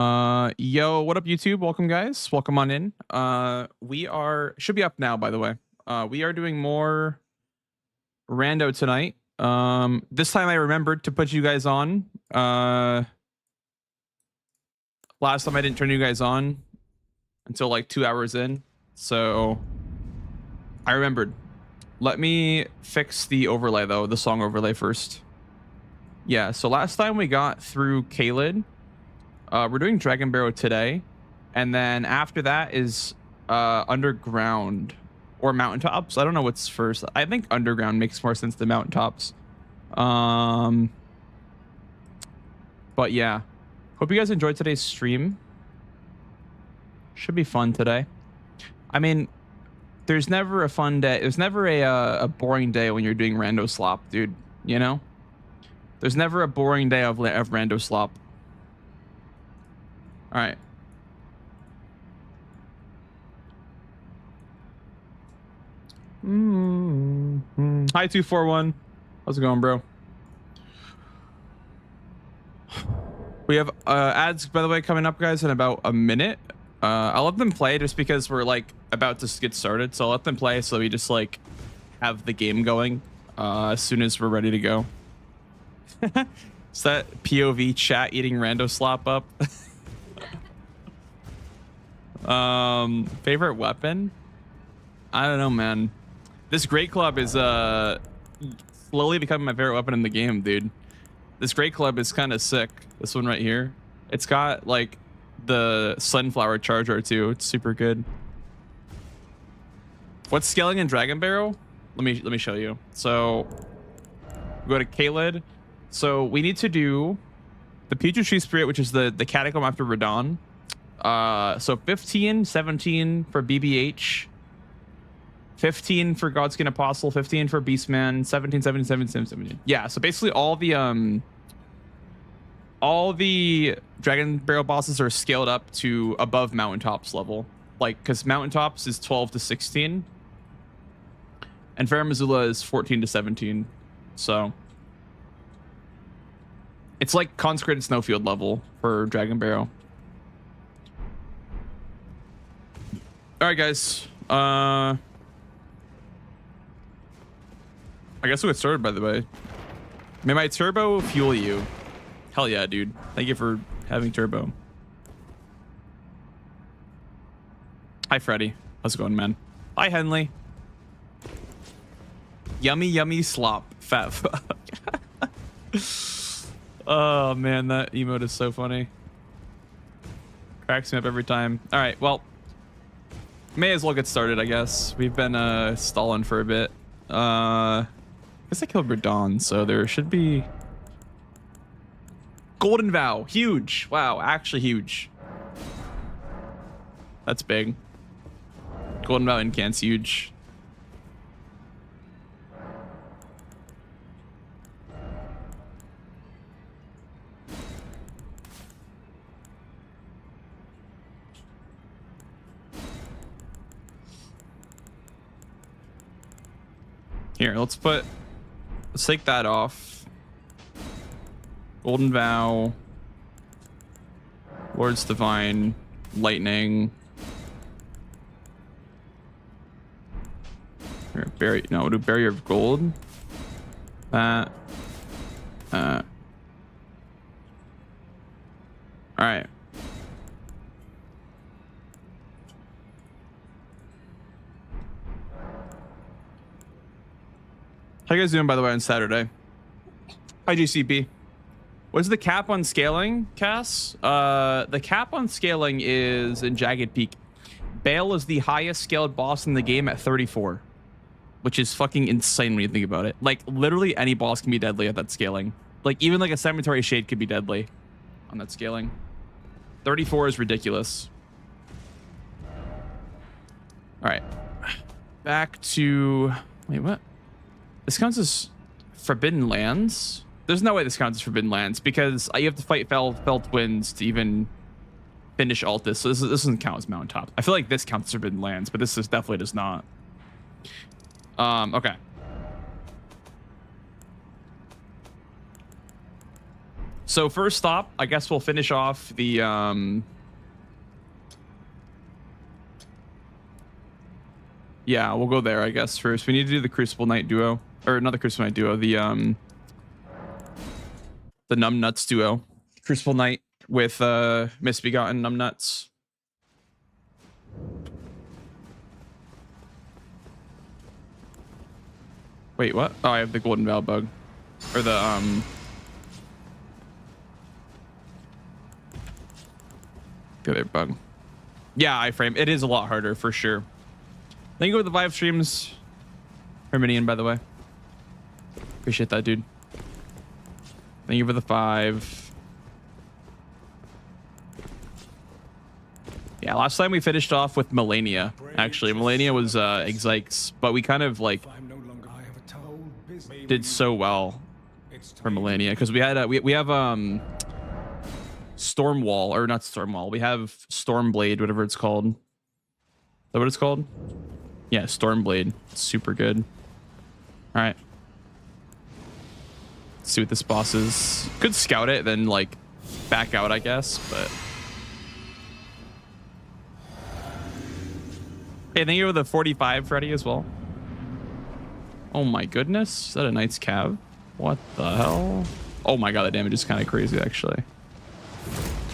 Yo, what up YouTube? Welcome guys. Welcome on in. We should be up now, by the way. We are doing more rando tonight. This time I remembered to put you guys on. Last time I didn't turn you guys on until like 2 hours in. So I remembered. Let me fix the overlay though, the song overlay first. Yeah, so last time we got through Kaled. We're doing Dragon Barrow today, and then after that is underground or mountaintops. I don't know what's first. I think underground makes more sense than mountaintops. But yeah, hope you guys enjoyed today's stream. Should be fun today. I mean, there's never a fun day. There's never a boring day when you're doing rando slop, dude. You know, there's never a boring day of rando slop. All right. Hi 241. How's it going, bro? We have ads, by the way, coming up, guys, in about a minute. I'll let them play just because we're like about to get started. So I'll let them play so we just like have the game going as soon as we're ready to go. Is that POV chat eating rando slop up? Favorite weapon? I don't know, man. This Great Club is slowly becoming my favorite weapon in the game, dude. This Great Club is kind of sick. This one right here. It's got like the sunflower charger too. It's super good. What's scaling in Dragon Barrow? Let me show you. So go to Kaled. So we need to do the Putrid Tree Spirit, which is the catacomb after Radon. So 15, 17 for BBH, 15 for Godskin Apostle, 15 for Beastman, 17, 17, 17, 17. Yeah, so basically all the Dragon Barrow bosses are scaled up to above Mountaintops level. Like, because Mountaintops is 12 to 16. And Fair Missoula is 14 to 17. So it's like Consecrated Snowfield level for Dragon Barrow. All right, guys. I guess we'll get started, by the way. May my turbo fuel you. Hell yeah, dude. Thank you for having turbo. Hi, Freddy. How's it going, man? Hi, Henley. Yummy, yummy slop. Fat fuck. Oh, man, that emote is so funny. Cracks me up every time. All right, well. May as well get started, I guess. We've been stalling for a bit. I guess I killed Radon, so there should be Golden Vow. Huge. Wow, actually huge. That's big. Golden Vow incant's huge. Here, let's take that off. Golden Vow. Lord's Divine. Lightning. Here, we'll do Barrier of Gold. That. Alright. How you guys doing, by the way, on Saturday? Hi, GCP. What's the cap on scaling, Cass? The cap on scaling is in Jagged Peak. Bale is the highest scaled boss in the game at 34, which is fucking insane when you think about it. Like, literally any boss can be deadly at that scaling. Like, even like a Cemetery Shade could be deadly on that scaling. 34 is ridiculous. All right. Back to... Wait, what? This counts as Forbidden Lands? There's no way this counts as Forbidden Lands because you have to fight Fell Twins to even finish Altus. So this doesn't count as Mountaintop. I feel like this counts as Forbidden Lands, but this definitely does not. Okay. So first stop, I guess we'll finish off the yeah, we'll go there, I guess, first. We need to do the Crucible Knight duo. Or not the Crucible Knight duo, the Numb Nuts duo. Crucible Knight with Misbegotten Numb Nuts. Wait, what? Oh, I have the Golden Vow bug. Or the other bug. Yeah, iframe. It is a lot harder for sure. Thank you for the 5 streams. Herminian, by the way. Appreciate that, dude. Thank you for the 5. Yeah, last time we finished off with Melania. Actually, Melania was Exikes, but we kind of like did so well for Melania because we had we have Stormwall, or not Stormwall. We have Stormblade, whatever it's called. Is that what it's called? Yeah, Stormblade. Super good. All right. Let's see what this boss is. Could scout it, then like back out, I guess, but. Hey, thank you for the 45, Freddy, as well. Oh my goodness. Is that a Knight's Cav? What the hell? Oh my god, the damage is kind of crazy, actually.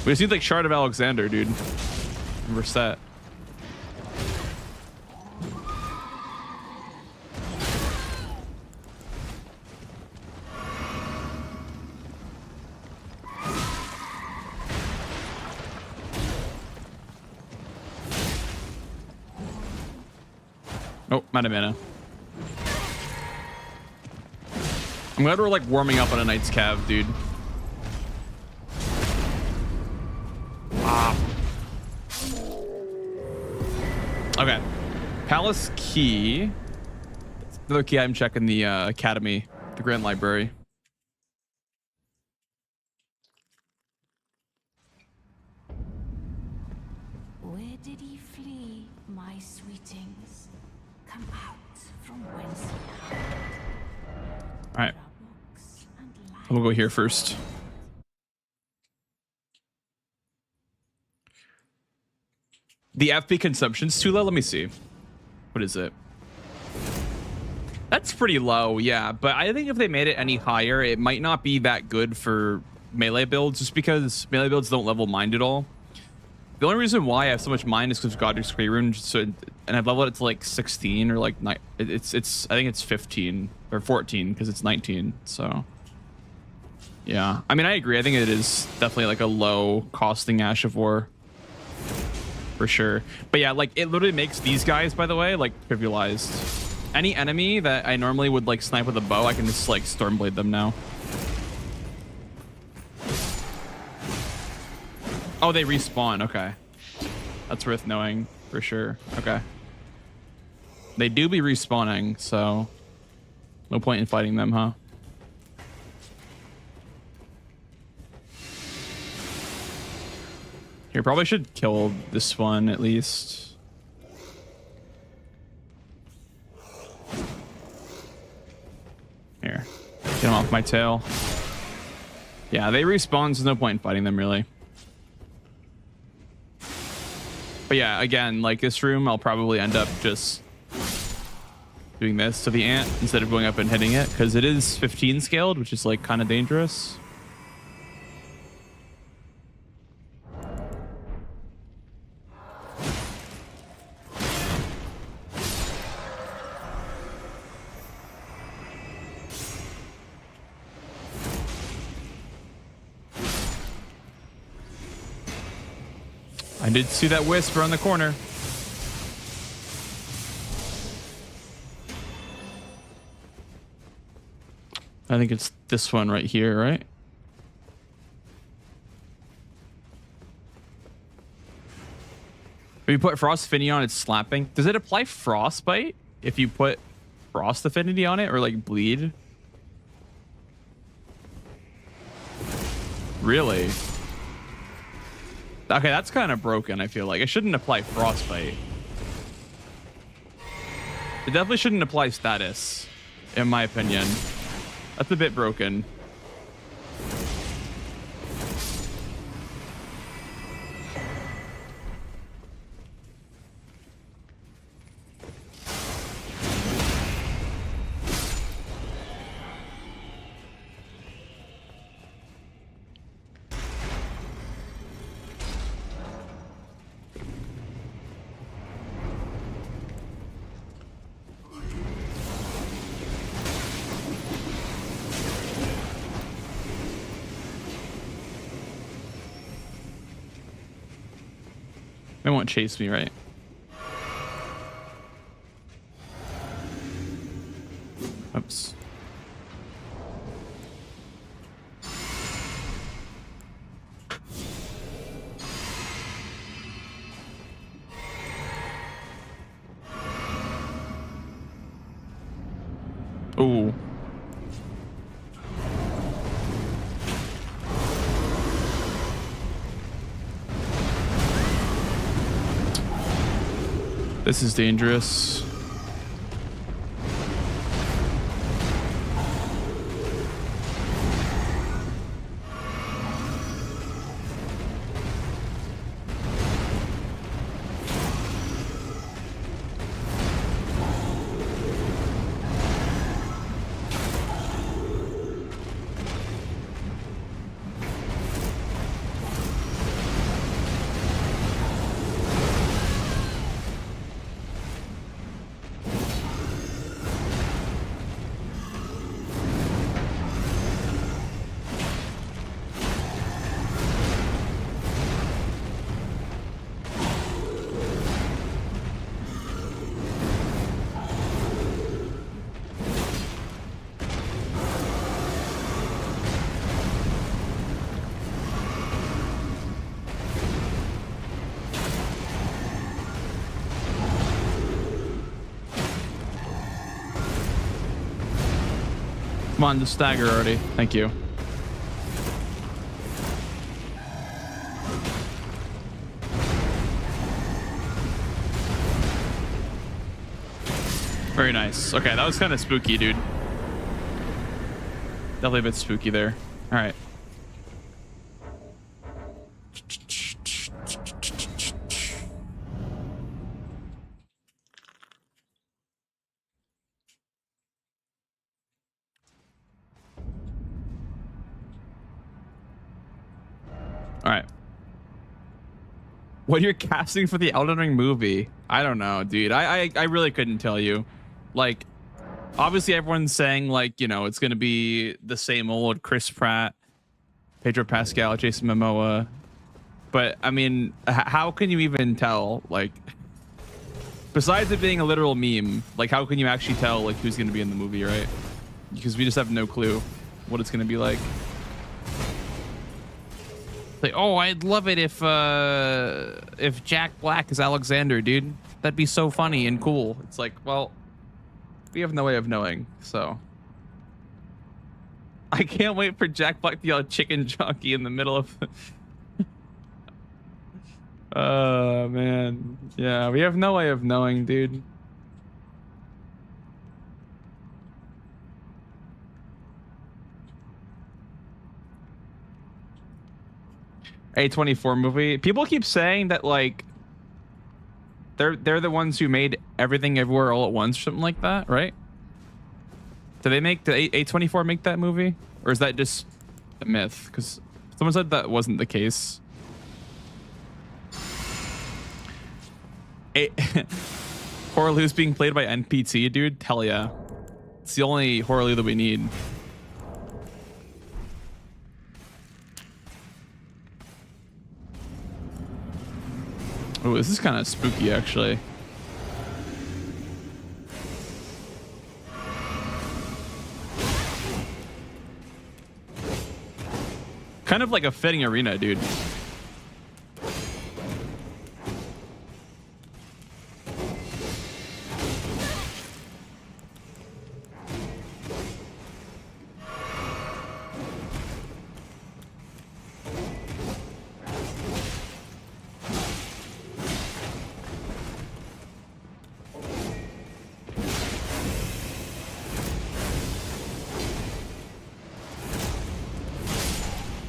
We just need like Shard of Alexander, dude. And we're set. Oh, I'm out of mana. I'm glad we're like warming up on a Knight's Cav, dude. Ah. Okay. Palace Key. Another key I'm checking the Academy, the Grand Library. Where did he flee, my sweetings? Come out from whence he hid. All right. We'll go here first. The FP consumption's too low. Let me see. What is it? That's pretty low, yeah. But I think if they made it any higher, it might not be that good for melee builds, just because melee builds don't level mind at all. The only reason why I have so much mind is because of Godric's Great Rune, and I've leveled it to like 16 or like it's I think it's 15 or 14 because it's 19. So yeah, I mean I agree. I think it is definitely like a low costing Ash of War for sure. But yeah, like it literally makes these guys, by the way, like trivialized. Any enemy that I normally would like snipe with a bow, I can just like Stormblade them now. Oh, they respawn. Okay. That's worth knowing for sure. Okay. They do be respawning, so no point in fighting them, huh? Here, probably should kill this one at least. Here. Get him off my tail. Yeah, they respawn, so there's no point in fighting them, really. But yeah, again, like this room, I'll probably end up just doing this to the ant instead of going up and hitting it, because it is 15 scaled, which is like kind of dangerous. I did see that whisper on the corner. I think it's this one right here, right? If you put Frost Affinity on, it's slapping. Does it apply Frostbite if you put Frost Affinity on it, or like Bleed? Really? Okay, that's kind of broken, I feel like. It shouldn't apply Frostbite. It definitely shouldn't apply Status, in my opinion. That's a bit broken. They won't chase me, right? Oops. Ooh. This is dangerous. Come on, just stagger already. Thank you. Very nice. Okay, that was kind of spooky, dude. Definitely a bit spooky there. All right. All right. What you're casting for the Elden Ring movie? I don't know, dude. I really couldn't tell you. Like, obviously everyone's saying like, you know, it's gonna be the same old Chris Pratt, Pedro Pascal, Jason Momoa. But I mean, how can you even tell? Like, besides it being a literal meme, like how can you actually tell like who's gonna be in the movie, right? Because we just have no clue what it's gonna be like. Like, oh, I'd love it if Jack Black is Alexander, dude. That'd be so funny and cool. It's like, well, we have no way of knowing, so. I can't wait for Jack Black to yell chicken jockey in the middle of oh man. Yeah, we have no way of knowing, dude. A24 movie. People keep saying that like they're the ones who made Everything Everywhere All at Once or something like that, right? Did they make the A24 make that movie, or is that just a myth? Because someone said that wasn't the case. Horaloo's being played by NPT, dude. Hell yeah, it's the only Horaloo that we need. Oh, this is kind of spooky, actually. Kind of like a fitting arena, dude.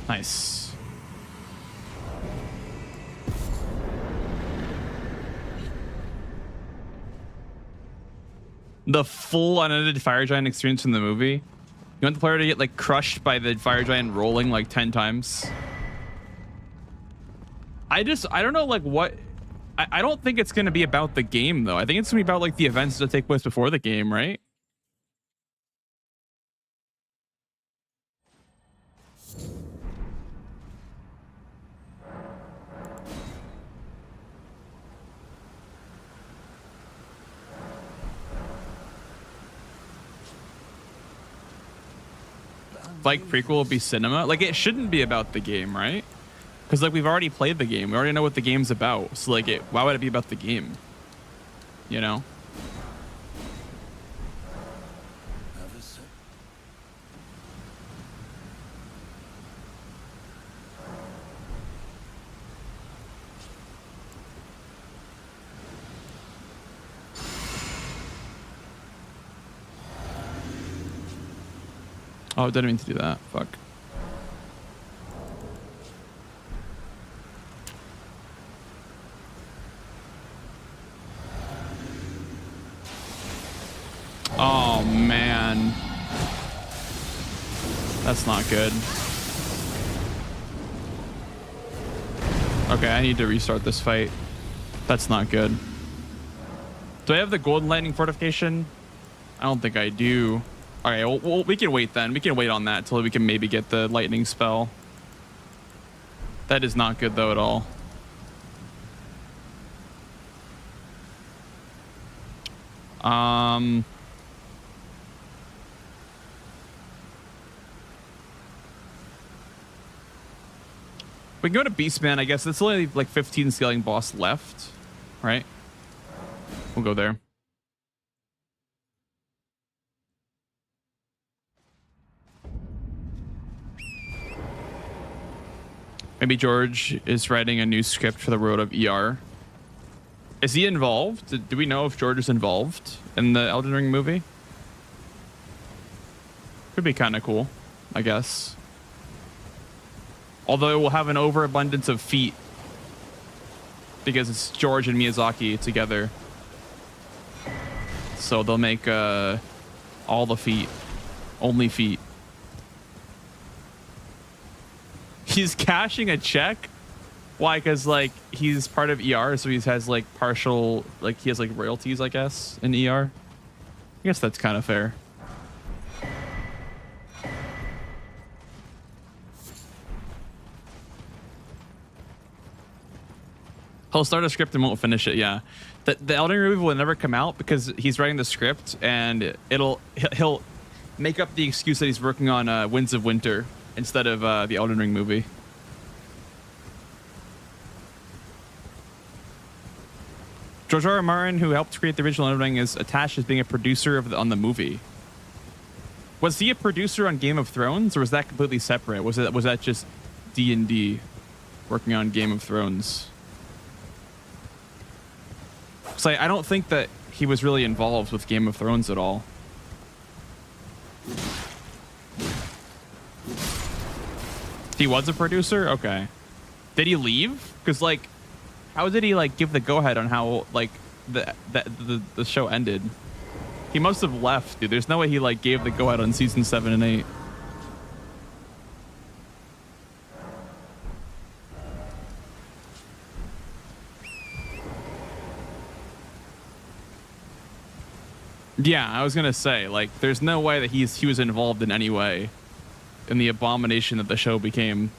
Nice. The full unedited fire giant experience in the movie. You want the player to get like crushed by the fire giant rolling like 10 times. I don't know like what I don't think it's gonna be about the game though. I think it's gonna be about like the events that take place before the game, right? Spike prequel will be cinema. Like, it shouldn't be about the game, right? Because like we've already played the game. We already know what the game's about. So like, why would it be about the game? You know? Oh, I didn't mean to do that. Fuck. Oh, man. That's not good. Okay, I need to restart this fight. That's not good. Do I have the golden lightning fortification? I don't think I do. Okay, well, we can wait then. We can wait on that till we can maybe get the lightning spell. That is not good though at all. We can go to Beastman, I guess. It's only like 15 scaling boss left, right? We'll go there. Maybe George is writing a new script for the Road of ER. Is he involved? Do we know if George is involved in the Elden Ring movie? Could be kind of cool, I guess. Although it will have an overabundance of feet because it's George and Miyazaki together. So they'll make all the feet, only feet. He's cashing a check. Why? Because like he's part of ER, so he has like partial, like he has like royalties, I guess, in ER. I guess that's kind of fair. He'll start a script and won't finish it. Yeah, the Elden Ring movie will never come out because he's writing the script, and he'll make up the excuse that he's working on Winds of Winter instead of the Elden Ring movie. George R. R. Martin, who helped create the original Elden Ring, is attached as being a producer on the movie. Was he a producer on Game of Thrones, or was that completely separate? Was that just D&D working on Game of Thrones? So I don't think that he was really involved with Game of Thrones at all. He was a producer? Okay. Did he leave? Because like, how did he like give the go-ahead on how like the show ended? He must have left, dude. There's no way he like gave the go-ahead on season 7 and 8. Yeah, I was gonna say, like, there's no way that he was involved in any way in the abomination that the show became.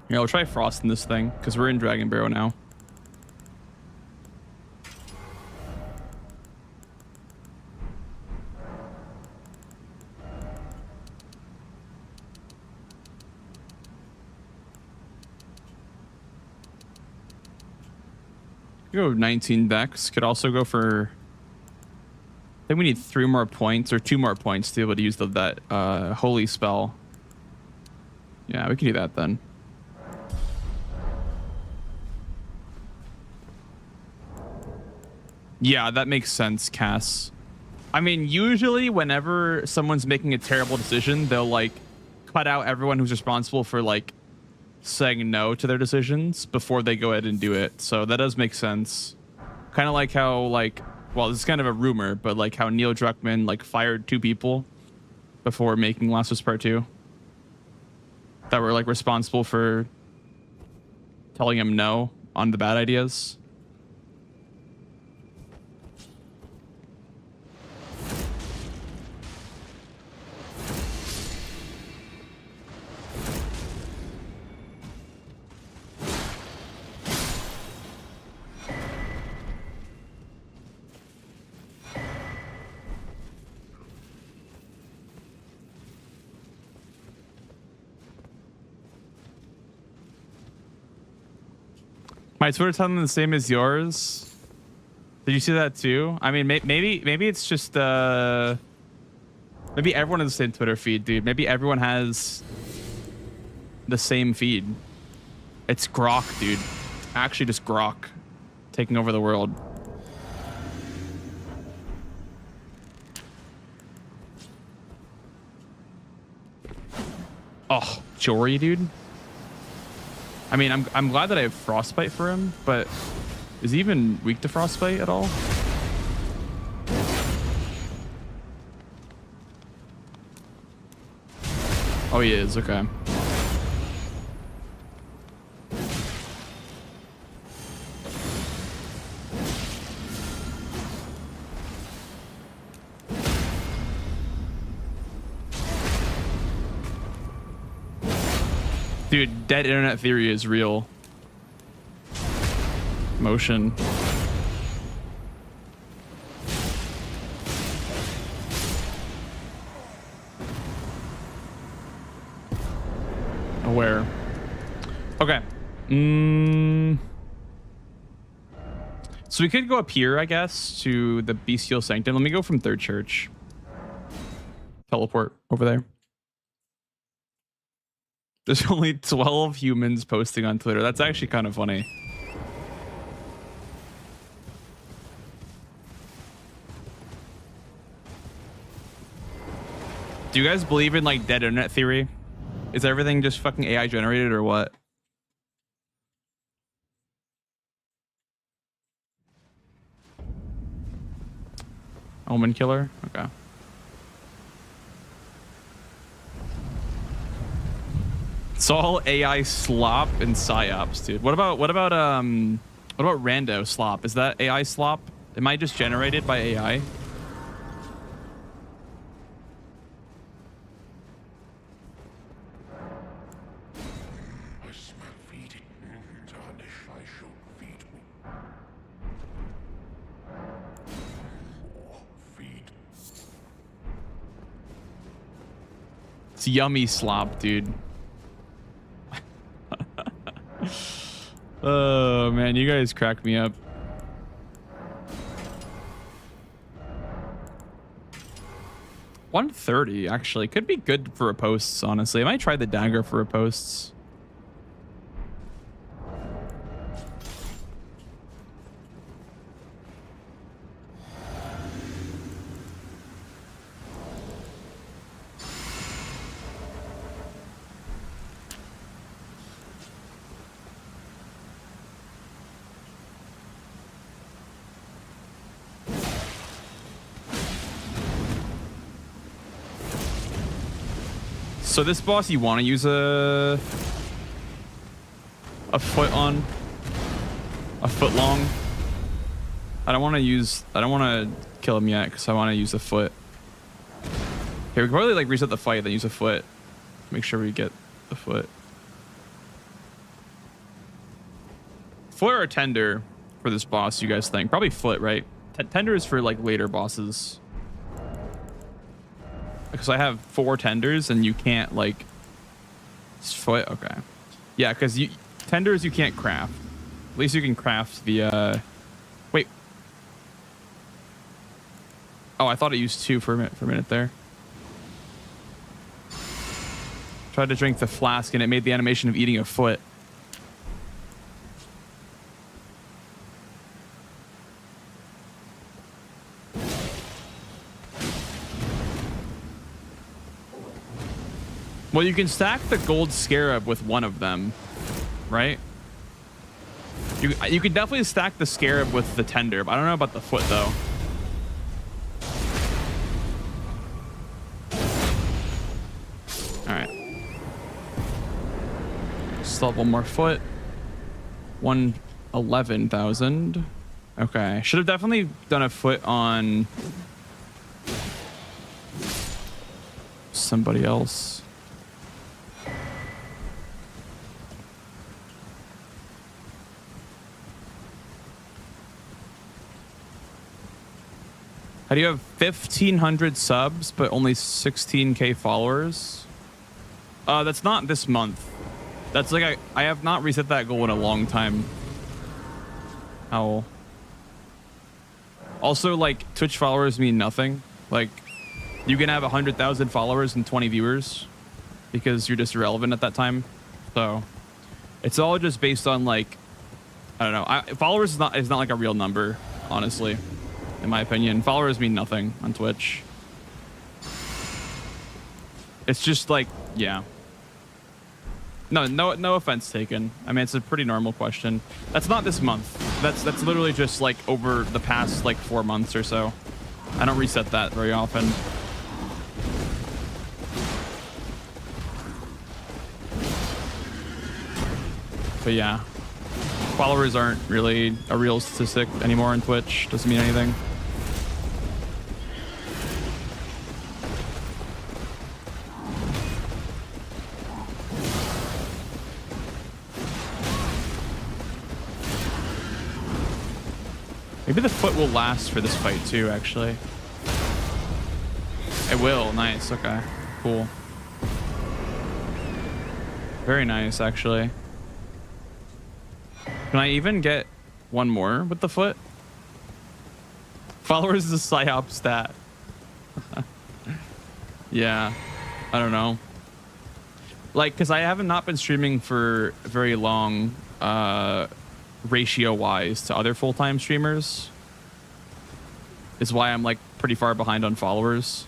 Yeah, we'll try Frost in this thing, because we're in Dragon Barrow now. Go 19 decks. Could also go for... I think we need 3 more points, or 2 more points to be able to use that holy spell. Yeah, we can do that then. Yeah, that makes sense, Cass. I mean, usually whenever someone's making a terrible decision, they'll like cut out everyone who's responsible for like saying no to their decisions before they go ahead and do it. So that does make sense. Kind of like how like, well, this is kind of a rumor, but like how Neil Druckmann like fired 2 people before making Last of Us Part 2 that were like responsible for telling him no on the bad ideas. My Twitter timeline the same as yours. Did you see that too? I mean, maybe it's just maybe everyone has the same Twitter feed, dude. Maybe everyone has the same feed. It's Grok, dude. Actually, just Grok taking over the world. Oh, Jory, dude. I mean, I'm glad that I have Frostbite for him, but is he even weak to Frostbite at all? Oh, he is. Okay. Dude, dead internet theory is real. Motion. Aware. Okay. So we could go up here, I guess, to the Bestial Sanctum. Let me go from Third Church. Teleport over there. There's only 12 humans posting on Twitter. That's actually kind of funny. Do you guys believe in like dead internet theory? Is everything just fucking AI generated or what? Omen killer? Okay. It's all AI slop and psyops, dude. What about rando slop? Is that AI slop? Am I just generated by AI? It's yummy slop, dude. Oh man, you guys crack me up. $130 actually could be good for reposts, honestly. I might try the dagger for reposts. So this boss, you want to use a foot on, a foot long. I don't want to kill him yet because I want to use a foot. Here, we can probably like reset the fight, then use a foot. Make sure we get the foot. Foot or tender for this boss, you guys think? Probably foot, right? Tender is for like later bosses. Because I have 4 tenders and you can't like foot. Okay. Yeah, because tenders you can't craft. At least you can craft the wait. Oh, I thought it used 2 for a minute there. Tried to drink the flask and it made the animation of eating a foot. Well, you can stack the gold scarab with one of them, right? You could definitely stack the scarab with the tender, but I don't know about the foot though. All right. Still have one more foot. 111,000. Okay, should have definitely done a foot on somebody else. How do you have 1,500 subs but only 16K followers? That's not this month. That's like I have not reset that goal in a long time. Owl. Also, like, Twitch followers mean nothing. Like, you can have 100,000 followers and 20 viewers because you're just irrelevant at that time. So it's all just based on, like, I don't know. Followers is not like a real number, honestly, in my opinion. Followers mean nothing on Twitch. It's just like, yeah. No offense taken. I mean, it's a pretty normal question. That's not this month. That's literally just like over the past like 4 months or so. I don't reset that very often. But yeah, followers aren't really a real statistic anymore on Twitch. Doesn't mean anything. Maybe the foot will last for this fight too, actually. It will. Nice. Okay. Cool. Very nice, actually. Can I even get one more with the foot? Followers is a psyop stat. Yeah. I don't know. Like, because I haven't not been streaming for very long, ratio-wise to other full-time streamers. Is why I'm, like, pretty far behind on followers.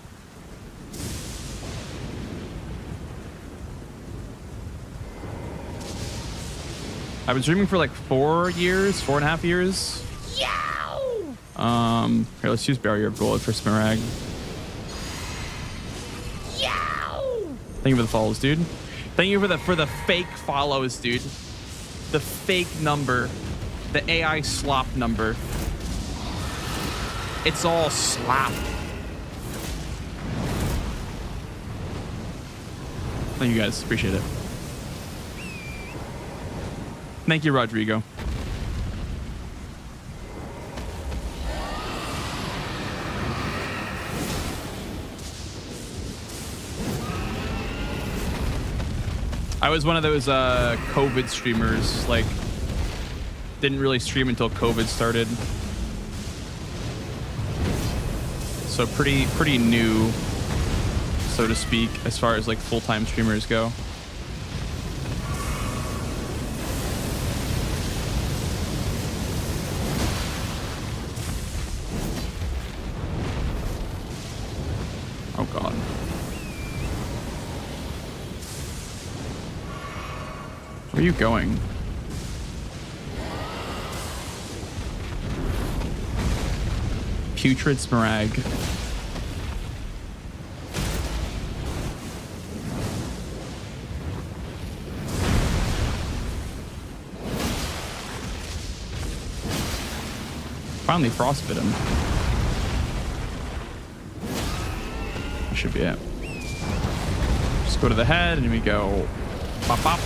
I've been streaming for like 4 years, 4.5 years. Yow! Here, let's use Barrier Bullet for Smarag. Yow! Thank you for the follows, dude. Thank you for the fake follows, dude. The fake number. The AI slop number. It's all slop. Thank you guys. Appreciate it. Thank you, Rodrigo. I was one of those COVID streamers, like, didn't really stream until COVID started. So pretty new, so to speak, as far as like full-time streamers go. Oh God. Where are you going? Putrid Smarag. Finally frostbit him. That should be it. Just go to the head and we go pop pop.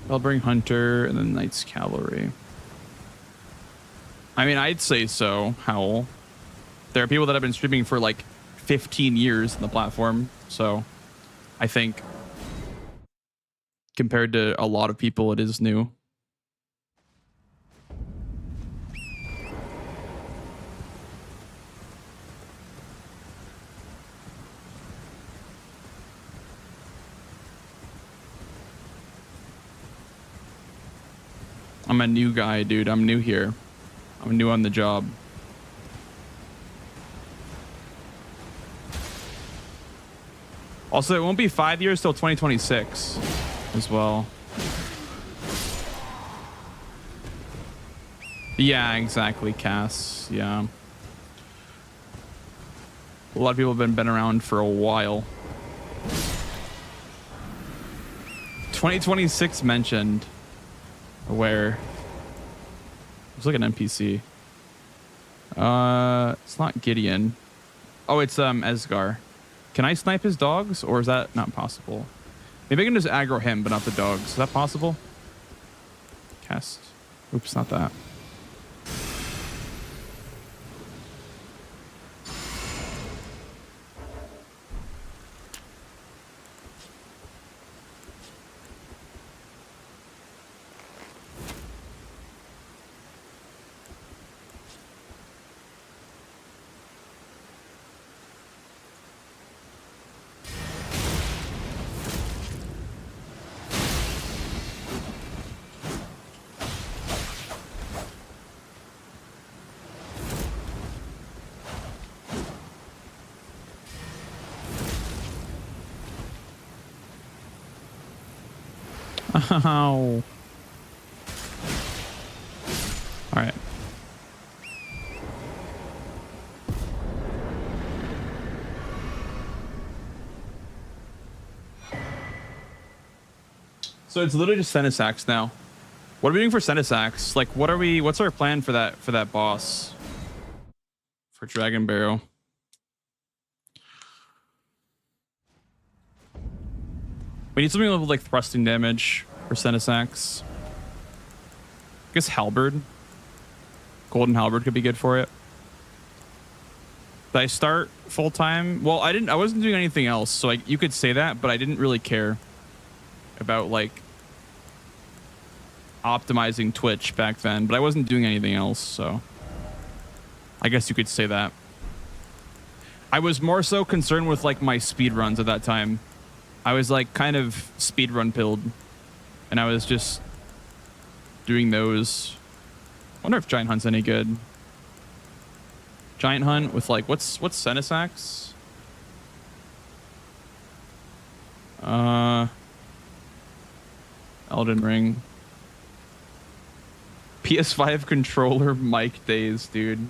I'll bring Hunter and then Knight's Cavalry. I mean, I'd say so, Howl. There are people that have been streaming for like 15 years on the platform. So I think compared to a lot of people, it is new. I'm a new guy, dude. I'm new here. I'm new on the job. Also, it won't be 5 years till 2026 as well. Yeah, exactly, Cass. Yeah. A lot of people have been around for a while. 2026 mentioned. Where? It's like an NPC. It's not Gideon. Oh, it's Esgar. Can I snipe his dogs, or is that not possible? Maybe I can just aggro him, but not the dogs. Is that possible? Test. Oops, not that. Ow. All right. So it's literally just Senisax now. What are we doing for Senisax? Like, what's our plan for that boss? For Dragon Barrow. We need something with like thrusting damage for Senisax. I guess Halberd. Golden Halberd could be good for it. Did I start full time? Well, I wasn't doing anything else, so like you could say that, but I didn't really care about like optimizing Twitch back then, but I wasn't doing anything else, so I guess you could say that. I was more so concerned with like my speed runs at that time. I was like kind of speedrun pilled, and I was just doing those. I wonder if Giant Hunt's any good. Giant Hunt with like what's Senisax? Elden Ring. PS5 controller mic days, dude.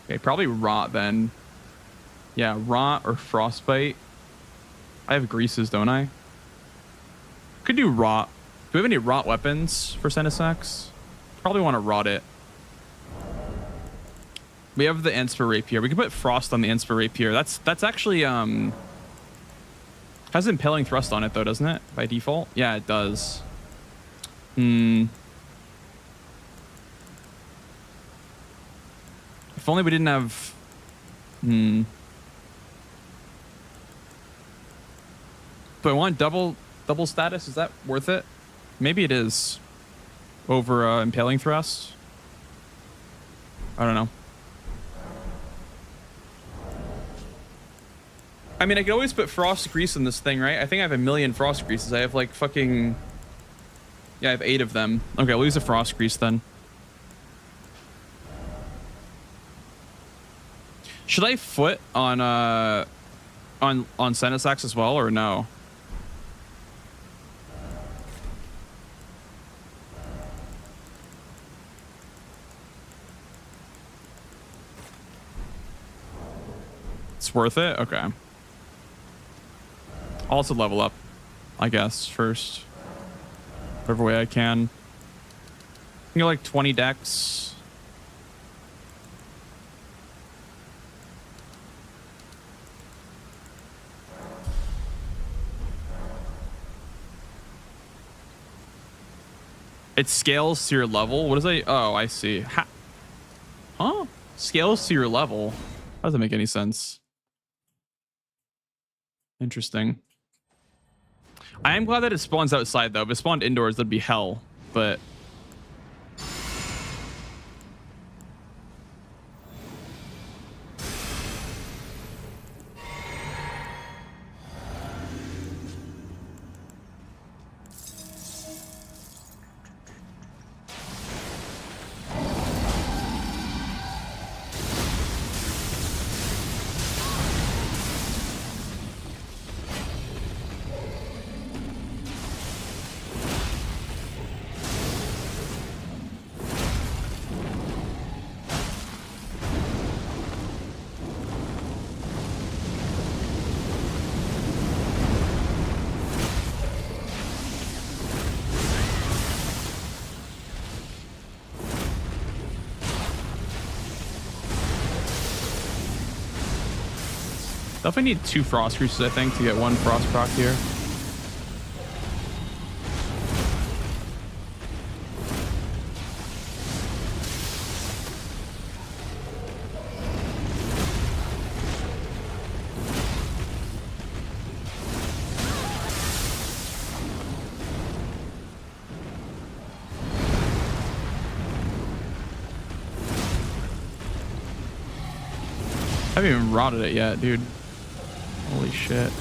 Okay, probably Rot then. Yeah, Rot or Frostbite. I have greases, don't I? Could do Rot. Do we have any Rot weapons for Senisax? Probably want to Rot it. We have the Ansper Rapier. We could put Frost on the Ansper Rapier. That's actually has Impaling Thrust on it though, doesn't it? By default? Yeah, it does. If only we didn't have Do I want double status? Is that worth it? Maybe it is. Over Impaling Thrust. I don't know. I mean, I could always put Frost Grease in this thing, right? I think I have 1,000,000 Frost Greases. I have like fucking... Yeah, I have 8 of them. Okay, we'll use a Frost Grease then. Should I foot on Senisax as well, or no? It's worth it? Okay. I'll also level up, I guess, first. Whatever way I can. I can get like 20 decks. It scales to your level. What is I? Oh, I see. Huh? Scales to your level. That doesn't make any sense. Interesting. I am glad that it spawns outside though. If it spawned indoors, that'd be hell. But definitely need 2 Frost Greases, I think, to get 1 Frost proc here. I haven't even rotted it yet, dude. Holy shit.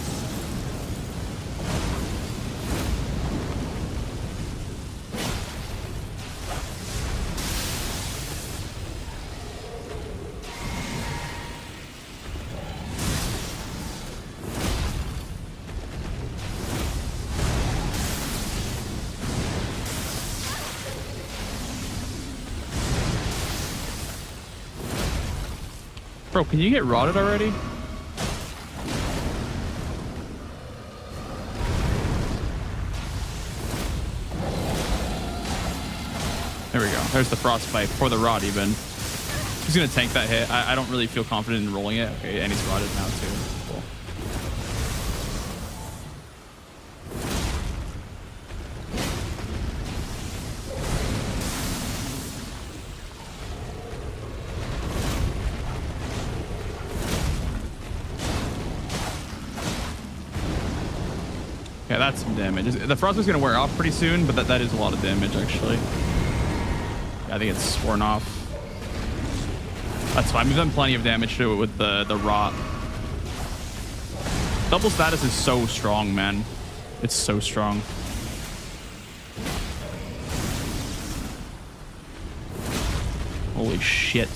Bro, can you get rotted already? There we go. There's the frostbite for the rot even. He's gonna tank that hit. I don't really feel confident in rolling it. Okay, and he's rotted now too. Cool. Yeah, that's some damage. The frost is going to wear off pretty soon, but that is a lot of damage, actually. Yeah, I think it's worn off. That's fine. We've done plenty of damage to it with the rot. Double status is so strong, man. It's so strong. Holy shit.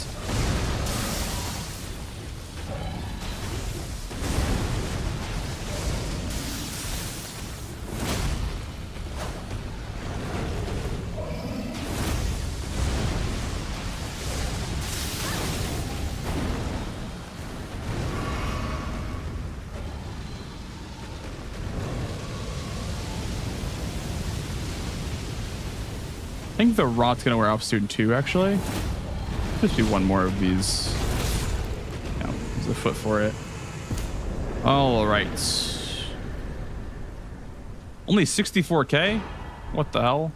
I think the rot's gonna wear off soon too, actually. Just do one more of these. Yeah, there's a foot for it. All right. Only 64k? What the hell?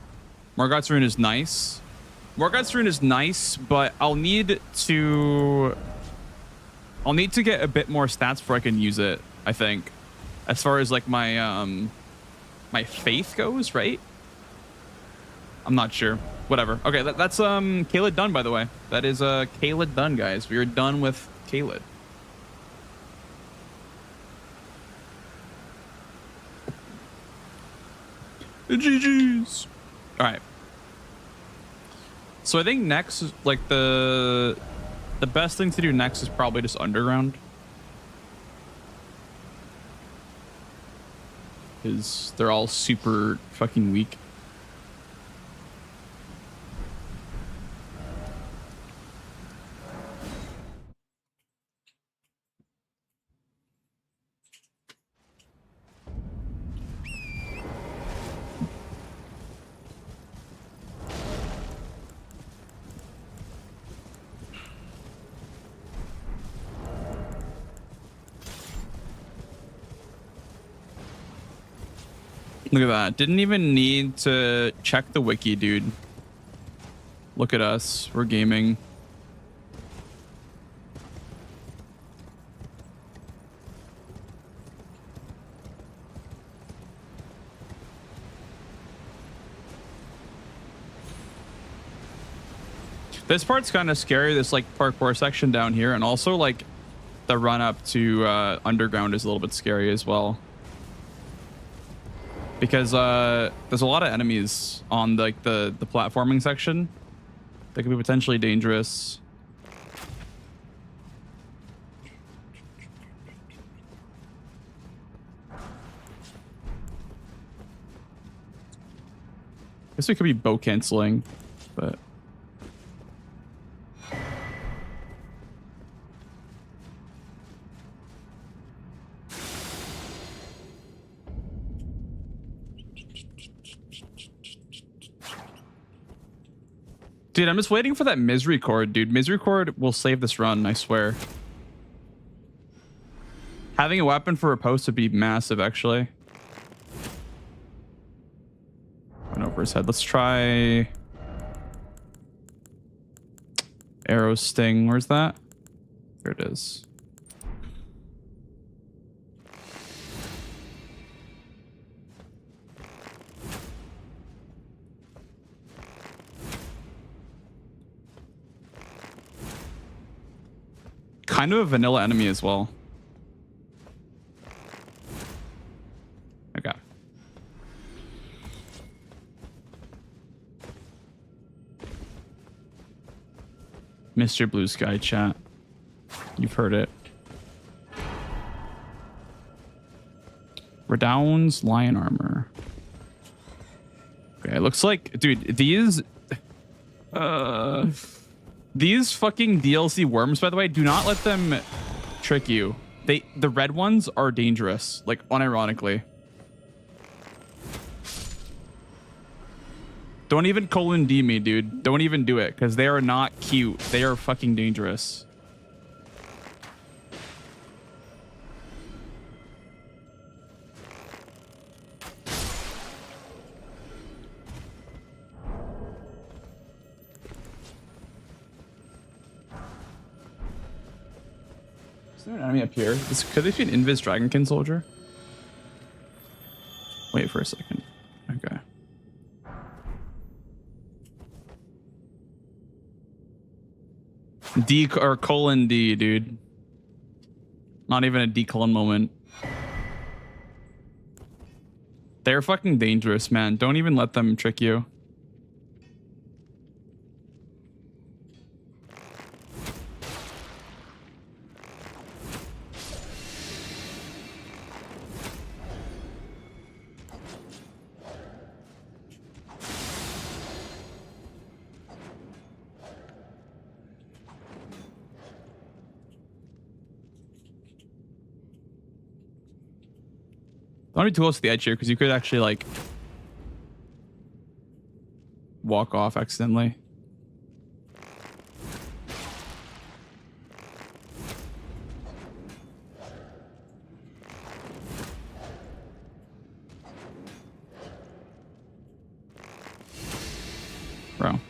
Morgoth's Rune is nice. Morgoth's Rune is nice, but I'll need to get a bit more stats before I can use it, I think. As far as like my my faith goes, right? I'm not sure. Whatever. Okay, that's Caelid done, by the way. That is Caelid done, guys. We are done with Caelid. GG's. All right. So I think next is like the best thing to do next is probably just underground. Because they're all super fucking weak. Look at that. Didn't even need to check the wiki, dude. Look at us. We're gaming. This part's kind of scary, this like parkour section down here, and also like the run up to underground is a little bit scary as well. Because there's a lot of enemies on like the platforming section that could be potentially dangerous. I guess we could be bow canceling, but dude, I'm just waiting for that misery cord, dude. Misery cord will save this run, I swear. Having a weapon for riposte would be massive, actually. Went over his head. Let's try arrow sting. Where's that? Here it is. kind of a vanilla enemy as well. Okay. Mr. Blue Sky chat. You've heard it. Redown's lion armor. Okay, it looks like, dude, these fucking DLC worms, by the way, do not let them trick you. The red ones are dangerous, like unironically. Don't even colon D me, dude. Don't even do it, because they are not cute. They are fucking dangerous. Is there an enemy up here? Could this be an Invis Dragonkin soldier? Wait for a second. Okay. D or colon D, dude. Not even a D colon moment. They're fucking dangerous, man. Don't even let them trick you. Don't be too close to the edge here, because you could actually like walk off accidentally. Bro.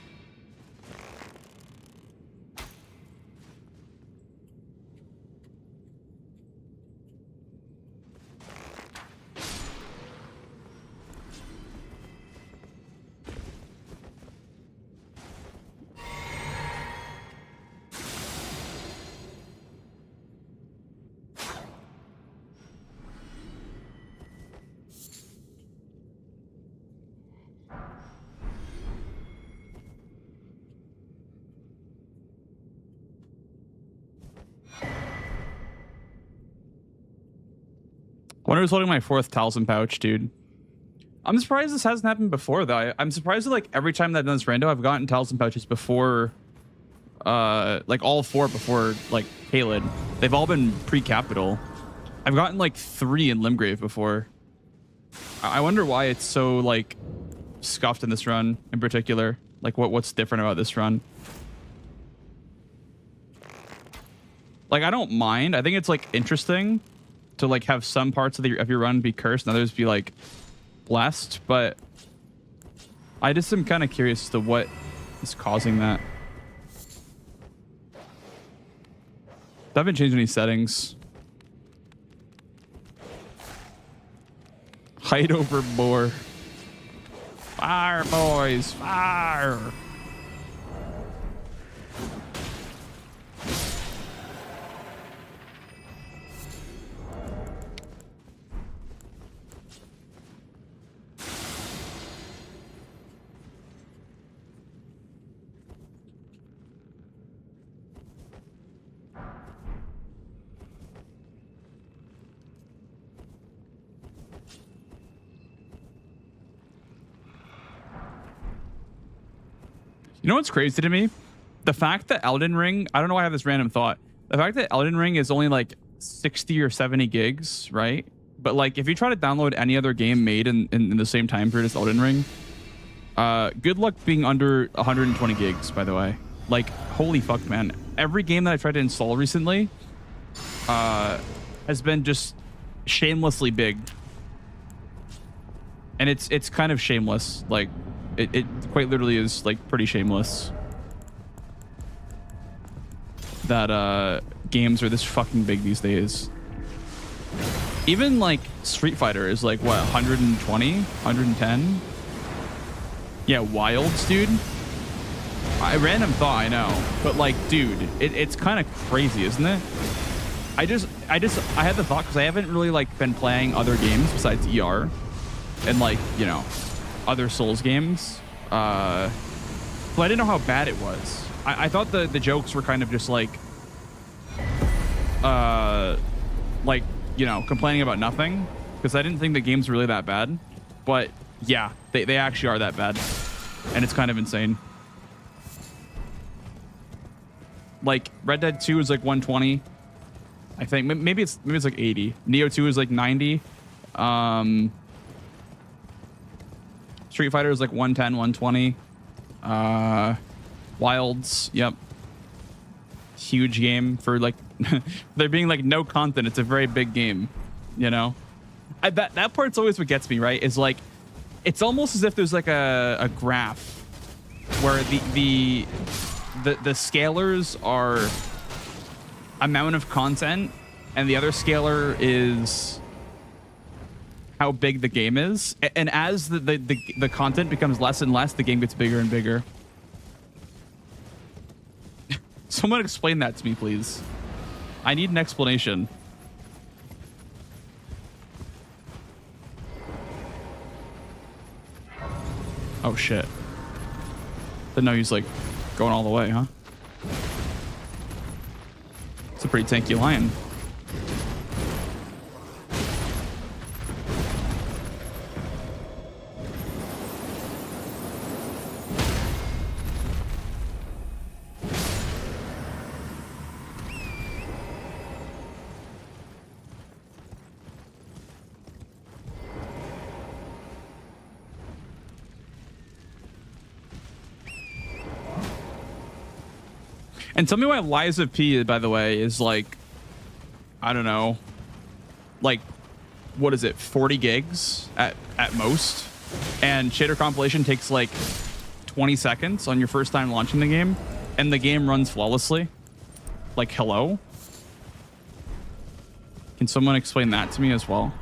Wonder who's holding my 4th talisman pouch, dude. I'm surprised this hasn't happened before, though. I'm surprised that, like, every time that I've done this rando, I've gotten talisman pouches before, like, all 4 before, like, Kaled. They've all been pre-capital. I've gotten, like, 3 in Limgrave before. I wonder why it's so, like, scuffed in this run in particular. Like, what's different about this run? Like, I don't mind. I think it's, like, interesting to like have some parts of your run be cursed and others be like blessed, but I just am kind of curious as to what is causing that. I haven't changed any settings. Height over boar. Fire, boys, fire. You know what's crazy to me? The fact that Elden Ring, I don't know why I have this random thought. The fact that Elden Ring is only like 60 or 70 gigs, right? But like if you try to download any other game made in the same time period as Elden Ring, good luck being under 120 gigs, by the way. Like, holy fuck, man. Every game that I tried to install recently has been just shamelessly big. And it's kind of shameless. Like, it quite literally is like pretty shameless that games are this fucking big these days. Even like Street Fighter is like what, 120, 110? Yeah, Wilds, dude. A random thought, I know, but like, dude, it's kind of crazy, isn't it? I had the thought because I haven't really like been playing other games besides ER and like, you know, other Souls games. But I didn't know how bad it was. I thought the jokes were kind of just like, you know, complaining about nothing, because I didn't think the game's really that bad. But yeah, they actually are that bad, and it's kind of insane. Like Red Dead 2 is like 120, I think. Maybe it's like 80. Neo 2 is like 90. Street Fighter is like 110, 120. Wilds, yep. Huge game for like there being like no content. It's a very big game, you know. That part's always what gets me, right? Is like it's almost as if there's like a graph where the scalars are amount of content and the other scalar is how big the game is, and as the content becomes less and less, the game gets bigger and bigger. Someone explain that to me, please. I need an explanation. Oh shit. Didn't know he's like going all the way, huh? It's a pretty tanky lion. And tell me why Liza P, by the way, is like, I don't know, like, what is it, 40 gigs at most? And shader compilation takes like 20 seconds on your first time launching the game, and the game runs flawlessly. Like, hello? Can someone explain that to me as well?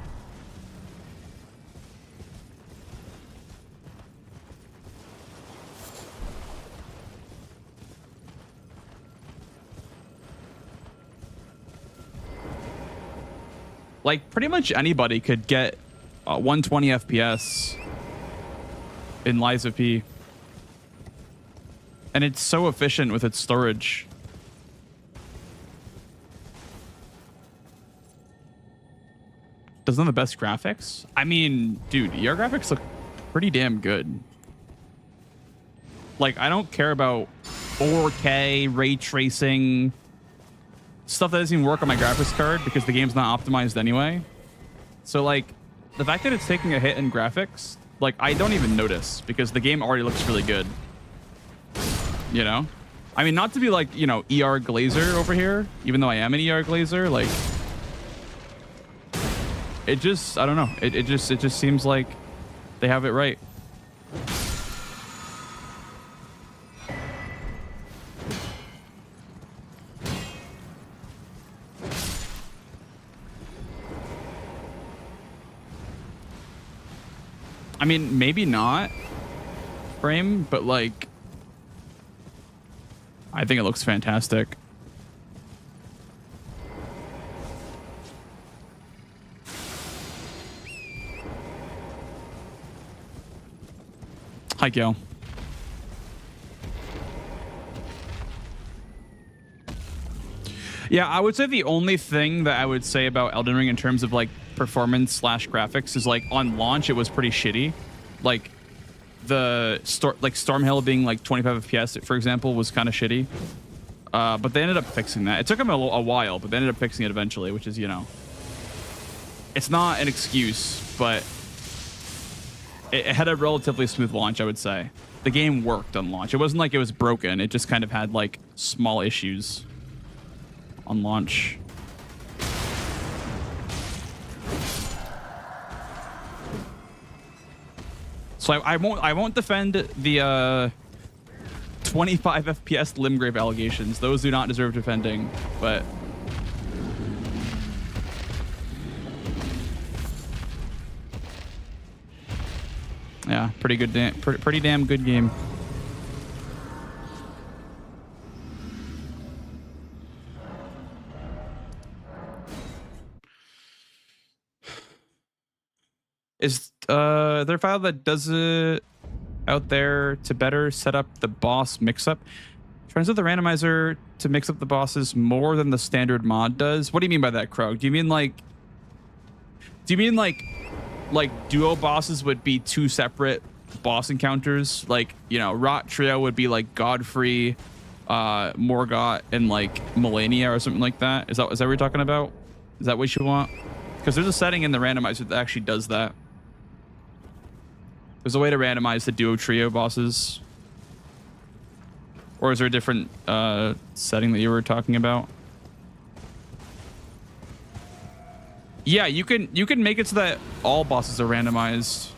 Like, pretty much anybody could get 120 FPS in Liza P. And it's so efficient with its storage. Doesn't have the best graphics? I mean, dude, your graphics look pretty damn good. Like, I don't care about 4K, ray tracing, stuff that doesn't even work on my graphics card because the game's not optimized anyway. So like the fact that it's taking a hit in graphics, like I don't even notice because the game already looks really good. You know? I mean, not to be like, you know, ER Glazer over here, even though I am an ER Glazer, like it just, I don't know. It just seems like they have it right. I mean, maybe not frame, but like, I think it looks fantastic. Hi, Gail. Yeah, I would say the only thing that I would say about Elden Ring in terms of like performance / graphics is like on launch it was pretty shitty. Like the Stormhill being like 25 FPS, for example, was kind of shitty. But they ended up fixing that. It took them a while, but they ended up fixing it eventually, which is, you know, it's not an excuse, but it had a relatively smooth launch, I would say. The game worked on launch. It wasn't like it was broken. It just kind of had like small issues on launch. So I won't defend the 25 FPS Limgrave allegations. Those do not deserve defending, but yeah, pretty damn good game. Is there a file that does it out there to better set up the boss mix-up? Turns out the randomizer to mix up the bosses more than the standard mod does. What do you mean by that, Krog? Do you mean like duo bosses would be two separate boss encounters? Like, you know, Rot Trio would be like Godfrey, Morgott, and like Melania or something like that. Is that what you're talking about? Is that what you want? Because there's a setting in the randomizer that actually does that. There's a way to randomize the duo trio bosses. Or is there a different setting that you were talking about? Yeah, you can make it so that all bosses are randomized.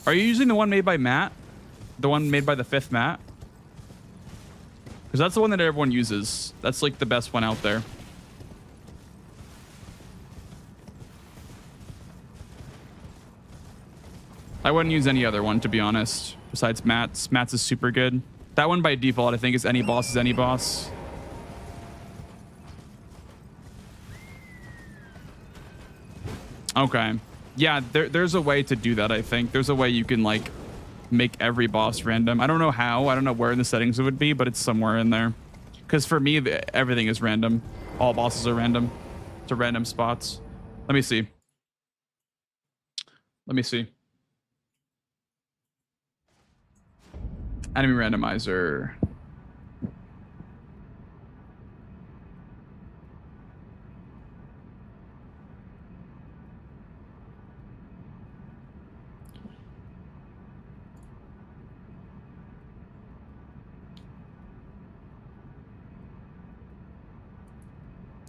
Are you using the one made by Matt? The one made by the 5th Matt? Because that's the one that everyone uses. That's like the best one out there. I wouldn't use any other one, to be honest, besides Matt's. Matt's is super good. That one by default, I think, is any boss is any boss. Okay. Yeah, there's a way to do that, I think. There's a way you can, like, make every boss random. I don't know how. I don't know where in the settings it would be, but it's somewhere in there. Because for me, everything is random. All bosses are random. To random spots. Let me see. Let me see. Enemy randomizer.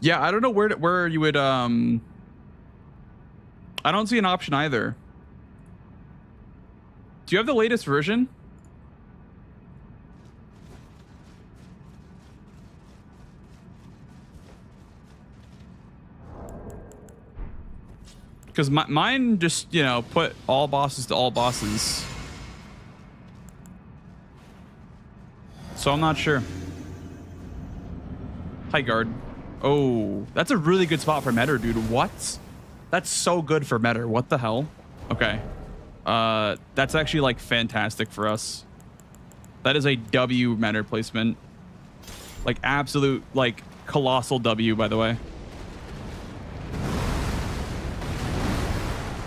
Yeah, I don't know where you would I don't see an option either. Do you have the latest version? Because mine just, you know, put all bosses to all bosses. So I'm not sure. High guard. Oh, that's a really good spot for Metter, dude. What? That's so good for Metter. What the hell? Okay. That's actually like fantastic for us. That is a W Metter placement. Like absolute, like colossal W, by the way.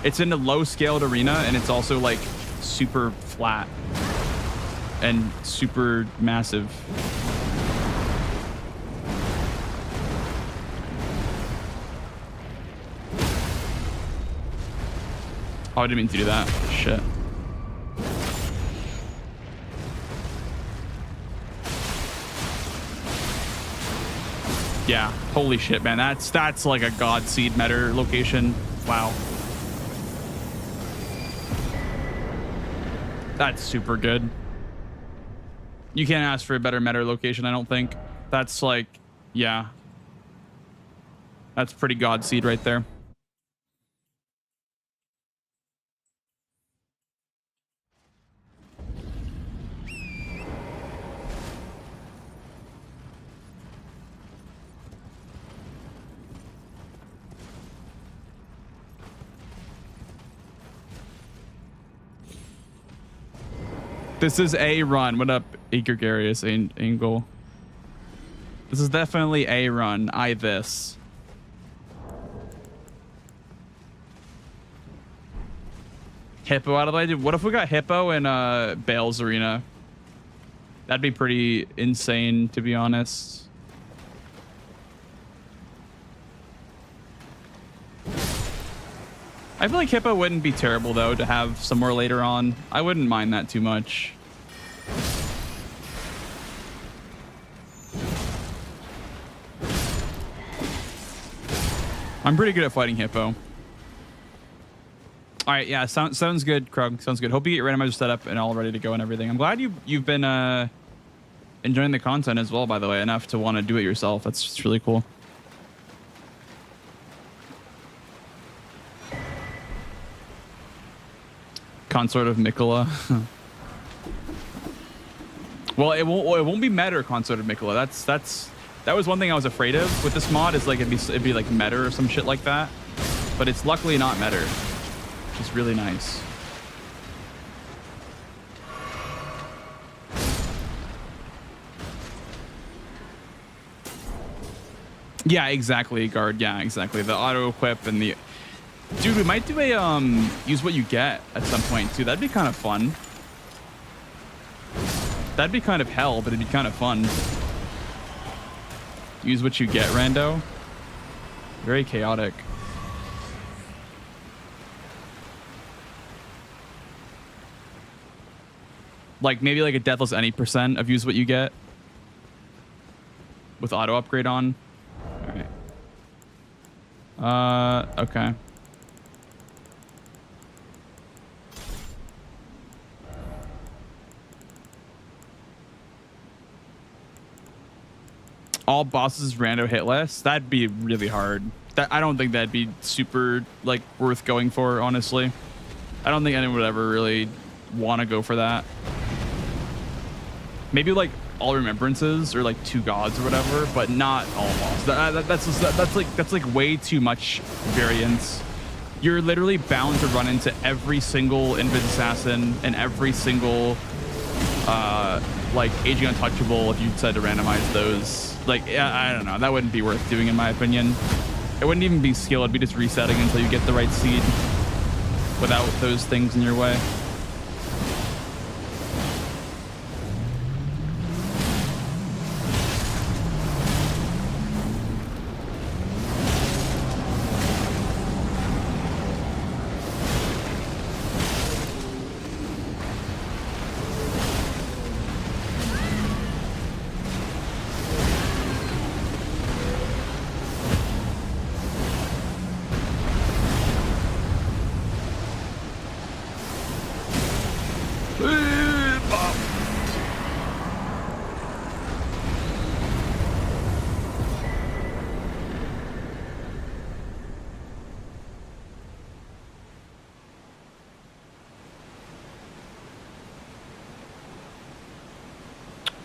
It's in a low scaled arena and it's also like super flat and super massive. Oh, I didn't mean to do that. Shit. Yeah, holy shit, man. That's like a God Seed Metter location. Wow. That's super good. You can't ask for a better Metter location, I don't think. That's like, yeah. That's pretty God Seed right there. This is a run. What up, Gregarious Angle? This is definitely a run. This. Hippo out of the way. What if we got Hippo in Bale's Arena? That'd be pretty insane, to be honest. I feel like Hippo wouldn't be terrible, though, to have somewhere later on. I wouldn't mind that too much. I'm pretty good at fighting Hippo. All right, yeah, sounds good, Krug. Sounds good. Hope you get your randomizer set up and all ready to go and everything. I'm glad you've been enjoying the content as well, by the way, enough to want to do it yourself. That's just really cool. Consort of Mikola. Well, it won't be Meta or Consort of Mikola. That was one thing I was afraid of with this mod, is like it'd be like Meta or some shit like that. But it's luckily not Meta. which is really nice. Yeah, exactly, guard. Yeah, exactly. The auto equip and the dude, we might do a use what you get at some point too. That'd be kind of fun. That'd be kind of hell, but it'd be kind of fun. Use what you get, rando. Very chaotic. Like maybe like a deathless any % of use what you get with auto upgrade on. All right. Okay. All bosses rando hit less. That'd be really hard. I don't think that'd be super like worth going for, honestly. I don't think anyone would ever really want to go for that. Maybe like all remembrances or like 2 gods or whatever, but not all bosses. That's like way too much variance. You're literally bound to run into every single invis assassin and every single like aging untouchable if you decide to randomize those. Like, yeah, I don't know. That wouldn't be worth doing in my opinion. It wouldn't even be skill. It'd be just resetting until you get the right seed without those things in your way.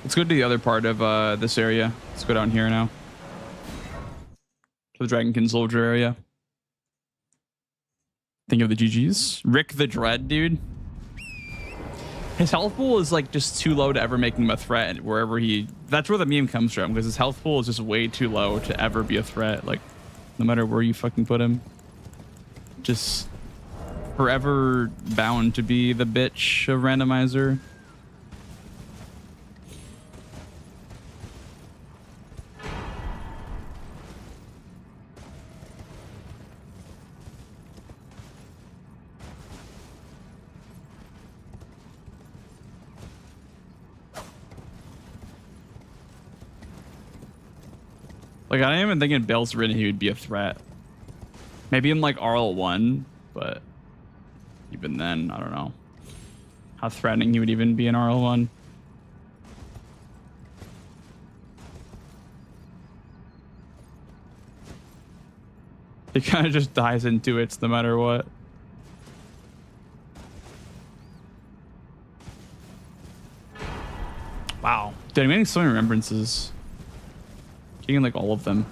Let's go to the other part of this area. Let's go down here now. To the Dragonkin Soldier area. Think of the GGs. Rick the Dread, dude. His health pool is like just too low to ever make him a threat wherever he... That's where the meme comes from, because his health pool is just way too low to ever be a threat. Like, no matter where you fucking put him. Just forever bound to be the bitch of Randomizer. Like, I didn't even think in Bale's Rin he would be a threat. Maybe in like RL1, but even then, I don't know how threatening he would even be in RL1. He kind of just dies into it no matter what. Wow. Dude, I'm getting so many remembrances. Getting like all of them.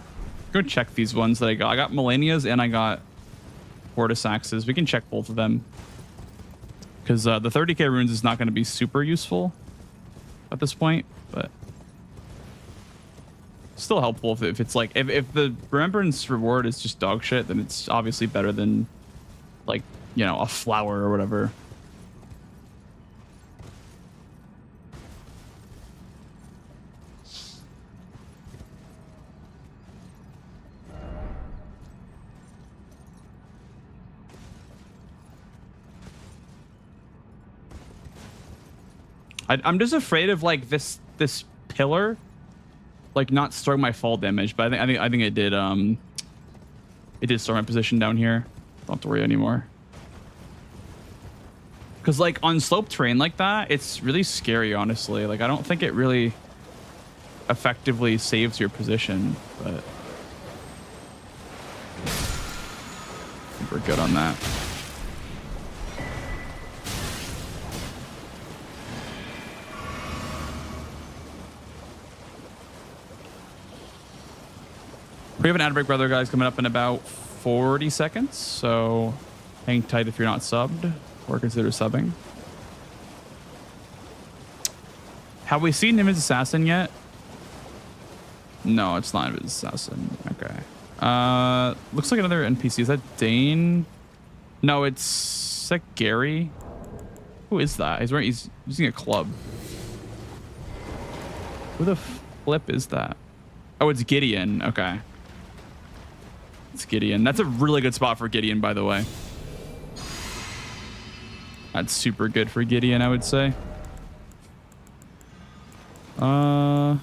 Go check these ones that I got. I got Melania's and I got Vortisax's. We can check both of them. Because the 30k runes is not going to be super useful at this point, but still helpful if it's like, if the remembrance reward is just dog shit, then it's obviously better than like, you know, a flower or whatever. I'm just afraid of like this pillar, like not storing my fall damage. But I think it did. It did store my position down here. Don't have to worry anymore. Because like on slope terrain like that, it's really scary. Honestly, like I don't think it really effectively saves your position. But I think we're good on that. We have an ad break, brother, guys, coming up in about 40 seconds. So Hang tight if you're not subbed, or consider subbing. Have we seen him as assassin yet? No, it's not him as assassin. Okay. Looks like another NPC. Is that Dane? No, it's like Gary. Who is that? He's using a club. Who the flip is that? Oh, it's Gideon. Okay. It's Gideon. That's a really good spot for Gideon, by the way. That's super good for Gideon, I would say. Yeah.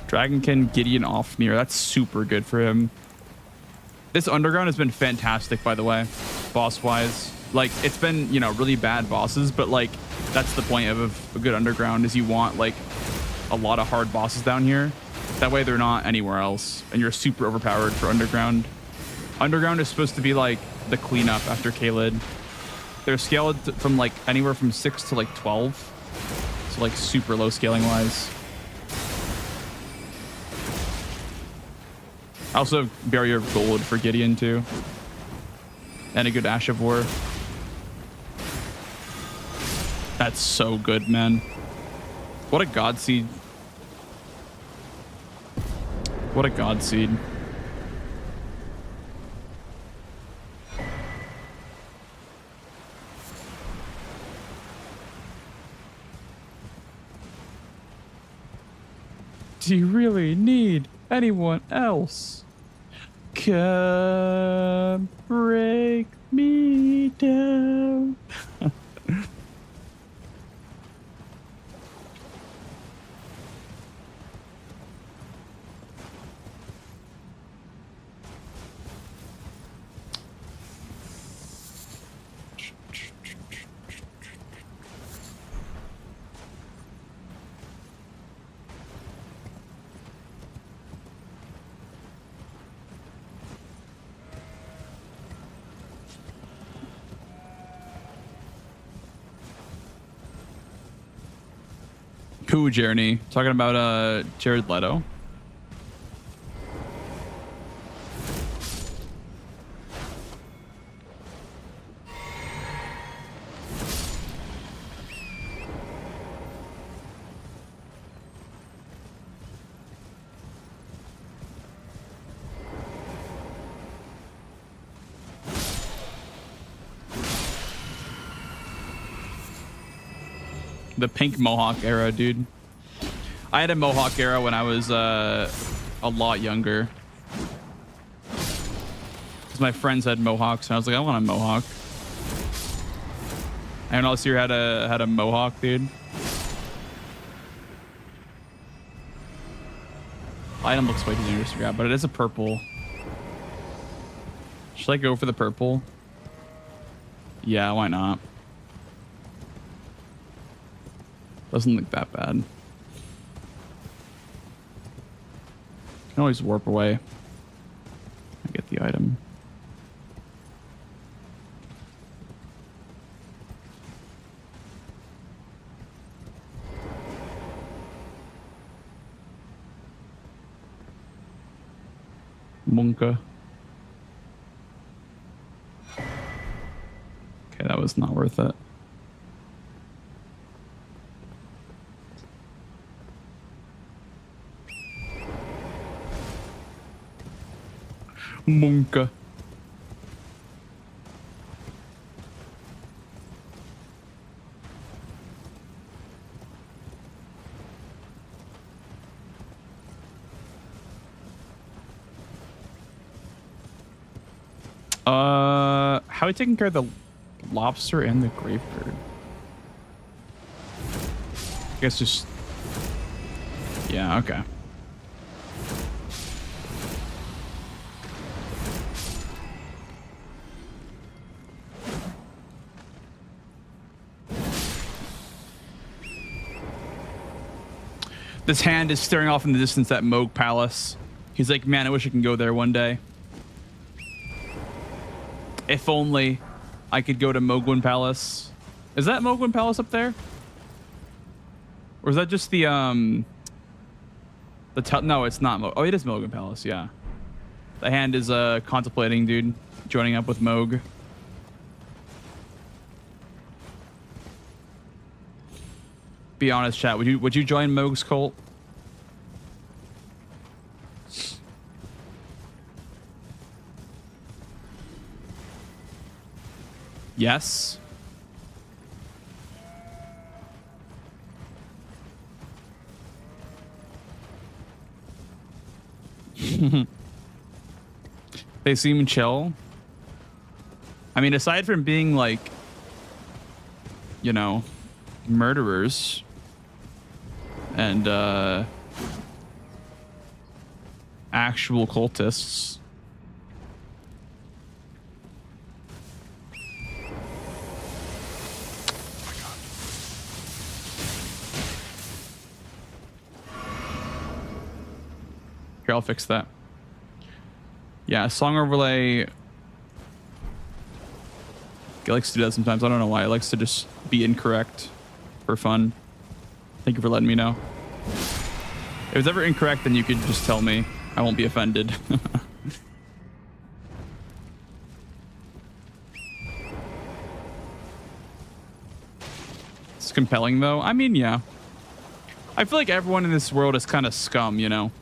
Dragonkin, Gideon, Offmere. That's super good for him. This underground has been fantastic, by the way, boss-wise. Like, it's been, you know, really bad bosses, but, like, that's the point of a good underground is you want, like, a lot of hard bosses down here. That way they're not anywhere else, and you're super overpowered for underground. Underground is supposed to be, like, the cleanup after Caelid. They're scaled from, like, anywhere from 6 to, like, 12. So, like, super low scaling-wise. I also have Barrier of Gold for Gideon, too. And a good Ash of War. That's so good, man. What a God Seed. What a God Seed. Do you really need anyone else? Come break me down. Who, Journey? Talking about Jared Leto. The pink mohawk era, dude. I had a mohawk era when I was a lot younger. Because my friends had mohawks, and I was like, I want a mohawk. Anyone else here had a mohawk, dude? Item looks way too dangerous to grab, but it is a purple. Should I go for the purple? Yeah, why not? Doesn't look that bad. Can always warp away. I get the item. Monka. Okay, that was not worth it. Monka. How are we taking care of the lobster and the grave bird? I guess just... Yeah, okay. This hand is staring off in the distance at Moog Palace. He's like, man, I wish I can go there one day. If only I could go to Mogwin Palace. Is that Mogwin Palace up there? Or is that just the no, it's not. Oh, it is Mogwin Palace, yeah. The hand is contemplating, dude. Joining up with Moog. Be honest, chat. Would you join Moog's cult? Yes. They seem chill. I mean, aside from being like, you know, murderers and actual cultists. Here, I'll fix that. Yeah, song overlay. He likes to do that sometimes. I don't know why. It likes to just be incorrect for fun. Thank you for letting me know. If it's ever incorrect, then you could just tell me. I won't be offended. It's compelling, though. I mean, yeah. I feel like everyone in this world is kind of scum, you know?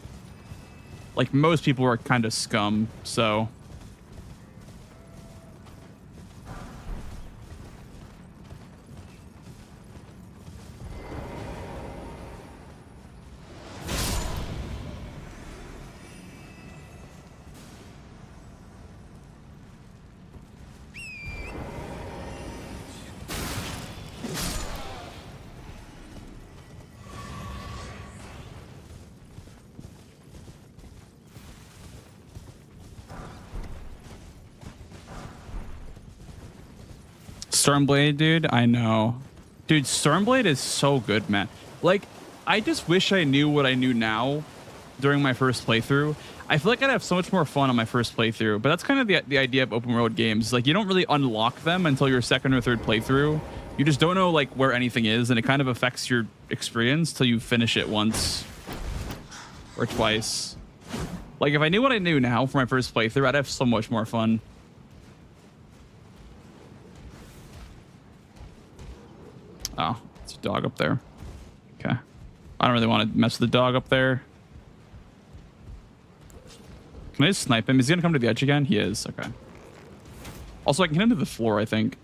Like, most people are kind of scum, so... Stormblade, dude, I know. Dude, Stormblade is so good, man. Like, I just wish I knew what I knew now during my first playthrough. I feel like I'd have so much more fun on my first playthrough, but that's kind of the idea of open world games. Like, you don't really unlock them until your second or third playthrough. You just don't know, like, where anything is, and it kind of affects your experience till you finish it once or twice. Like, if I knew what I knew now for my first playthrough, I'd have so much more fun. Oh, it's a dog up there. Okay. I don't really want to mess with the dog up there. Can I just snipe him? Is he going to come to the edge again? He is. Okay. Also, I can hit him to the floor, I think.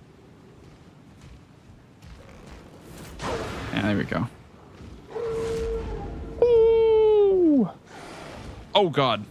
Yeah, there we go. Ooh. Oh, God.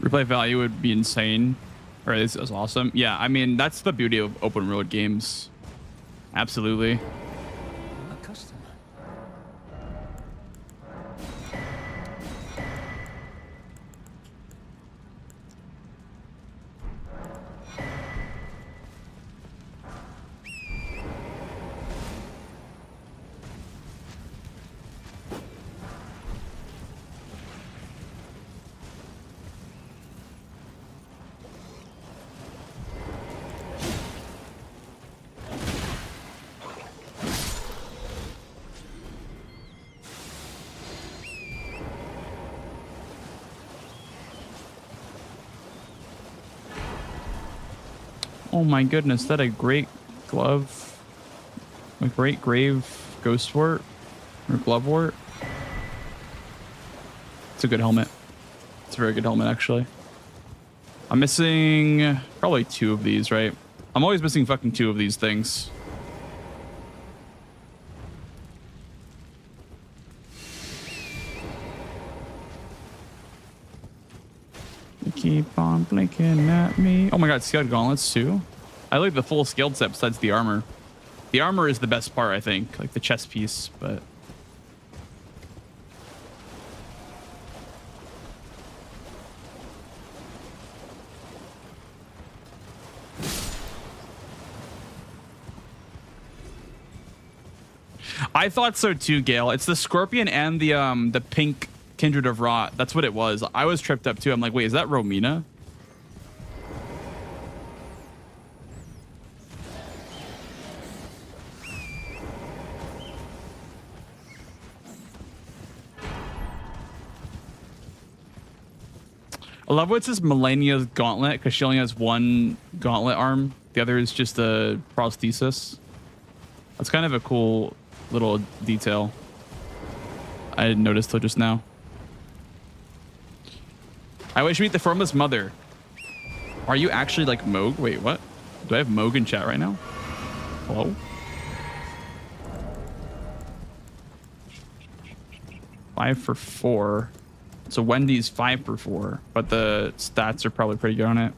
Replay value would be insane. Or this is awesome. Yeah, I mean, that's the beauty of open world games. Absolutely. A customer. Oh my goodness, that a great glove? A great grave ghostwort? Or glovewort? It's a good helmet. It's a very good helmet, actually. I'm missing probably 2 of these, right? I'm always missing fucking 2 of these things. keep on blinking at me. Oh my god, scaled gauntlets too. I like the full scaled set besides the armor. The armor is the best part, I think, like the chest piece, but I thought so too, Gale. It's the scorpion and the pink kindred of rot. That's what it was. I was tripped up too. I'm like, wait, is that Romina? I love what it says Melania's gauntlet because she only has one gauntlet arm. The other is just a prosthesis. That's kind of a cool little detail. I didn't notice till just now. I wish we meet the formless mother. Are you actually like Moog? Wait, what? Do I have Moog in chat right now? Hello? Five for 4. So Wendy's 5 for 4, but the stats are probably pretty good on it.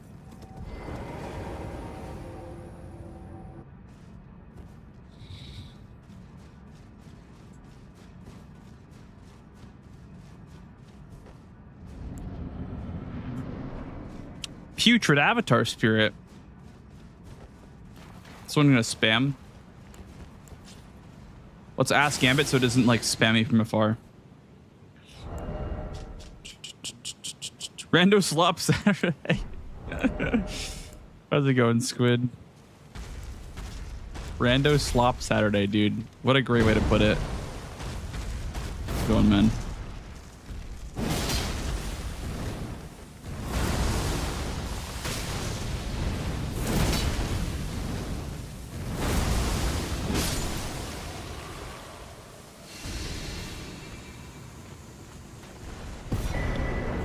Putrid Avatar Spirit. This one I'm gonna spam. Let's ask Gambit so it doesn't like spam me from afar. Rando Slop Saturday. How's it going, Squid? Rando Slop Saturday, dude. What a great way to put it. How's it going, man?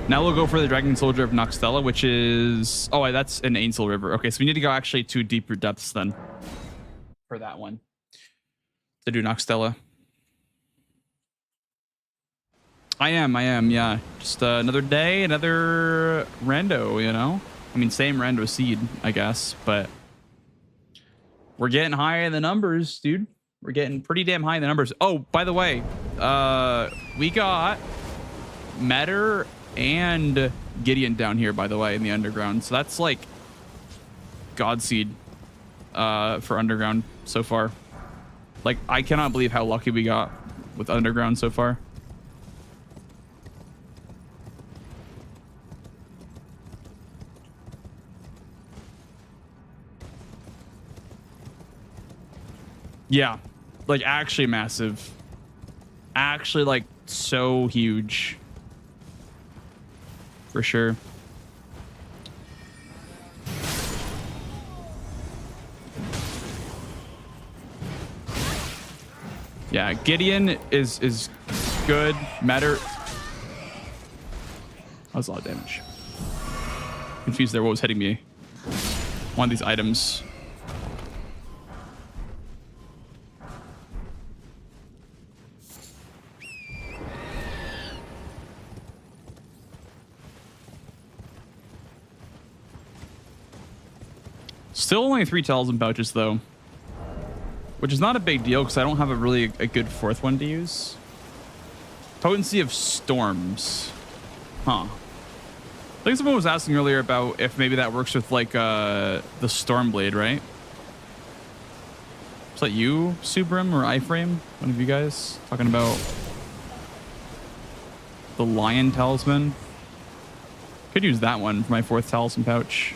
Now we'll go for the Dragon Soldier of Noxtella, which is... Oh, that's an Ainsel River. Okay, so we need to go actually to deeper depths then. For that one. To do Noxtella. I am, yeah. Just another day, another rando, you know? I mean, same rando seed, I guess, but... We're getting high in the numbers, dude. We're getting pretty damn high in the numbers. Oh, by the way, we got Metter and Gideon down here, by the way, in the underground. So that's like Godseed for underground so far. Like, I cannot believe how lucky we got with underground so far. Yeah, like actually massive. Actually, like so huge. For sure. Yeah, Gideon is good. Matter. That was a lot of damage. Confused there what was hitting me. One of these items. Still only 3 talisman pouches though, which is not a big deal because I don't have a good 4th one to use. Potency of storms. Huh. I think someone was asking earlier about if maybe that works with like the Stormblade, right? Is that you, Subrim or iFrame? One of you guys talking about the Lion Talisman? Could use that one for my 4th talisman pouch.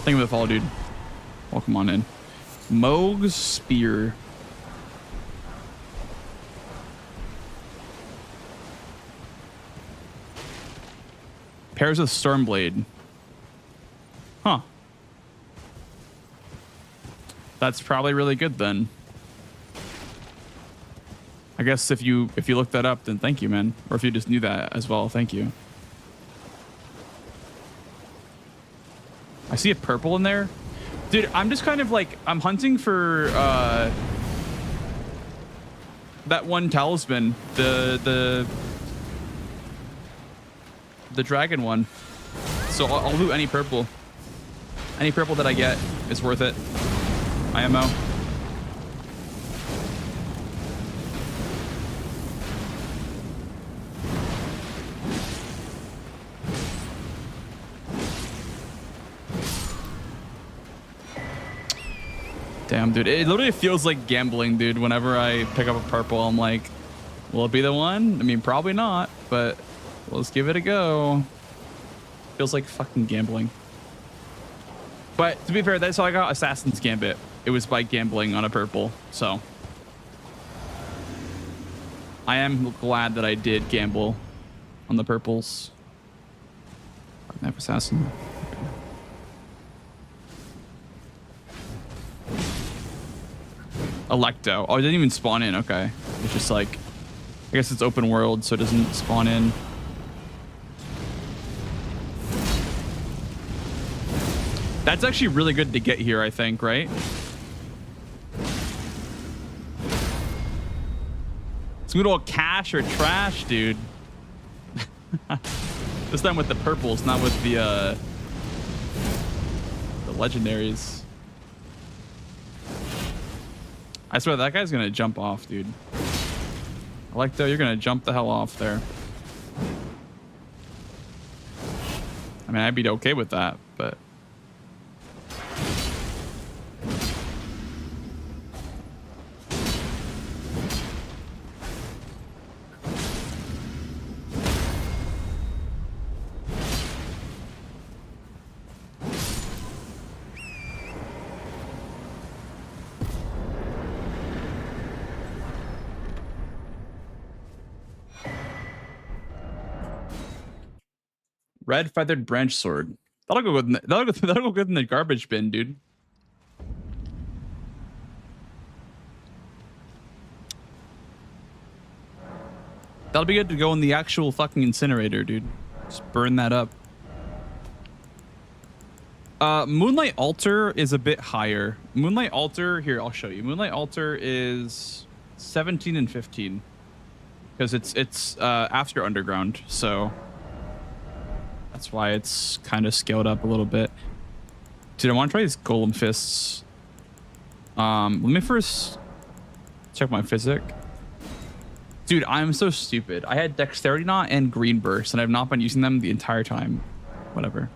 Thank you for the follow, dude. Welcome on in. Moog's Spear. Pairs with Stormblade. Huh. That's probably really good then. I guess if you looked that up, then thank you, man. Or if you just knew that as well, thank you. I see a purple in there. Dude, I'm just kind of like, I'm hunting for that one talisman, the dragon one. So I'll loot any purple. Any purple that I get is worth it. IMO. Damn, dude. It literally feels like gambling, dude. Whenever I pick up a purple, I'm like, will it be the one? I mean, probably not, but let's give it a go. Feels like fucking gambling. But to be fair, that's how I got Assassin's Gambit. It was by gambling on a purple, so. I am glad that I did gamble on the purples. I have Assassin. Electo. Oh, it didn't even spawn in. Okay. It's just like, I guess it's open world, so it doesn't spawn in. That's actually really good to get here, I think, right? It's good old cash or trash, dude. This time with the purples, not with the legendaries. I swear that guy's gonna jump off, dude. Electo, you're gonna jump the hell off there. I mean, I'd be okay with that, but. Red feathered branch sword. That'll go good. That'll go good in the garbage bin, dude. That'll be good to go in the actual fucking incinerator, dude. Just burn that up. Moonlight Altar is a bit higher. Moonlight Altar, here, I'll show you. Moonlight Altar is 17 and 15. Because it's after underground, so that's why it's kind of scaled up a little bit. Dude, I want to try these golem fists. Let me first check my physic. Dude, I'm so stupid. I had Dexterity Knot and Green Burst, and I've not been using them the entire time. Whatever.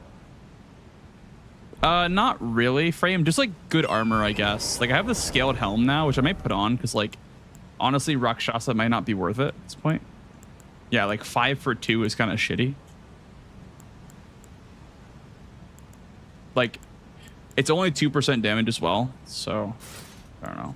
Not really, Frame. Just like good armor, I guess. Like I have the scaled helm now, which I might put on because like honestly, Rakshasa might not be worth it at this point. Yeah, like 5 for 2 is kind of shitty. Like, it's only 2% damage as well, so I don't know.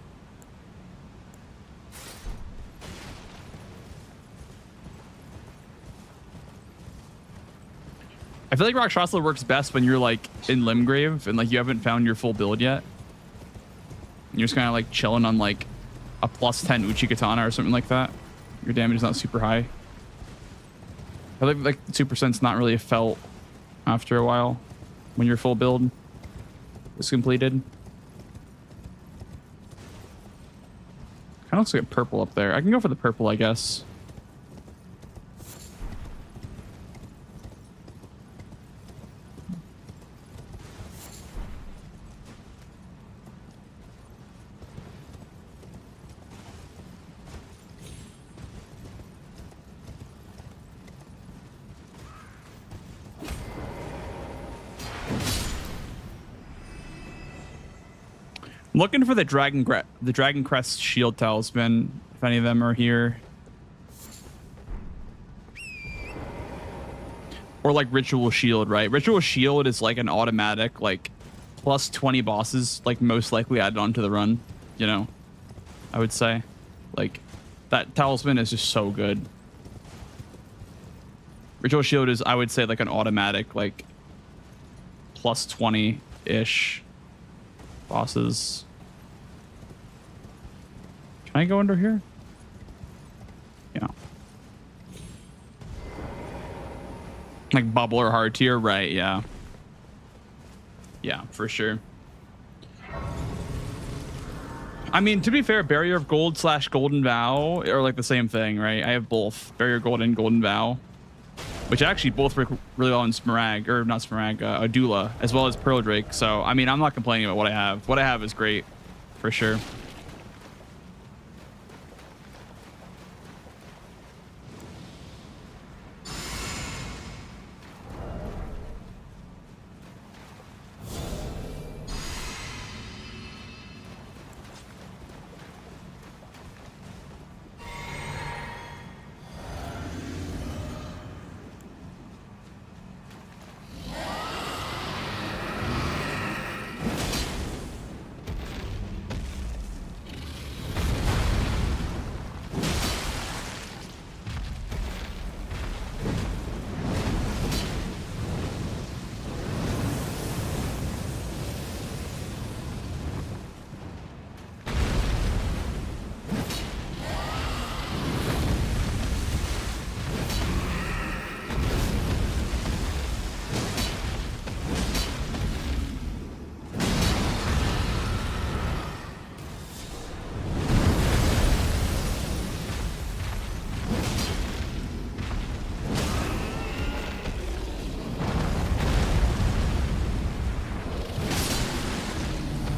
I feel like Rakshasa works best when you're like in Limgrave and like you haven't found your full build yet. And you're just kind of like chilling on like a +10 Uchi Katana or something like that. Your damage is not super high. I think like 2%'s not really felt after a while when your full build is completed. Kind of looks like a purple up there. I can go for the purple, I guess. I'm looking for the Dragon Crest shield talisman, if any of them are here. Or like Ritual Shield, right? Ritual Shield is like an automatic, like +20 bosses, like most likely added onto the run, you know, I would say. Like that talisman is just so good. Ritual Shield is, I would say, like an automatic, like +20-ish bosses. Can I go under here? Yeah. Like bubble or hard tier, right? Yeah. Yeah, for sure. I mean, to be fair, Barrier of Gold / Golden Vow are like the same thing, right? I have both Barrier of Gold and Golden Vow, which actually both work really well in Smaragd, or not Smaragd, Adula, as well as Pearl Drake. So, I mean, I'm not complaining about what I have. What I have is great, for sure.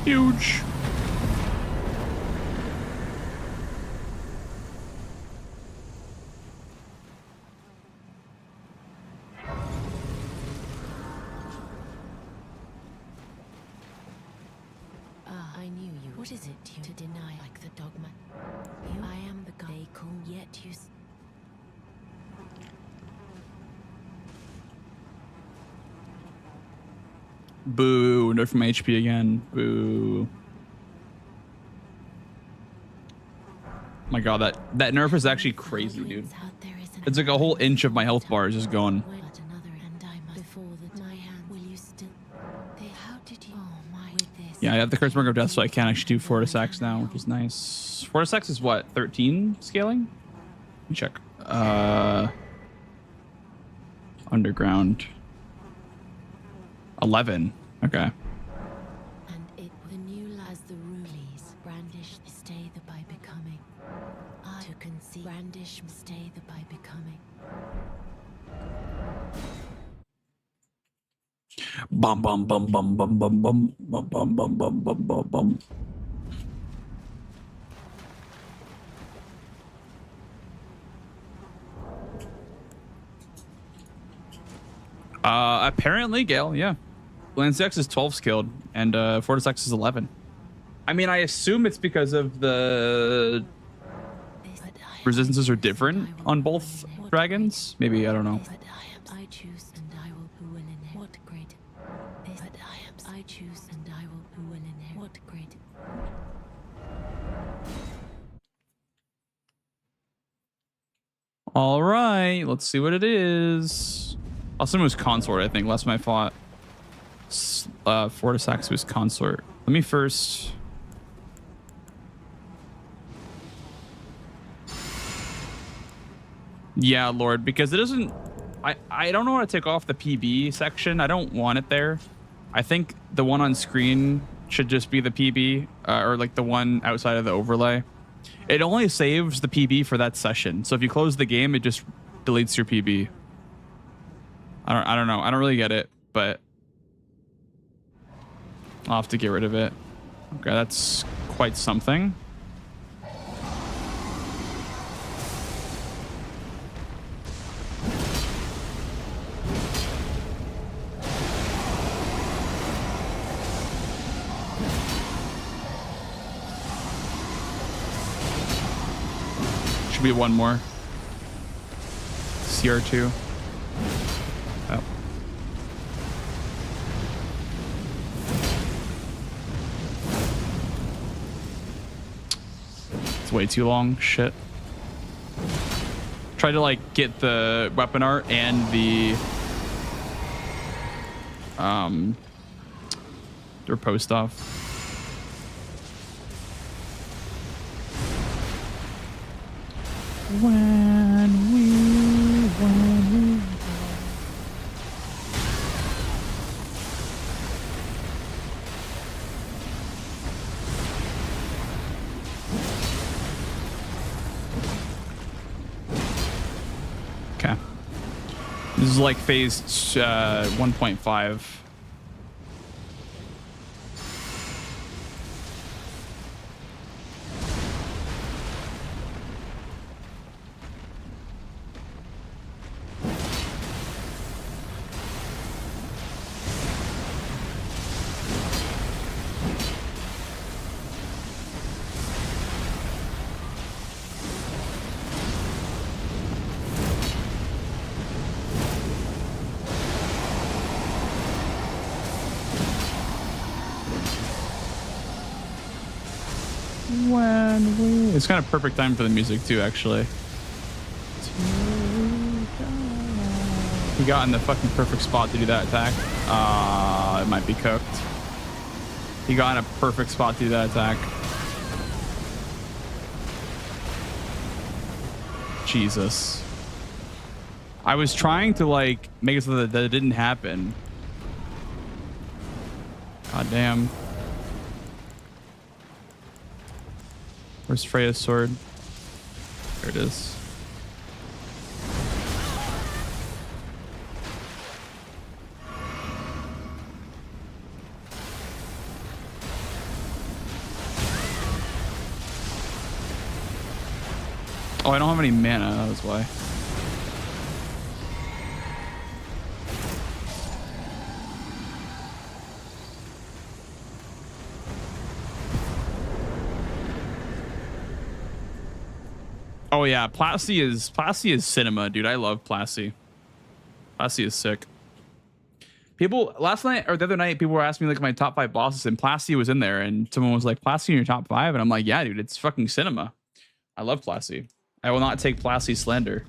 Huge. I knew you. What is it you to deny like the dogma? You, I am the god they call, yet you. Boo. Nerf from HP again. Boo. My god, that nerf is actually crazy, dude. It's like a whole inch of my health bar is just gone. Yeah, I have the curse mark of death, so I can't actually do Fortis X now, which is nice. Fortis X is what, 13 scaling? Let me check. Underground. 11. Okay. And it the new as the rulies brandish stay the by becoming. I to conceive brandish stay the by becoming. Bum bum bum bum bum bum bum bum bum bum bum bum bum bum. Apparently, Gale, yeah. Lance X is 12 skilled and Fortis X is 11. I mean, I assume it's because of the resistances are different on both dragons. Maybe, I don't know. I choose and I will who will inherit what great. But I choose and I will who will inherit what great. All right, let's see what it is. Also, it was consort, I think. Last time I fought Fortis X was consort. Let me first. Yeah, Lord, because it doesn't. I don't know how to take off the PB section. I don't want it there. I think the one on screen should just be the PB, or like the one outside of the overlay. It only saves the PB for that session. So if you close the game, it just deletes your PB. I don't know. I don't really get it, but I'll have to get rid of it. Okay, that's quite something. Should be one more. CR2. Oh. It's way too long. Shit. Try to like get the weapon art and the post off. When we This is like phase 1.5. It's kind of perfect time for the music too, actually. He got in the fucking perfect spot to do that attack. It might be cooked. He got in a perfect spot to do that attack. Jesus. I was trying to like make it so that it didn't happen. God damn. Where's Freya's sword? There it is. Oh, I don't have any mana, that was why. Oh yeah, Plasty is cinema, dude. I love Plasty. Plasty is sick. People last night or the other night, people were asking me like my top 5 bosses, and Plasty was in there, and someone was like, "Plasty in your top 5?" And I'm like, "Yeah, dude, it's fucking cinema. I love Plasty. I will not take Plasty slander."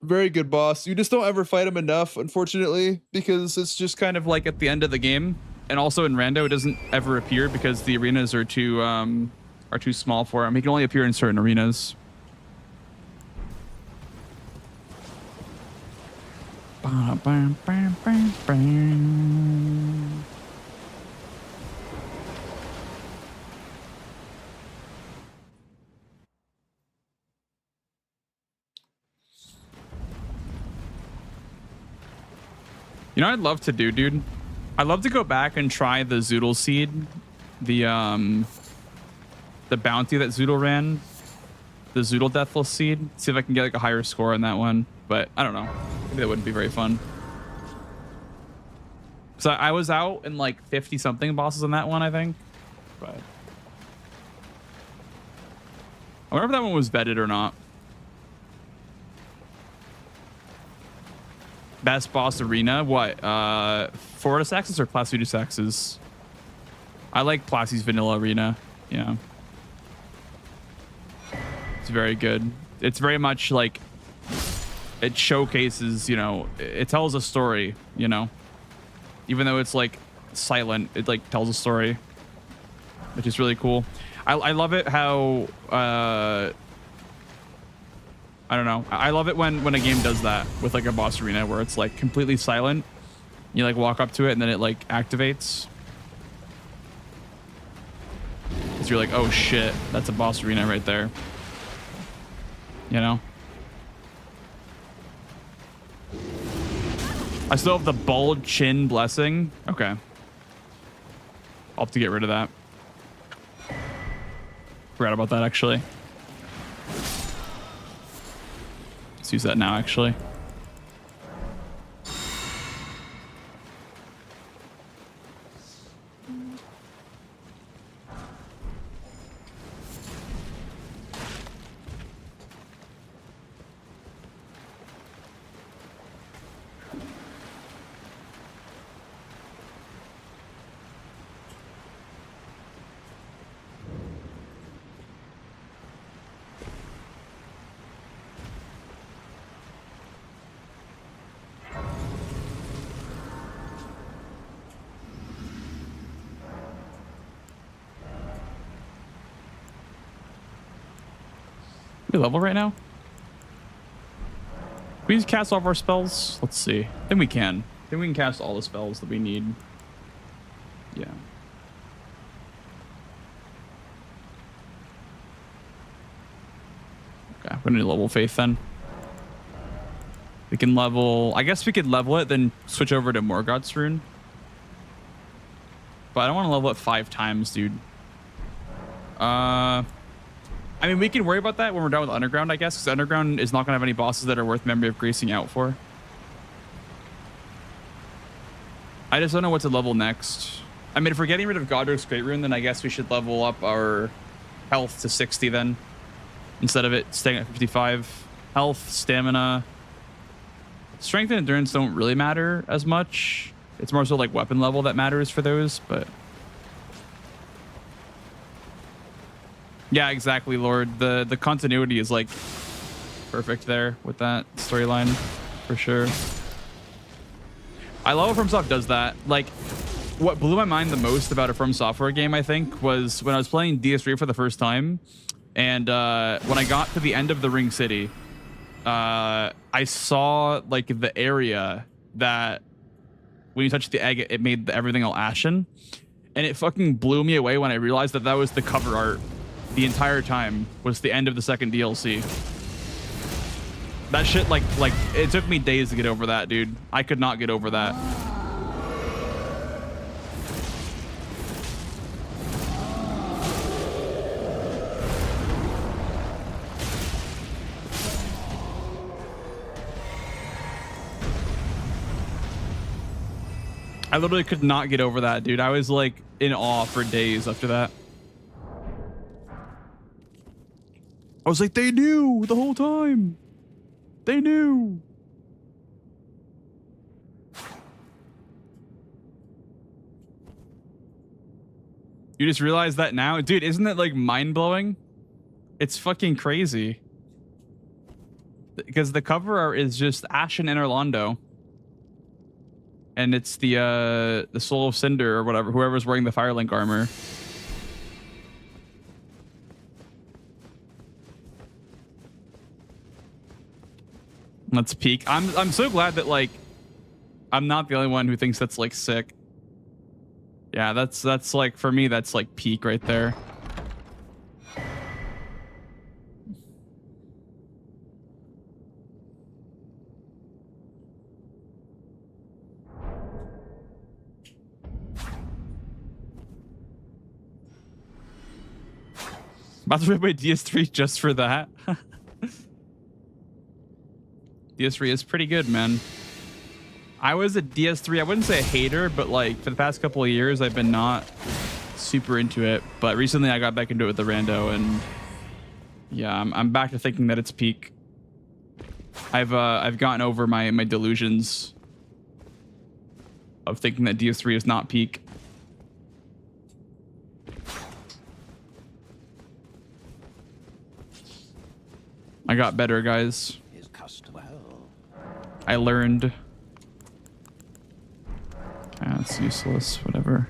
Very good boss. You just don't ever fight him enough, unfortunately, because it's just kind of like at the end of the game, and also in Rando, it doesn't ever appear because the arenas are too small for him. He can only appear in certain arenas. You know what I'd love to do, dude? I'd love to go back and try the Zoodle seed, the bounty that Zoodle ran, the Zoodle Deathless seed. See if I can get like a higher score on that one. But I don't know. Maybe that wouldn't be very fun. So I was out in like 50 something bosses on that one, I think. But I wonder if that one was vetted or not. Best boss arena? What? Fortis Axis or Placidus Axis? I like Placy's vanilla arena. Yeah. It's very good. It's very much like it showcases, you know, it tells a story, you know. Even though it's like silent, it like tells a story, which is really cool. I love it how I don't know. I love it when a game does that with like a boss arena where it's like completely silent. You like walk up to it and then it like activates. So you're like, oh shit, that's a boss arena right there. You know? I still have the bold chin blessing. Okay. I'll have to get rid of that. Forgot about that actually. Let's use that now actually. We level right now? Can we just cast all of our spells? Let's see. I think we can. I think we can cast all the spells that we need. Yeah. Okay, I'm gonna level Faith then. We can level, I guess we could level it, then switch over to Morgoth's Rune. But I don't want to level it 5 times, dude. I mean, we can worry about that when we're done with Underground, I guess, because Underground is not going to have any bosses that are worth Memory of Gracing out for. I just don't know what to level next. I mean, if we're getting rid of Godric's Great Rune, then I guess we should level up our health to 60 then, instead of it staying at 55. Health, stamina, strength and endurance don't really matter as much. It's more so like weapon level that matters for those, but yeah, exactly, Lord. The continuity is like perfect there with that storyline for sure. I love when FromSoft does that. Like, what blew my mind the most about a From Software game, I think, was when I was playing DS3 for the first time, and when I got to the end of the Ring City, I saw like the area that when you touch the egg, it made everything all ashen, and it fucking blew me away when I realized that that was the cover art the entire time, was the end of the second DLC. That shit, like it took me days to get over that, dude. I could not get over that. I literally could not get over that, dude. I was like in awe for days after that. I was like, they knew the whole time. They knew. You just realize that now? Dude, isn't that like mind-blowing? It's fucking crazy. Because the cover art is just Ashen and Orlando. And it's the Soul of Cinder or whatever, whoever's wearing the Firelink armor. Let's peek. I'm so glad that like I'm not the only one who thinks that's like sick. Yeah, that's like, for me, that's like peak right there. About to play DS3 just for that. DS3 is pretty good, man. I was a DS3, I wouldn't say a hater, but like for the past couple of years, I've been not super into it. But recently I got back into it with the Rando, and yeah, I'm back to thinking that it's peak. I've gotten over my delusions of thinking that DS3 is not peak. I got better, guys. I learned. That's useless. Whatever.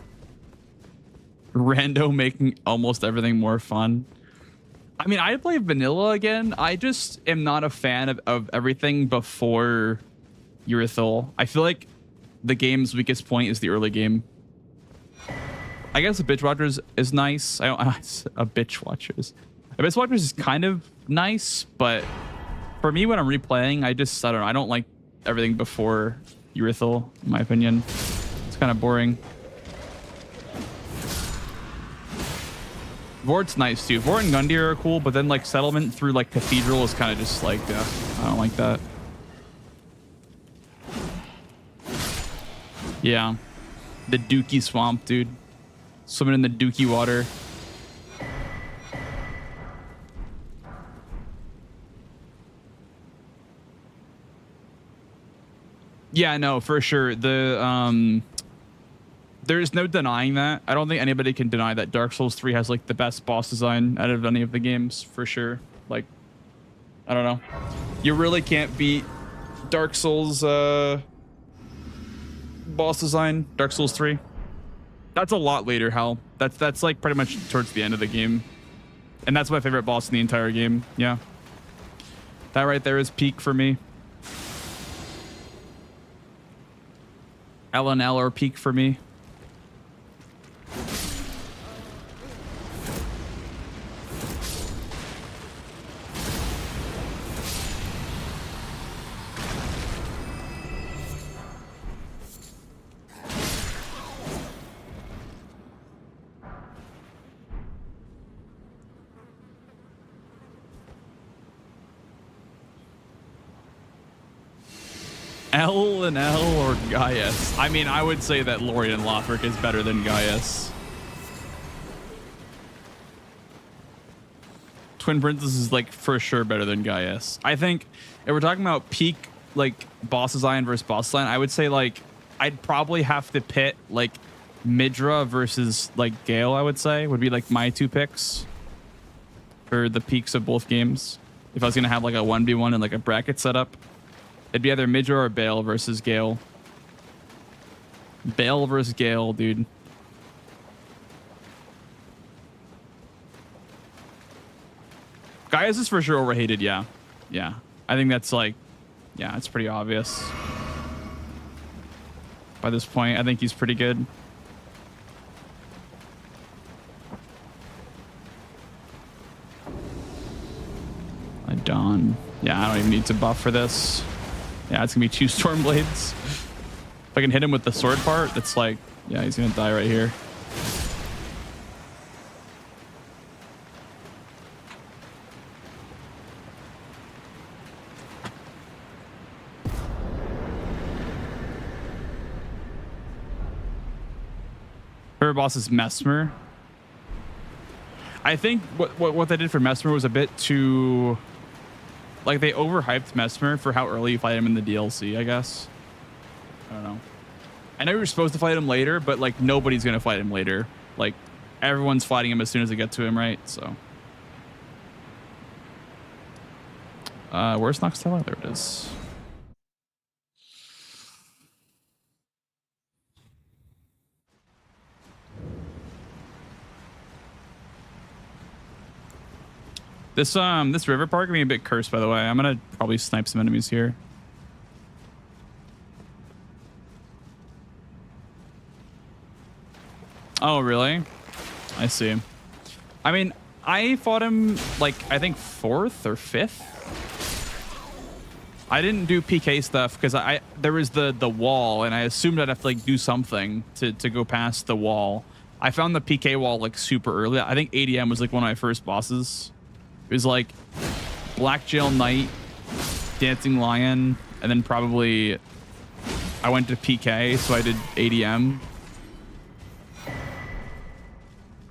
Rando making almost everything more fun. I mean, I play vanilla again. I just am not a fan of everything before Urethil. I feel like the game's weakest point is the early game. I guess a Bitch Watchers is nice. A Bitch Watchers. A Bitch Watchers is kind of nice, but for me, when I'm replaying, I don't know. I don't like everything before Urethil, in my opinion. It's kind of boring. Vort's nice too. Vort and Gundyr are cool, but then like Settlement through like Cathedral is kind of just like, I don't like that. Yeah. The Dookie Swamp, dude. Swimming in the Dookie water. Yeah, no, for sure. There's no denying that. I don't think anybody can deny that Dark Souls 3 has like the best boss design out of any of the games, for sure. Like, I don't know. You really can't beat Dark Souls boss design, Dark Souls 3. That's a lot later, Hal. That's like pretty much towards the end of the game. And that's my favorite boss in the entire game. Yeah. That right there is peak for me. LNL or peak for me. L and L or Gaius? I mean, I would say that Lorien Lothric is better than Gaius. Twin Princess is like for sure better than Gaius. I think if we're talking about peak like boss's line versus boss line, I would say like I'd probably have to pit like Midra versus like Gale. I would say would be like my 2 picks for the peaks of both games. If I was gonna have like a 1v1 and like a bracket setup, it'd be either Midra or Bale versus Gale. Bale versus Gale, dude. Gaius is for sure overhated, yeah. Yeah. I think that's like, yeah, it's pretty obvious. By this point, I think he's pretty good. Dawn. Yeah, I don't even need to buff for this. Yeah, it's gonna be 2 Stormblades. If I can hit him with the sword part, that's like, yeah, he's gonna die right here. Her boss is Mesmer. I think what they did for Mesmer was a bit too, like they overhyped Mesmer for how early you fight him in the DLC, I guess. I don't know. I know you're supposed to fight him later, but like nobody's gonna fight him later. Like everyone's fighting him as soon as they get to him, right? So where's Noxtella? There it is. This river part can be a bit cursed, by the way. I'm gonna probably snipe some enemies here. Oh, really? I see. I mean, I fought him like I think 4th or 5th. I didn't do PK stuff because there was the wall, and I assumed I'd have to like do something to go past the wall. I found the PK wall like super early. I think ADM was like one of my first bosses. It was like Black Jail Knight, Dancing Lion, and then probably I went to PK, so I did ADM.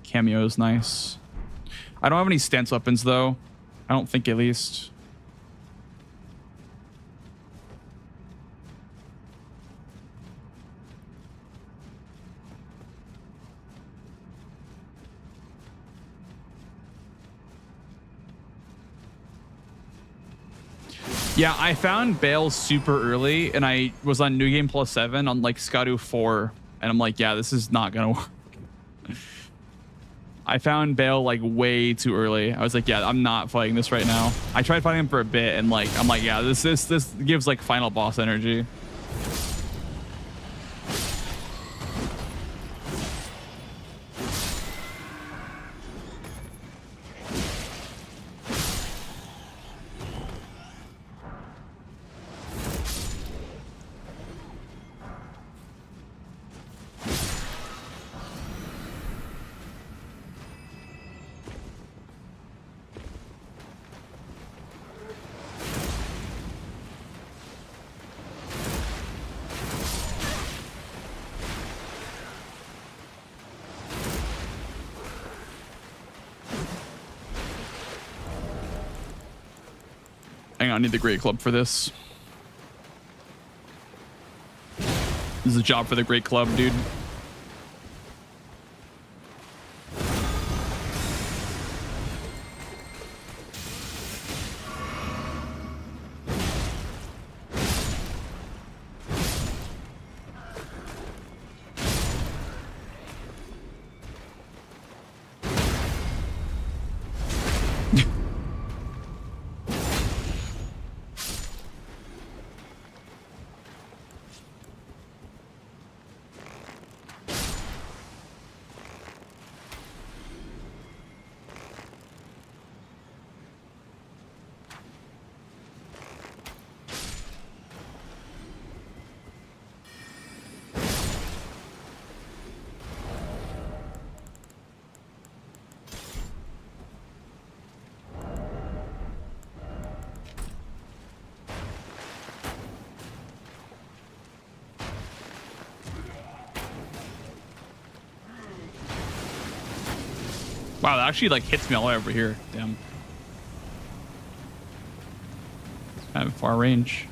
Cameo is nice. I don't have any stance weapons though. I don't think, at least. Yeah, I found Bale super early, and I was on New Game Plus 7 on like Skadu 4, and I'm like, yeah, this is not gonna work. I found Bale like way too early. I was like, yeah, I'm not fighting this right now. I tried fighting him for a bit, and like, I'm like, yeah, this gives like final boss energy. Hang on, I need the Great Club for this. This is a job for the Great Club, dude. Wow, that actually like hits me all the way over here. Damn. Kind of far range.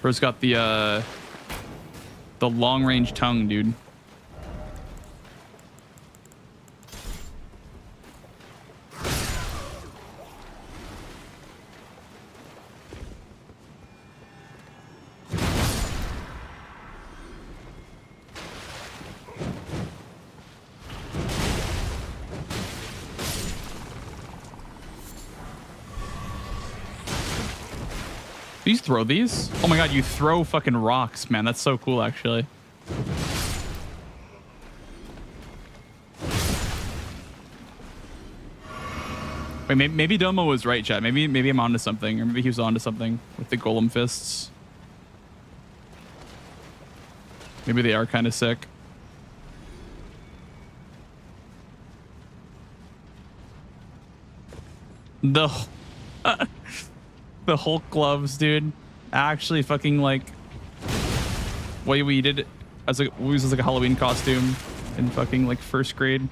Bro's got the long range tongue, dude. Do you throw these? Oh my god, you throw fucking rocks, man. That's so cool, actually. Wait, maybe Domo was right, chat. Maybe I'm onto something, or maybe he was onto something with the golem fists. Maybe they are kind of sick. The Hulk gloves, dude. Actually, fucking like what we did as a we was like a Halloween costume in fucking like first grade.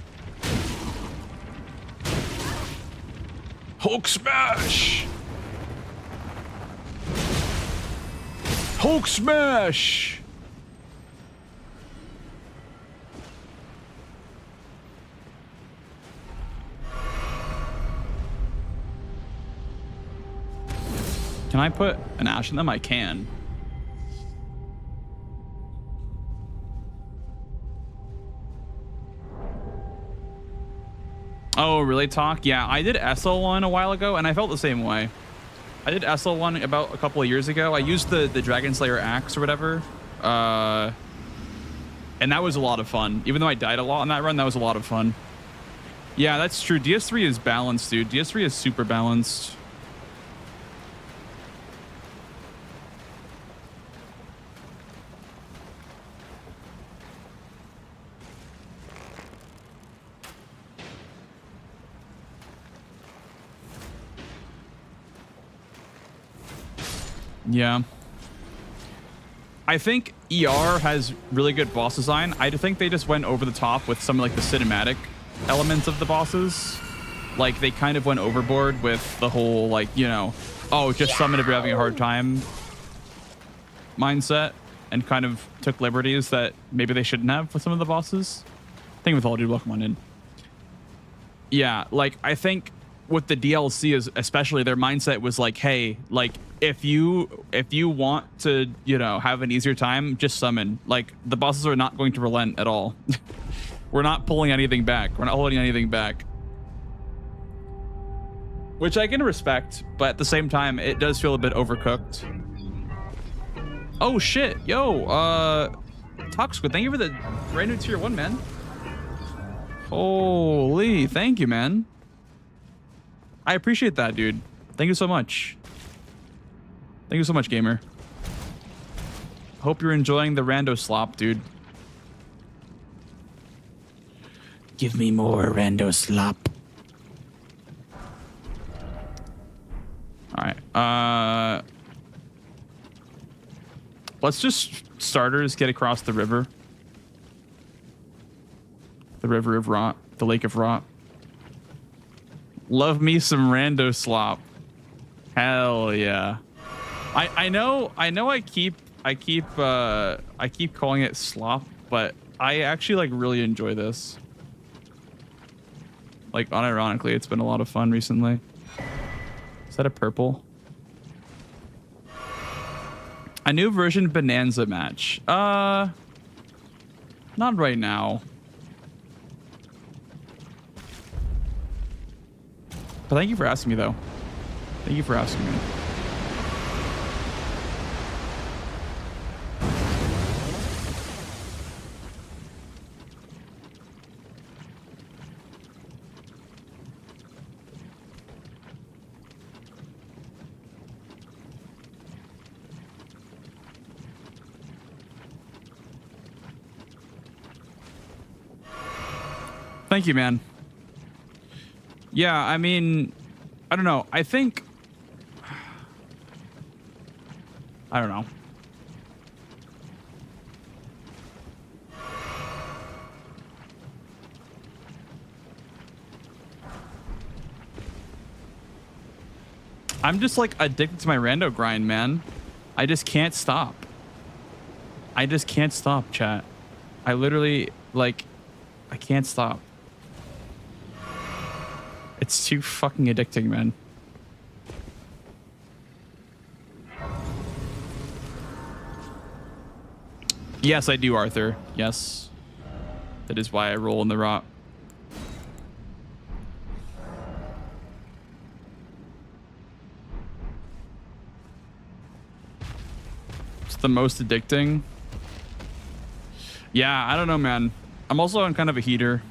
Hulk smash! Hulk smash! Can I put an ash in them? I can. Oh, really, Talk? Yeah, I did SL1 a while ago, and I felt the same way. I did SL1 about a couple of years ago. I used the Dragon Slayer axe or whatever. And that was a lot of fun. Even though I died a lot on that run, that was a lot of fun. Yeah, that's true. DS3 is balanced, dude. DS3 is super balanced. Yeah. I think ER has really good boss design. I think they just went over the top with some like the cinematic elements of the bosses. Like they kind of went overboard with the whole like, you know, oh, just summon if you're having a hard time mindset, and kind of took liberties that maybe they shouldn't have with some of the bosses. Thank you with all, dude. Welcome on in. Yeah, like I think with the DLC is especially their mindset was like, hey, like if you want to, you know, have an easier time, just summon. Like the bosses are not going to relent at all. We're not pulling anything back. We're not holding anything back. Which I can respect, but at the same time, it does feel a bit overcooked. Oh shit, yo, Toxquid, thank you for the brand new tier 1, man. Holy, thank you, man. I appreciate that, dude. Thank you so much. Thank you so much, gamer. Hope you're enjoying the rando slop, dude. Give me more rando slop. All right. Let's just starters get across the river. The river of rot. The lake of rot. Love me some rando slop. Hell yeah. I know I keep calling it slop, but I actually like really enjoy this. Like unironically, it's been a lot of fun recently. Is that a purple? A new version Bonanza match. Not right now. But thank you for asking me, though. Thank you for asking me. Thank you, man. Yeah, I mean, I don't know. I think... I don't know. I'm just like addicted to my rando grind, man. I just can't stop. I just can't stop, chat. I literally, like, I can't stop. It's too fucking addicting, man. Yes, I do, Arthur. Yes. That is why I roll in the rot. It's the most addicting. Yeah, I don't know, man. I'm also on kind of a heater.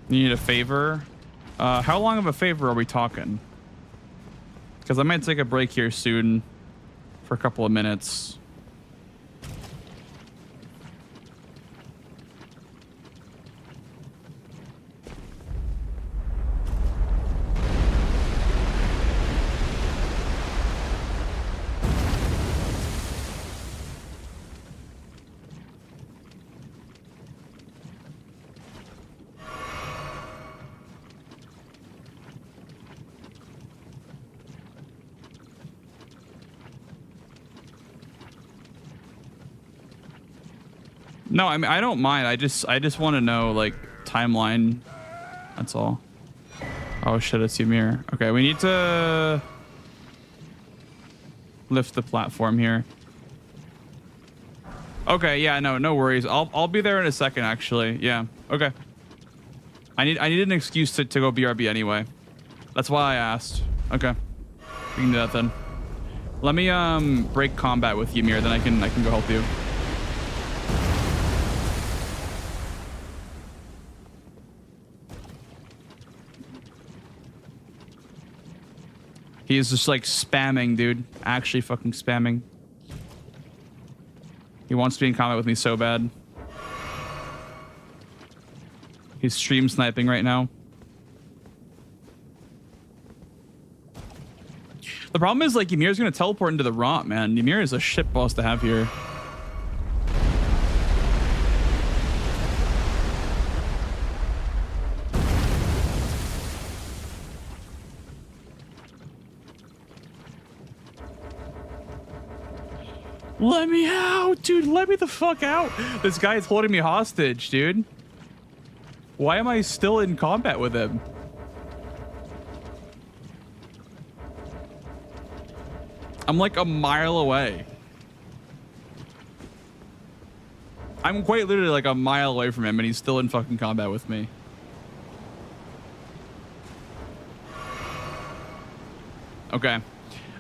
You need a favor? How long of a favor are we talking? Because I might take a break here soon for a couple of minutes. No, I mean, I don't mind. I just want to know, like, timeline. That's all. Oh shit, it's Ymir. Okay, we need to lift the platform here. Okay, yeah, no worries. I'll be there in a second, actually. Yeah. Okay. I need an excuse to go BRB anyway. That's why I asked. Okay. We can do that then. Let me break combat with Ymir, then I can go help you. He is just like spamming, dude. Actually fucking spamming. He wants to be in combat with me so bad. He's stream sniping right now. The problem is, like, Ymir's gonna teleport into the rot, man. Ymir is a shit boss to have here. Let me out, dude. Let me the fuck out. This guy is holding me hostage, dude. Why am I still in combat with him? I'm like a mile away. I'm quite literally like a mile away from him and he's still in fucking combat with me. Okay.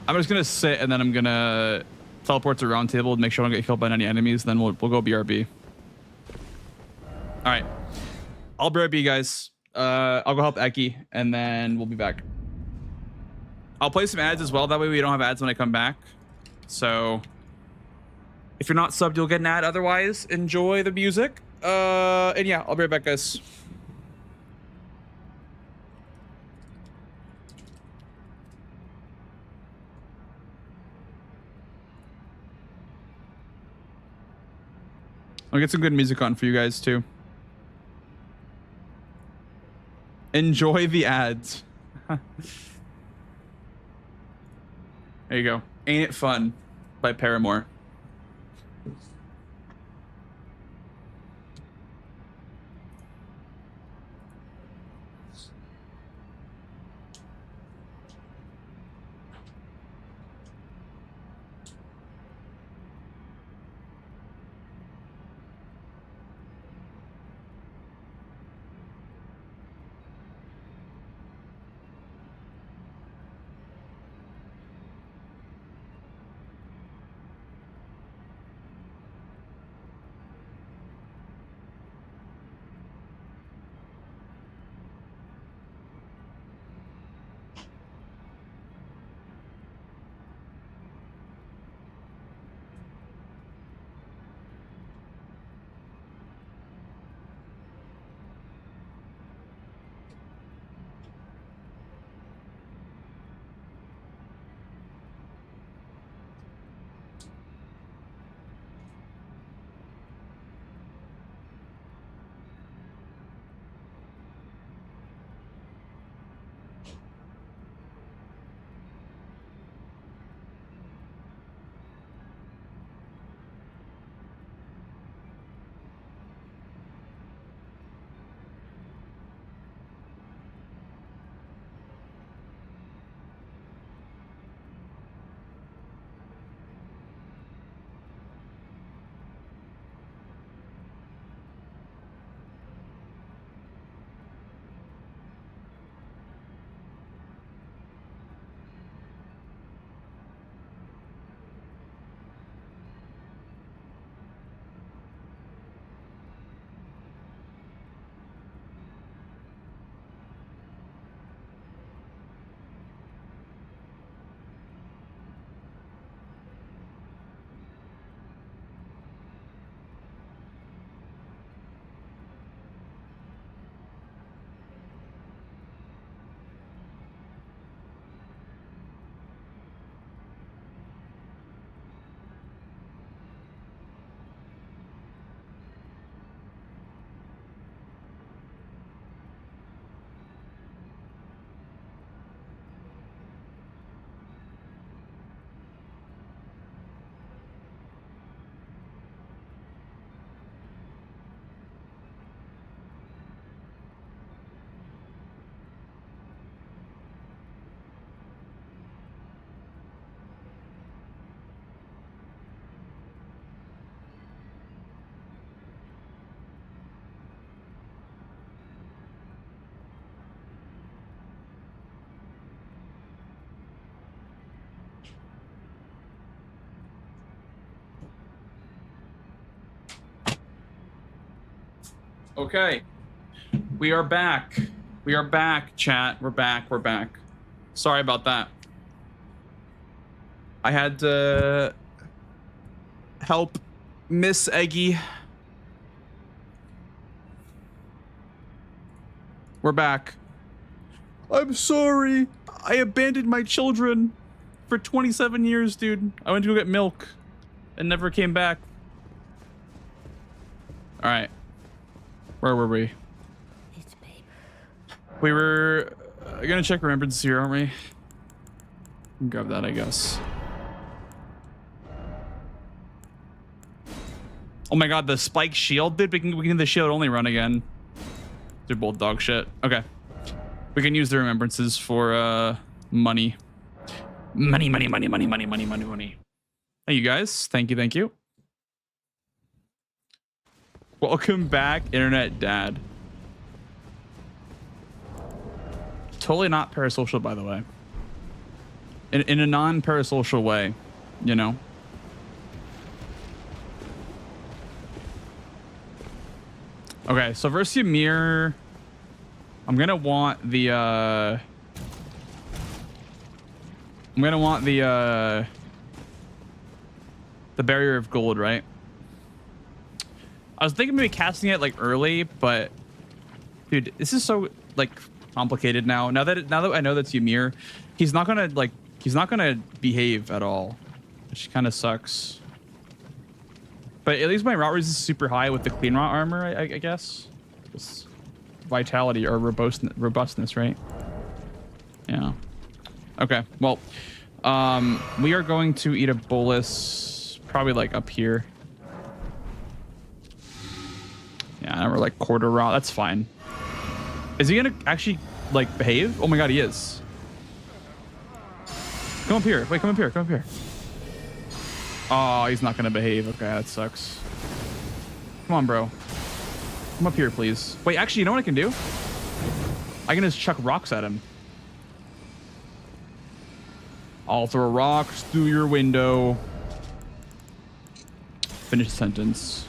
I'm just gonna sit and then I'm gonna teleport to round table to make sure I don't get killed by any enemies. Then we'll go BRB. All right. I'll BRB, guys. I'll go help Eki and then we'll be back. I'll play some ads as well. That way we don't have ads when I come back. So if you're not subbed, you'll get an ad. Otherwise, enjoy the music. And yeah, I'll be right back, guys. I'll get some good music on for you guys too. Enjoy the ads. There you go. Ain't It Fun by Paramore. Okay. We are back. We are back, chat. We're back. We're back. Sorry about that. I had to help Miss Eggy. We're back. I'm sorry. I abandoned my children for 27 years, dude. I went to go get milk and never came back. All right. Where were we? It's babe. We were gonna check remembrance here, aren't we? Grab that, I guess. Oh my god, the spike shield, dude. We can do the shield only run again. They're both dog shit. Okay. We can use the remembrances for money. Money. Thank you guys. Thank you. Welcome back, internet dad. Totally not parasocial, by the way. In a non-parasocial way, you know. Okay, so versus Ymir, I'm gonna want the barrier of gold, right? I was thinking maybe casting it like early, but dude, this is so like complicated now. Now that I know that's Ymir, he's not gonna behave at all, which kind of sucks. But at least my rot resist is super high with the clean rot armor, I guess. It's vitality or robustness, right? Yeah. Okay. Well, we are going to eat a bolus, probably like up here. Yeah, and we're like quarter rot. That's fine. Is he gonna actually like behave? Oh my god, he is. Come up here. Wait, come up here. Come up here. Oh, he's not gonna behave. Okay, that sucks. Come on, bro. Come up here, please. Wait, actually, you know what I can do? I can just chuck rocks at him. I'll throw rocks through your window. Finish the sentence.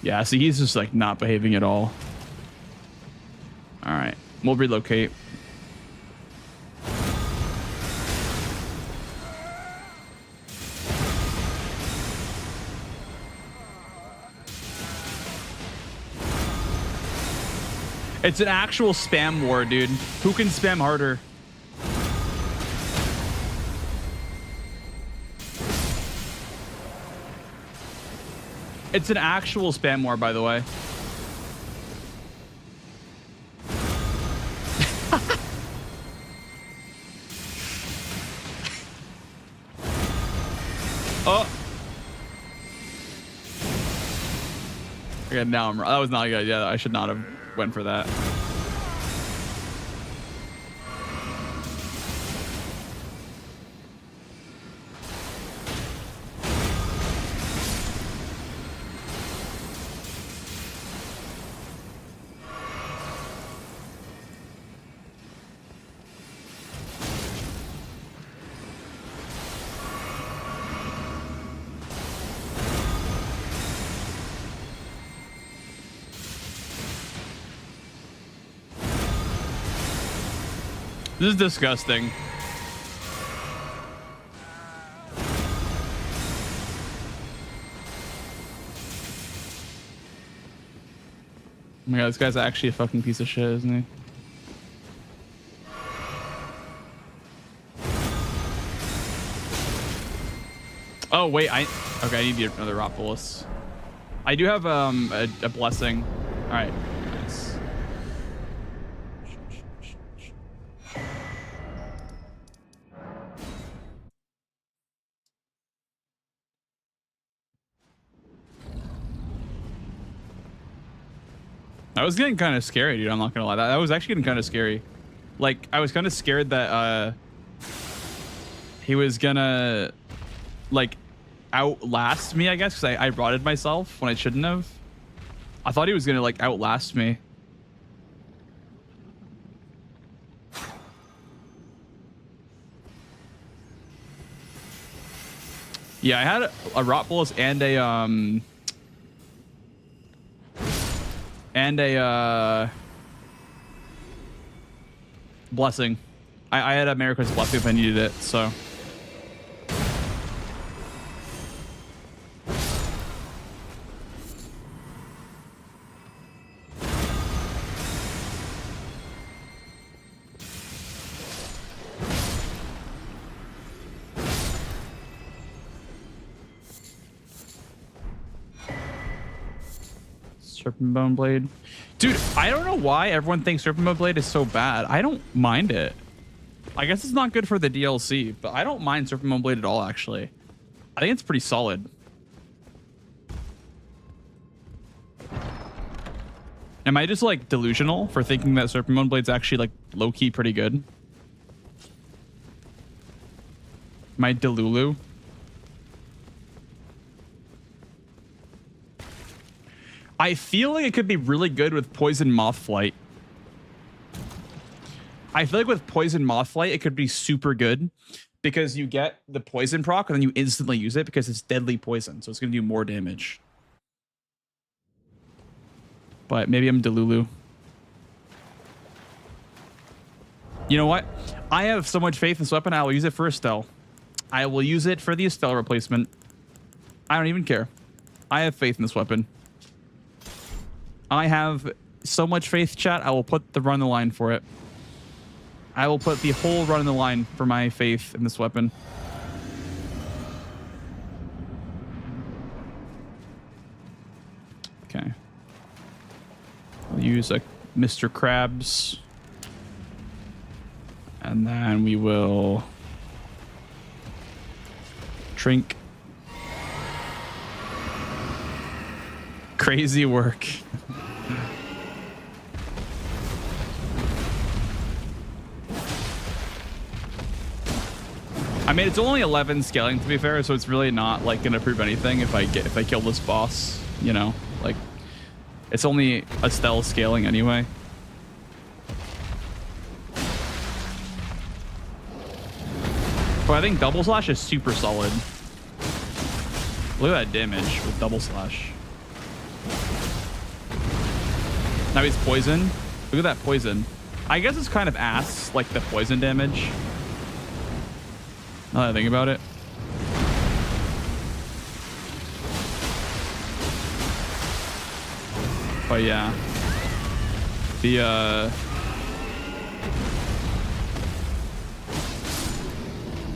Yeah, see, he's just like not behaving at all. All right, we'll relocate. It's an actual spam war, dude. Who can spam harder? It's an actual spam war, by the way. Oh. Okay, now that was not good. Yeah, I should not have went for that. This is disgusting. Oh my god, this guy's actually a fucking piece of shit, isn't he? Oh wait, I need another rot bolus. I do have a blessing. All right, nice. I was getting kind of scary, dude. I'm not gonna lie. That was actually getting kind of scary. Like, I was kind of scared that he was gonna like outlast me, I guess, because I rotted myself when I shouldn't have. I thought he was gonna like outlast me. Yeah, I had a rot bolus and a blessing. I had America's blessing if I needed it, so. Serpent Bone Blade. Dude, I don't know why everyone thinks Serpent Bone Blade is so bad. I don't mind it. I guess it's not good for the DLC, but I don't mind Serpent Bone Blade at all, actually. I think it's pretty solid. Am I just like delusional for thinking that Serpent Bone Blade's actually like low-key pretty good? Am I delulu? I feel like it could be really good with Poison Moth Flight. I feel like with Poison Moth Flight, it could be super good because you get the poison proc and then you instantly use it because it's deadly poison. So it's going to do more damage. But maybe I'm delulu. You know what? I have so much faith in this weapon, I will use it for Estelle. I will use it for the Estelle replacement. I don't even care. I have faith in this weapon. I have so much faith, chat. I will put the run in the line for it. I will put the whole run in the line for my faith in this weapon. Okay. I'll use a Mr. Krabs. And then we will drink. Crazy work. I mean, it's only 11 scaling to be fair, so it's really not like gonna prove anything if I kill this boss, you know? Like, it's only Estelle scaling anyway. But I think double slash is super solid. Look at that damage with double slash. Now he's poison. Look at that poison. I guess it's kind of ass, like the poison damage. Now that I think about it. But yeah.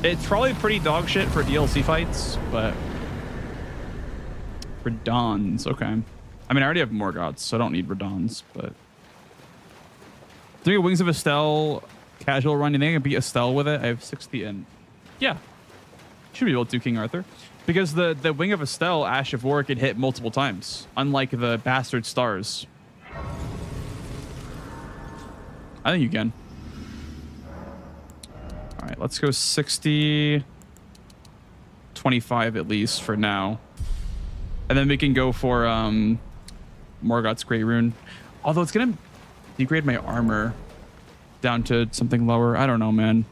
It's probably pretty dog shit for DLC fights, but Radons, okay. I mean, I already have Morgoths, so I don't need Radons, but 3 Wings of Estelle casual run. You think I can beat Estelle with it? I have 60 in. Yeah. Should be able to, King Arthur. Because the Wing of Estelle, Ash of War, can hit multiple times, unlike the Bastard Stars. I think you can. All right, let's go 60, 25 at least for now. And then we can go for Morgoth's Great Rune. Although it's going to degrade my armor down to something lower. I don't know, man.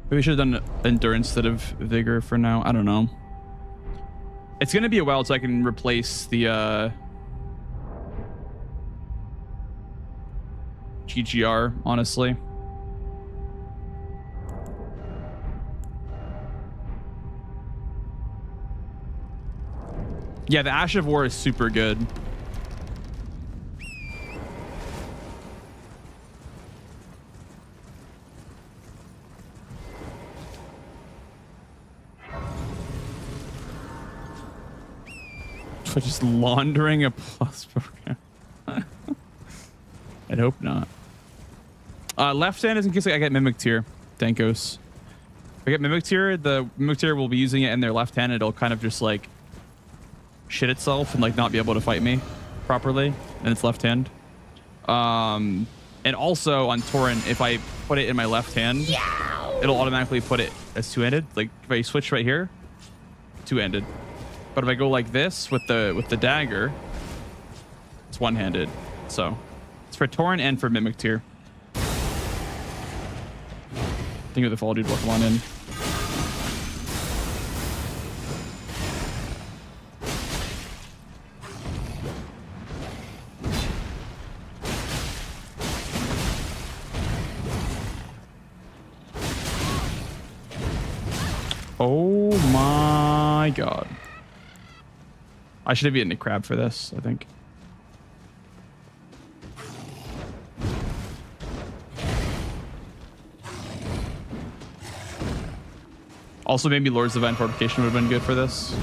Maybe we should have done endurance instead of vigor for now. I don't know. It's going to be a while so I can replace the GGR, honestly. Yeah, the Ash of War is super good. For just laundering a plus program. I'd hope not. Left hand is in case I get mimicked here. Dankos. If I get mimicked here, the mimicked here will be using it in their left hand. It'll kind of just like shit itself and like not be able to fight me properly in its left hand. And also on Torrent, if I put it in my left hand, it'll automatically put it as two-handed. Like if I switch right here, two-handed. But if I go like this with the dagger, it's one-handed. So it's for Tauren and for Mimic Tier. I think of the fall dude will come on in. Oh my god. I should have eaten a crab for this, I think. Also, maybe Lord's Divine Fortification would have been good for this.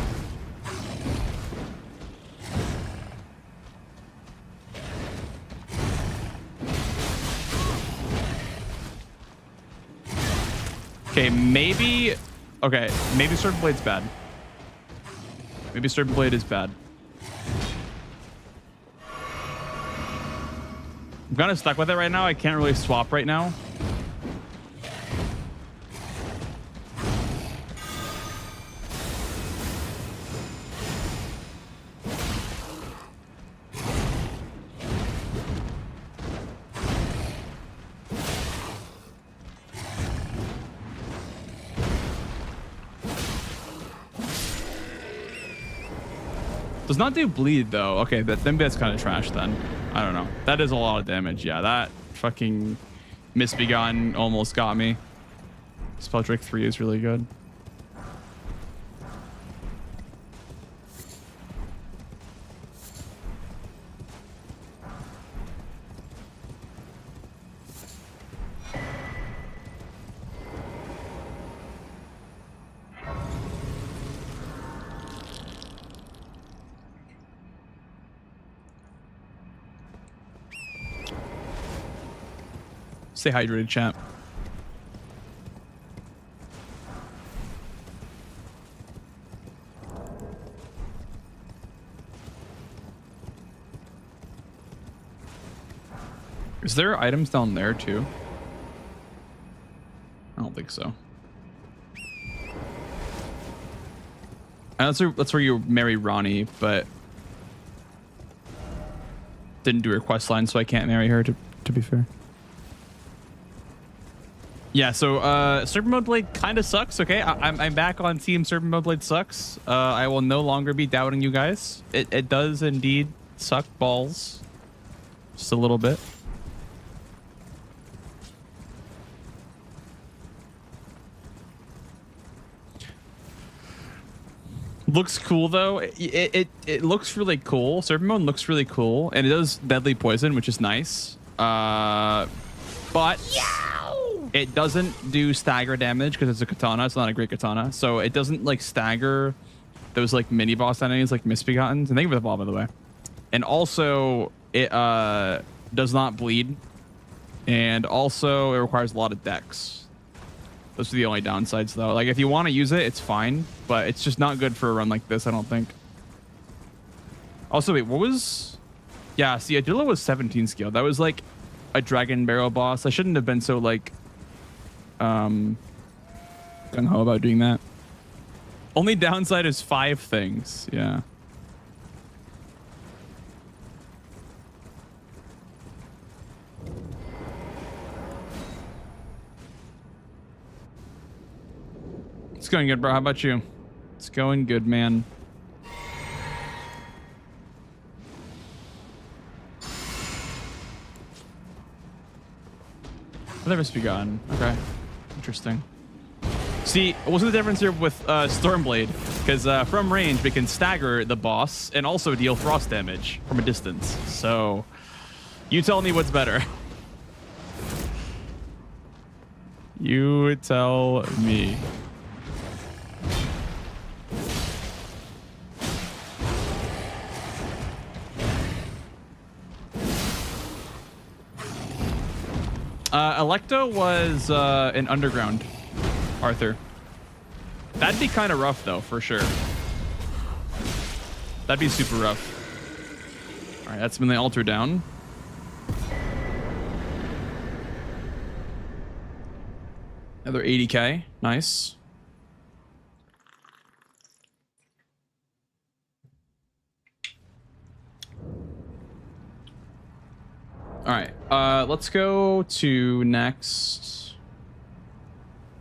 Okay, maybe... Okay, maybe Serpent Blade's bad. Maybe Serpent Blade is bad. I'm kind of stuck with it right now. I can't really swap right now. Does not do bleed though. Okay, then that's kind of trash then. I don't know. That is a lot of damage. Yeah, that fucking Misbegotten almost got me. Spell Drake 3 is really good. Stay hydrated, champ. Is there items down there too? I don't think so. That's where you marry Ronnie, but didn't do her quest line, so I can't marry her. To be fair. Yeah, so Serpent Mode Blade kind of sucks. Okay, I'm back on Team Serpent Mode Blade sucks. I will no longer be doubting you guys. It does indeed suck balls, just a little bit. Looks cool though. It looks really cool. Serpent Mode looks really cool, and it does deadly poison, which is nice. But it doesn't do stagger damage because it's a katana. It's not a great katana, so it doesn't like stagger those like mini boss enemies like Misbegotten. And thank you for the ball, by the way. And also it does not bleed, and also it requires a lot of dex. Those are the only downsides though. Like if you want to use it, it's fine, but it's just not good for a run like this, I don't think. Also, wait, what was... Yeah, see, Adilla was 17 skill. That was like a dragon barrel boss. I shouldn't have been so like gung-ho about doing that. Only downside is 5 things. Yeah. It's going good, bro. How about you? It's going good, man. Other Misbegotten. Okay. Interesting. See, what's the difference here with Stormblade? Because from range, we can stagger the boss and also deal frost damage from a distance. So, you tell me what's better. You tell me. Electo was an underground Arthur. That'd be kind of rough though, for sure. That'd be super rough. All right, that's been the altar down. Another 80k, nice. Let's go to next.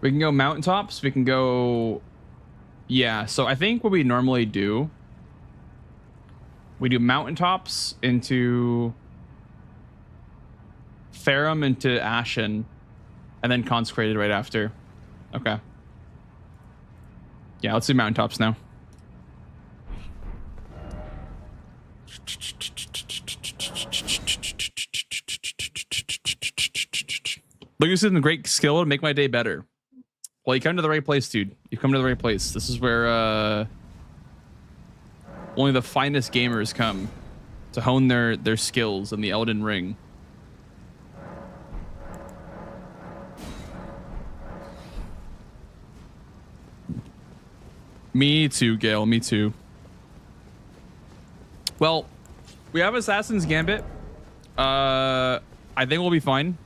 We can go mountaintops. We can go. Yeah. So I think what we normally do, we do mountaintops into Farum into Ashen, and then consecrated right after. Okay. Yeah, let's do mountaintops now. Look, this is a great skill to make my day better. Well, you come to the right place, dude. You come to the right place. This is where only the finest gamers come to hone their skills in the Elden Ring. Me too, Gale. Me too. Well, we have Assassin's Gambit. I think we'll be fine.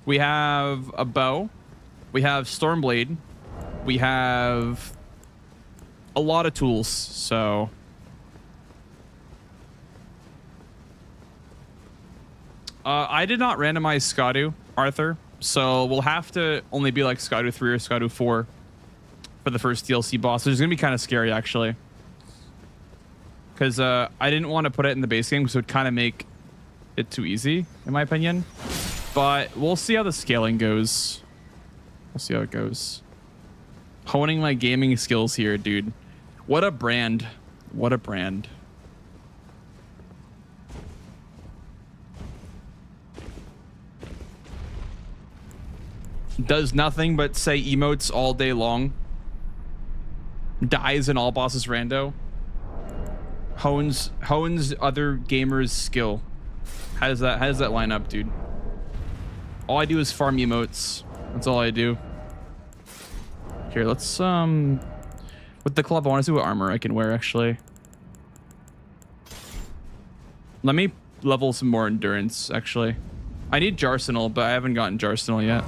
We have a bow. We have Stormblade. We have a lot of tools, so... I did not randomize Skadu, Arthur, so we'll have to only be like Skadu 3 or Skadu 4 for the first DLC boss, which is going to be kind of scary, actually. Because I didn't want to put it in the base game because it would kind of make it too easy, in my opinion. But we'll see how the scaling goes. We'll see how it goes. Honing my gaming skills here, dude. What a brand. What a brand. Does nothing but say emotes all day long. Dies in all bosses rando. Hones other gamers' skill. How does that line up, dude? All I do is farm emotes. That's all I do. Here, let's with the club, I want to see what armor I can wear, actually. Let me level some more endurance, actually. I need Jarsenal, but I haven't gotten Jarsenal yet.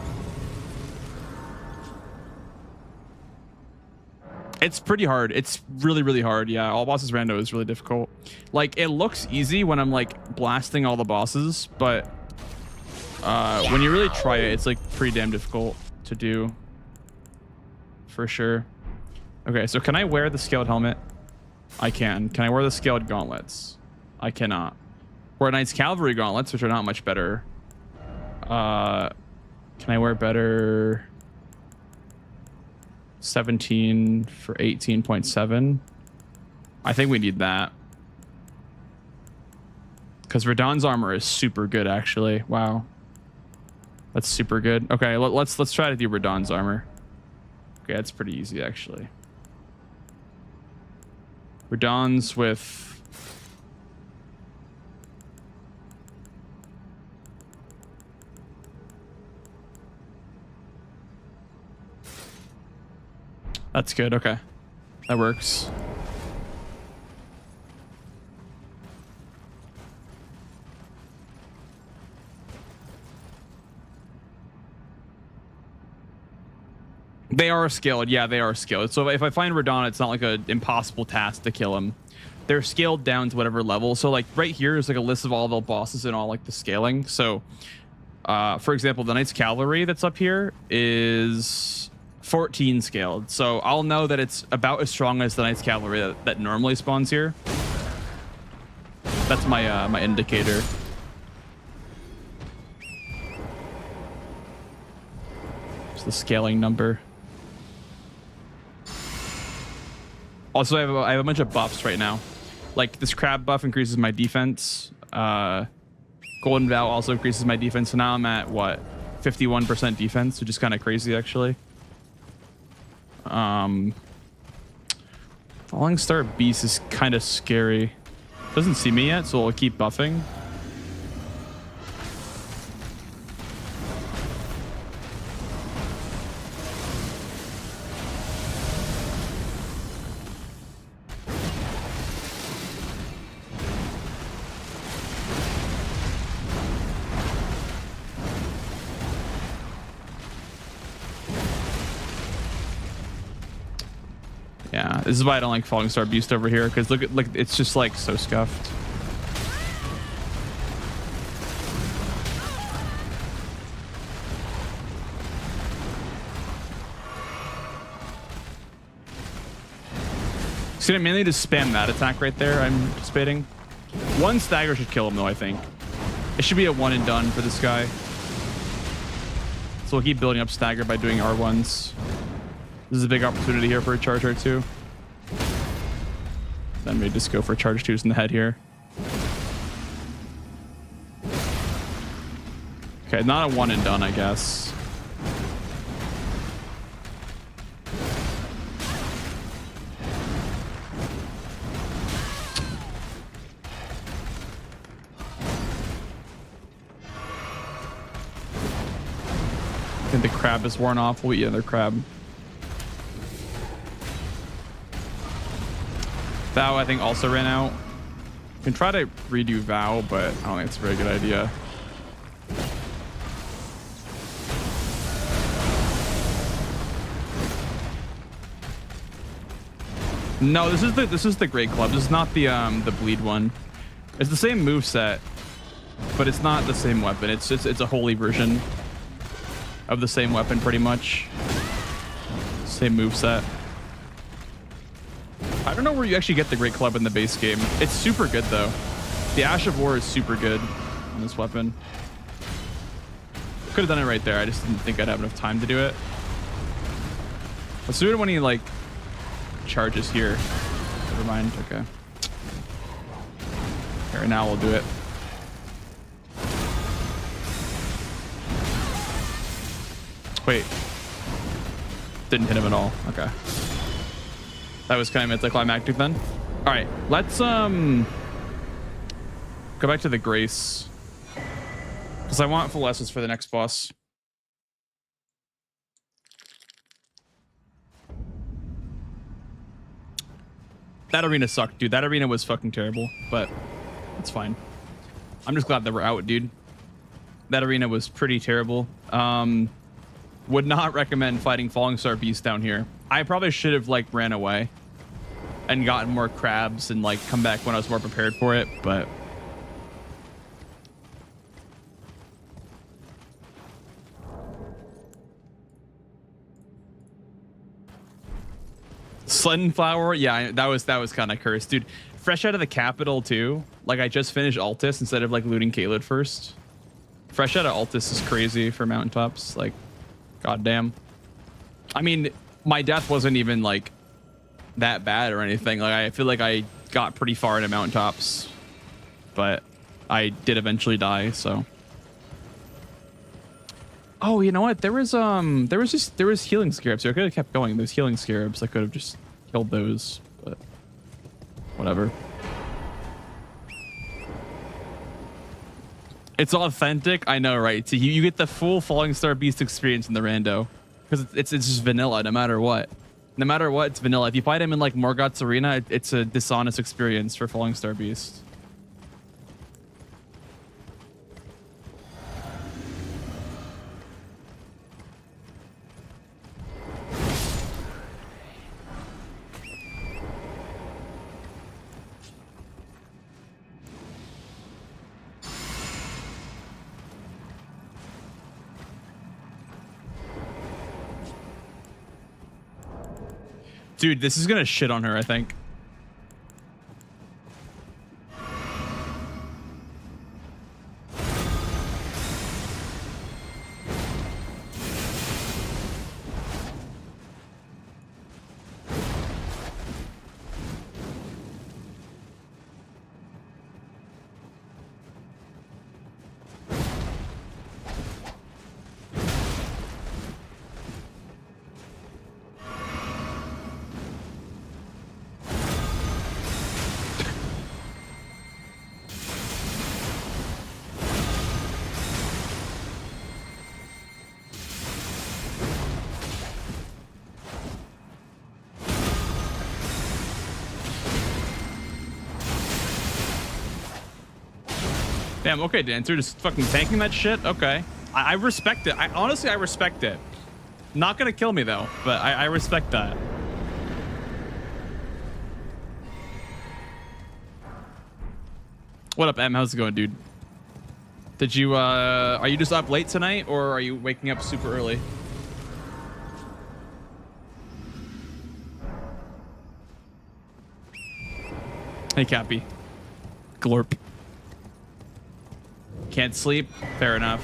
It's pretty hard. It's really, really hard. Yeah, all bosses rando is really difficult. Like, it looks easy when I'm like blasting all the bosses, but when you really try it, it's like pretty damn difficult to do. For sure. Okay, so can I wear the scaled helmet? I can. Can I wear the scaled gauntlets? I cannot. Wear Knight's Cavalry gauntlets, which are not much better. Can I wear better 17 for 18.7? I think we need that. Because Radahn's armor is super good, actually. Wow. That's super good. Okay, let's try to do Radahn's armor. Okay, that's pretty easy, actually. Radahn's with... That's good. Okay. That works. They are scaled. Yeah, they are scaled. So if I find Radahn, it's not like an impossible task to kill him. They're scaled down to whatever level. So like right here is like a list of all the bosses and all like the scaling. So for example, the Knight's Cavalry that's up here is 14 scaled. So I'll know that it's about as strong as the Knight's Cavalry that normally spawns here. That's my my indicator. It's the scaling number. Also, I have a bunch of buffs right now. Like this crab buff increases my defense. Golden Vow also increases my defense. So now I'm at what? 51% defense, which is kind of crazy actually. Falling Star Beast is kind of scary. Doesn't see me yet, so I'll keep buffing. Yeah, this is why I don't like Falling Star Beast over here, because look, it's just like so scuffed. He's gonna mainly just spam that attack right there, I'm anticipating. One stagger should kill him though, I think. It should be a one and done for this guy. So we'll keep building up stagger by doing R1s. This is a big opportunity here for a charge R2. Then we just go for charge 2s in the head here. Okay, not a one and done, I guess. I think the crab is worn off. We'll eat another crab. Vow, I think, also ran out. You can try to redo Vow, but I don't think it's a very good idea. No, this is the Great Club. This is not the bleed one. It's the same move set, but it's not the same weapon. It's a holy version of the same weapon, pretty much. Same move set. I don't know where you actually get the Great Club in the base game. It's super good though. The Ash of War is super good on this weapon. Could have done it right there. I just didn't think I'd have enough time to do it. Let's do it when he like charges here. Never mind. Okay. Here, now we'll do it. Wait. Didn't hit him at all. Okay. That was kind of anticlimactic then. All right, let's go back to the Grace, because I want full S's for the next boss. That arena sucked, dude. That arena was fucking terrible, but it's fine. I'm just glad that we're out, dude. That arena was pretty terrible. Would not recommend fighting Falling Star Beast down here. I probably should have like ran away and gotten more crabs and like come back when I was more prepared for it, but Sunflower, yeah, that was kind of cursed, dude. Fresh out of the capital too. Like I just finished Altus instead of like looting Caelid first. Fresh out of Altus is crazy for mountaintops. Like, goddamn. I mean, my death wasn't even like that bad or anything. Like I feel like I got pretty far into mountaintops, but I did eventually die. So. Oh, you know what? There was healing scarabs here. I could have kept going. There's healing scarabs. I could have just killed those, but whatever. It's authentic. I know, right? So you get the full Falling Star Beast experience in the rando, because it's just vanilla no matter what. No matter what, it's vanilla. If you fight him in like Morgoth's Arena, it's a dishonest experience for Falling Star Beast. Dude, this is gonna shit on her, I think. Damn, okay, Dancer, just fucking tanking that shit? Okay. I respect it. Honestly, I respect it. Not gonna kill me, though, but I respect that. What up, M? How's it going, dude? Did you, are you just up late tonight, or are you waking up super early? Hey, Cappy. Glorp. Can't sleep? Fair enough.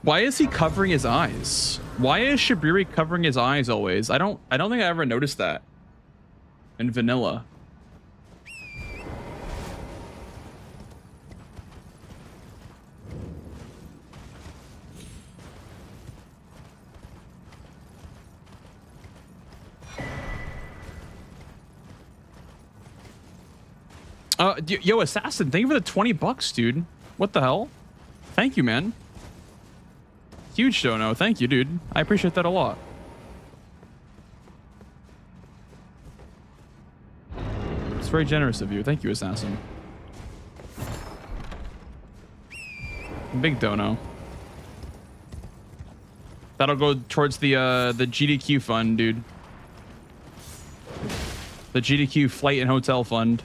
Why is he covering his eyes? Why is Shibiri covering his eyes always? I don't think I ever noticed that in vanilla. Yo, Assassin, thank you for the 20 bucks, dude. What the hell? Thank you, man. Huge dono. Thank you, dude. I appreciate that a lot. It's very generous of you. Thank you, Assassin. Big dono. That'll go towards the GDQ fund, dude. The GDQ flight and hotel fund.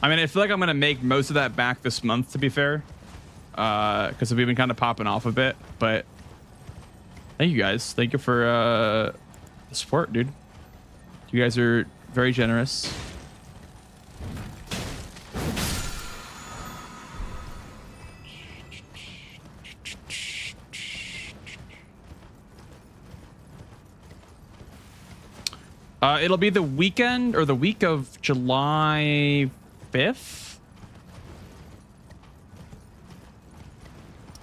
I mean, I feel like I'm going to make most of that back this month, to be fair. Because we've been kind of popping off a bit. But thank you guys. Thank you for the support, dude. You guys are very generous. It'll be the weekend or the week of July 5th.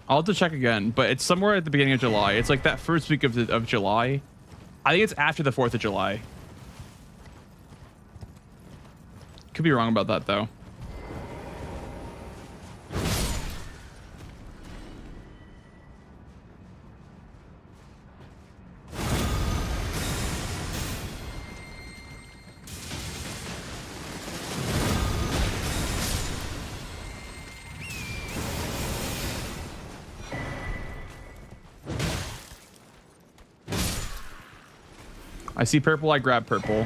I'll have to check again, but it's somewhere at the beginning of July. It's like that first week of July. I think it's after the 4th of July. Could be wrong about that, though. I see purple, I grab purple.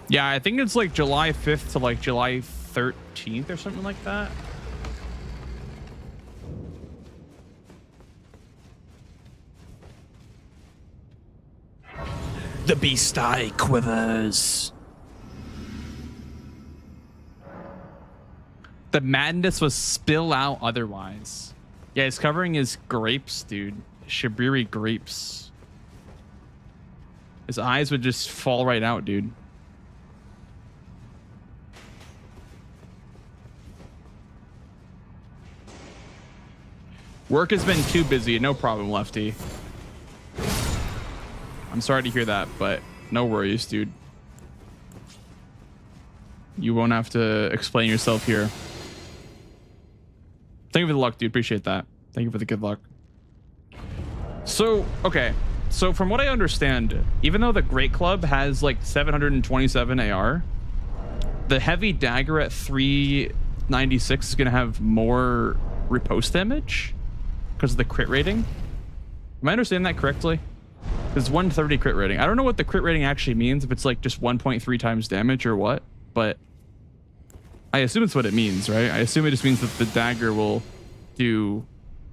Yeah, I think it's like July 5th to like July 13th or something like that. The beast eye quivers. The madness was spill out otherwise. Yeah, he's covering his grapes, dude. Shibiri grapes. His eyes would just fall right out, dude. Work has been too busy. No problem, Lefty. I'm sorry to hear that, but no worries, dude. You won't have to explain yourself here. Thank you for the luck, dude. Appreciate that. Thank you for the good luck. So, okay. So from what I understand, even though the Great Club has like 727 AR, the heavy dagger at 396 is going to have more riposte damage because of the crit rating. Am I understanding that correctly? It's 130 crit rating. I don't know what the crit rating actually means, if it's like just 1.3 times damage or what, but I assume it's what it means, right? I assume it just means that the dagger will do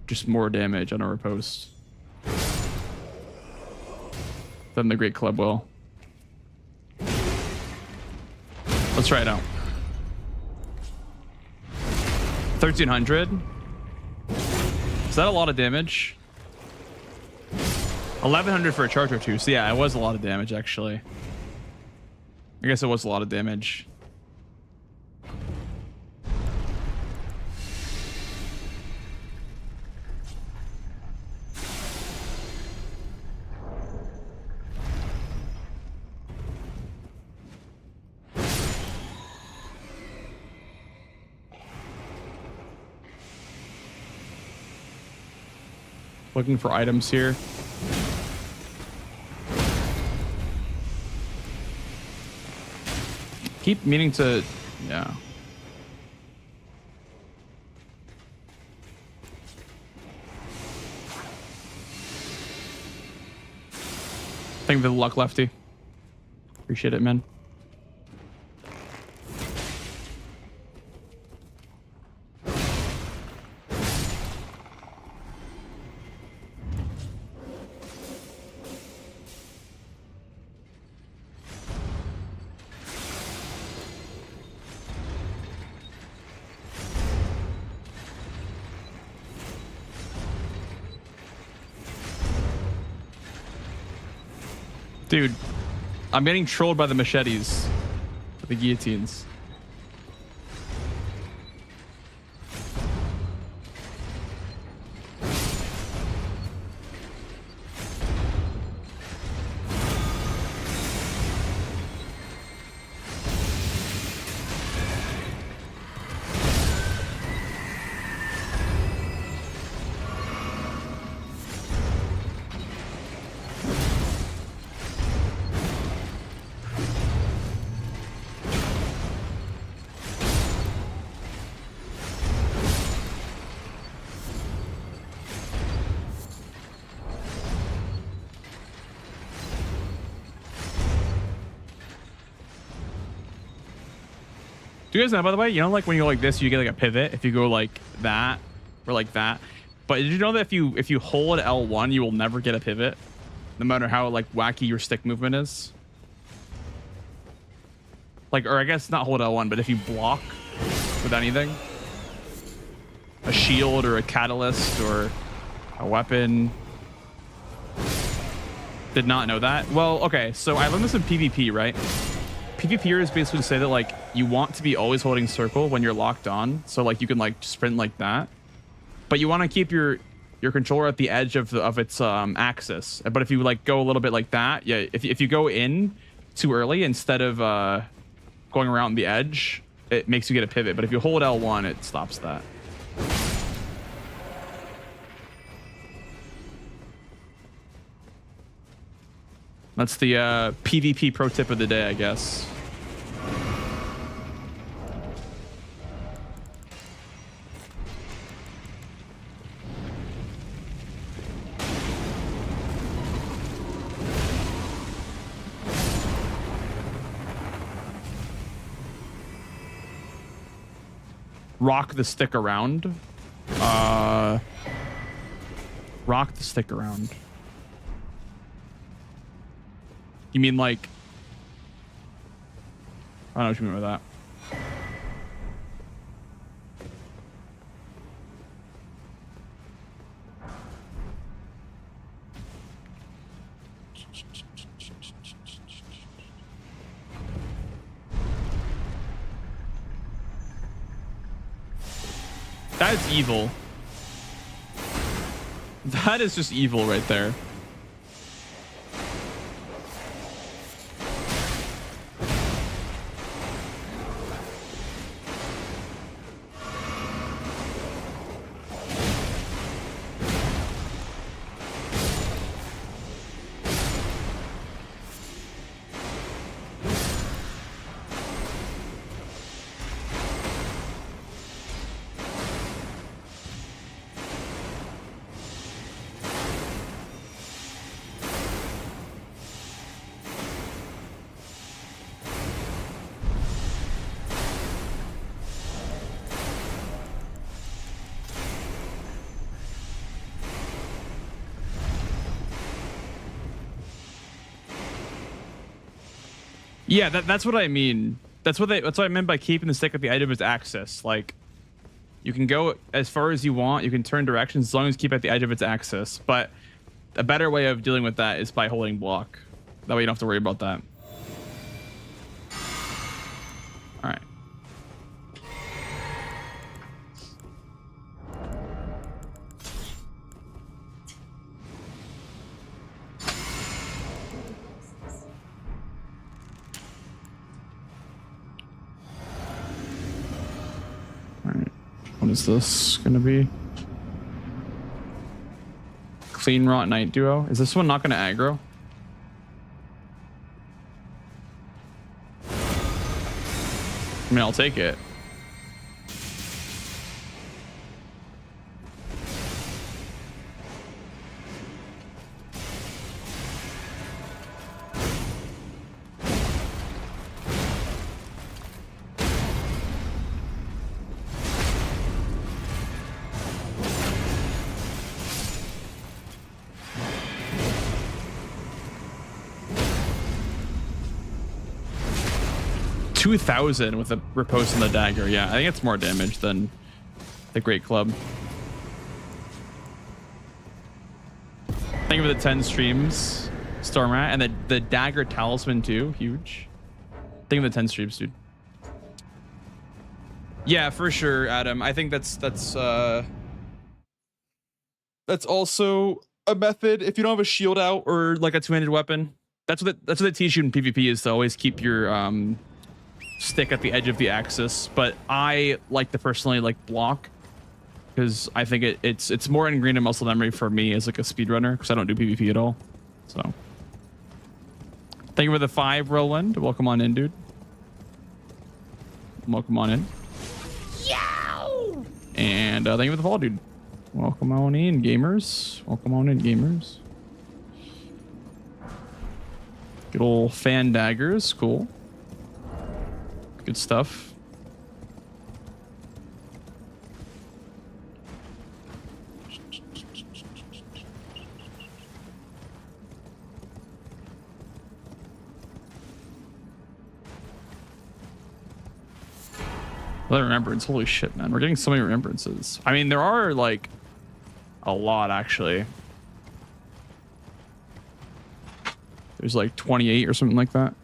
just more damage on a riposte than the Great Club will. Let's try it out. 1300. Is that a lot of damage? 1100 for a charge or two. So yeah, it was a lot of damage actually. I guess it was a lot of damage. Looking for items here. Keep meaning to, yeah. Thank you for the luck, Lefty. Appreciate it, man. Dude, I'm getting trolled by the machetes, the guillotines. Do you guys know, by the way, you know, like when you go like this, you get like a pivot if you go like that or like that. But did you know that if you hold L1, you will never get a pivot, no matter how like wacky your stick movement is? Like, or I guess not hold L1, but if you block with anything, a shield or a catalyst or a weapon. Did not know that. Well, okay, so I learned this in PvP, right? PvPers basically say that like you want to be always holding circle when you're locked on, so like you can like sprint like that, but you want to keep your controller at the edge of its axis. But if you like go a little bit like that, yeah, if you go in too early instead of going around the edge, it makes you get a pivot. But if you hold L1, it stops that. That's the PvP pro tip of the day, I guess. Rock the stick around. Rock the stick around. You mean like, I don't know what you mean by that. That's evil. That is just evil right there. Yeah, that's what I mean. That's what I meant by keeping the stick at the edge of its axis. Like, you can go as far as you want. You can turn directions as long as you keep at the edge of its axis. But a better way of dealing with that is by holding block. That way you don't have to worry about that. All right. What is this gonna be? Clean Rot Knight duo. Is this one not going to aggro? I mean, I'll take it. $2,000 with a riposte on the dagger. Yeah, I think it's more damage than the Great Club. Thank you for the 10 streams, Stormrat, and the dagger talisman too. Huge. Thank you for the 10 streams, dude. Yeah, for sure, Adam. I think that's also a method. If you don't have a shield out or like a two-handed weapon, that's what they teach you in PvP, is to always keep your stick at the edge of the axis. But I like to personally like block, because I think it's more ingrained in muscle memory for me as like a speedrunner, because I don't do PvP at all. So thank you for the 5, Roland. Welcome on in, dude. Welcome on in. Yow! And thank you for the follow, dude. Welcome on in, gamers. Welcome on in, gamers. Good old fan daggers. Cool. Good stuff. Another remembrance. Holy shit, man. We're getting so many remembrances. I mean, there are like a lot, actually. There's like 28 or something like that.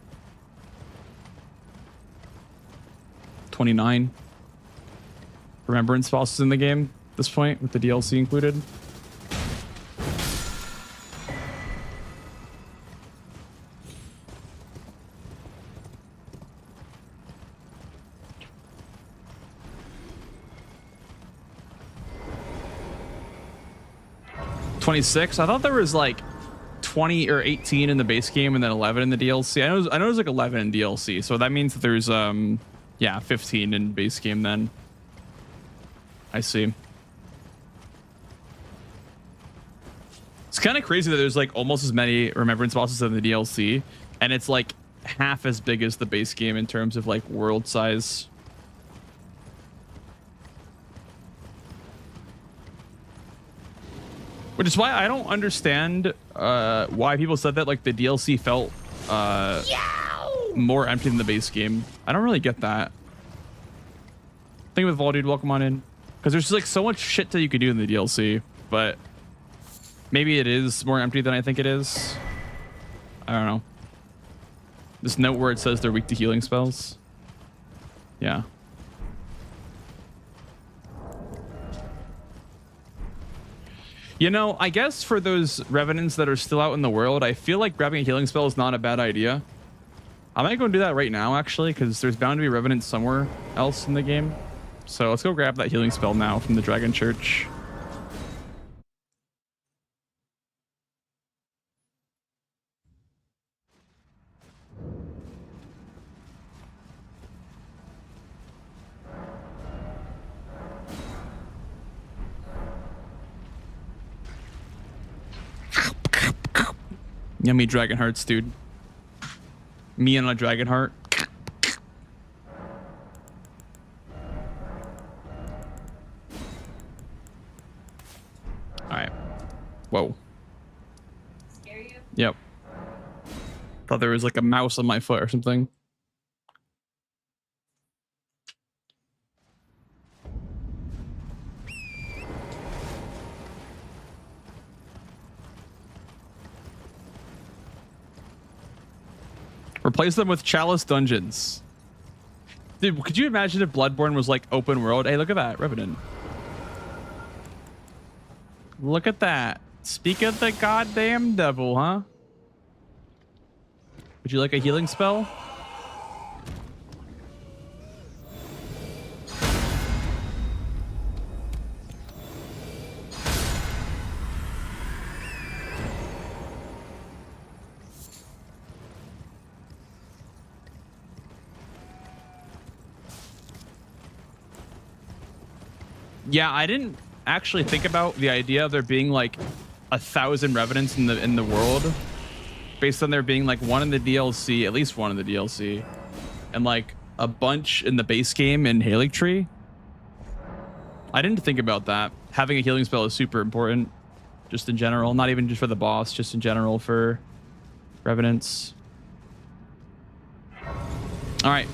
29 remembrance bosses in the game at this point, with the DLC included. $26. I thought there was like 20 or 18 in the base game and then 11 in the DLC. I know there's like 11 in DLC, so that means that there's yeah, 15 in base game then. I see. It's kind of crazy that there's like almost as many remembrance bosses in the DLC, and it's like half as big as the base game in terms of like world size. Which is why I don't understand why people said that like the DLC felt more empty than the base game. I don't really get that. Thank you with Vol, dude. Welcome on in. Because there's like so much shit that you could do in the DLC, but maybe it is more empty than I think it is. I don't know. This note where it says they're weak to healing spells. Yeah. You know, I guess for those revenants that are still out in the world, I feel like grabbing a healing spell is not a bad idea. I might go and do that right now, actually, because there's bound to be revenants somewhere else in the game. So let's go grab that healing spell now from the Dragon Church. Yummy dragon hearts, dude. Me and a dragon heart. All right. Whoa. Scare you? Yep. Thought there was like a mouse on my foot or something. Replace them with Chalice dungeons. Dude, could you imagine if Bloodborne was like open world? Hey, look at that, Revenant. Look at that. Speak of the goddamn devil, huh? Would you like a healing spell? Yeah, I didn't actually think about the idea of there being like 1,000 revenants in the world, based on there being like one in the DLC, at least one in the DLC, and like a bunch in the base game in Halig Tree. I didn't think about that. Having a healing spell is super important, just in general, not even just for the boss, just in general for revenants. All right.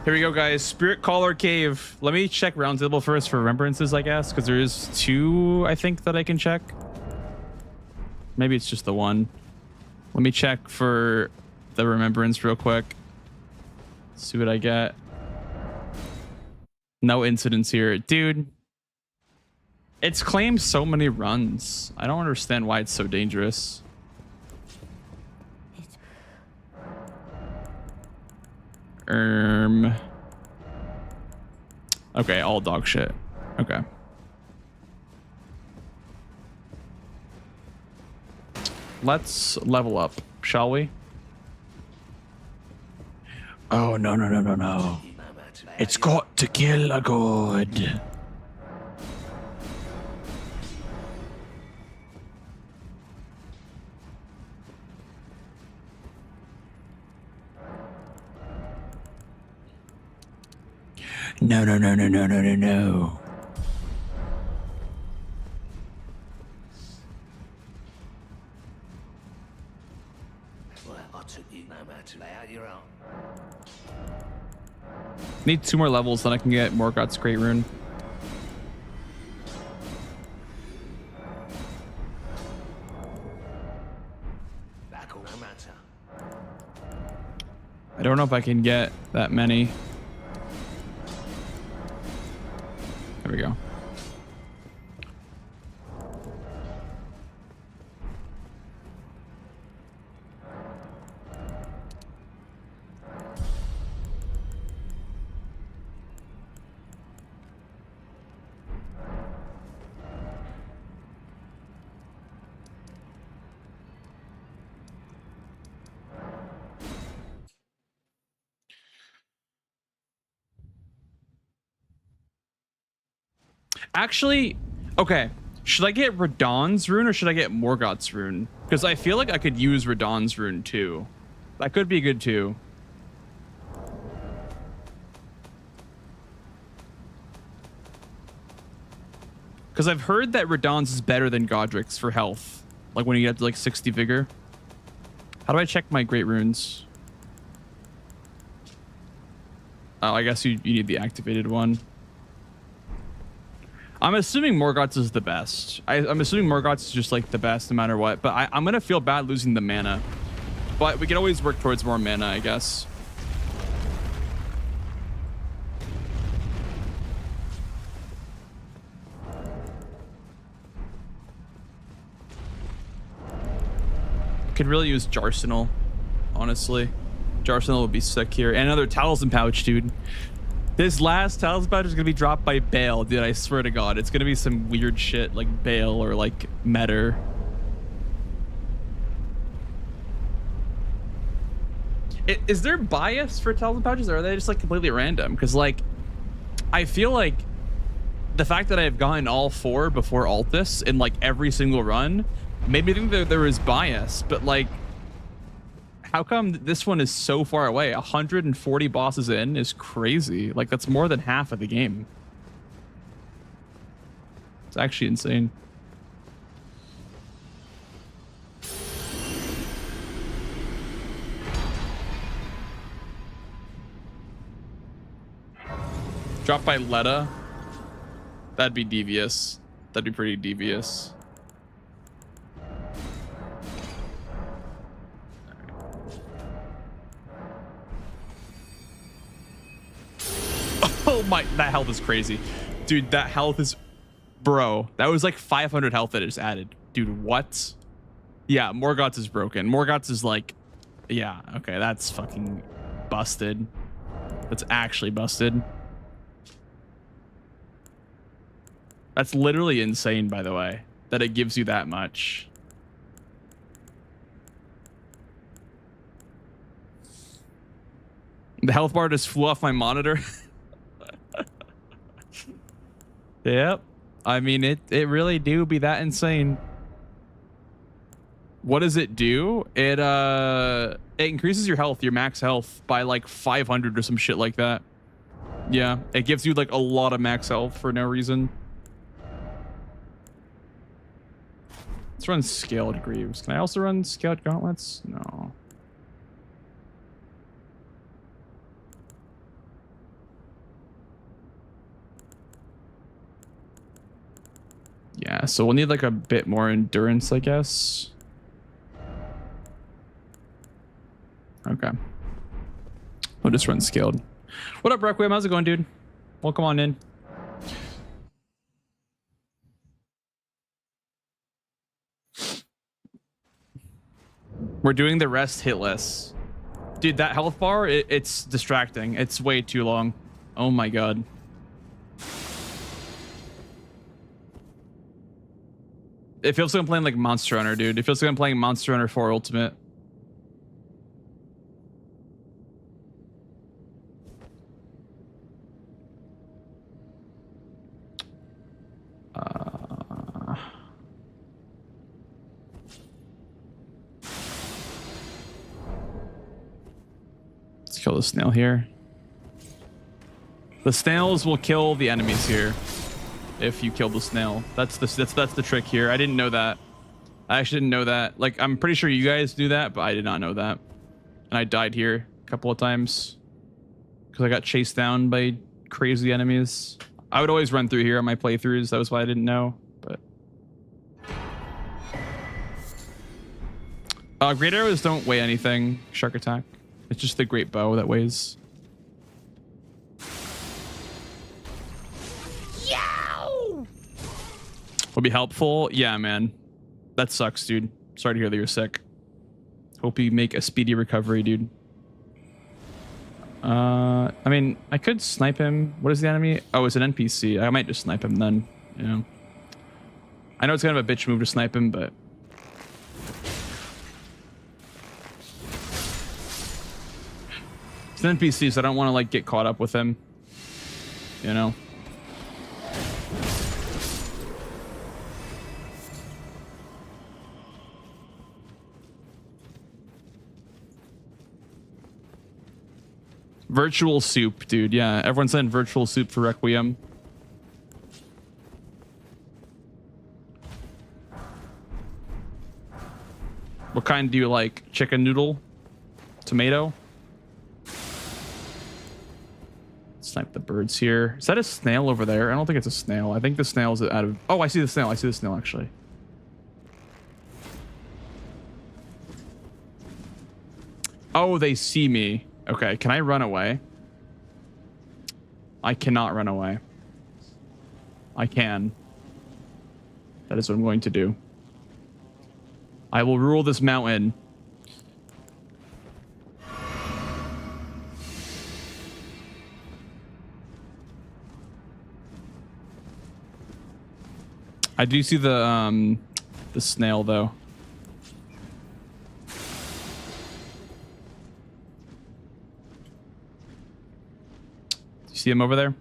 Here we go, guys. Spirit Caller Cave. Let me check Roundtable first for remembrances, I guess, because there is 2, I think, that I can check. Maybe it's just the one. Let me check for the remembrance real quick. See what I get. No incidents here. Dude, it's claimed so many runs. I don't understand why it's so dangerous. Okay, all dog shit. Okay. Let's level up, shall we? Oh, no, no, no, no, no. It's got to kill a god. No, no, no, no, no, no, no, no. Need 2 more levels, then I can get Morgoth's Great Rune. I don't know if I can get that many. There we go. Actually, okay. Should I get Radahn's rune or should I get Morgoth's rune? Because I feel like I could use Radahn's rune too. That could be good too. Because I've heard that Radahn's is better than Godric's for health. Like when you get to like 60 vigor. How do I check my great runes? Oh, I guess you need the activated one. I'm assuming Morgoth's is the best. I'm assuming Morgoth's is just like the best no matter what. But I'm going to feel bad losing the mana. But we can always work towards more mana, I guess. Could really use Jarsenal, honestly. Jarsenal would be sick here. And another Talisman Pouch, dude. This last Talisman Pouch is going to be dropped by Bale, dude. I swear to God. It's going to be some weird shit like Bale or like Metter. Is there bias for Talisman Pouches or are they just like completely random? Because like, I feel like the fact that I've gotten all 4 before Altus in like every single run made me think that there was bias. But like, how come this one is so far away? 140 bosses in is crazy. Like, that's more than half of the game. It's actually insane. Dropped by Letta. That'd be devious. That'd be pretty devious. Oh my, that health is crazy. Dude, that health is... Bro, that was like 500 health that it just added. Dude, what? Yeah, Morgoth's is broken. Morgoth's is like... Yeah, okay, that's fucking busted. That's actually busted. That's literally insane, by the way, that it gives you that much. The health bar just flew off my monitor. Yep. I mean, it really do be that insane. What does it do? It increases your health, your max health by like 500 or some shit like that. Yeah, it gives you like a lot of max health for no reason. Let's run scaled greaves. Can I also run scaled gauntlets? No. Yeah, so we'll need like a bit more endurance, I guess. Okay. We'll just run scaled. What up, Requiem? How's it going, dude? Welcome on in. We're doing the rest hitless. Dude, that health bar, it's distracting. It's way too long. Oh my god. It feels like I'm playing like Monster Hunter, dude. It feels like I'm playing Monster Hunter 4 Ultimate. Let's kill the snail here. The snails will kill the enemies here. If you kill the snail, that's the trick here. I didn't know that. I actually didn't know that. Like, I'm pretty sure you guys do that, but I did not know that. And I died here a couple of times because I got chased down by crazy enemies. I would always run through here on my playthroughs. That was why I didn't know. But great arrows don't weigh anything. Shark attack. It's just the great bow that weighs. Would be helpful. Yeah, man. That sucks, dude. Sorry to hear that you're sick. Hope you make a speedy recovery, dude. I mean, I could snipe him. What is the enemy? Oh, it's an NPC. I might just snipe him then. You know. I know it's kind of a bitch move to snipe him, but it's an NPC, so I don't want to like get caught up with him. You know. Virtual soup, dude. Yeah, everyone sent virtual soup for Requiem. What kind do you like? Chicken noodle? Tomato? Snipe the birds here. Is that a snail over there? I don't think it's a snail. I think the snail's out of... Oh, I see the snail. I see the snail, actually. Oh, they see me. Okay, can I run away? I cannot run away. I can. That is what I'm going to do. I will rule this mountain. I do see the snail though. See him over there?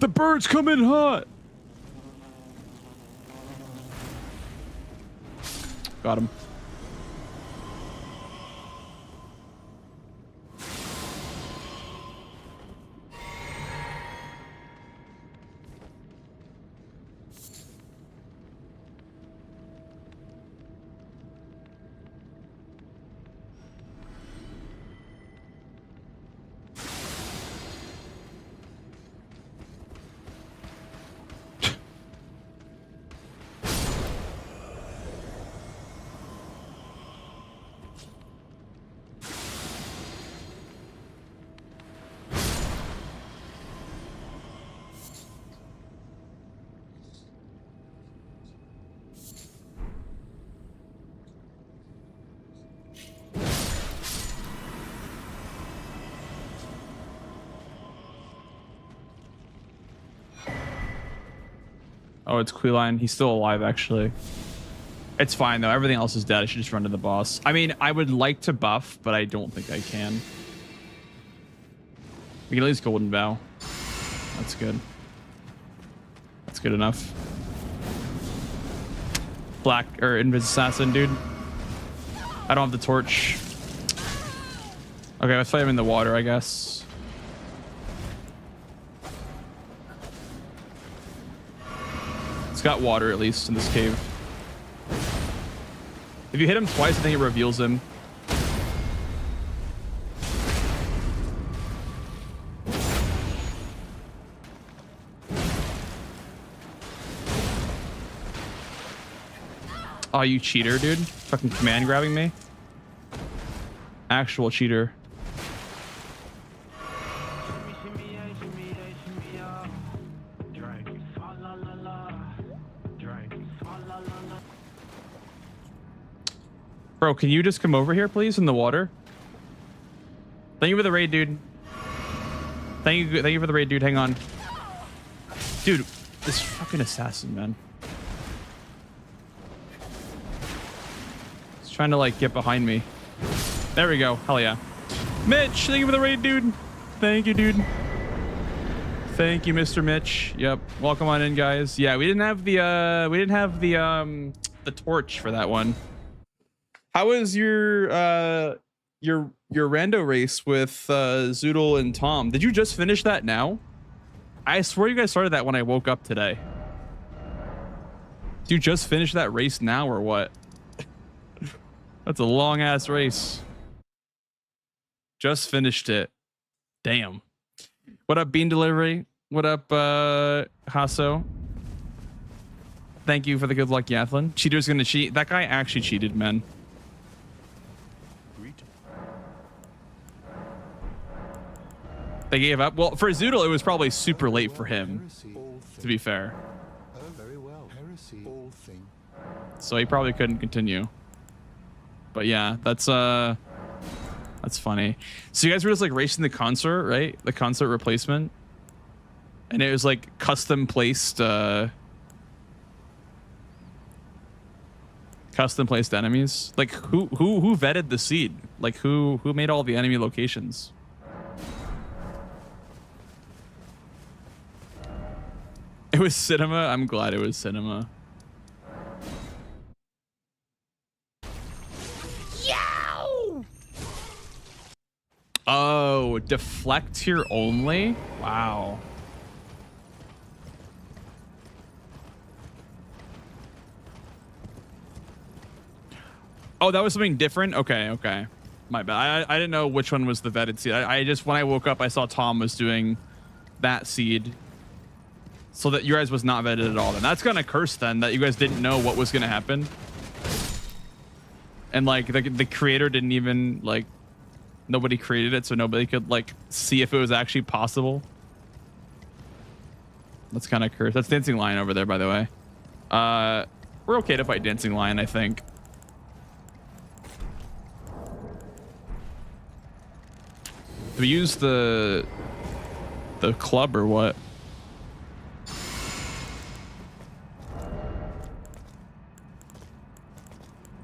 The birds come in hot. Got him. Oh, it's Queeline. He's still alive, actually. It's fine though. Everything else is dead. I should just run to the boss. I mean, I would like to buff, but I don't think I can. We can at least golden vow. That's good. That's good enough. Black or invis assassin, dude. I don't have the torch. Okay, let's fight him in the water, I guess. It's got water at least in this cave. If you hit him twice, I think it reveals him. Oh, you cheater, dude. Fucking command grabbing me. Actual cheater. Bro, can you just come over here, please, in the water? Thank you for the raid, dude. Thank you for the raid, dude. Hang on. Dude, this fucking assassin, man. He's trying to, like, get behind me. There we go. Hell yeah. Mitch, thank you for the raid, dude. Thank you, dude. Thank you, Mr. Mitch. Yep. Welcome on in, guys. Yeah, we didn't have the torch for that one. How was your rando race with Zoodle and Tom? Did you just finish that now? I swear you guys started that when I woke up today. Did you just finish that race now or what? That's a long ass race. Just finished it. Damn. What up, Bean Delivery? What up, Hasso? Thank you for the good luck, Yathlin. Cheater's gonna cheat. That guy actually cheated, man. They gave up. Well, for Zoodle, it was probably super late for him, to be fair. Very well. Heresy, old thing. So he probably couldn't continue. But yeah, that's funny. So you guys were just like racing the concert, right? The concert replacement, and it was like custom placed enemies. Like who vetted the seed? Like who made all the enemy locations? It was cinema. I'm glad it was cinema. Yow! Oh, deflect here only? Wow. Oh, that was something different? Okay, okay. My bad. I didn't know which one was the vetted seed. I just, when I woke up, I saw Tom was doing that seed. So that you guys was not vetted at all. Then that's gonna curse then that you guys didn't know what was gonna happen. And like the creator didn't even like, nobody created it, so nobody could like see if it was actually possible. That's kind of cursed. That's Dancing Lion over there, by the way. We're okay to fight Dancing Lion, I think. Do we use the club or what?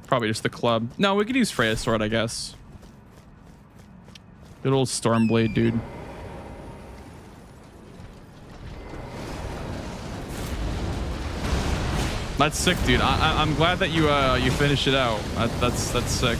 Probably just the club. No, we could use Freya's sword, I guess. Good old Stormblade, dude. That's sick, dude. I'm glad that you finished it out. That's sick.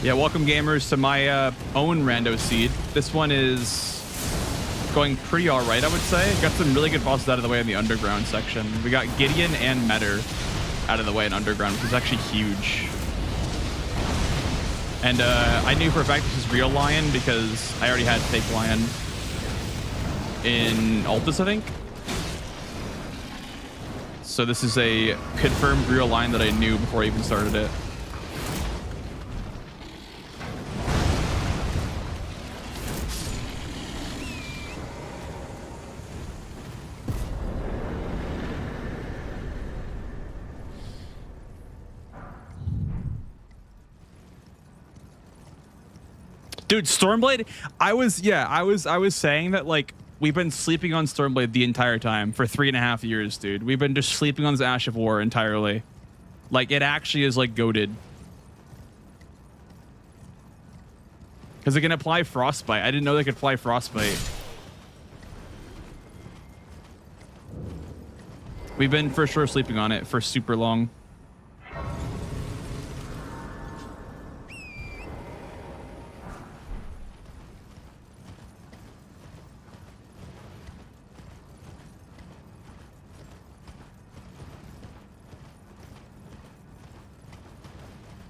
Yeah, welcome gamers to my own rando seed. This one is going pretty all right, I would say. Got some really good bosses out of the way in the underground section. We got Gideon and Metter out of the way in underground, which is actually huge. And I knew for a fact this is real lion because I already had fake lion in Altus, I think. So this is a confirmed real line that I knew before I even started it. Dude, Stormblade, I was saying that, like, we've been sleeping on Stormblade the entire time for 3.5 years, dude. We've been just sleeping on this Ash of War entirely. Like, it actually is, like, goated. Because it can apply Frostbite. I didn't know they could apply Frostbite. We've been for sure sleeping on it for super long.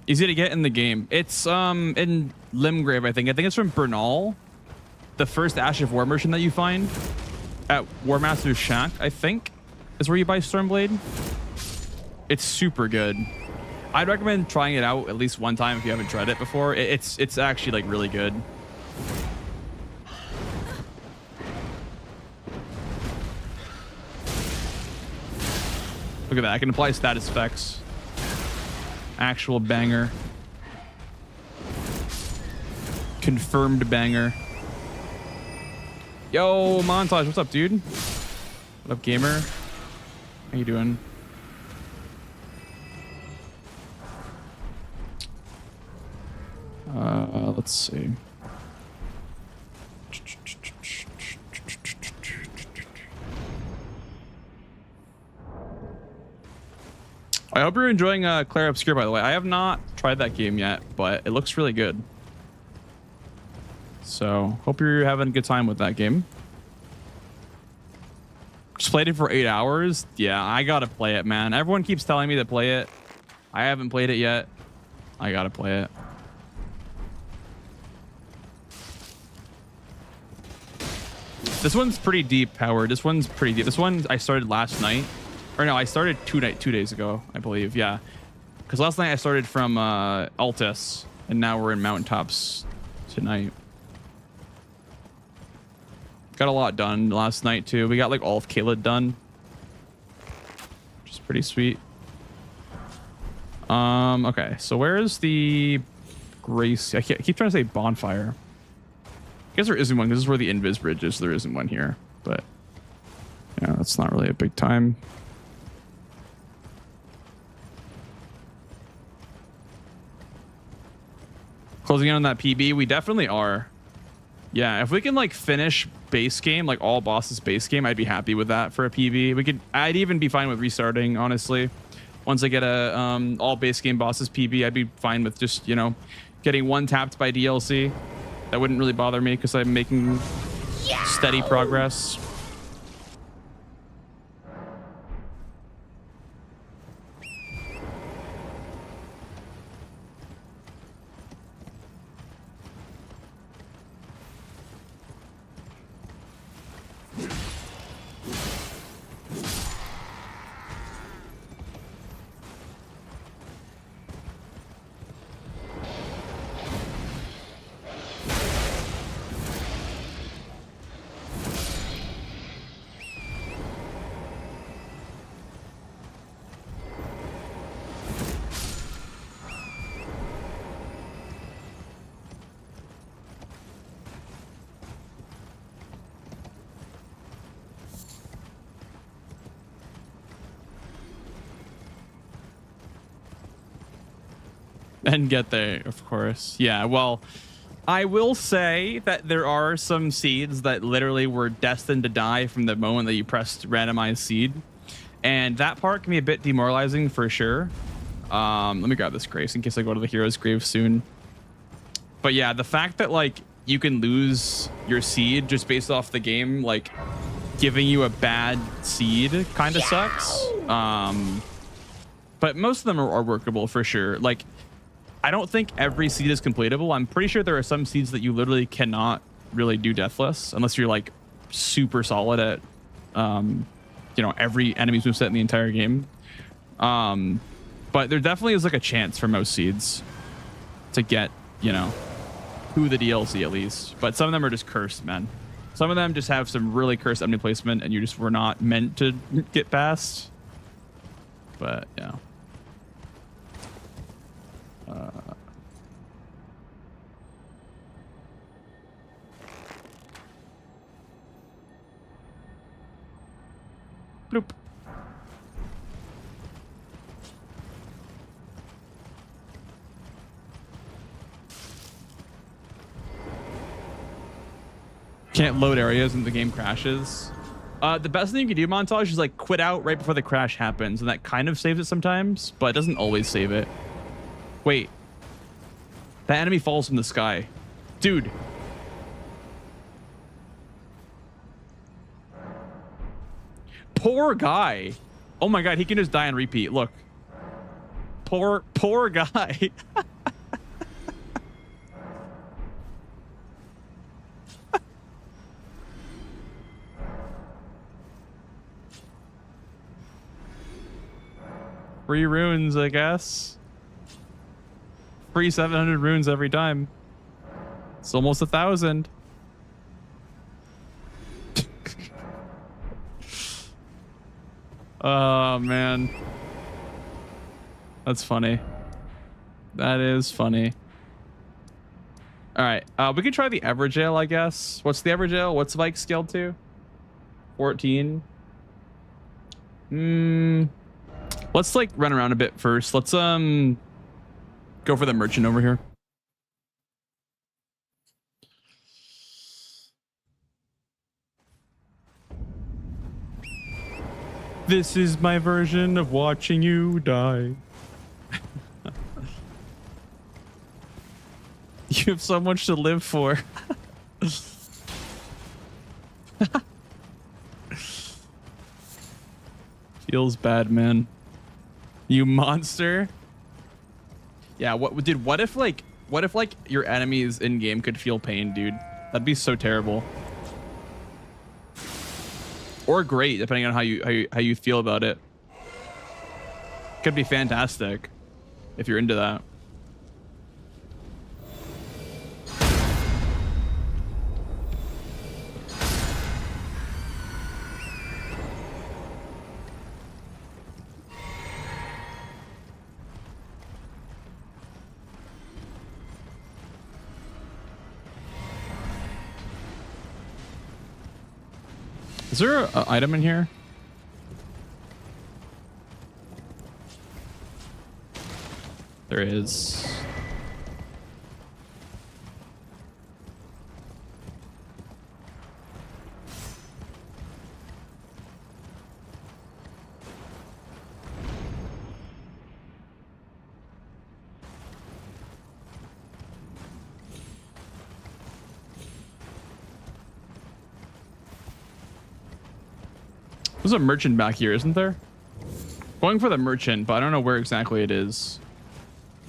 Easy to get in the game. It's in Limgrave, I think. I think it's from Bernal. The first Ash of War merchant that you find at Warmaster's Shack, I think, is where you buy Stormblade. It's super good. I'd recommend trying it out at least one time if you haven't tried it before. It's actually, like, really good. Look at that. I can apply status effects. Actual banger. Confirmed banger. Yo, Montage, what's up, dude? What up, gamer? How you doing? Let's see. I hope you're enjoying Claire Obscure, by the way. I have not tried that game yet, but it looks really good. So, hope you're having a good time with that game. Just played it for 8 hours. Yeah, I gotta play it, man. Everyone keeps telling me to play it. I haven't played it yet. I gotta play it. This one's pretty deep, Howard. This one's pretty deep. This one I started last night. Or no, I started 2 days ago, I believe. Yeah. Because last night I started from Altus, and now we're in Mountaintops tonight. Got a lot done last night, too. We got, like, all of Caelid done. Which is pretty sweet. Okay, so where is the Grace? I keep trying to say bonfire. I guess there isn't one, because this is where the Invis Bridge is, so there isn't one here. But, yeah, that's not really a big time. Closing in on that PB, we definitely are. Yeah, if we can, like, finish base game, like all bosses base game, I'd be happy with that for a PB. I'd even be fine with restarting, honestly. Once I get a all base game bosses PB, I'd be fine with just, you know, getting one tapped by DLC. That wouldn't really bother me because I'm making steady progress. And get there, of course. Yeah, well, I will say that there are some seeds that literally were destined to die from the moment that you pressed randomized seed. And that part can be a bit demoralizing for sure. Let me grab this Grace in case I go to the hero's grave soon. But yeah, the fact that, like, you can lose your seed just based off the game, like, giving you a bad seed kind of sucks. But most of them are workable for sure. Like, I don't think every seed is completable. I'm pretty sure there are some seeds that you literally cannot really do deathless unless you're, like, super solid at, you know, every enemy's moveset in the entire game. But there definitely is like a chance for most seeds to get, you know, through the DLC at least. But some of them are just cursed, man. Some of them just have some really cursed enemy placement, and you just were not meant to get past. But yeah. Bloop. Can't load areas and the game crashes. The best thing you can do, Montage, is like quit out right before the crash happens, and that kind of saves it sometimes, but it doesn't always save it. Wait. That enemy falls from the sky. Dude. Poor guy. Oh my god, he can just die and repeat. Look. Poor guy. Free runes, I guess. Free 700 runes every time. It's almost 1,000. Oh, man. That's funny. That is funny. All right. We could try the Everjail, I guess. What's the Everjail? What's Vike scaled to? 14. Let's like run around a bit first. Let's go for the merchant over here. This is my version of watching you die. You have so much to live for. Feels bad, man. You monster. Yeah, what if like your enemies in game could feel pain, dude? That'd be so terrible. Or great, depending on how you feel about it. Could be fantastic if you're into that. Is there an item in here? There is. There's a merchant back here, isn't there? Going for the merchant, but I don't know where exactly it is.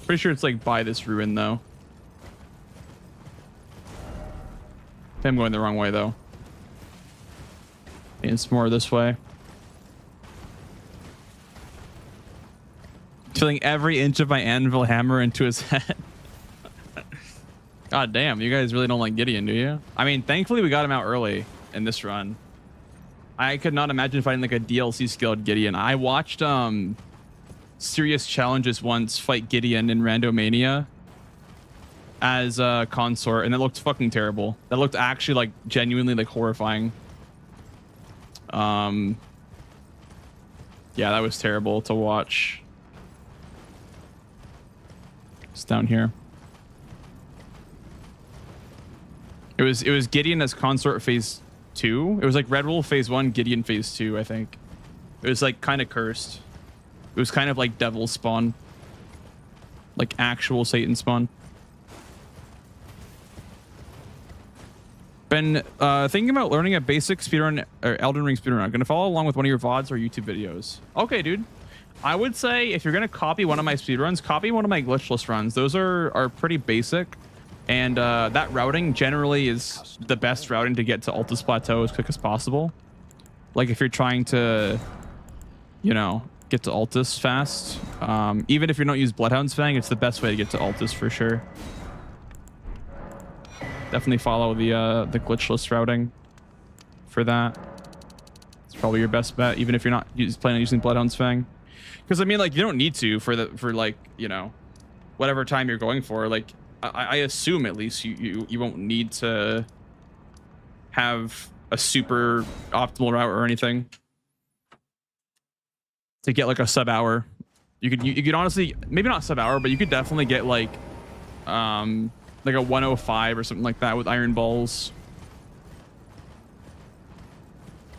Pretty sure it's like by this ruin though. I'm going the wrong way though. It's more this way. Filling every inch of my anvil hammer into his head. God damn, you guys really don't like Gideon, do you? I mean, thankfully we got him out early in this run. I could not imagine fighting like a DLC skilled Gideon. I watched serious challenges once fight Gideon in Randomania as a consort, and that looked fucking terrible. That looked actually like genuinely like horrifying. Yeah, that was terrible to watch. It's down here. It was Gideon as consort phase 2. It was like Red Wolf phase 1, Gideon phase 2, I think. It was like kind of cursed. It was kind of like devil spawn. Like actual Satan spawn. Been thinking about learning a basic speedrun or Elden Ring speedrun. I'm gonna follow along with one of your VODs or YouTube videos. Okay, dude. I would say if you're gonna copy one of my speedruns, copy one of my glitchless runs. Those are pretty basic. And that routing generally is the best routing to get to Altus Plateau as quick as possible. Like if you're trying to, you know, get to Altus fast. Even if you don't use Bloodhound's Fang, it's the best way to get to Altus for sure. Definitely follow the glitchless routing for that. It's probably your best bet, even if you're not planning on using Bloodhound's Fang. Because I mean, like, you don't need to for like, you know, whatever time you're going for. Like, I assume at least you won't need to have a super optimal route or anything to get like a sub-hour. You could honestly, maybe not sub-hour, but you could definitely get like a 105 or something like that with iron balls.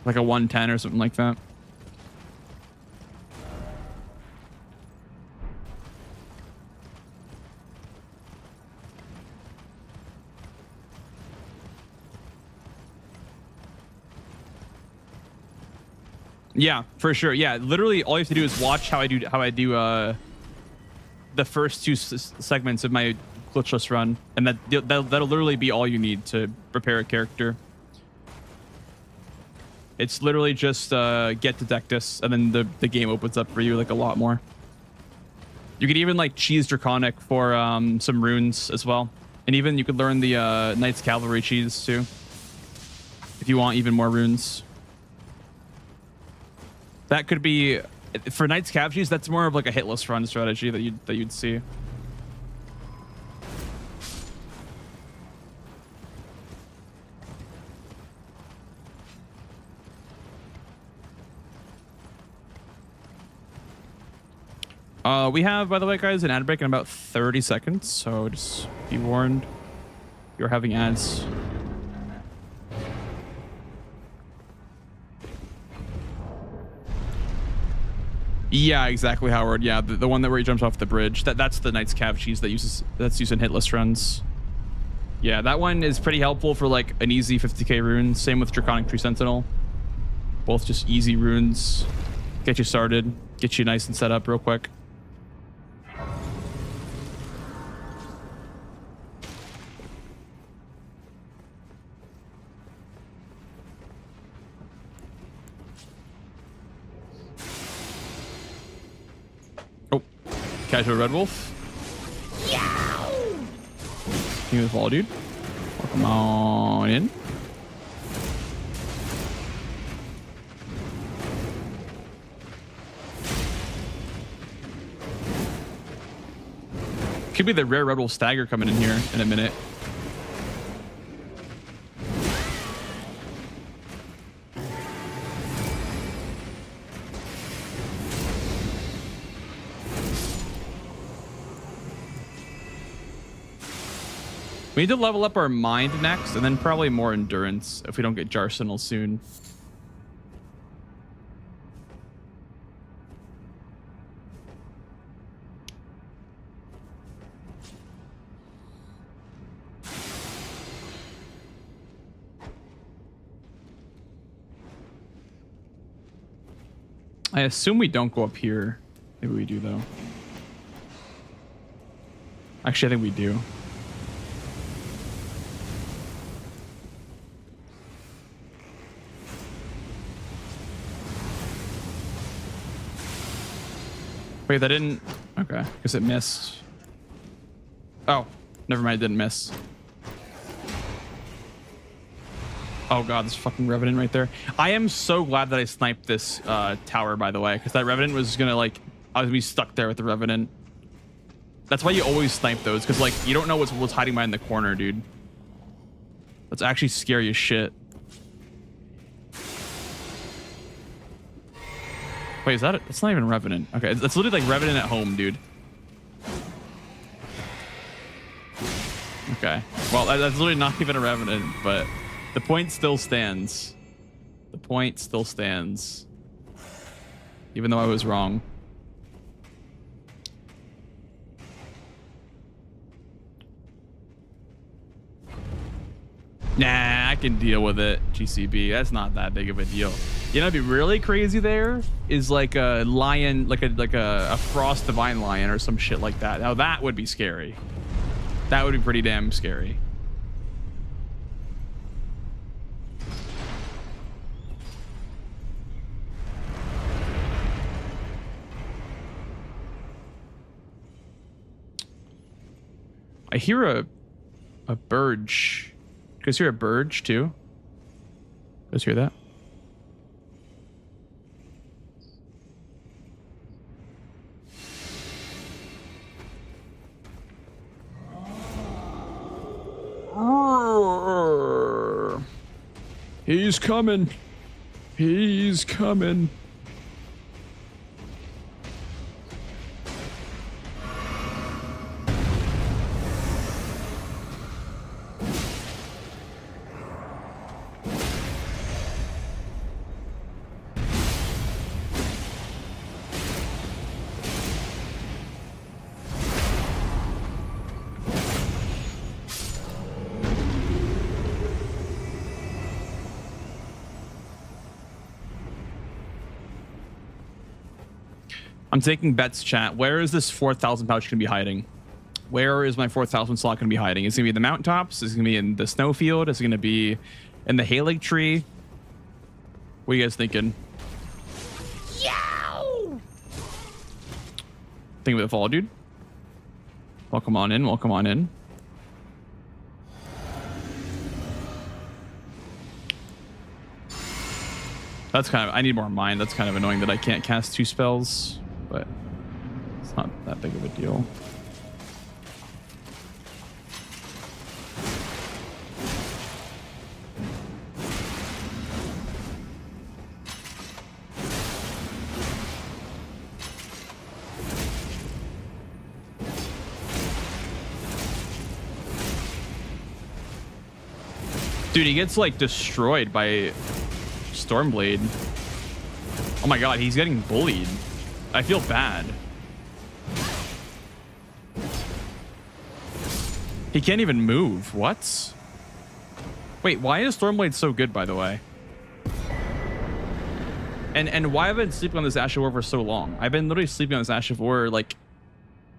Like a 110 or something like that. Yeah, for sure. Yeah, literally all you have to do is watch how I do the first two segments of my glitchless run, and that'll literally be all you need to prepare a character. It's literally just get to Dectus, and then the game opens up for you like a lot more. You could even like cheese Draconic for some runes as well, and even you could learn the Knights Cavalry cheese too if you want even more runes. That could be for Knights Cav cheese. That's more of like a hitless run strategy that you'd see. We have, by the way, guys, an ad break in about 30 seconds, so just be warned. You're having ads. Yeah, exactly, Howard. Yeah, the one where he jumps off the bridge. That's the Knights Cav cheese that's used in hitless runs. Yeah, that one is pretty helpful for like an easy 50k rune. Same with Draconic Tree Sentinel. Both just easy runes. Get you started. Get you nice and set up real quick. Casual Red Wolf. King of the Fall, dude. Welcome on in. Could be the rare Red Wolf Stagger coming in here in a minute. We need to level up our mind next, and then probably more endurance if we don't get Jarsenal soon. I assume we don't go up here. Maybe we do, though. Actually, I think we do. Wait, that didn't... Okay, because it missed. Oh, never mind, it didn't miss. Oh god, this fucking Revenant right there. I am so glad that I sniped this tower, by the way, because that Revenant was gonna, like... I was gonna be stuck there with the Revenant. That's why you always snipe those, because, like, you don't know what's hiding behind the corner, dude. That's actually scary as shit. Wait, is that it? It's not even Revenant. Okay, it's literally like Revenant at home, dude. Okay. Well, that's literally not even a Revenant, but the point still stands. The point still stands. Even though I was wrong. Nah, I can deal with it, GCB. That's not that big of a deal. You know, what'd be really crazy there is like a lion, like a Frost Divine Lion or some shit like that. Now that would be scary. That would be pretty damn scary. I hear a birge. You guys hear a birge too? You guys hear that? He's coming. He's coming. I'm taking bets, chat. Where is this 4,000 pouch going to be hiding? Where is my 4,000 slot going to be hiding? Is it going to be in the mountaintops? Is it going to be in the snowfield? Is it going to be in the Halig tree? What are you guys thinking? Yow! Think of the fall, dude. Welcome on in. Welcome on in. That's kind of... I need more mind. That's kind of annoying that I can't cast 2 spells. But it's not that big of a deal. Dude, he gets like destroyed by Stormblade. Oh my god, he's getting bullied. I feel bad. He can't even move. What? Wait, why is Stormblade so good, by the way? And why have I been sleeping on this Ash of War for so long? I've been literally sleeping on this Ash of War, like,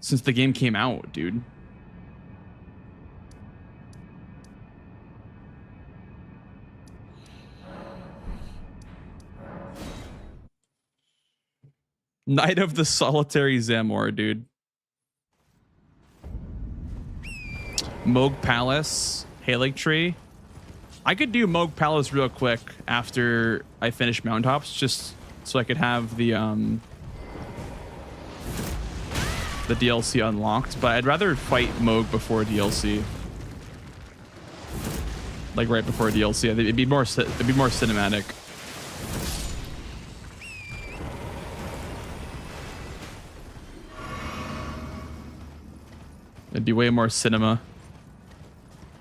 since the game came out, dude. Knight of the Solitary Zamor, dude. Moog Palace, Halig Tree. I could do Moog Palace real quick after I finish Mountaintops, just so I could have the DLC unlocked. But I'd rather fight Moog before DLC, like right before DLC. I think it'd be more cinematic. It'd be way more cinema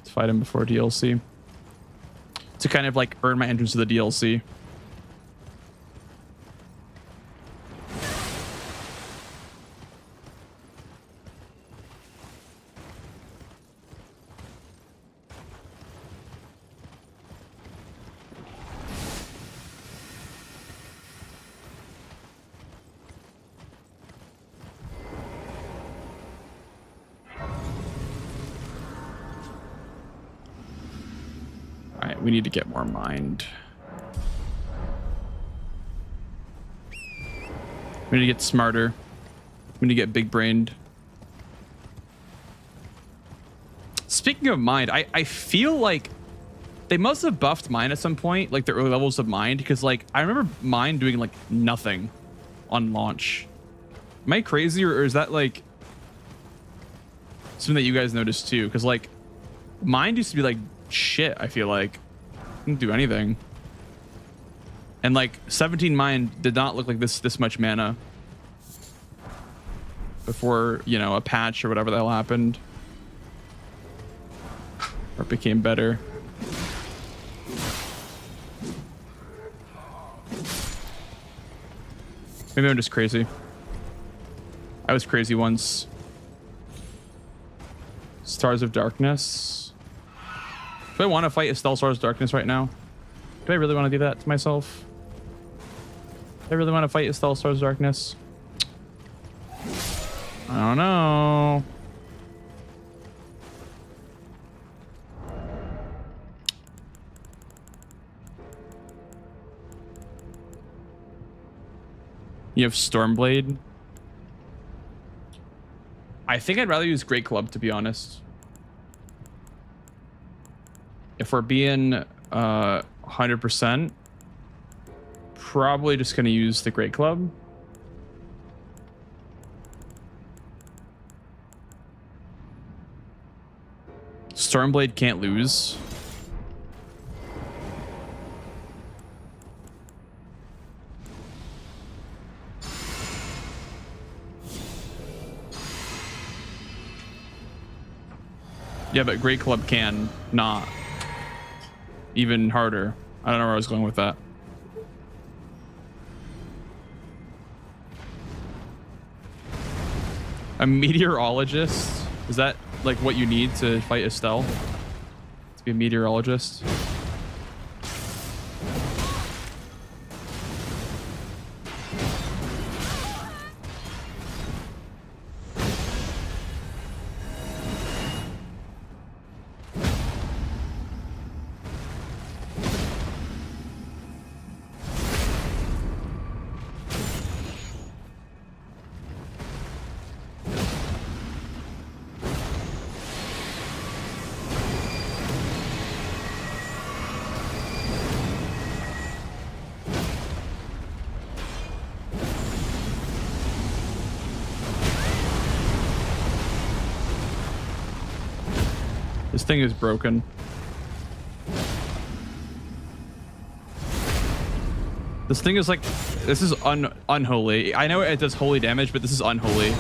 to fight him before DLC. To kind of like earn my entrance to the DLC. We need to get more mind. We need to get smarter. We need to get big brained. Speaking of mind, I feel like they must have buffed mind at some point, like the early levels of mind, because like I remember mind doing like nothing on launch. Am I crazy, or is that like something that you guys noticed too? Because like mind used to be like shit, I feel like. Didn't do anything. And like 17 mind did not look like this much mana before, you know, a patch or whatever the hell happened, or it became better. Maybe I'm just crazy. I was crazy once. Stars of Darkness. Do I want to fight Estelle Stars of Darkness right now? Do I really want to do that to myself? Do I really want to fight Estelle Stars of Darkness? I don't know. You have Stormblade. I think I'd rather use Great Club, to be honest. If we're being 100%, probably just going to use the Great Club. Stormblade can't lose. Yeah, but Great Club can not. Even harder. I don't know where I was going with that. A meteorologist? Is that like what you need to fight Estelle? To be a meteorologist? This thing is broken. This thing is like, this is unholy. I know it does holy damage, but this is unholy.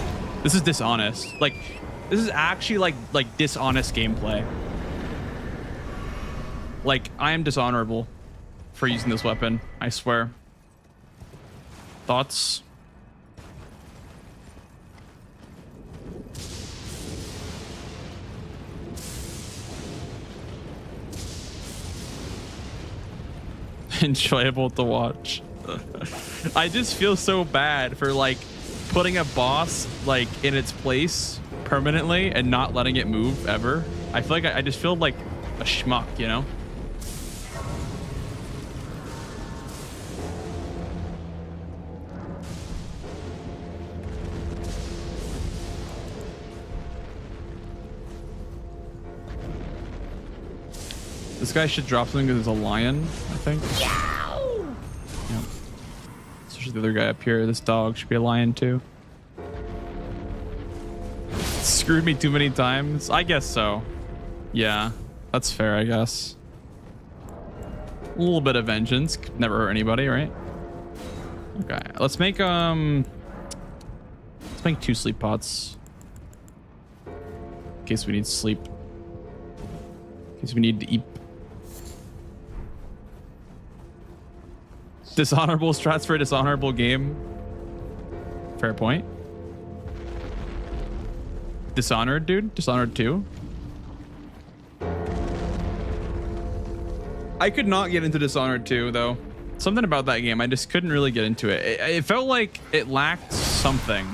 This is dishonest. Like, this is actually like dishonest gameplay. Like, I am dishonorable for using this weapon. I swear. Thoughts? Enjoyable to watch. I just feel so bad for like putting a boss like in its place permanently and not letting it move ever. I feel like I just feel like a schmuck, you know? This guy should drop something because there's a lion, I think. Yep. Especially the other guy up here. This dog should be a lion too. Screwed me too many times. I guess so. Yeah, that's fair, I guess. A little bit of vengeance could never hurt anybody, right? Okay, let's make 2 sleep pots. In case we need sleep. In case we need to eat. Dishonorable strats for a dishonorable game. Fair point. Dishonored, dude. Dishonored 2. I could not get into Dishonored 2, though. Something about that game, I just couldn't really get into it. It felt like it lacked something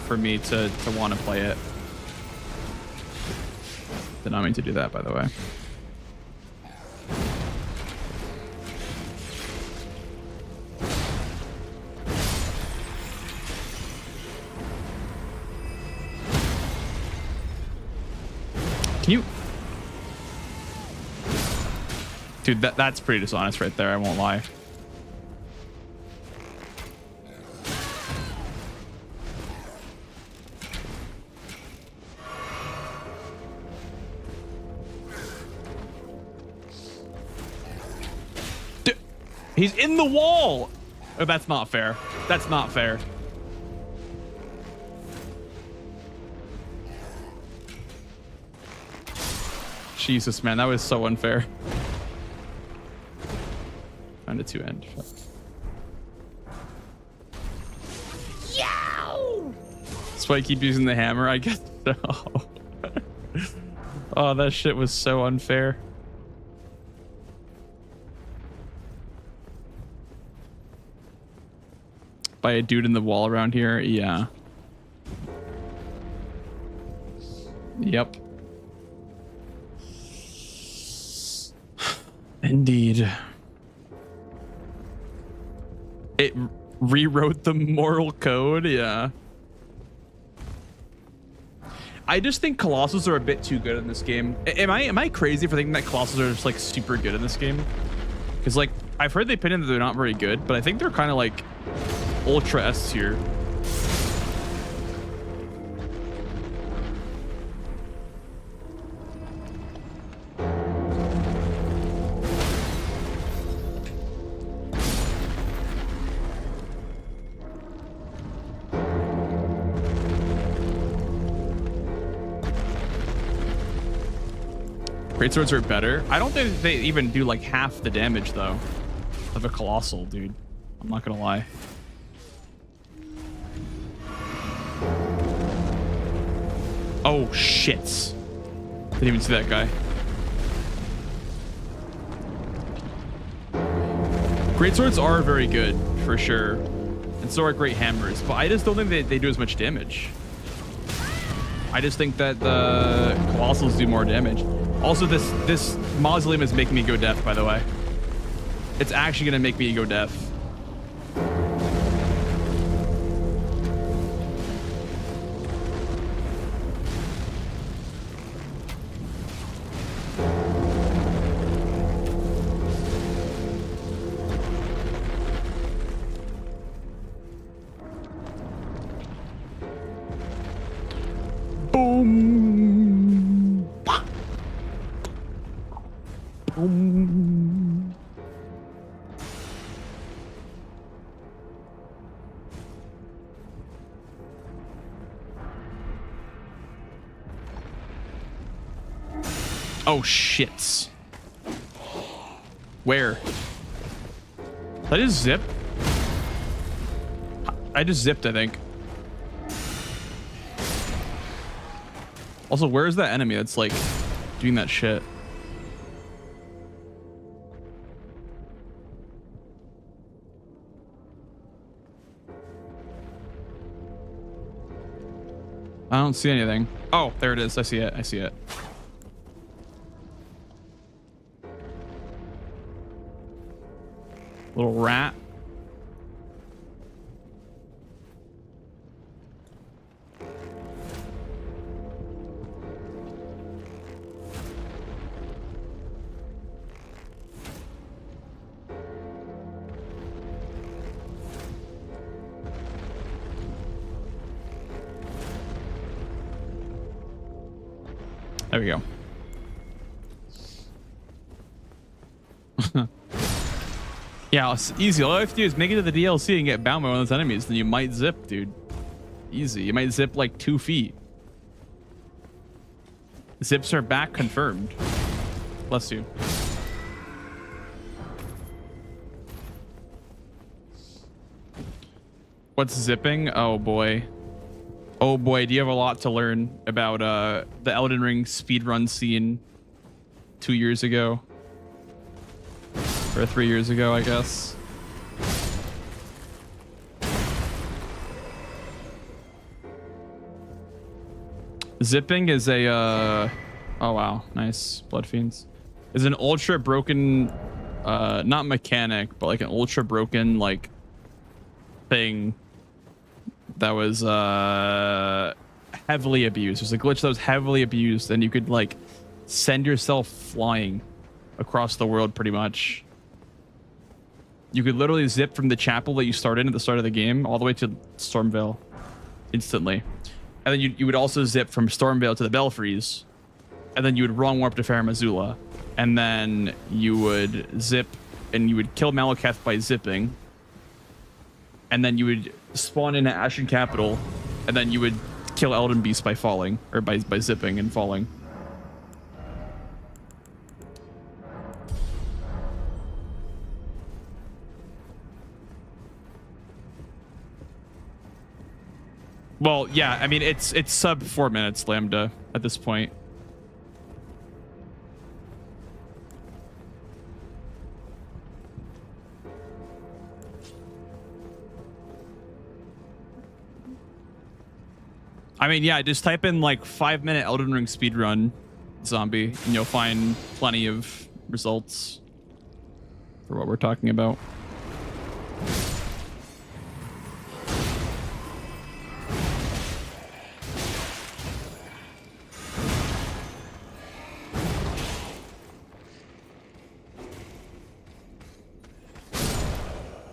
for me to want to play it. Did not mean to do that, by the way. Can you... Dude, that's pretty dishonest right there, I won't lie. Dude, he's in the wall! Oh, that's not fair. That's not fair. Jesus, man, that was so unfair. Found a 2-end. Yow! That's why I keep using the hammer, I guess. So. Oh, that shit was so unfair. By a dude in the wall around here, yeah. Yep. Indeed. Rewrote the moral code. Yeah. I just think Colossals are a bit too good in this game. Am I crazy for thinking that Colossals are just like super good in this game? Because like I've heard they pin in that they're not very good, but I think they're kind of like ultra S tier. Greatswords are better. I don't think they even do like half the damage though of a colossal, dude. I'm not gonna lie. Oh shit. Didn't even see that guy. Greatswords are very good for sure. And so are great hammers, but I just don't think they do as much damage. I just think that the colossals do more damage. Also, this mausoleum is making me go deaf, by the way. It's actually gonna make me go deaf. Boom. Boom. Oh shit. Where? Did I just zip? I just zipped, I think. Also, where is that enemy that's like doing that shit? I don't see anything. Oh, there it is. I see it. I see it. Little rat. There we go. Yeah, it's easy. All I have to do is make it to the DLC and get bound by one of those enemies. Then you might zip, dude. Easy. You might zip like 2 feet. Zips are back confirmed. Bless you. What's zipping? Oh boy. Oh boy, do you have a lot to learn about the Elden Ring speedrun scene 2 years ago? Or 3 years ago, I guess. Zipping is a oh wow, nice. Blood Fiends. Is an ultra broken not mechanic, but like an ultra broken like thing that was heavily abused. There's a glitch that was heavily abused, and you could like send yourself flying across the world pretty much. You could literally zip from the chapel that you started at the start of the game all the way to Stormvale instantly. And then you would also zip from Stormvale to the Belfries. And then you would wrong warp to Farum Azula. And then you would zip and you would kill Malekith by zipping. And then you would spawn in at Ashen Capital. And then you would kill Elden Beast by falling, or by zipping and falling. Well, yeah, I mean, it's sub 4 minutes, Lambda, at this point. I mean, yeah, just type in like 5-minute Elden Ring speedrun zombie, and you'll find plenty of results for what we're talking about.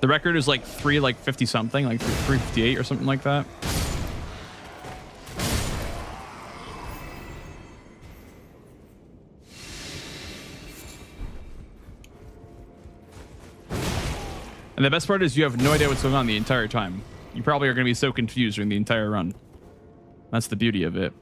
The record is like 50 something, like 358 or something like that. And the best part is you have no idea what's going on the entire time. You probably are going to be so confused during the entire run. That's the beauty of it.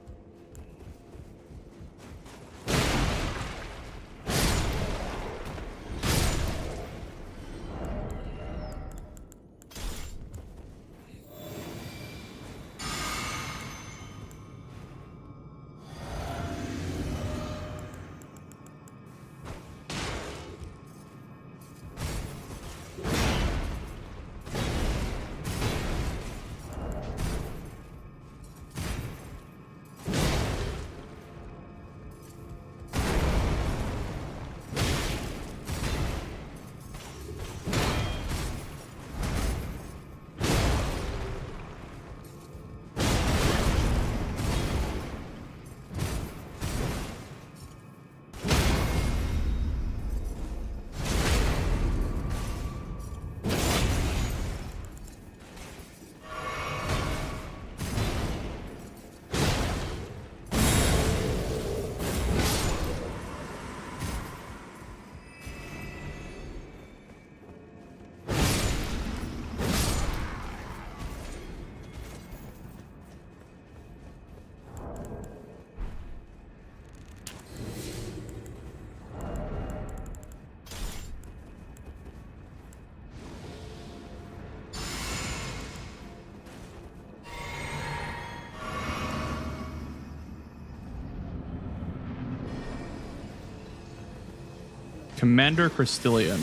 Commander Crystallion.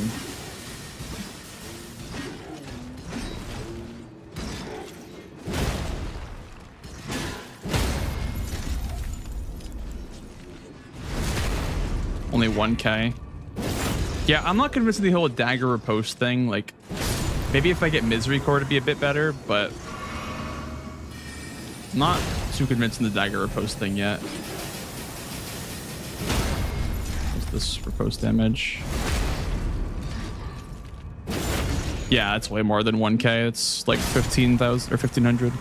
Only 1K. Yeah, I'm not convinced of the whole dagger riposte thing. Like, maybe if I get Misery Core to be a bit better, but I'm not too convinced in the dagger riposte thing yet. This riposte damage. Yeah, it's way more than 1K. It's like 15,000 or 1,500.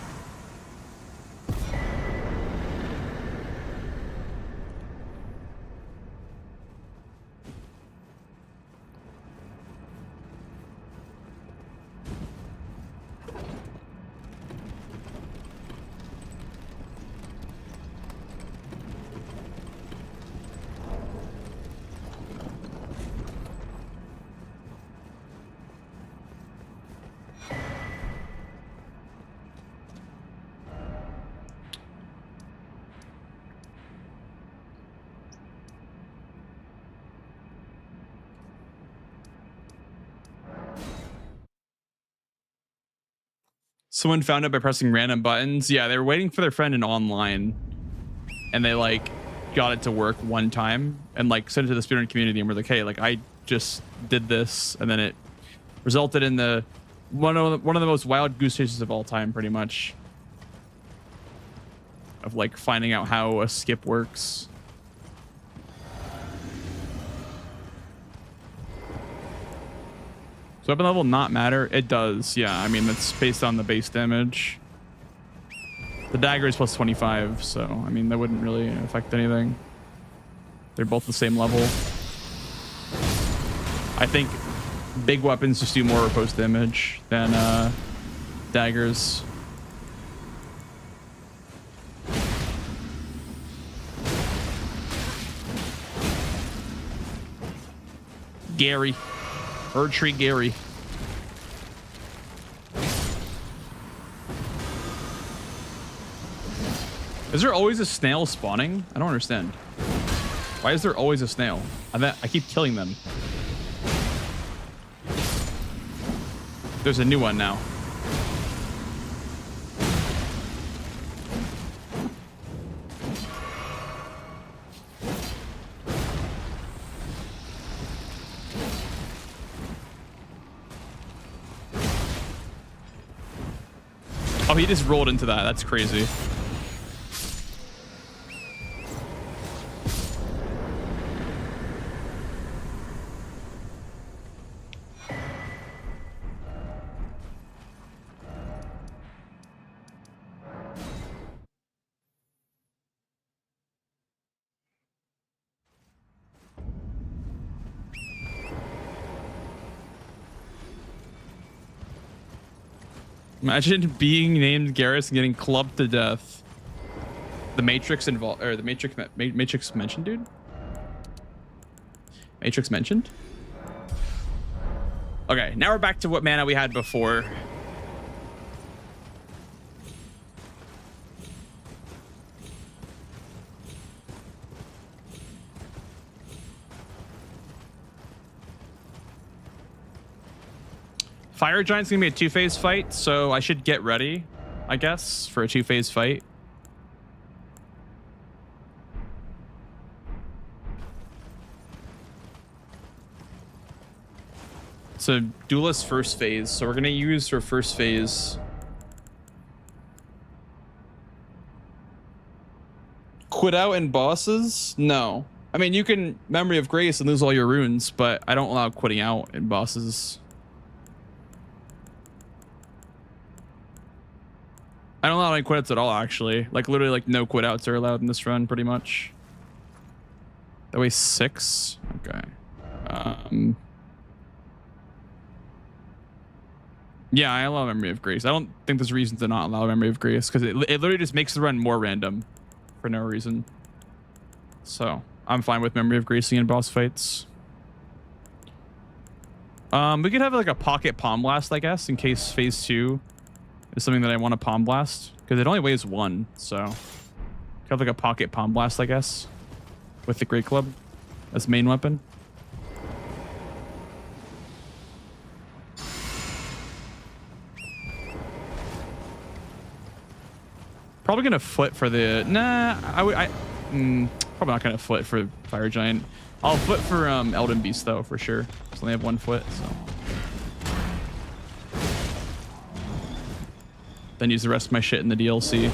Someone found it by pressing random buttons. Yeah, they were waiting for their friend in online, and they like got it to work one time and like sent it to the speedrun community and were like, hey, like I just did this, and then it resulted in the one of the most wild goose chases of all time, pretty much, of like finding out how a skip works. So weapon level not matter? It does, yeah. I mean, that's based on the base damage. The dagger is plus 25, so I mean, that wouldn't really affect anything. They're both the same level. I think big weapons just do more riposte damage than daggers. Gary. Erdtree Gary. Is there always a snail spawning? I don't understand. Why is there always a snail? I keep killing them. There's a new one now. Oh, he just rolled into that. That's crazy. Imagine being named Garrus and getting clubbed to death. The Matrix involved, or the Matrix mentioned, dude. Matrix mentioned. Okay, now we're back to what mana we had before. Fire Giant's gonna be a 2-phase fight, so I should get ready, I guess, for a 2-phase fight. So Duelist first phase, so we're gonna use for first phase quit out in bosses. No, I mean you can Memory of Grace and lose all your runes, but I don't allow quitting out in bosses. I don't allow any quit outs at all, actually. Like literally, like no quit outs are allowed in this run, pretty much. That way 6. Okay. Yeah, I allow Memory of Grace. I don't think there's reason to not allow Memory of Grace because it literally just makes the run more random for no reason. So I'm fine with Memory of Grace in boss fights. We could have like a pocket Palm Blast, I guess, in case phase 2 is something that I want to Palm Blast because it only weighs 1. So could have like a pocket Palm Blast, I guess, with the Great Club as main weapon. Probably gonna foot for the probably not gonna foot for Fire Giant. I'll foot for Elden Beast though for sure. Just only have 1 foot, so then use the rest of my shit in the DLC.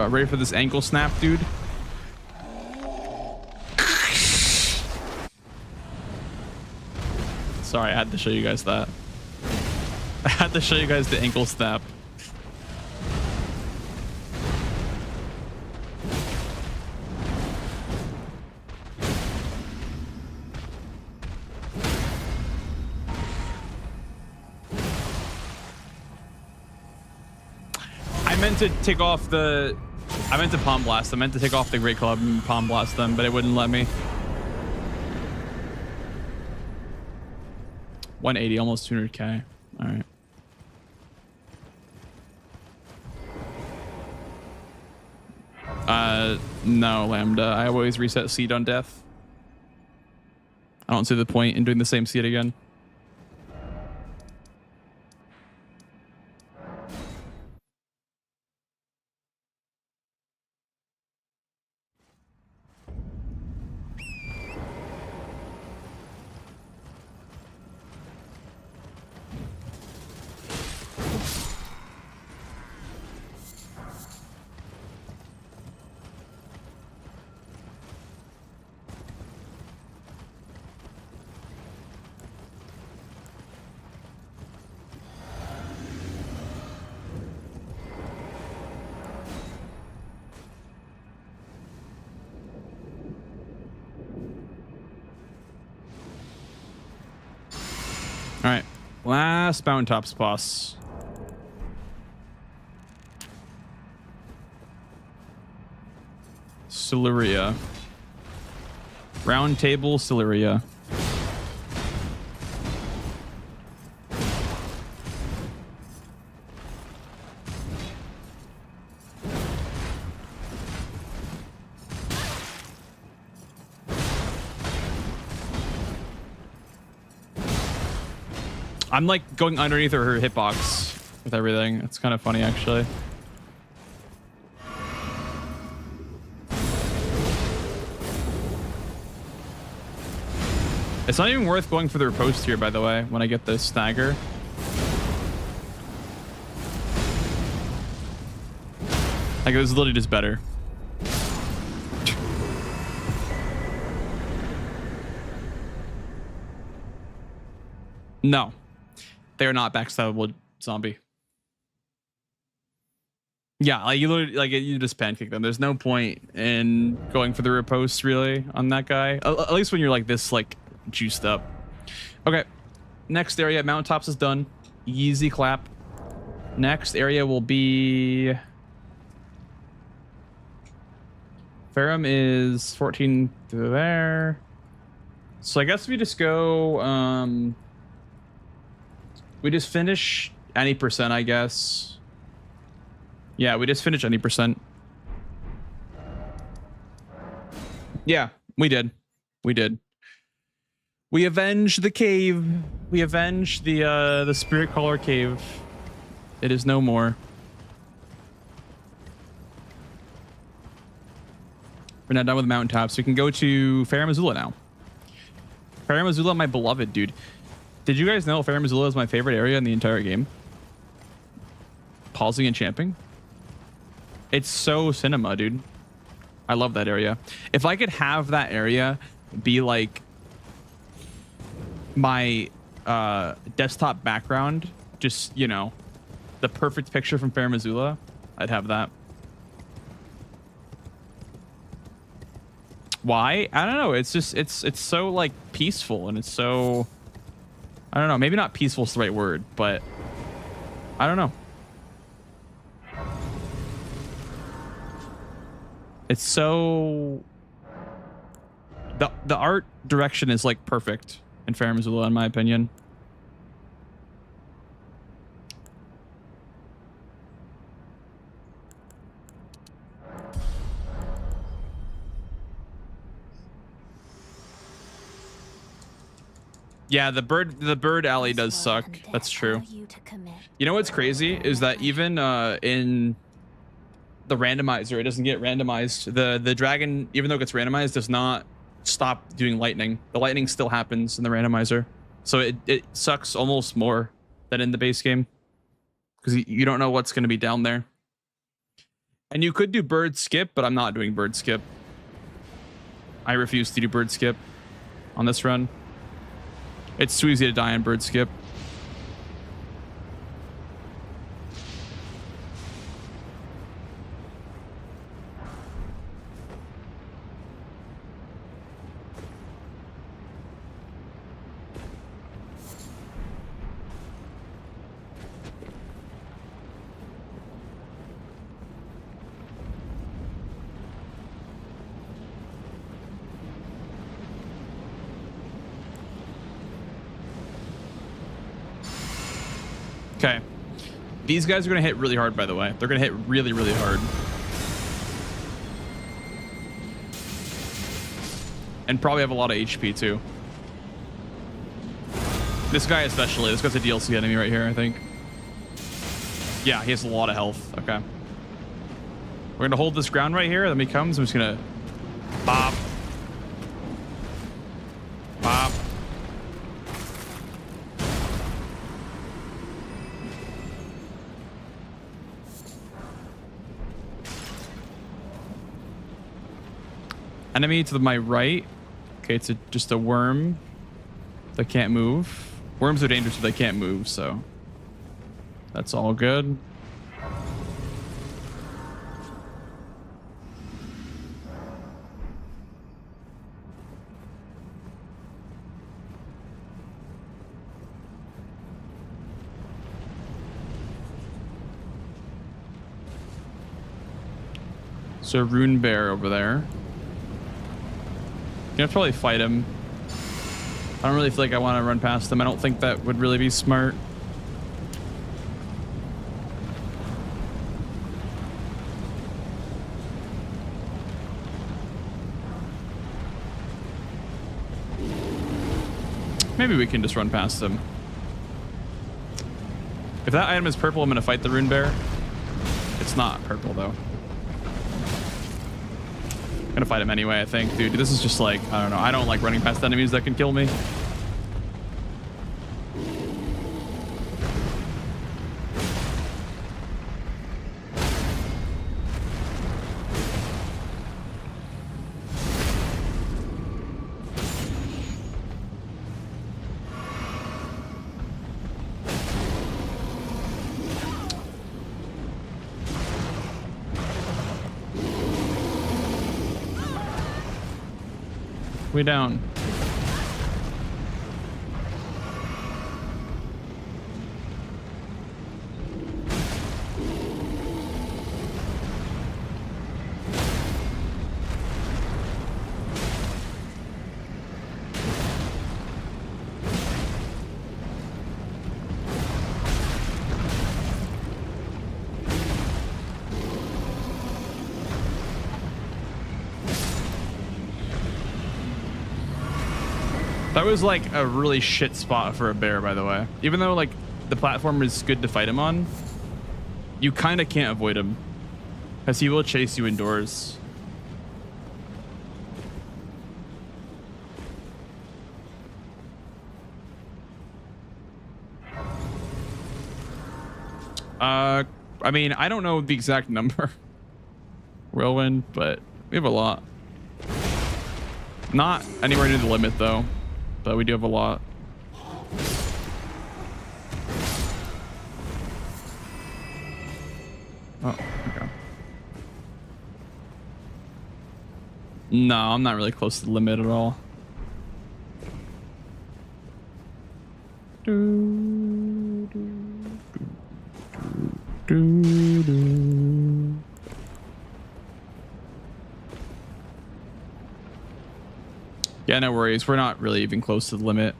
Ready for this ankle snap, dude? Sorry, I had to show you guys that. I had to show you guys the ankle snap. I meant to take off the... I meant to Palm Blast. I meant to take off the Great Club and Palm Blast them, but it wouldn't let me. 180, almost 200k. All right. No, Lambda. I always reset seed on death. I don't see the point in doing the same seed again. All right, last Mountaintops boss. Siluria. Round Table Siluria. I'm like going underneath her hitbox with everything. It's kind of funny, actually. It's not even worth going for the riposte here, by the way, when I get this stagger. Like it was literally just better. No, they are not backstabbable zombie. Yeah, like you literally, like you just pancake them. There's no point in going for the riposte really on that guy. At least when you're like this, like juiced up. Okay, next area, mountaintops is done. Easy clap. Next area will be Ferrum is 14 through there. So I guess we just go. We just finish any percent, I guess. Yeah, we just finish any percent. Yeah, we did. We did. We avenged the cave. We avenged the Spirit Caller cave. It is no more. We're not done with mountaintops. We can go to Farum Azula now. Farum Azula, my beloved, dude. Did you guys know Farum Azula is my favorite area in the entire game? Pausing and champing. It's so cinema, dude. I love that area. If I could have that area be like my desktop background, just, you know, the perfect picture from Farum Azula, I'd have that. Why? I don't know. It's just it's so like peaceful, and it's so, I don't know, maybe not peaceful is the right word, but I don't know. It's so, the art direction is like perfect in Farum Azula in my opinion. Yeah, the bird alley does suck. That's true. You know what's crazy is that even in the randomizer, it doesn't get randomized. The dragon, even though it gets randomized, does not stop doing lightning. The lightning still happens in the randomizer. So it sucks almost more than in the base game, because you don't know what's going to be down there. And you could do bird skip, but I'm not doing bird skip. I refuse to do bird skip on this run. It's too easy to die on bird skip. Okay. These guys are going to hit really hard, by the way. They're going to hit really, really hard. And probably have a lot of HP, too. This guy especially. This guy's a DLC enemy right here, I think. Yeah, he has a lot of health. Okay. We're going to hold this ground right here. Then he comes. I'm just going to bop. Bop. Enemy to my right. Okay, it's just a worm that can't move. Worms are dangerous if they can't move, so that's all good. So Rune Bear over there. You have to probably fight him. I don't really feel like I want to run past him. I don't think that would really be smart. Maybe we can just run past him. If that item is purple, I'm going to fight the Rune Bear. It's not purple, though. Gonna fight him anyway, I think. Dude, this is just like, I don't know. I don't like running past enemies that can kill me. We down. That was like a really shit spot for a bear, by the way. Even though like the platform is good to fight him on, you kind of can't avoid him because he will chase you indoors. I mean, I don't know the exact number, Whirlwind, but we have a lot. Not anywhere near the limit though. But we do have a lot. Oh, okay. No, I'm not really close to the limit at all. Yeah, no worries. We're not really even close to the limit.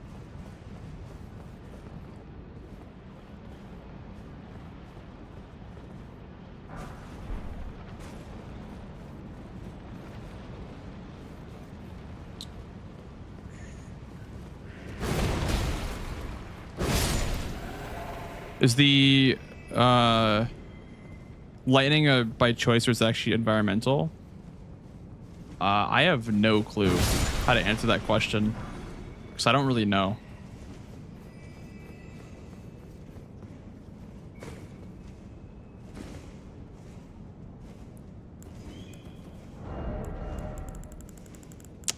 Is the lightning by choice or is it actually environmental? I have no clue how to answer that question because I don't really know.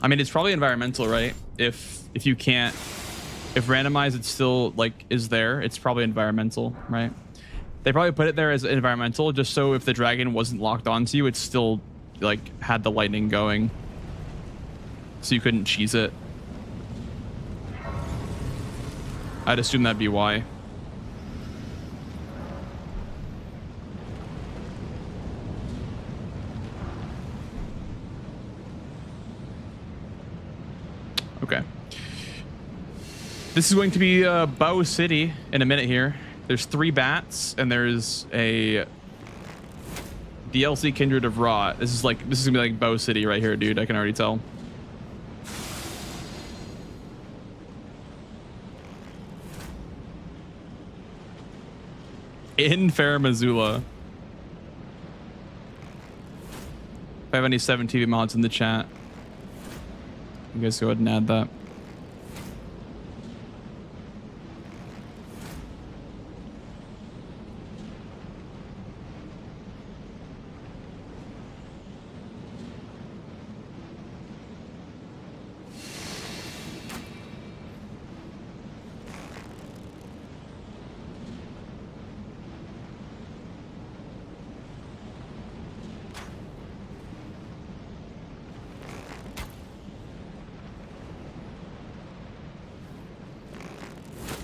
I mean, it's probably environmental, right? If you can't, if randomize it's still like is there, it's probably environmental, right? They probably put it there as environmental just so if the dragon wasn't locked onto you, it's still like had the lightning going, so you couldn't cheese it. I'd assume that'd be why. Okay. This is going to be Bow City in a minute here. There's 3 bats and there's a DLC Kindred of Rot. This is gonna be like Bow City right here, dude. I can already tell. In Fair Missoula. If I have any 7 TV mods in the chat, you guys go ahead and add that.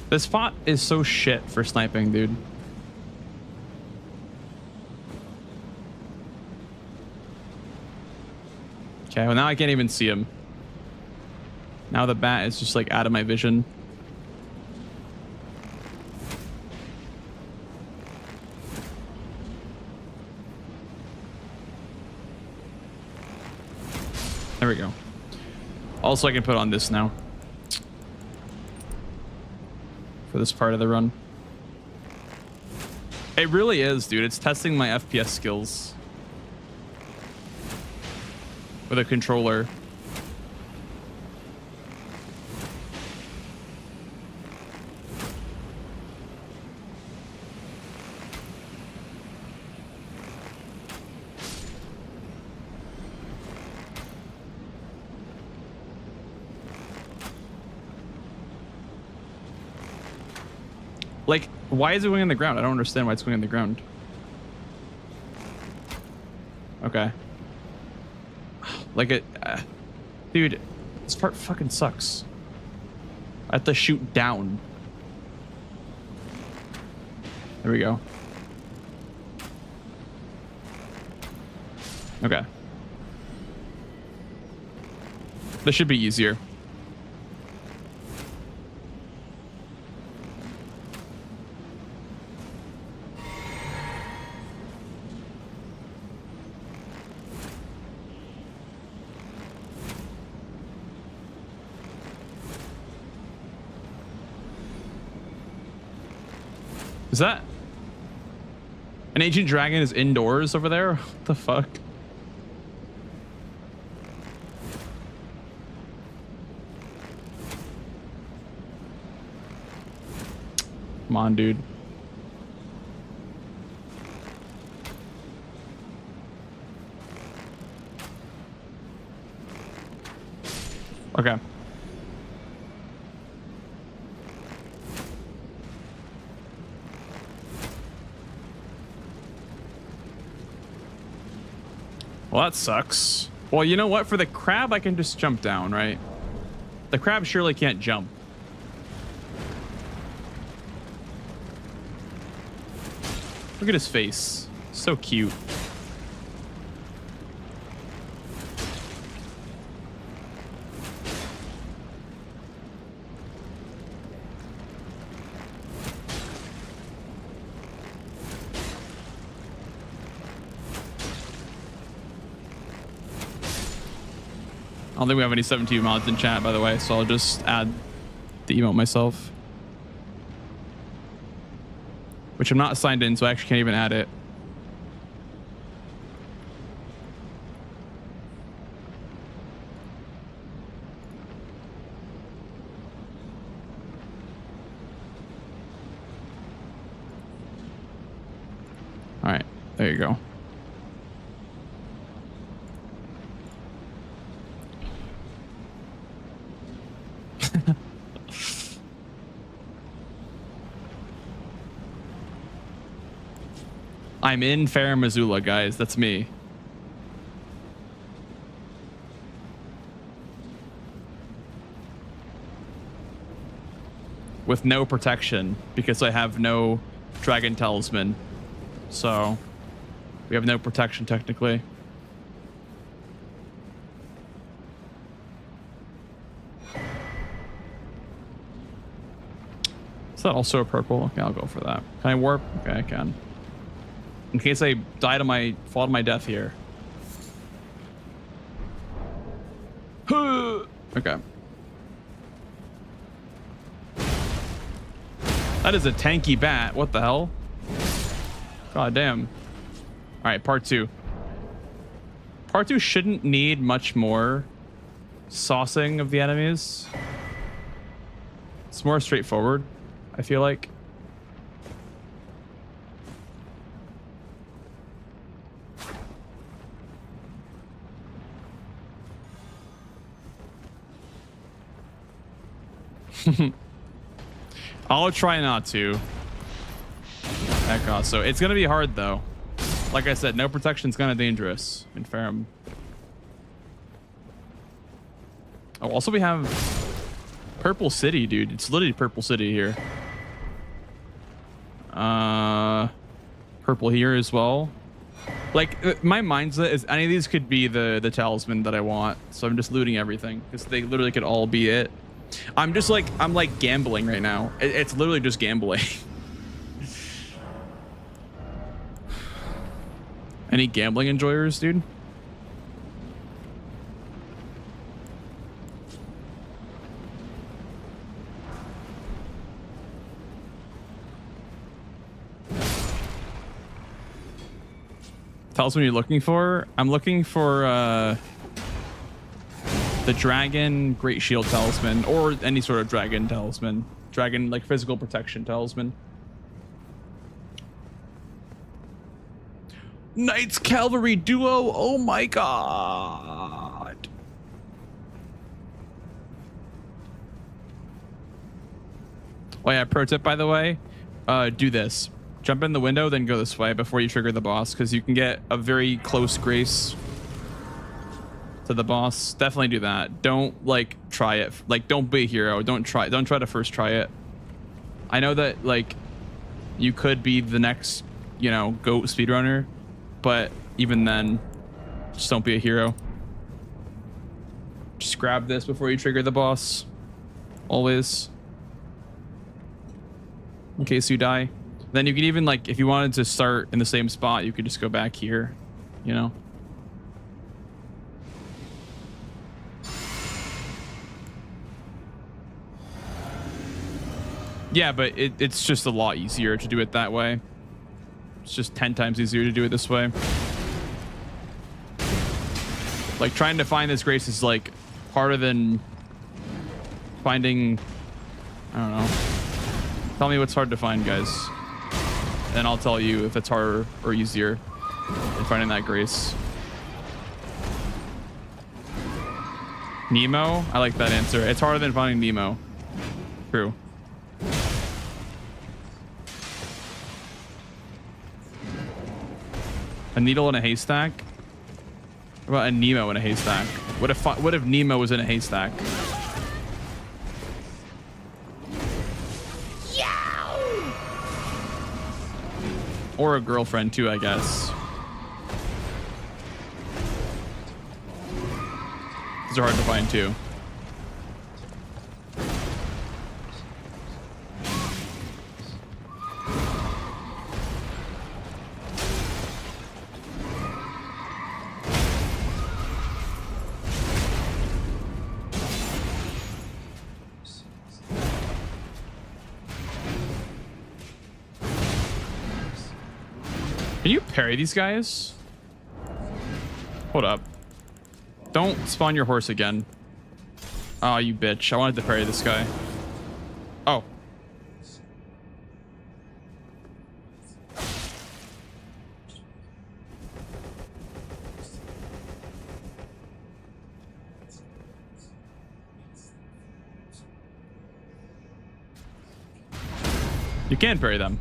This spot is so shit for sniping, dude. Okay, well now I can't even see him. Now the bat is just like out of my vision. There we go. Also, I can put on this now. For this part of the run. It really is, dude. It's testing my FPS skills with a controller. Like, why is it going on the ground? I don't understand why it's going on the ground. Okay. Like it, dude, This part fucking sucks. I have to shoot down. There we go. Okay. This should be easier. Is that an ancient dragon is indoors over there? What the fuck? Come on, dude. Okay. Well, that sucks. Well, you know what? For the crab, I can just jump down, right? The crab surely can't jump. Look at his face. So cute. I don't think we have any 17 mods in chat, by the way, so I'll just add the emote myself. Which I'm not signed in, so I actually can't even add it. All right, there you go. I'm in Fair Missoula, guys. That's me. With no protection because I have no dragon talisman. So we have no protection technically. Is that also a purple? Okay, I'll go for that. Can I warp? Okay, I can. In case I die to fall to my death here. Okay. That is a tanky bat. What the hell? God damn. All right, part 2. Part 2 shouldn't need much more saucing of the enemies. It's more straightforward, I feel like. I'll try not to. Heck off. So it's gonna be hard though. Like I said, no protection's kind of dangerous in Farum. Oh, also we have Purple City, dude. It's literally Purple City here. Purple here as well. Like my mindset is any of these could be the talisman that I want. So I'm just looting everything because they literally could all be it. I'm like gambling right now. It's literally just gambling. Any gambling enjoyers, dude? Tell us what you're looking for. I'm looking for the dragon great shield talisman or any sort of dragon talisman. Dragon like physical protection talisman. Knights Cavalry duo. Oh my god. Oh yeah, pro tip by the way. Do this. Jump in the window, then go this way before you trigger the boss, because you can get a very close grace. to the boss. Definitely do that. Don't like try it. Like don't be a hero. Don't try to first try it. I know that like you could be the next, you know, GOAT speedrunner, but even then, just don't be a hero. Just grab this before you trigger the boss. Always. In case you die. Then you can even like, if you wanted to start in the same spot, you could just go back here, you know? Yeah, but it's just a lot easier to do it that way. It's just 10 times easier to do it this way. Like trying to find this grace is like harder than finding, I don't know. Tell me what's hard to find, guys. And I'll tell you if it's harder or easier than finding that grace. Nemo? I like that answer. It's harder than finding Nemo. True. A needle in a haystack? What about a Nemo in a haystack? What if Nemo was in a haystack? Or a girlfriend too, I guess. These are hard to find too. Can you parry these guys? Hold up. Don't spawn your horse again. Oh, you bitch. I wanted to parry this guy. Oh. You can parry them.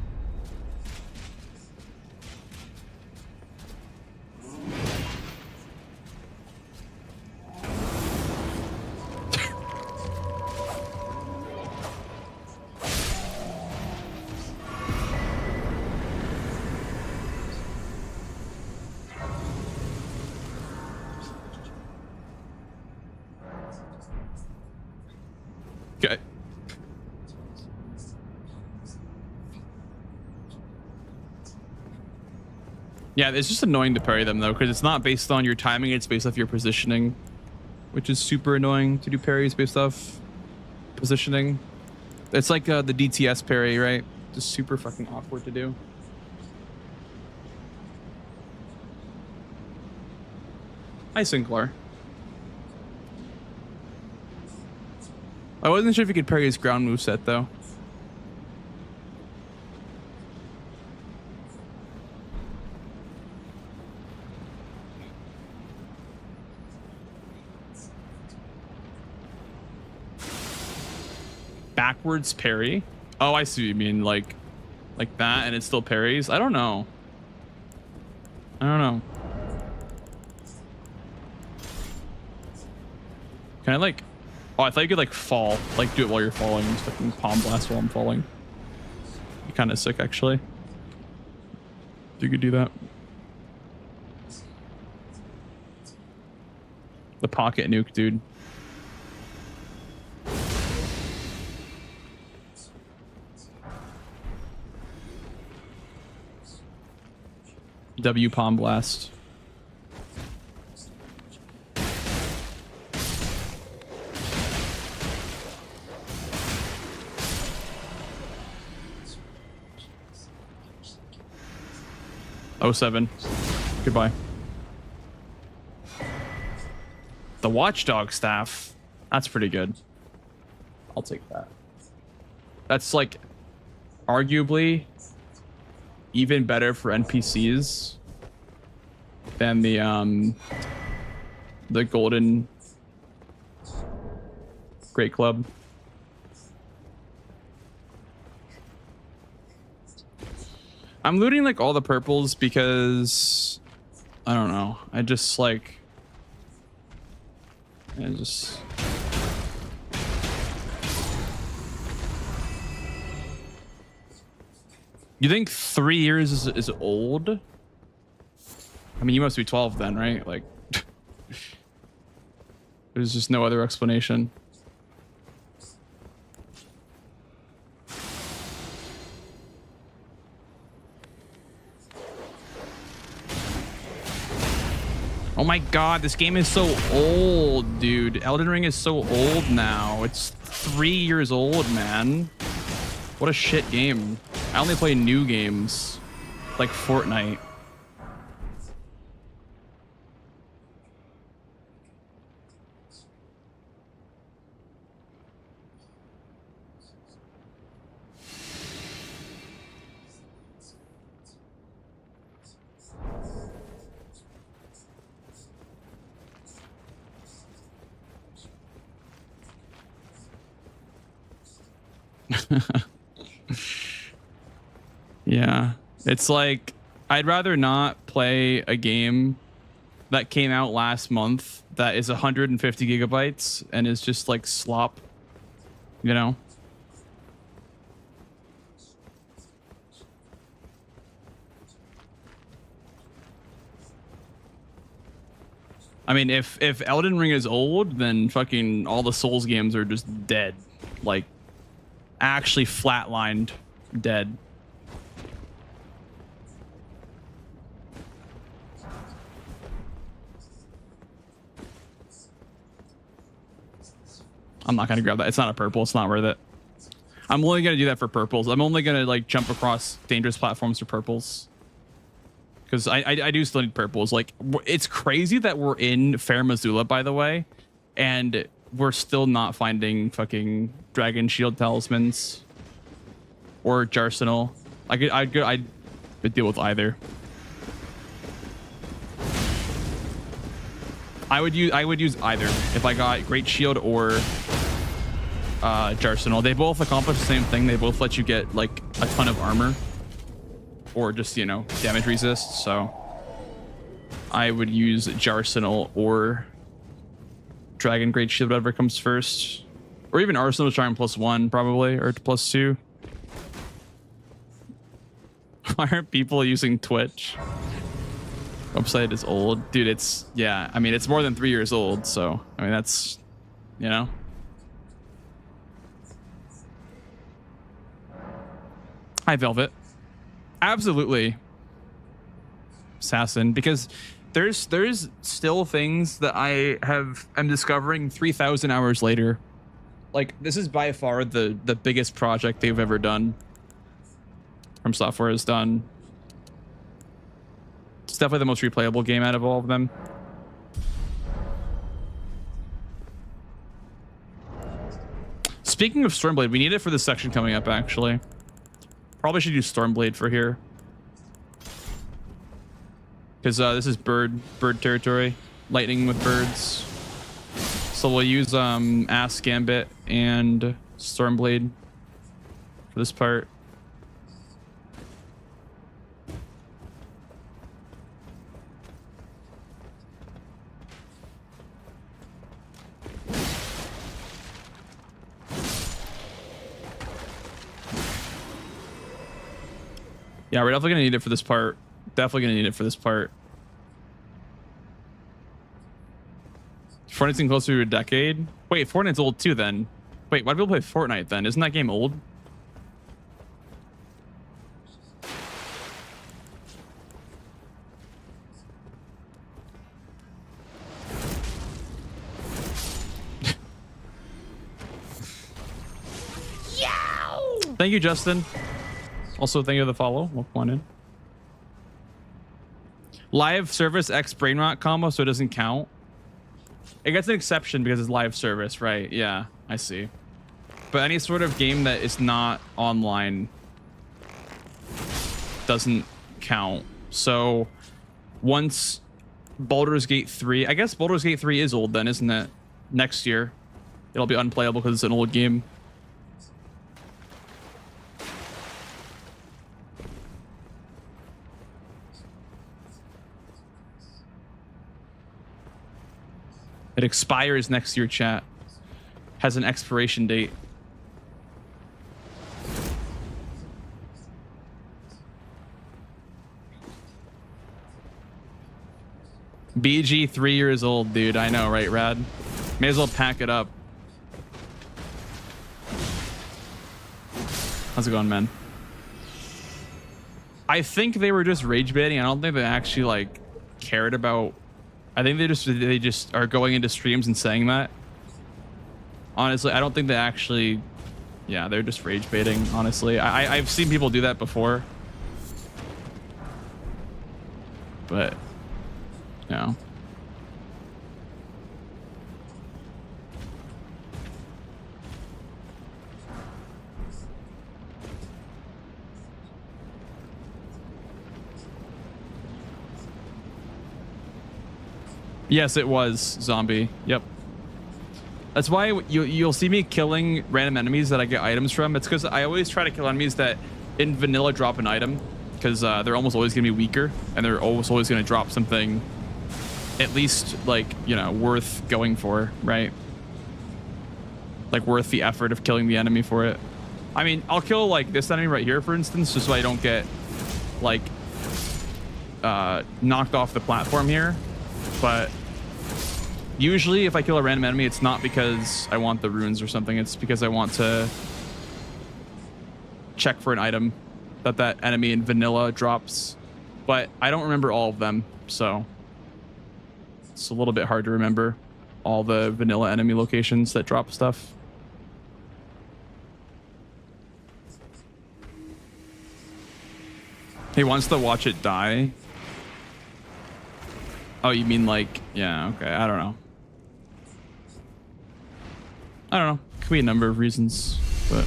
Okay. Yeah, it's just annoying to parry them though, because it's not based on your timing, it's based off your positioning, which is super annoying to do parries based off positioning. It's like the DTS parry, right? Just super fucking awkward to do. Hi, Sinclair. I wasn't sure if you could parry his ground moveset though. Backwards parry? Oh, I see what you mean. Like that, and it still parries? I don't know. I don't know. Can I like... Oh, I thought you could like fall. Like do it while you're falling. Just fucking palm blast while I'm falling. Be kind of sick, actually. If you could do that. The pocket nuke, dude. W palm blast. Oh, 07. Goodbye. The watchdog staff. That's pretty good. I'll take that. That's like arguably even better for NPCs than the golden Great Club. I'm looting like all the purples because I don't know. I just like And just... You think 3 years is old? I mean, you must be 12 then, right? Like, there's just no other explanation. Oh my god, this game is so old, dude. Elden Ring is so old now. It's 3 years old, man. What a shit game. I only play new games, like Fortnite. Yeah, it's like I'd rather not play a game that came out last month that is 150 gigabytes and is just like slop, you know? I mean, if Elden Ring is old, then fucking all the Souls games are just dead. Like, actually flatlined dead. I'm not gonna grab that. It's not a purple. It's not worth it. I'm only gonna do that for purples. I'm only gonna like jump across dangerous platforms for purples. Because I do still need purples. Like, it's crazy that we're in Fair Missoula, by the way, and we're still not finding fucking Dragon Shield talismans or Jarsenal. I'd deal with either. I would use either if I got Great Shield or Jarsenal. They both accomplish the same thing. They both let you get like a ton of armor. Or just, you know, damage resist. So I would use Jarsenal or Dragon Great Shield, whatever comes first. Or even Arsenal to try and +1 probably, or +2. Why aren't people using Twitch? Website is old. Dude, it's, yeah, I mean, it's more than 3 years old. So, I mean, that's, you know. Hi, Velvet. Absolutely, Assassin, because there's still things that I'm discovering 3,000 hours later. Like, this is by far the biggest project they've ever done. From Software has done. It's definitely the most replayable game out of all of them. Speaking of Stormblade, we need it for this section coming up, actually. Probably should use Stormblade for here. Because this is bird territory. Lightning with birds. So we'll use Ass Gambit and Stormblade for this part. Yeah, we're definitely gonna need it for this part. Definitely gonna need it for this part. Fortnite's getting closer to a decade. Wait, Fortnite's old too then. Wait, why do people play Fortnite then? Isn't that game old? Thank you, Justin. Also, thank you for the follow. Welcome on in. Live service X brain rot combo, so it doesn't count. It gets an exception because it's live service, right? Yeah, I see. But any sort of game that is not online doesn't count. So once Baldur's Gate 3, I guess Baldur's Gate 3 is old then, isn't it? Next year, it'll be unplayable because it's an old game. It expires next year, chat. Has an expiration date. BG 3 years old, dude. I know, right, Rad? May as well pack it up. How's it going, man? I think they were just rage baiting. I don't think they actually like cared about. I think they just are going into streams and saying that. Honestly, I don't think they actually. Yeah, they're just rage baiting. Honestly, I've seen people do that before, but no. Yes, it was zombie. Yep. That's why you'll see me killing random enemies that I get items from. It's because I always try to kill enemies that in vanilla drop an item, because they're almost always gonna be weaker and they're always gonna drop something at least like, you know, worth going for, right? Like worth the effort of killing the enemy for it. I mean, I'll kill like this enemy right here, for instance, just so I don't get like knocked off the platform here. But usually if I kill a random enemy, it's not because I want the runes or something. It's because I want to check for an item that enemy in vanilla drops. But I don't remember all of them, so it's a little bit hard to remember all the vanilla enemy locations that drop stuff. He wants to watch it die. Oh, you mean like, yeah, okay, I don't know. I don't know. Could be a number of reasons, but.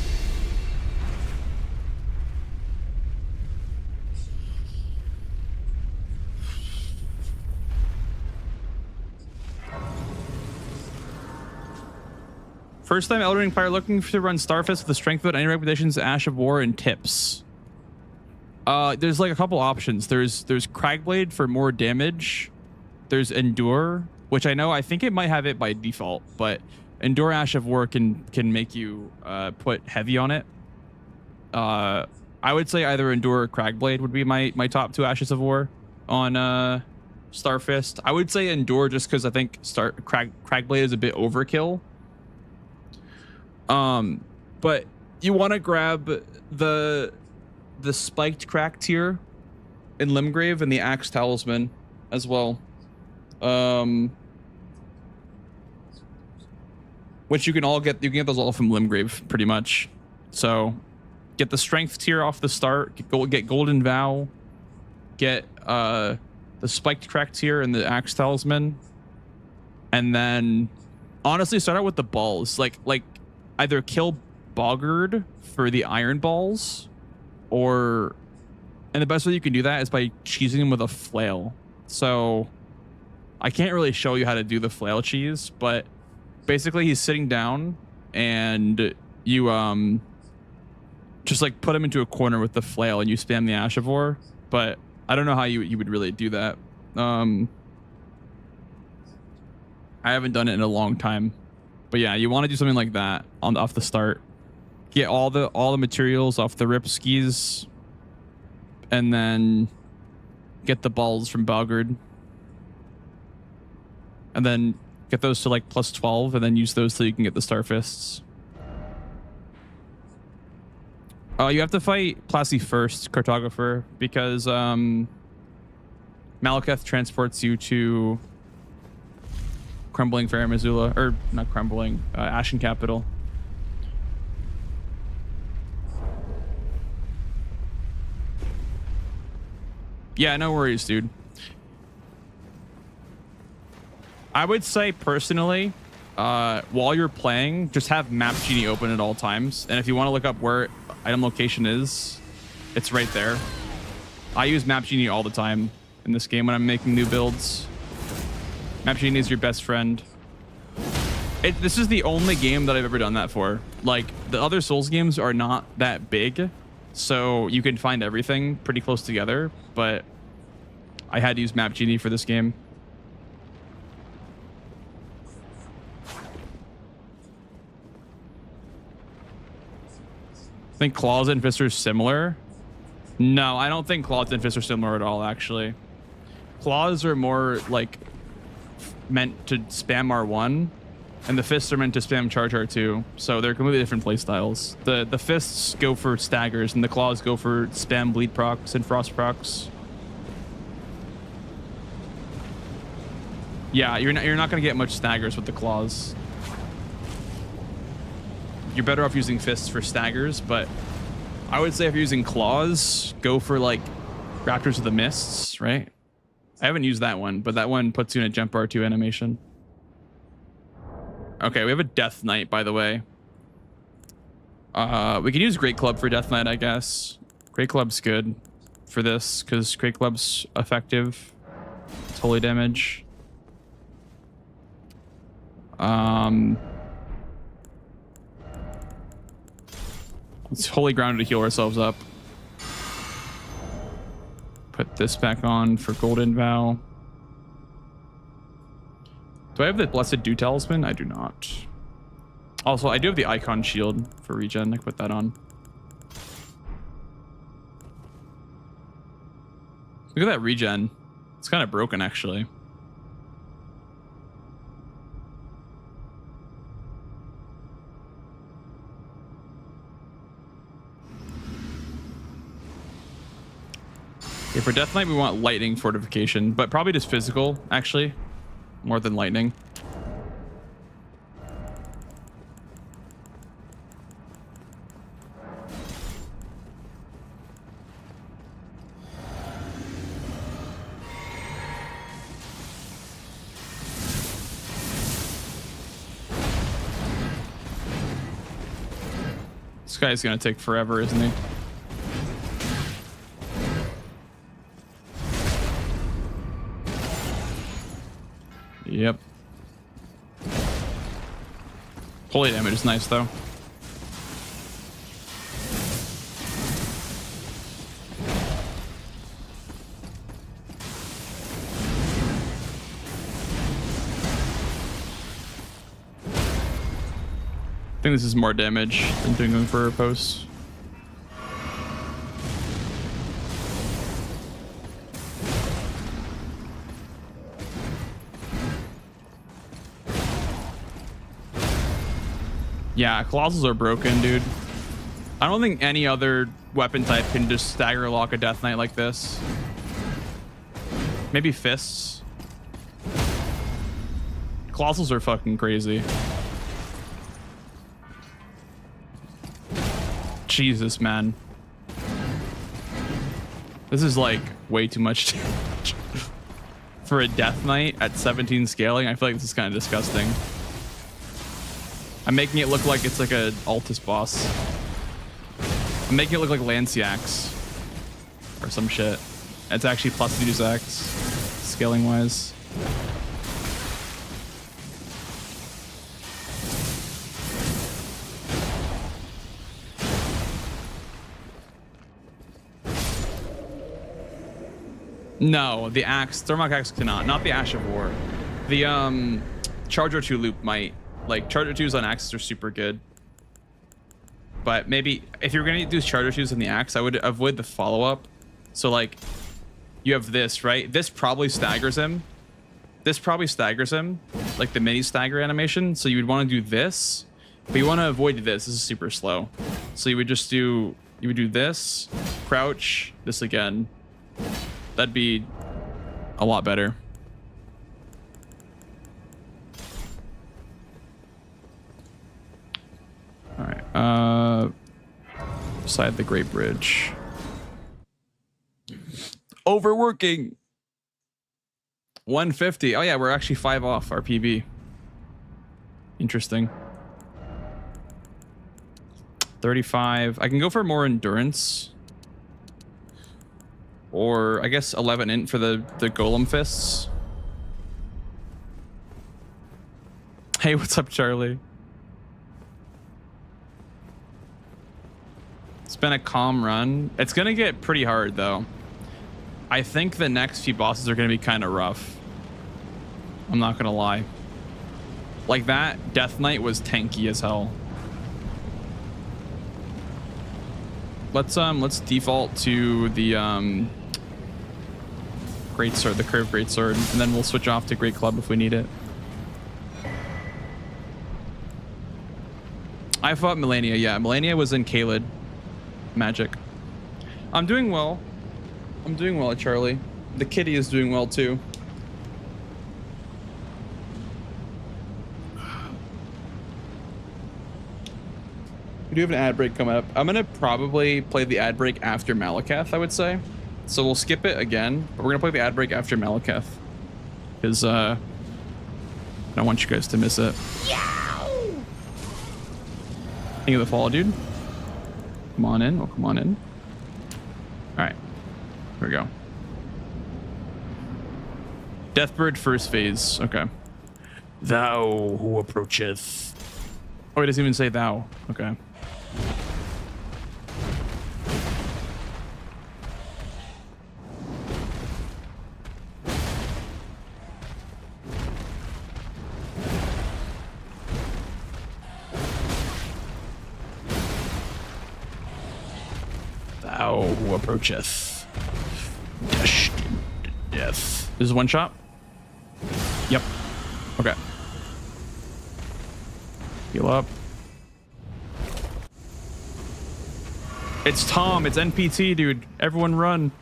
First time Elden Ring player looking to run Starfist with the strength of it, any reputations, Ash of War, and tips. There's like a couple options. There's Cragblade for more damage. There's Endure, which I think it might have it by default, but Endure Ash of War can make you put heavy on it. I would say either Endure or Cragblade would be my top two Ashes of War on Starfist. I would say Endure just because I think Cragblade is a bit overkill. But you want to grab the spiked crack tier in Limgrave and the Axe Talisman as well. Which you can get those all from Limgrave pretty much. So get the strength tier off the start, get Golden Vow, get the spiked crack tier and the Axe Talisman, and then honestly start out with the balls. Like either kill Boggard for the iron balls, and the best way you can do that is by cheesing him with a flail. So I can't really show you how to do the flail cheese, but basically he's sitting down and you just like put him into a corner with the flail and you spam the Ash of War. But I don't know how you would really do that. I haven't done it in a long time, but yeah, you want to do something like that off the start. Get all the materials off the rip skis, and then get the balls from Boggard, and then get those to like plus 12, and then use those so you can get the Starfists. You have to fight Plassi first, Cartographer, because Malekith transports you to Crumbling Fair Missoula, or not Crumbling, Ashen Capital. Yeah, no worries, dude. I would say personally, while you're playing, just have Map Genie open at all times. And if you want to look up where item location is, it's right there. I use Map Genie all the time in this game when I'm making new builds. Map Genie is your best friend. This is the only game that I've ever done that for. Like, the other Souls games are not that big, so you can find everything pretty close together, but I had to use Map Genie for this game. I think claws and fists are similar. No, I don't think claws and fists are similar at all, actually. Claws are more like meant to spam R1, and the fists are meant to spam charge R2. So they're completely different playstyles. The fists go for staggers, and the claws go for spam bleed procs and frost procs. Yeah, you're not gonna get much staggers with the claws. You're better off using fists for staggers, but I would say if you're using claws, go for like Raptors of the Mists, right? I haven't used that one, but that one puts you in a jump R2 animation. Okay, we have a Death Knight, by the way. We can use Great Club for Death Knight, I guess. Great Club's good for this because Great Club's effective. It's holy damage. Let's Holy Ground to heal ourselves up. Put this back on for Golden Vow. Do I have the Blessed Dew Talisman? I do not. Also, I do have the Icon Shield for regen. I can put that on. Look at that regen. It's kind of broken, actually. Okay, for Death Knight, we want lightning fortification, but probably just physical, actually, more than lightning. This guy's gonna take forever, isn't he? Yep. Holy damage is nice, though. I think this is more damage than doing for a post. Yeah, Colossals are broken, dude. I don't think any other weapon type can just stagger lock a Death Knight like this. Maybe fists. Colossals are fucking crazy. Jesus, man. This is like way too much damage. For a Death Knight at 17 scaling, I feel like this is kind of disgusting. I'm making it look like it's like a Altus boss. I'm making it look like Lanciax or some shit. It's actually plus Deus Ex, scaling wise. No, the axe, Thermok axe cannot. Not the Ash of War. The Charger 2 loop might. Like, Charger 2s on axes are super good. But maybe if you're going to do Charger 2s on the axe, I would avoid the follow-up. So, like, you have this, right? This probably staggers him. This probably staggers him. Like, the mini stagger animation. So you would want to do this. But you want to avoid this. This is super slow. So you would just do... You would do this. Crouch. This again. That'd be a lot better. All right, beside the Great Bridge. Overworking. 150. Oh yeah, we're actually 5 off our PB. Interesting. 35. I can go for more endurance. Or I guess 11 int for the golem fists. Hey, what's up, Charlie? It's been a calm run. It's gonna get pretty hard though. I think the next few bosses are gonna be kind of rough. I'm not gonna lie. Like that Death Knight was tanky as hell. let's default to the great sword, the curved great sword, and then we'll switch off to great club if we need it. I fought Melania. Yeah, Melania was in Kaled magic. I'm doing well. I'm doing well, Charlie. The kitty is doing well too. We do have an ad break coming up. I'm gonna probably play the ad break after Malakath, I would say. So we'll skip it again, but we're gonna play the ad break after Malakath. Because I don't want you guys to miss it. King of the Fall, dude. Come on in. Oh, come on in. Alright. Here we go. Deathbird first phase. Okay. Thou who approacheth. Oh, it doesn't even say thou. Okay. Thou who approacheth. Destined to death. This is one shot? Yep. Okay. Heal up. It's Tom. It's NPT, dude. Everyone run.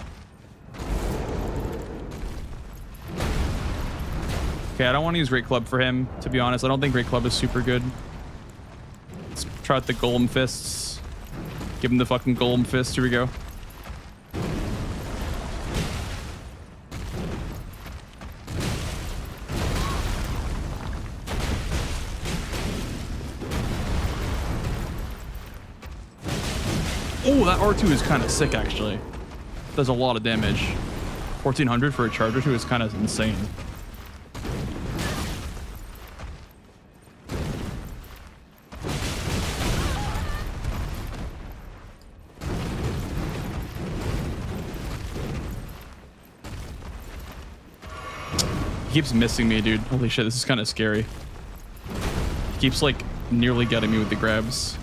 Okay, I don't want to use Great Club for him, to be honest. I don't think Great Club is super good. Let's try out the Golem Fists. Give him the fucking Golem Fist. Here we go. Oh, that R2 is kind of sick, actually. Does a lot of damage. 1400 for a Charger 2 is kind of insane. He keeps missing me, dude. Holy shit, this is kind of scary. He keeps, like, nearly getting me with the grabs.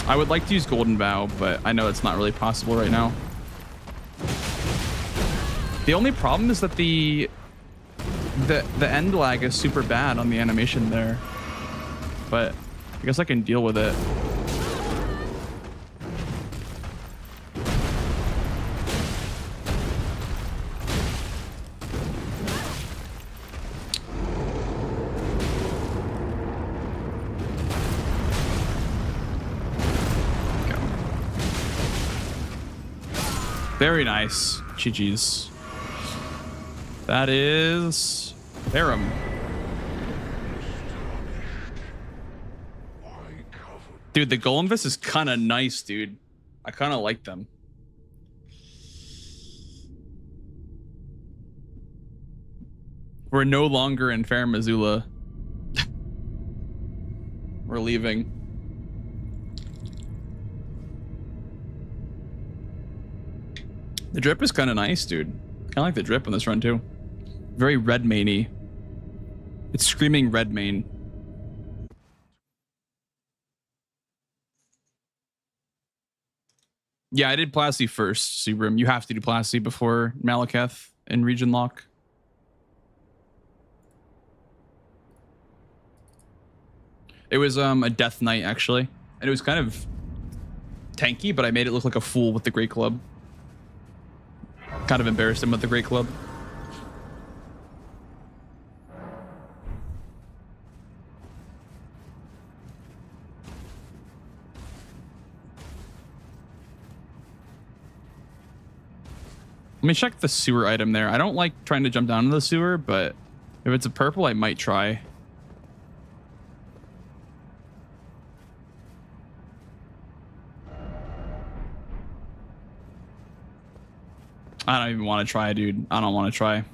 I would like to use Golden Vow, but I know it's not really possible right now. The only problem is that the end lag is super bad on the animation there. But I guess I can deal with it. Very nice. GG's. That is Aram. Dude, the Golem Fist is kind of nice, dude. I kind of like them. We're no longer in Fair Missoula. We're leaving. The drip is kind of nice, dude. Kind of like the drip on this run, too. Very red main-y. It's screaming red main. Yeah, I did Plasty first, Subrim. You have to do Plasty before Malakath and Region Lock. It was a Death Knight, actually. And it was kind of tanky, but I made it look like a fool with the Great Club. Kind of embarrassed him with the Great Club. Let me check the sewer item there. I don't like trying to jump down into the sewer, but if it's a purple, I might try. I don't even want to try, dude. I don't want to try.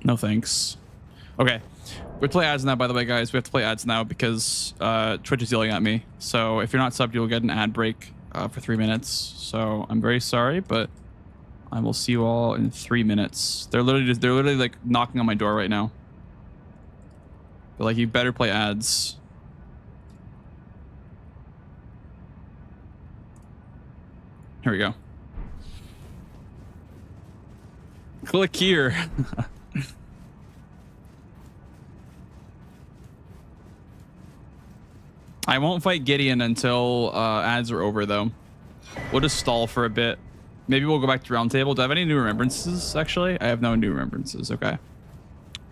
No thanks. Okay. We have to play ads now, by the way, guys. We have to play ads now because Twitch is yelling at me. So if you're not subbed, you'll get an ad break for 3 minutes. So I'm very sorry, but I will see you all in 3 minutes. They're literally like knocking on my door right now. They're like, you better play ads. Here we go. Click here. I won't fight Gideon until ads are over, though. We'll just stall for a bit. Maybe we'll go back to round table. Do I have any new remembrances, actually? I have no new remembrances. Okay.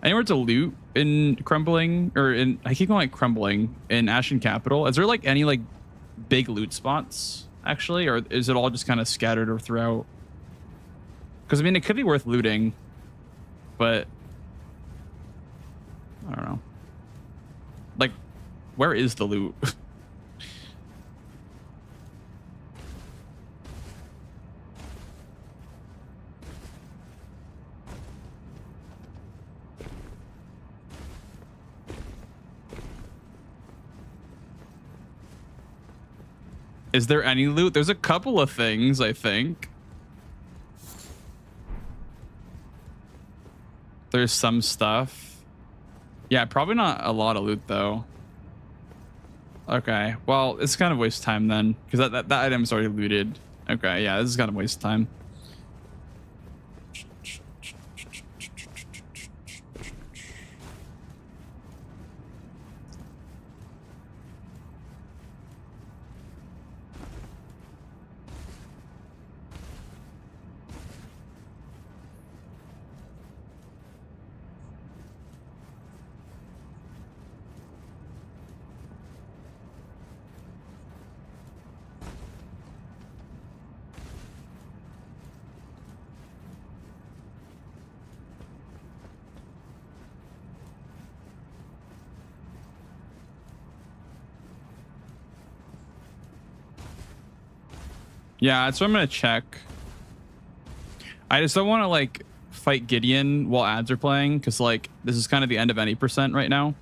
Anywhere to loot in Crumbling? Or in... I keep going like Crumbling in Ashen Capital. Is there like any like big loot spots, actually? Or is it all just kind of scattered or throughout? Because, I mean, it could be worth looting. But... I don't know. Like... Where is the loot? Is there any loot? There's a couple of things, I think. There's some stuff. Yeah, probably not a lot of loot, though. Okay, well, it's kind of waste time then, because that item's already looted. Okay, yeah, this is kind of waste time. Yeah, so I'm gonna check. I just don't want to like fight Gideon while ads are playing, because like this is kind of the end of any percent right now.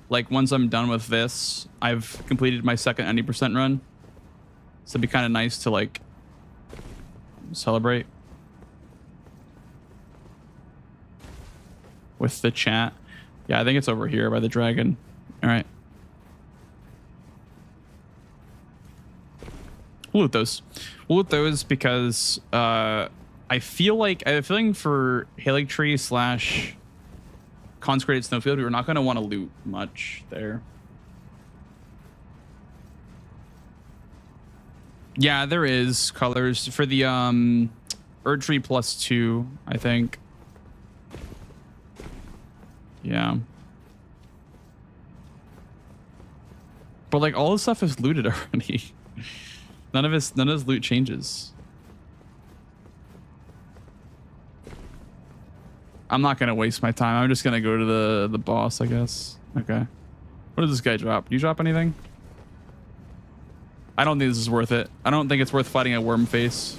Like once I'm done with this, I've completed my second any percent run. So it'd be kind of nice to like celebrate with the chat. Yeah, I think it's over here by the dragon. All right. We'll loot those. We'll loot those because I feel like I have a feeling for Halig Tree / Consecrated Snowfield, we're not going to want to loot much there. Yeah, there is colors for the Erd Tree +2, I think. Yeah. But like all this stuff is looted already. None of his loot changes. I'm not gonna waste my time. I'm just gonna go to the boss, I guess. Okay. What does this guy drop? Do you drop anything? I don't think this is worth it. I don't think it's worth fighting a worm face.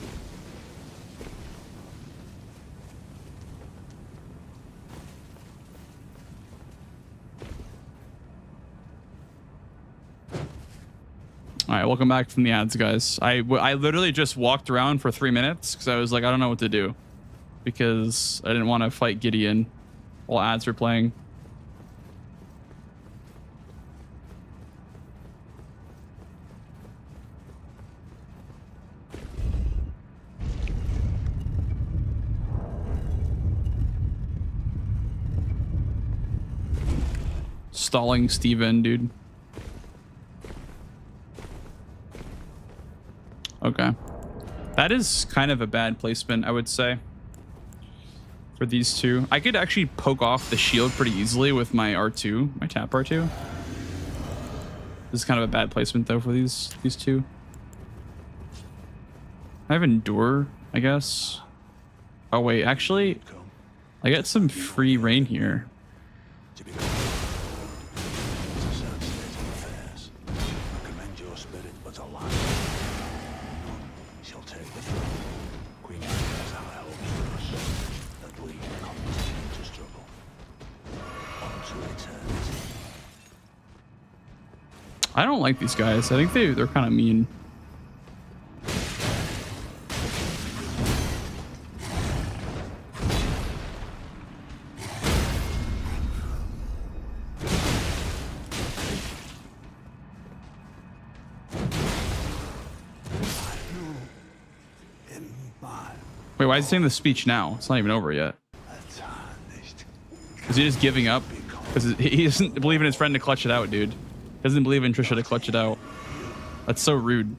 All right, welcome back from the ads, guys. I literally just walked around for 3 minutes because I was like, I don't know what to do, because I didn't want to fight Gideon while ads were playing. Stalling Steven, dude. Okay. That is kind of a bad placement, I would say, for these two. I could actually poke off the shield pretty easily with my R2, my tap R2. This is kind of a bad placement, though, for these two. I have Endure, I guess. Oh, wait, actually, I get some free rain here. I don't like these guys. I think they're kind of mean. Wait, why is he saying the speech now? It's not even over yet. Is he just giving up? Because he doesn't believe in his friend to clutch it out, dude. Doesn't believe in Trisha to clutch it out. That's so rude.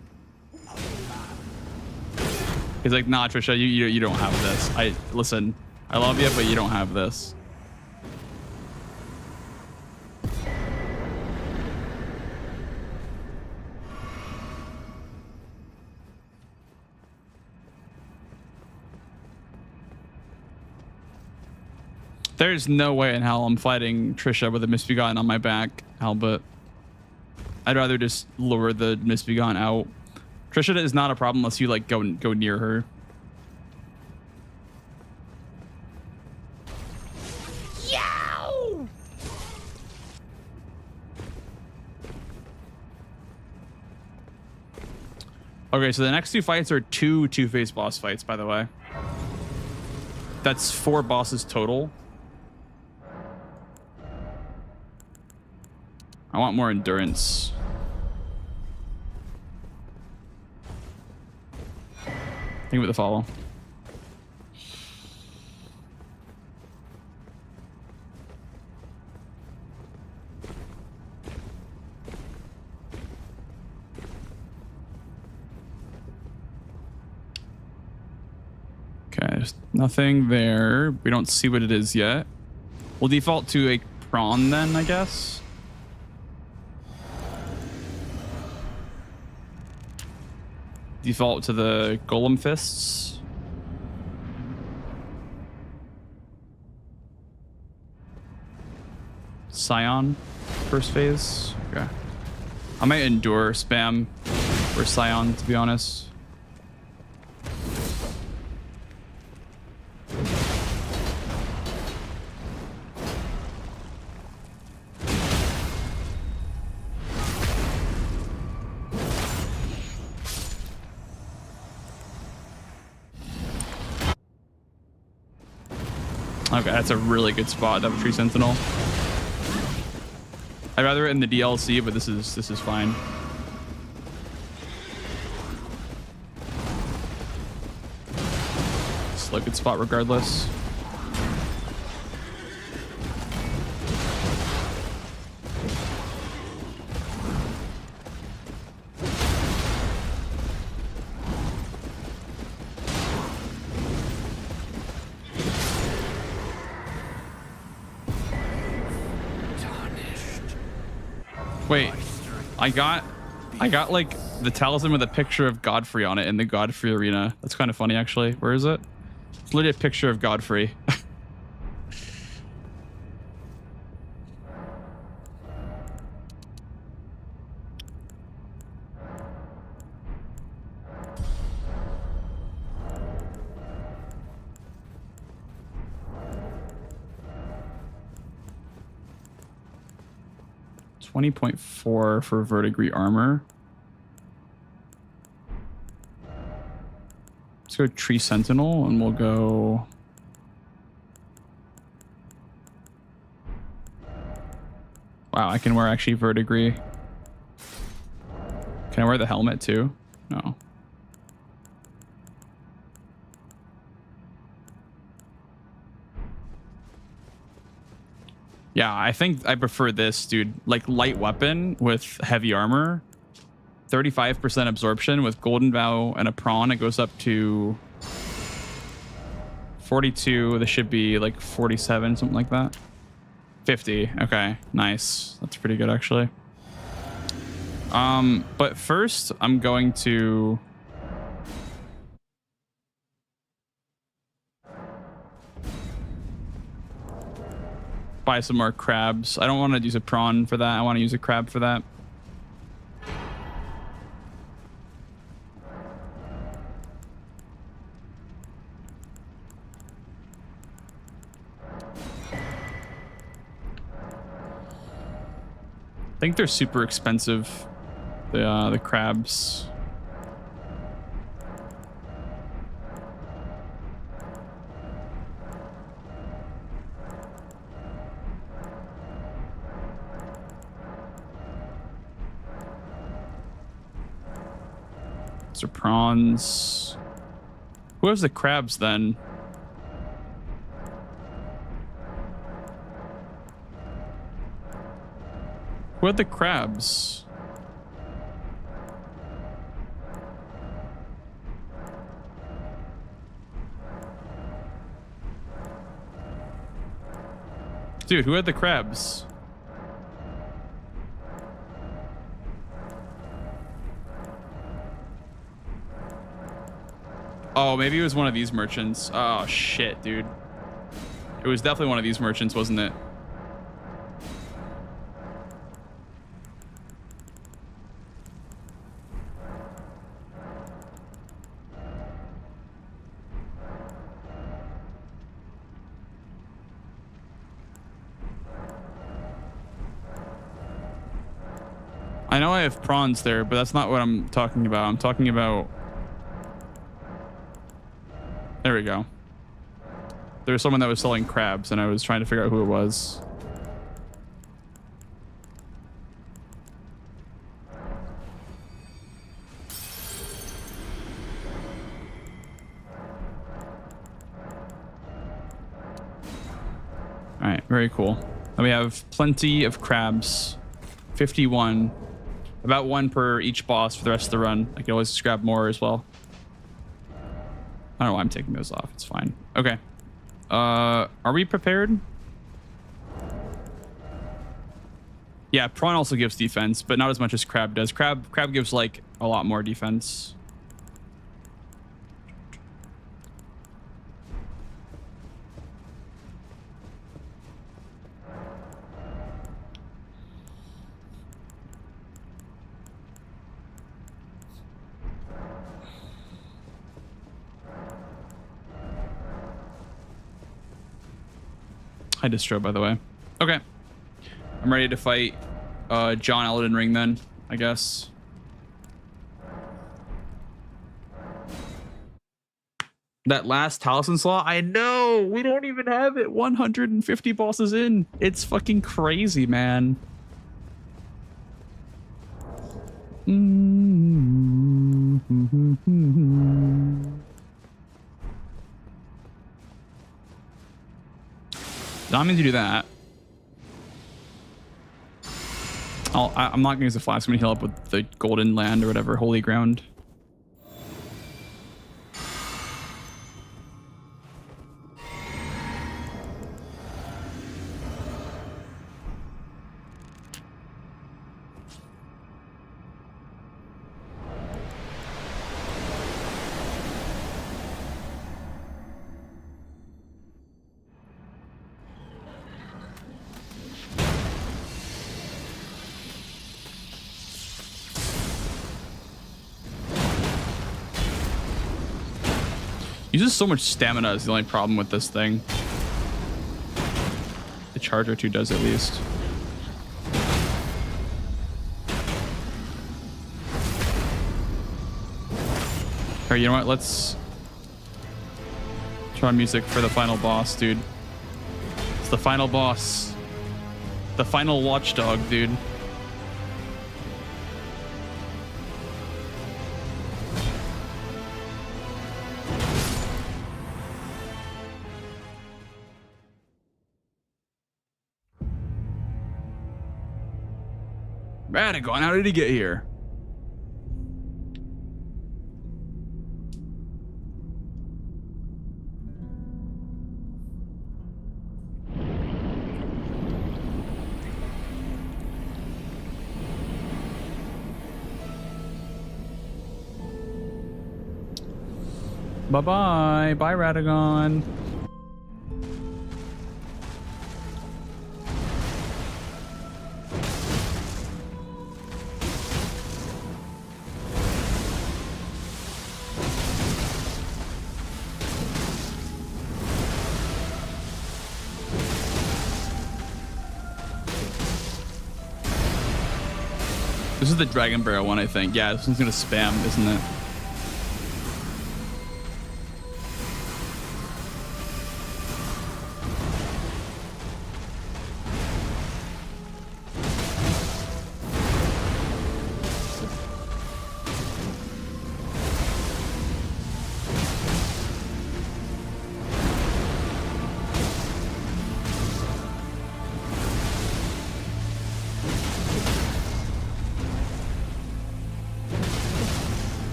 He's like, nah, Trisha, you don't have this. Listen, I love you, but you don't have this. There's no way in hell I'm fighting Trisha with a Misbegotten on my back, Albert. I'd rather just lure the Misbegotten out. Trisha is not a problem unless you like go near her. Yow! Okay, so the next two fights are two-phase boss fights, by the way. That's 4 bosses total. I want more endurance. Think about the follow. Okay, there's nothing there. We don't see what it is yet. We'll default to a prawn then, I guess. Default to the golem fists. Scion, first phase. Okay. I might endure spam for Scion, to be honest. Okay, that's a really good spot, Double Tree Sentinel. I'd rather it in the DLC, but this is fine. It's a good spot regardless. Wait, I got like the talisman with a picture of Godfrey on it in the Godfrey arena. That's kind of funny, actually. Where is it? It's literally a picture of Godfrey. $20.4 for verdigris armor. Let's go Tree Sentinel and we'll go. Wow, I can wear actually verdigris. Can I wear the helmet too? No. Yeah, I think I prefer this, dude. Like light weapon with heavy armor. 35% absorption with Golden Vow and a prawn. It goes up to 42. This should be like 47, something like that. 50. Okay, nice. That's pretty good, actually. But first, I'm going to... buy some more crabs. I don't want to use a prawn for that. I want to use a crab for that. I think they're super expensive. The crabs. These are prawns. Who has the crabs then? Who had the crabs? Dude, who had the crabs? Oh, maybe it was one of these merchants. Oh, shit, dude. It was definitely one of these merchants, wasn't it? I know I have prawns there, but that's not what I'm talking about. I'm talking about... There we go. There was someone that was selling crabs, and I was trying to figure out who it was. All right, very cool. And we have plenty of crabs. 51. About one per each boss for the rest of the run. I can always just grab more as well. I don't know why I'm taking those off. It's fine. Okay. Are we prepared? Yeah, prawn also gives defense, but not as much as crab does. Crab gives like a lot more defense. Hi, Distro, by the way. Okay. I'm ready to fight John Elden Ring then, I guess. That last Talisman slot, I know! We don't even have it 150 bosses in. It's fucking crazy, man. Not mean to do that. I'm not gonna use the flask. I'm gonna heal up with the golden land or whatever, holy ground. Uses so much stamina is the only problem with this thing. The charger 2 does at least. Alright, you know what? Let's try music for the final boss, dude. It's the final boss. The final watchdog, dude. Radagon, how did he get here? Bye-bye. Bye, Radagon. This is the Dragon Barrel one, I think. Yeah, this one's gonna spam, isn't it?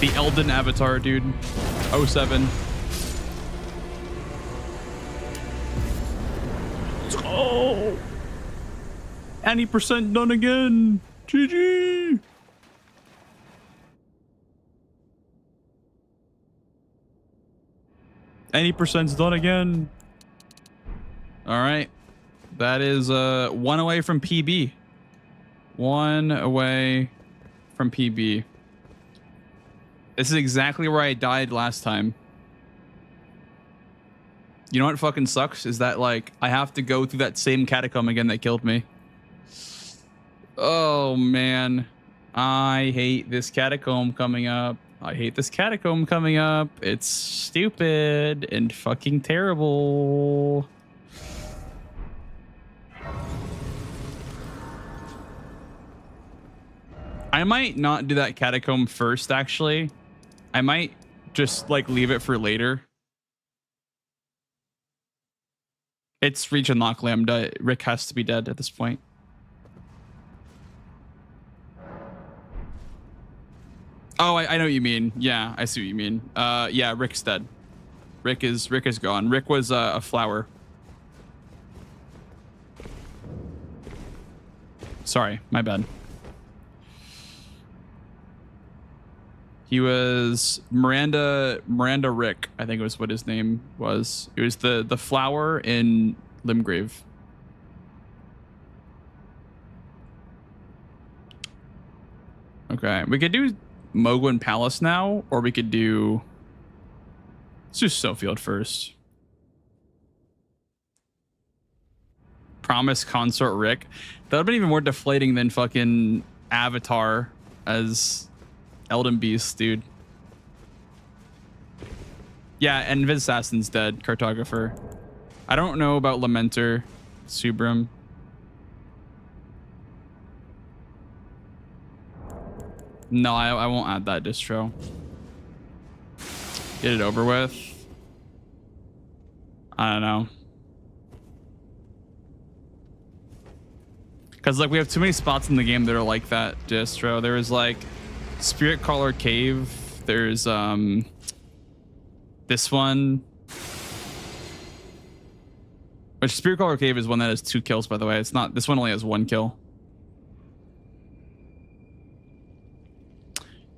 The Elden avatar, dude. 07. Let's go. 90% done again. GG. Any percent's done again. All right. That is 1 away from PB. 1 away from PB. This is exactly where I died last time. You know what fucking sucks? Is that, like, I have to go through that same catacomb again that killed me. Oh, man. I hate this catacomb coming up. I hate this catacomb coming up. It's stupid and fucking terrible. I might not do that catacomb first, actually. I might just, like, leave it for later. It's reach unlock Lambda. Rick has to be dead at this point. Oh, I know what you mean. Yeah, I see what you mean. Yeah, Rick's dead. Rick is gone. Rick was a flower. Sorry, my bad. He was Miranda Rick, I think it was what his name was. It was the flower in Limgrave. Okay, we could do Mogwin Palace now, or we could do... Let's do Snowfield first. Promise Consort Rick. That would have been even more deflating than fucking Avatar as Elden Beast, dude. Yeah, and Viz Assassin's dead. Cartographer. I don't know about Lamenter. Subram. No, I won't add that distro. Get it over with. I don't know. Because, like, we have too many spots in the game that are like that distro. There was, like, Spirit Caller Cave. There's, this one. Which Spirit Caller Cave is one that has 2 kills, by the way. It's not, this one only has 1 kill.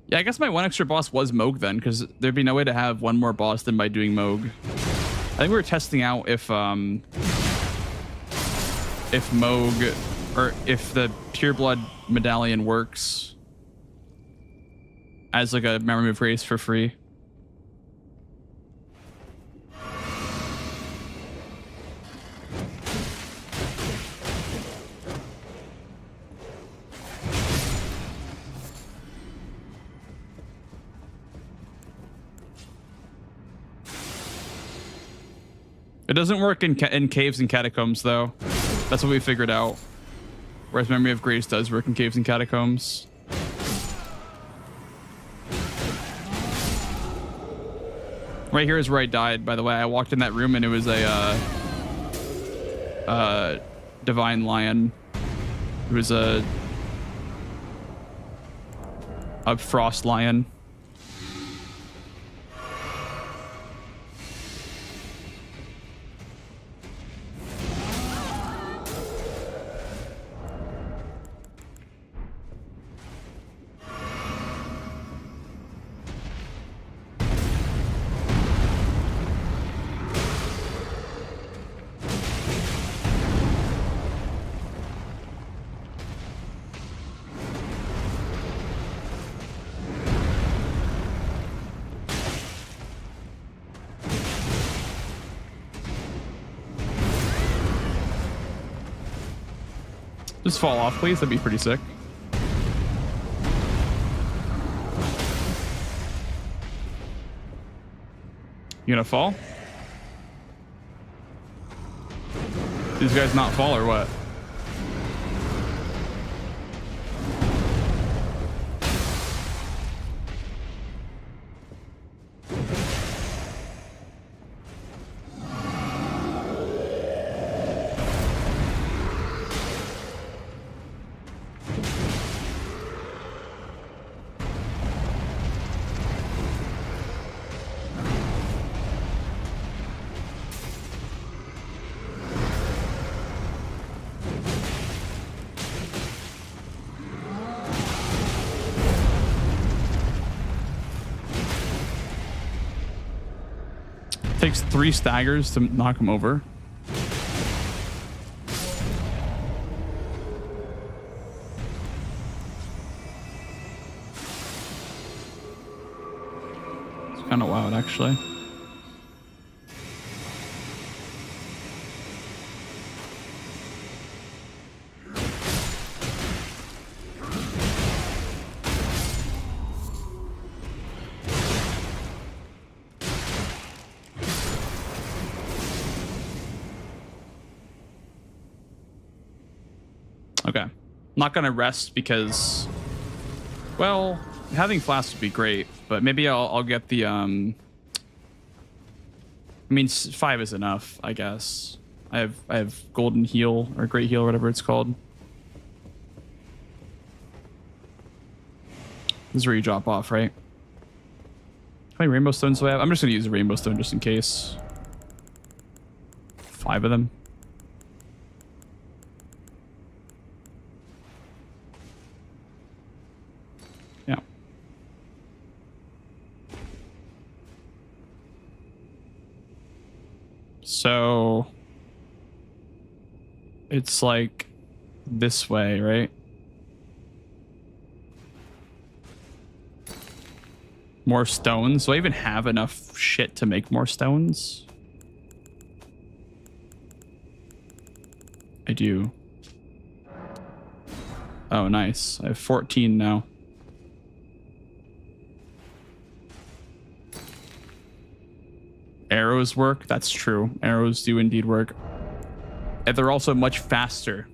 Yeah, I guess my 1 extra boss was Moog then, because there'd be no way to have 1 more boss than by doing Moog. I think we were testing out if Moog, or if the Pure Blood medallion works as like a memory of grace for free. It doesn't work in caves and catacombs, though. That's what we figured out. Whereas Memory of Grace does work in caves and catacombs. Right here is where I died, by the way. I walked in that room and it was a divine lion. It was a frost lion. Just fall off, please. That'd be pretty sick. You gonna fall? These guys not fall or what? Takes 3 staggers to knock him over. It's kind of wild, actually. Okay. I'm not going to rest because, well, having flasks would be great, but maybe I'll get the, I mean, 5 is enough, I guess. I have golden heal or great heal or whatever it's called. This is where you drop off, right? How many rainbow stones do I have? I'm just going to use a rainbow stone just in case. 5 of them. Yeah. So it's like this way, right? More stones. Do I even have enough shit to make more stones? I do. Oh, nice. I have 14 now. Arrows work. That's true. Arrows do indeed work. And they're also much faster.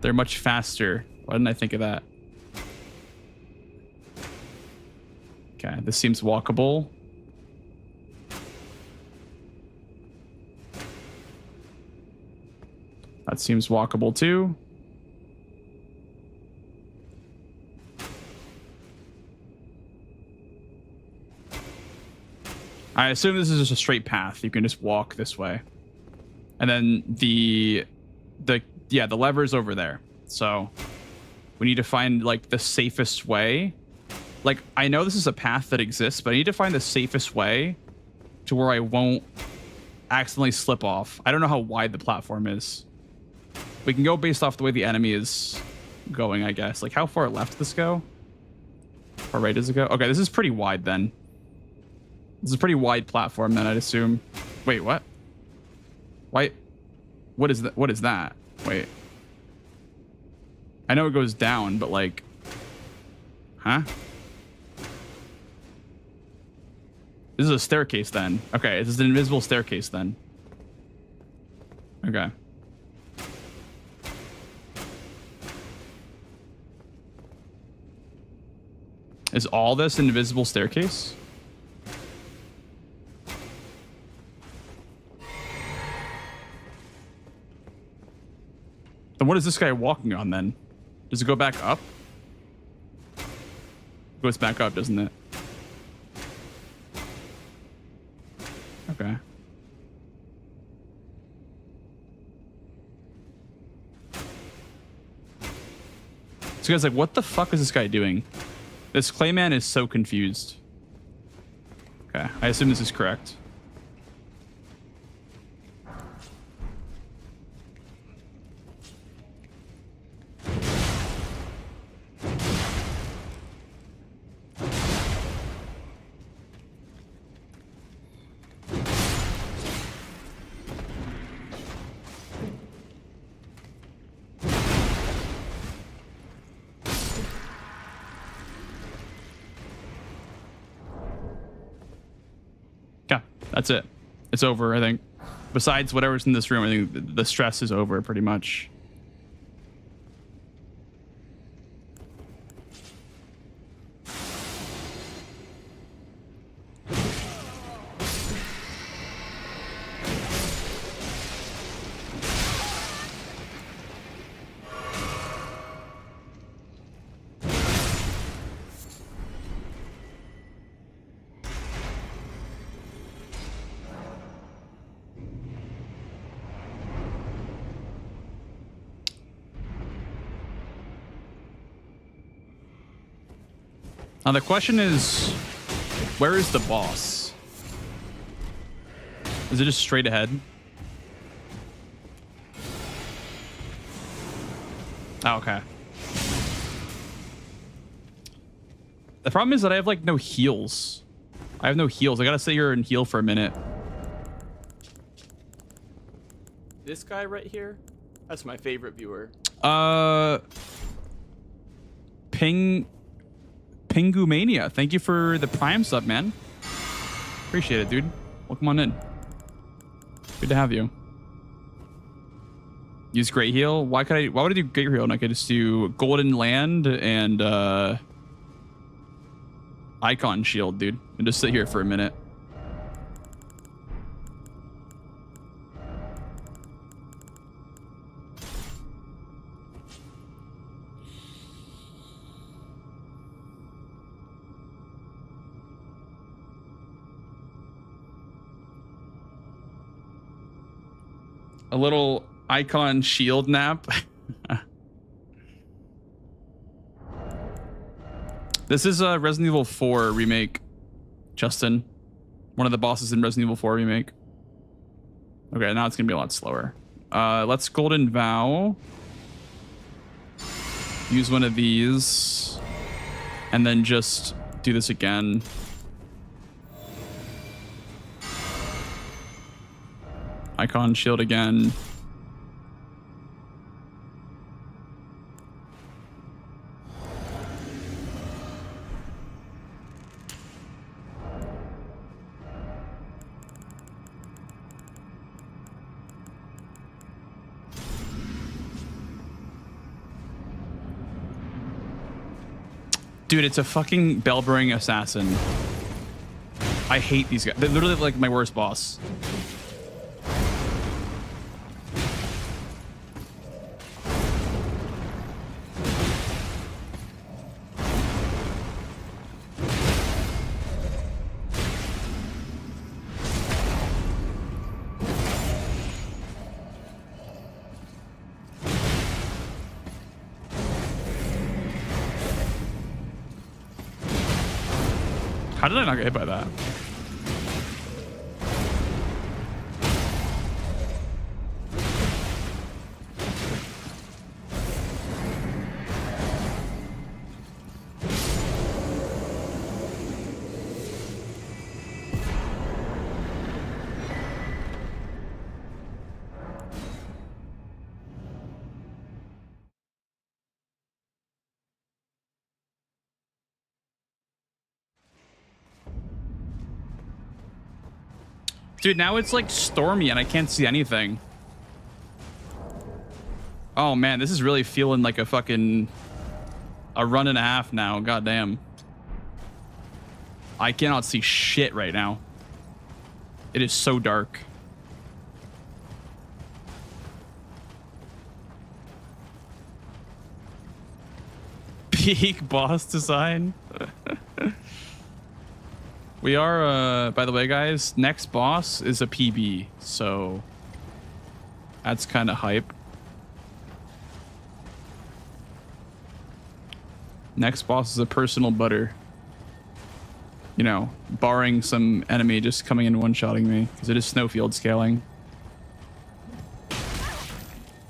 They're much faster. Why didn't I think of that? Okay, this seems walkable. That seems walkable too. I assume this is just a straight path. You can just walk this way. And then the lever's over there. So we need to find like the safest way. Like, I know this is a path that exists, but I need to find the safest way to where I won't accidentally slip off. I don't know how wide the platform is. We can go based off the way the enemy is going, I guess. Like, how far left does this go? How far right does it go? Okay, this is pretty wide then. This is a pretty wide platform then, I'd assume. Wait, what? Why? What is that? What is that? Wait. I know it goes down, but like... Huh? This is a staircase then. Okay, this is an invisible staircase then. Okay. Is all this an invisible staircase? Then what is this guy walking on then? Does it go back up? It goes back up, doesn't it? Okay. So guys, like, what the fuck is this guy doing? This Clayman is so confused. Okay, I assume this is correct. That's it. It's over, I think. Besides whatever's in this room, I think the stress is over pretty much. Now the question is, where is the boss? Is it just straight ahead? Oh, okay. The problem is that I have like no heals. I have no heals. I gotta sit here and heal for a minute. This guy right here? That's my favorite viewer. Pingumania. Thank you for the Prime sub, man. Appreciate it, dude. Welcome on in. Good to have you. Use Great Heal. Why would I do Great Heal and I could just do Golden Land and Icon Shield, dude. And just sit here for a minute. A little Icon Shield nap. This is a Resident Evil 4 remake, Justin. One of the bosses in Resident Evil 4 remake. Okay, now it's gonna be a lot slower. Let's Golden Vow. Use one of these. And then just do this again. Icon Shield again. Dude, it's a fucking bell-bearing assassin. I hate these guys. They're literally like my worst boss. How did I not get hit by that? Dude, now it's like stormy and I can't see anything. Oh man, this is really feeling like a fucking run and a half now. Goddamn. I cannot see shit right now. It is so dark. Peak boss design. We are, by the way, guys, next boss is a PB, so that's kind of hype. Next boss is a personal butter. You know, barring some enemy just coming in one-shotting me, because it is snowfield scaling.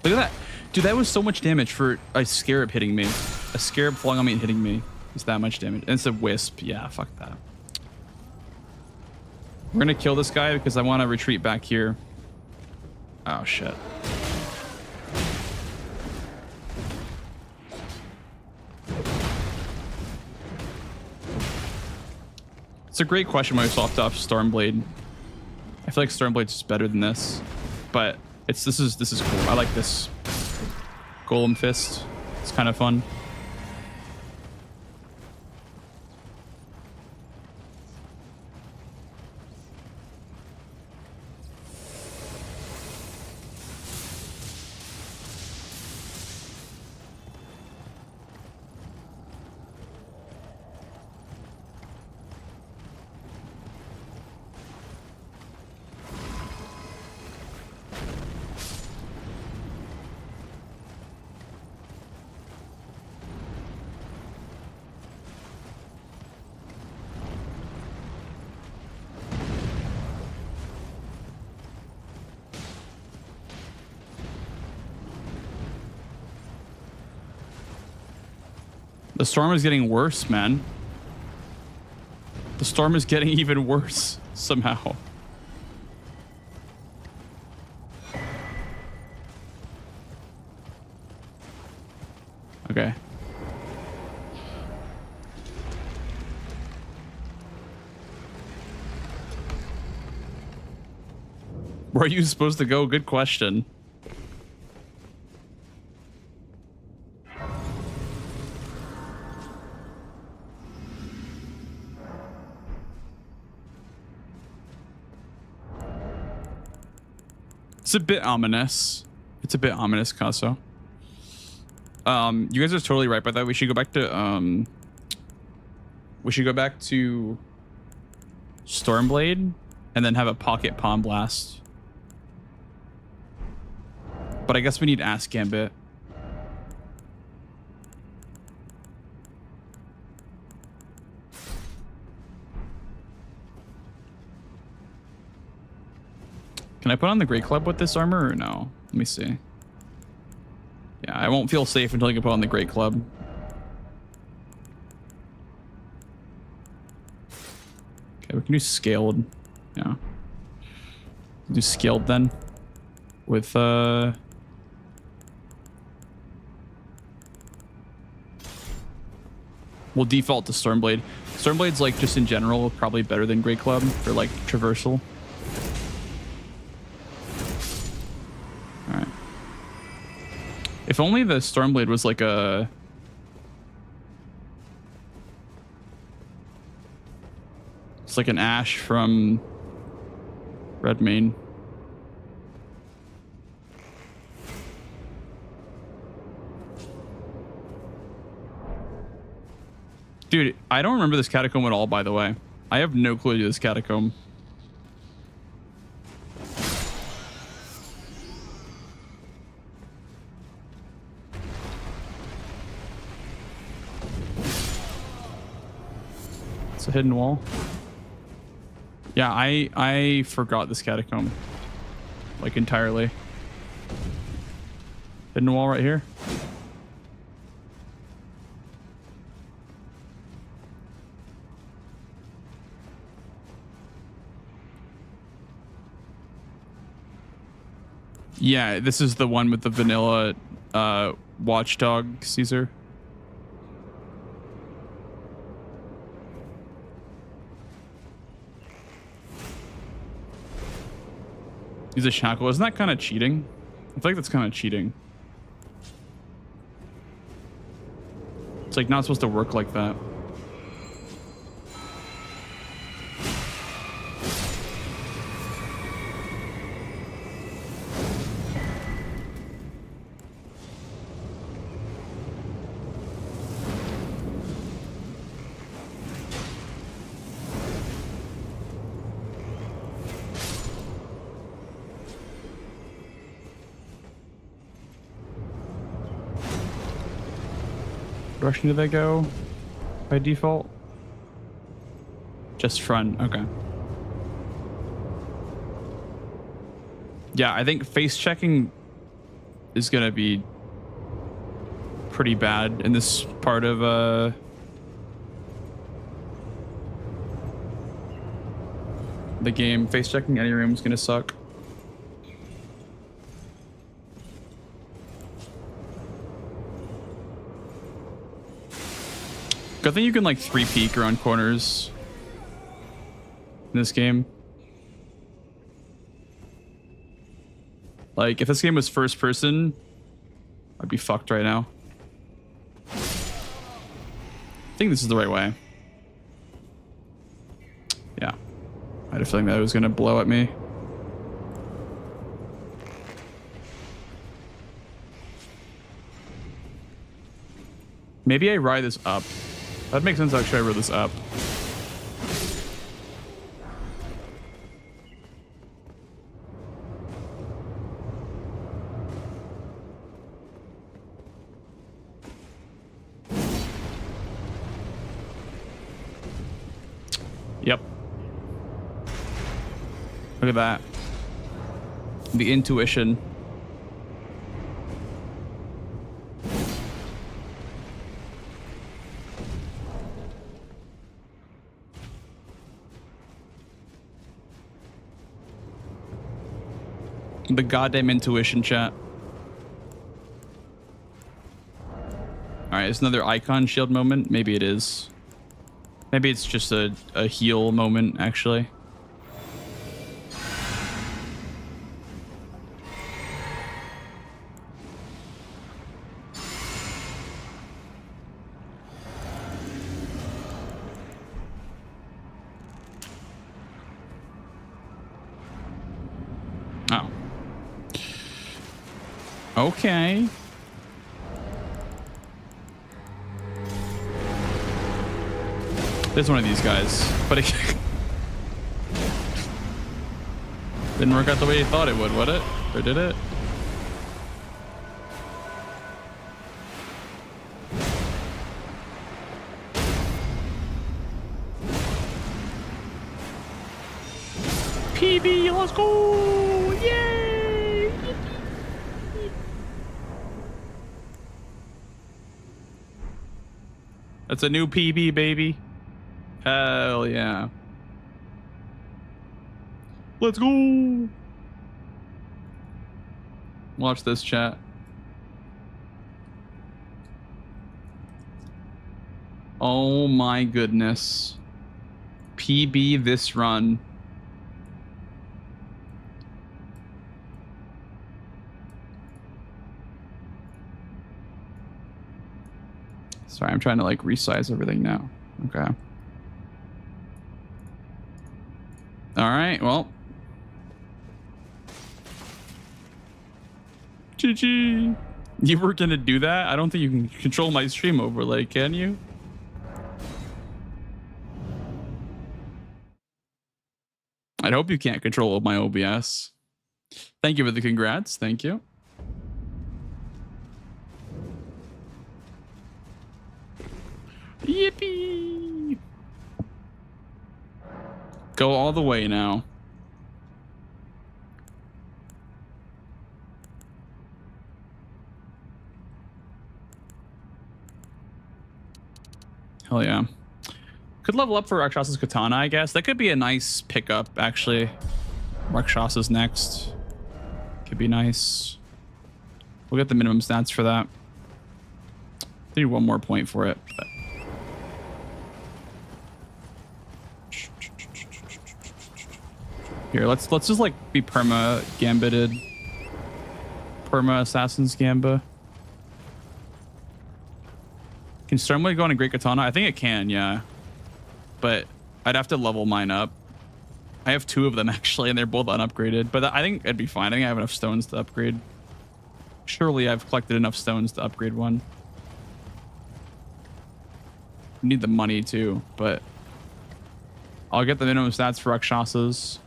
Look at that. Dude, that was so much damage for a scarab hitting me. A scarab falling on me and hitting me is that much damage. And it's a wisp. Yeah, fuck that. We're gonna kill this guy because I want to retreat back here. Oh shit. It's a great question why we swapped off Stormblade. I feel like Stormblade's just better than this, but this is cool. I like this Golem Fist. It's kind of fun. The storm is getting worse, man. The storm is getting even worse somehow. Okay. Where are you supposed to go? Good question. It's a bit ominous. It's a bit ominous, Casso. You guys are totally right by that. We should go back to Stormblade and then have a pocket Palm Blast. But I guess we need Ass Gambit. Can I put on the Great Club with this armor or no? Let me see. Yeah, I won't feel safe until I can put on the Great Club. Okay, we can do scaled. Yeah. Do scaled then. With we'll default to Stormblade. Stormblade's like just in general probably better than Great Club for like traversal. Alright. If only the Stormblade was like a it's like an Ash from Redmane. Dude, I don't remember this catacomb at all, by the way. I have no clue to this catacomb. It's a hidden wall. Yeah, I forgot this catacomb. Like entirely. Hidden wall right here. Yeah, this is the one with the vanilla watchdog Caesar. Use a shackle. Isn't that kind of cheating? I feel like that's kind of cheating. It's like not supposed to work like that. Direction do they go by default? Just front. Okay. Yeah, I think face checking is gonna be pretty bad in this part of the game. Face checking any room is gonna suck. Good thing you can like 3-peek around corners in this game. Like if this game was first person, I'd be fucked right now. I think this is the right way. Yeah. I had a feeling that it was gonna blow at me. Maybe I ride this up. That makes sense actually. I rode this up. Yep. Look at that. The intuition. The goddamn intuition chat. All right, it's another icon shield moment. Maybe it is. Maybe it's just a heal moment, actually. Oh. Okay. There's one of these guys, but it didn't work out the way you thought it would it? Or did it? PB, let's go! Yay! That's a new PB, baby. Hell yeah. Let's go. Watch this, chat. Oh my goodness. PB this run. Sorry, I'm trying to like resize everything now. Okay. All right, well. GG. You were gonna do that? I don't think you can control my stream overlay, can you? I hope you can't control my OBS. Thank you for the congrats. Thank you. Yippee! Go all the way now. Hell yeah. Could level up for Rakshasa's Katana, I guess. That could be a nice pickup, actually. Rakshasa's next. Could be nice. We'll get the minimum stats for that. Need one more point for it. But. Here, let's just like be perma gambited. Perma Assassin's Gamba. Can Stormblade go on a Great Katana? I think it can, yeah. But I'd have to level mine up. I have two of them actually, and they're both unupgraded. But I think it'd be fine. I think I have enough stones to upgrade. Surely I've collected enough stones to upgrade one. Need the money too, but I'll get the minimum stats for Rakshasas.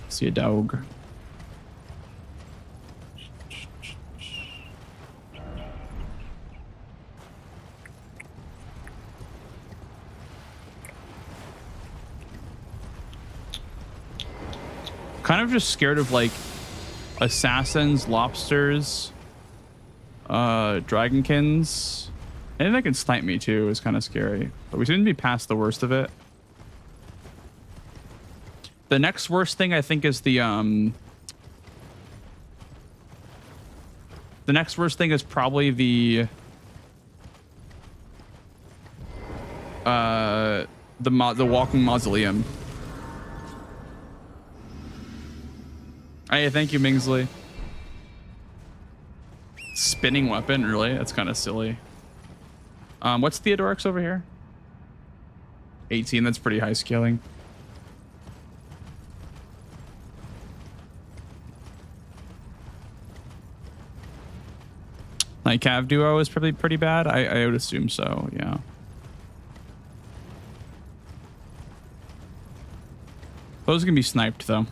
See a dog. Kind of just scared of like assassins, lobsters, dragonkins. Anything that can snipe me too is kind of scary. But we seem to be past the worst of it. The next worst thing I think is the next worst thing is probably the walking mausoleum. Hey, thank you, Mingsley. Spinning weapon, really? That's kind of silly. What's Theodoric's over here? 18, that's pretty high scaling. Like Cav Duo is probably pretty bad. I would assume so, yeah. Those can be sniped though.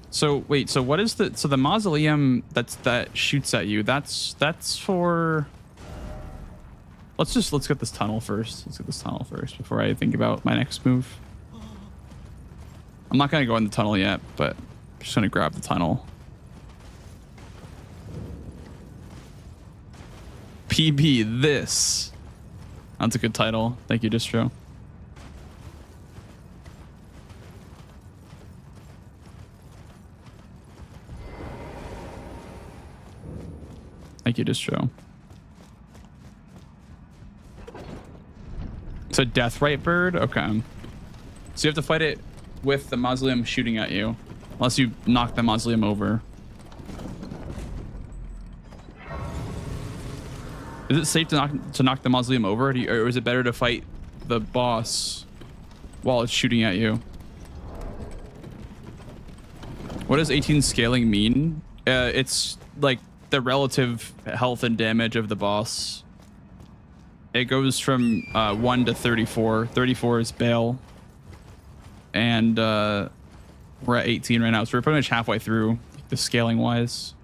So wait, so what is the mausoleum that shoots at you? That's for. Let's get this tunnel first. Let's get this tunnel first before I think about my next move. I'm not gonna go in the tunnel yet, but Just gonna grab the tunnel. PB this. That's a good title. Thank you, Distro. Thank you, Distro. It's a Deathrite bird? Okay. So you have to fight it with the mausoleum shooting at you. Unless you knock the mausoleum over. Is it safe to knock the mausoleum over? Or is it better to fight the boss while it's shooting at you? What does 18 scaling mean? It's like the relative health and damage of the boss. It goes from 1 to 34. 34 is Bale. And we're at 18 right now, so we're pretty much halfway through the scaling wise.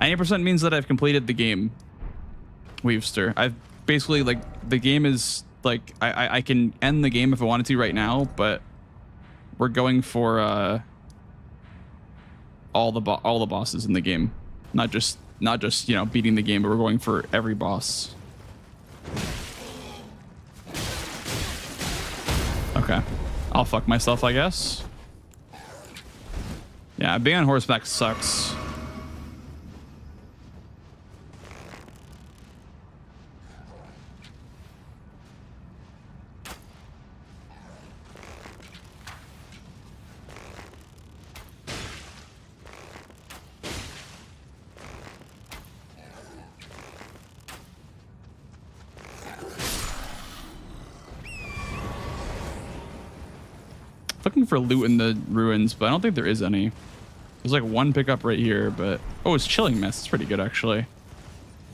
90% means that I've completed the game, Weavster. I've basically, like, the game is like I can end the game if I wanted to right now, but we're going for all the bosses in the game, not just you know, beating the game, but we're going for every boss. Okay, I'll fuck myself, I guess. Yeah, being on horseback sucks. Looking for loot in the ruins, but I don't think there is any. There's like one pickup right here, but oh, it's chilling mess. It's pretty good actually.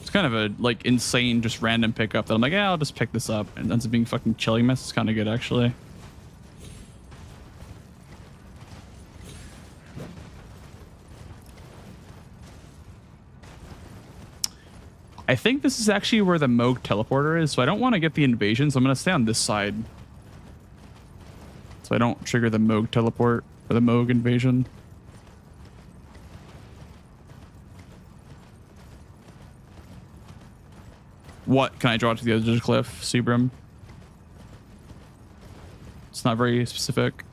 It's kind of a like insane, just random pickup that I'm like, yeah, I'll just pick this up, and it ends up being fucking chilling mess. It's kind of good actually. I think this is actually where the Moog teleporter is, so I don't want to get the invasion, so I'm gonna stay on this side. So I don't trigger the Moog teleport or the Moog invasion. What can I draw to the edge of the cliff, Seabrim? It's not very specific.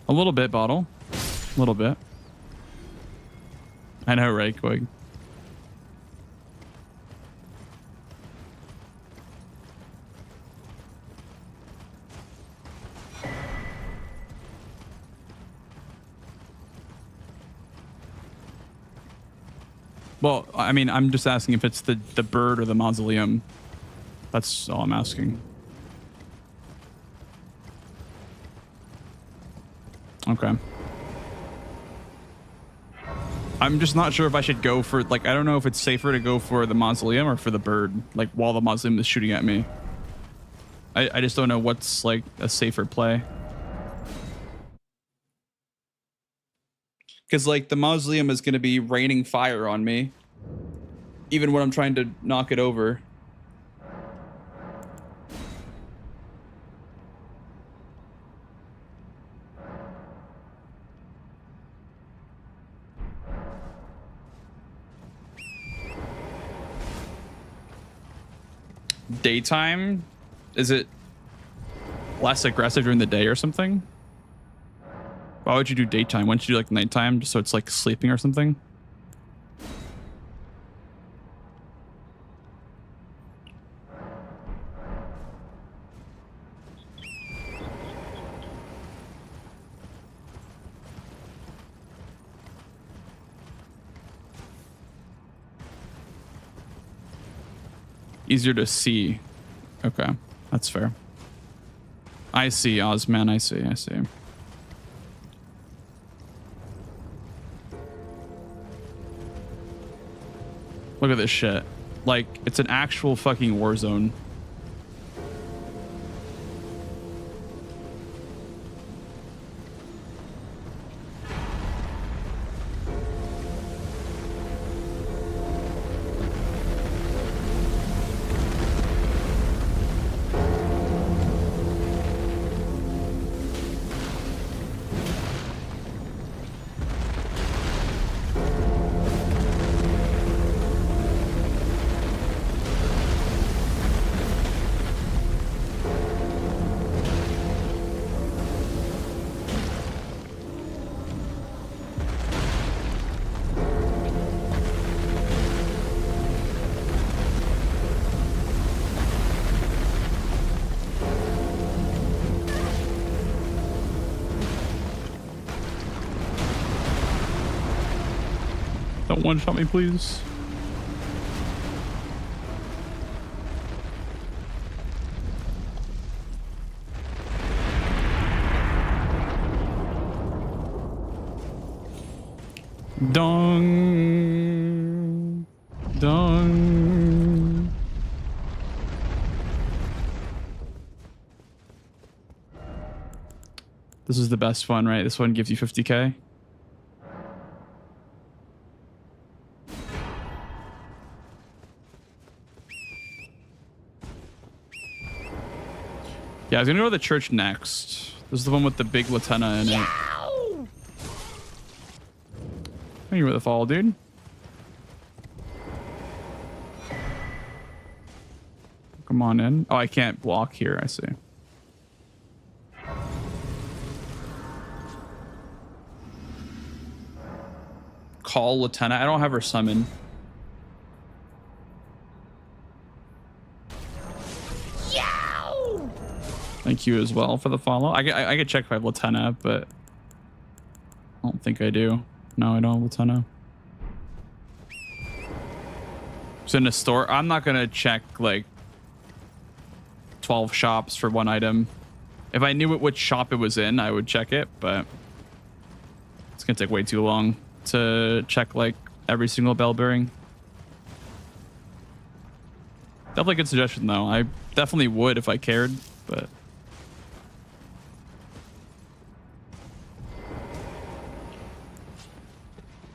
A little bit, Bottle. A little bit. I know, right, Quig? Well, I mean, I'm just asking if it's the bird or the mausoleum. That's all I'm asking. Okay. I'm just not sure if I should go for, like, I don't know if it's safer to go for the mausoleum or for the bird, like, while the mausoleum is shooting at me. I just don't know what's, like, a safer play. Because, like, the mausoleum is going to be raining fire on me, even when I'm trying to knock it over. Daytime? Is it less aggressive during the day or something? Why would you do daytime? Why don't you do like nighttime just so it's like sleeping or something? Easier to see. Okay, that's fair. I see, Ozman. I see. Look at this shit. Like, it's an actual fucking war zone. Don't one-shot me, please. Dong. Dong. This is the best one, right? This one gives you 50K. Yeah, I was gonna go to the church next. This is the one with the big Latenna in it. Thank you for the fall, dude. Come on in. Oh, I can't block here. I see. Call Latenna. I don't have her summon. Thank you as well for the follow. I could check if I have Latenna, but I don't think I do. No, I don't have Latenna. So in a store, I'm not gonna check like 12 shops for one item. If I knew which shop it was in, I would check it, but it's gonna take way too long to check like every single bell bearing. Definitely a good suggestion though. I definitely would if I cared, but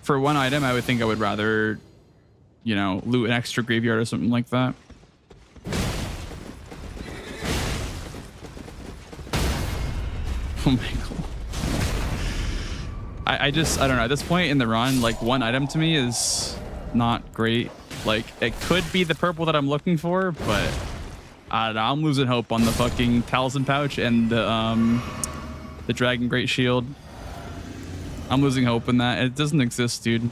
for one item, I would think I would rather, you know, loot an extra graveyard or something like that. Oh my god. I don't know. At this point in the run, like one item to me is not great. Like it could be the purple that I'm looking for, but I don't know, I'm losing hope on the fucking Talisman Pouch and the Dragon Great Shield. I'm losing hope in that. It doesn't exist, dude.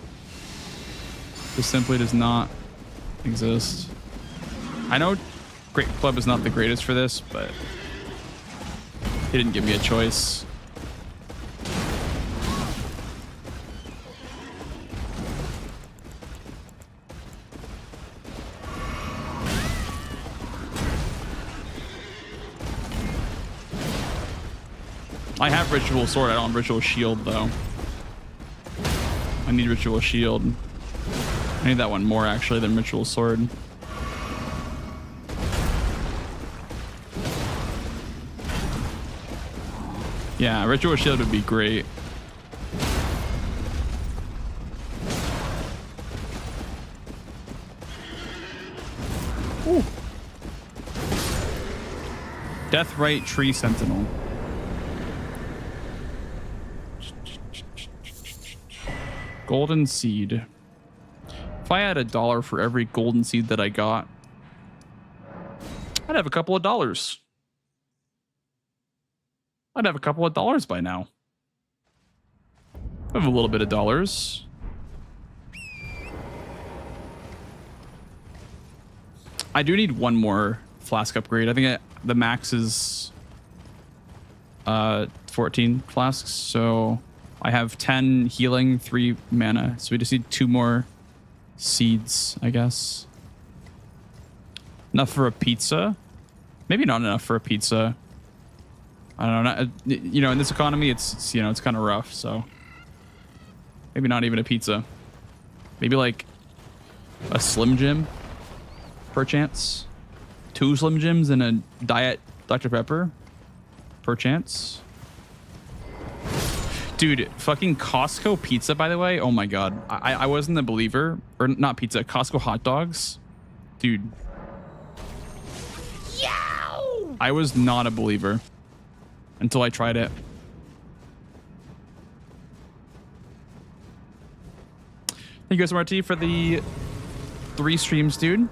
It simply does not exist. I know Great Club is not the greatest for this, but he didn't give me a choice. I have Ritual Sword. I don't have Ritual Shield, though. I need Ritual Shield. I need that one more, actually, than Ritual Sword. Yeah, Ritual Shield would be great. Ooh. Deathrite Tree Sentinel. Golden seed. If I had $1 for every golden seed that I got, I'd have a couple of dollars. I'd have a couple of dollars by now. I have a little bit of dollars. I do need one more flask upgrade. I think the max is 14 flasks, so I have 10 healing, 3 mana. So we just need 2 more seeds, I guess. Enough for a pizza? Maybe not enough for a pizza. I don't know. You know, in this economy, it's you know, it's kind of rough. So maybe not even a pizza. Maybe like a Slim Jim, perchance. 2 Slim Jims and a Diet Dr. Pepper, perchance. Dude, fucking Costco pizza, by the way. Oh my god. I wasn't a believer. Or not pizza, Costco hot dogs. Dude. Yow! I was not a believer until I tried it. Thank you, SMRT, for the 3 streams, dude.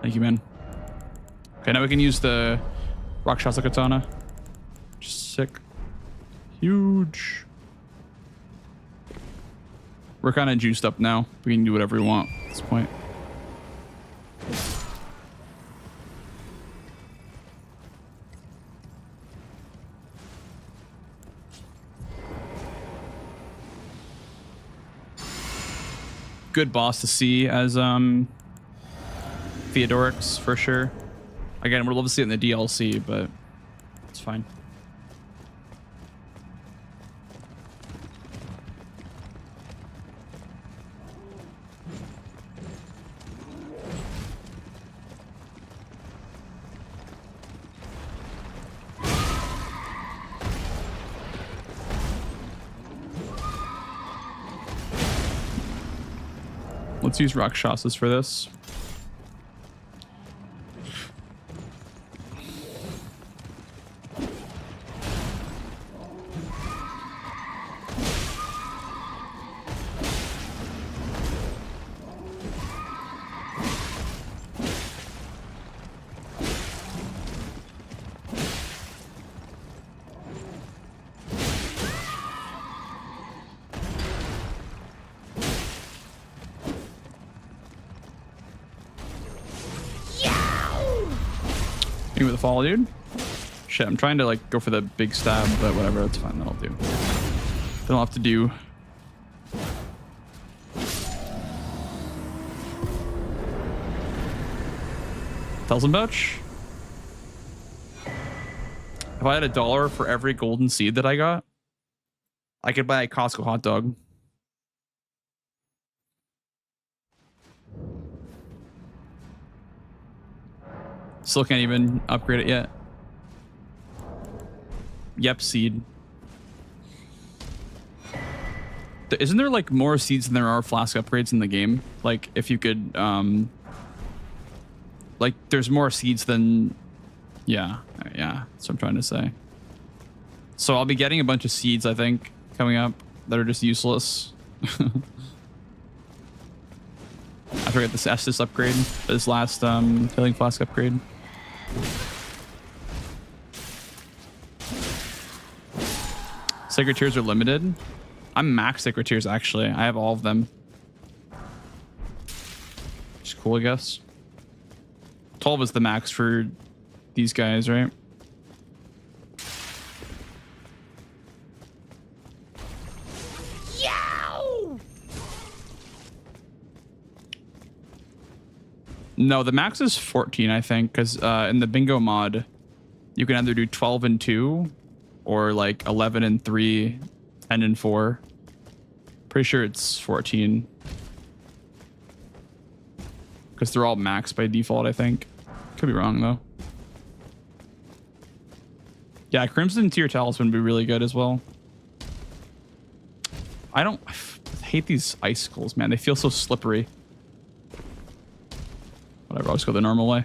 Thank you, man. Okay, now we can use the Rakshasa Katana. Just sick. Huge. We're kind of juiced up now. We can do whatever we want at this point. good boss to see as Theodorix for sure. Again, we'd love to see it in the DLC, but it's fine. Let's use Rakshasas for this. With a fall, dude. Shit, I'm trying to like go for the big stab, but whatever, that's fine. That'll do. Don't have to do. Felsenbouch? If I had $1 for every golden seed that I got, I could buy a Costco hot dog. Still can't even upgrade it yet. Yep, seed. Isn't there like more seeds than there are flask upgrades in the game? Like if you could, like there's more seeds than, yeah, that's what I'm trying to say. So I'll be getting a bunch of seeds, I think, coming up that are just useless. I forget this Estus upgrade, this last healing flask upgrade. Sacred Tears are limited. I'm max Sacred Tears actually. I have all of them. Which is cool, I guess. 12 is the max for these guys, right? No, the max is 14, I think, because in the bingo mod, you can either do 12 and 2 or like 11 and 3, 10 and 4. Pretty sure it's 14. Because they're all max by default, I think. Could be wrong, though. Yeah, Crimson Tier Talisman would be really good as well. I hate these icicles, man. They feel so slippery. Whatever, I'll just go the normal way.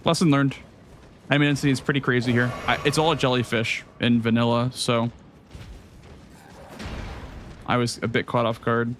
Lesson learned. Enemy density is pretty crazy here. It's all a jellyfish in vanilla, so I was a bit caught off guard.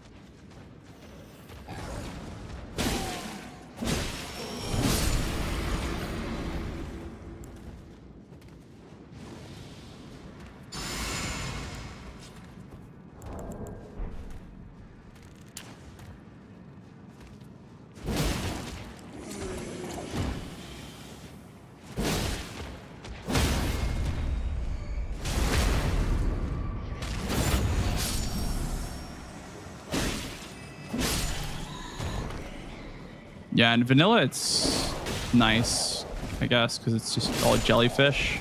Yeah, in vanilla it's nice, I guess, because it's just all jellyfish.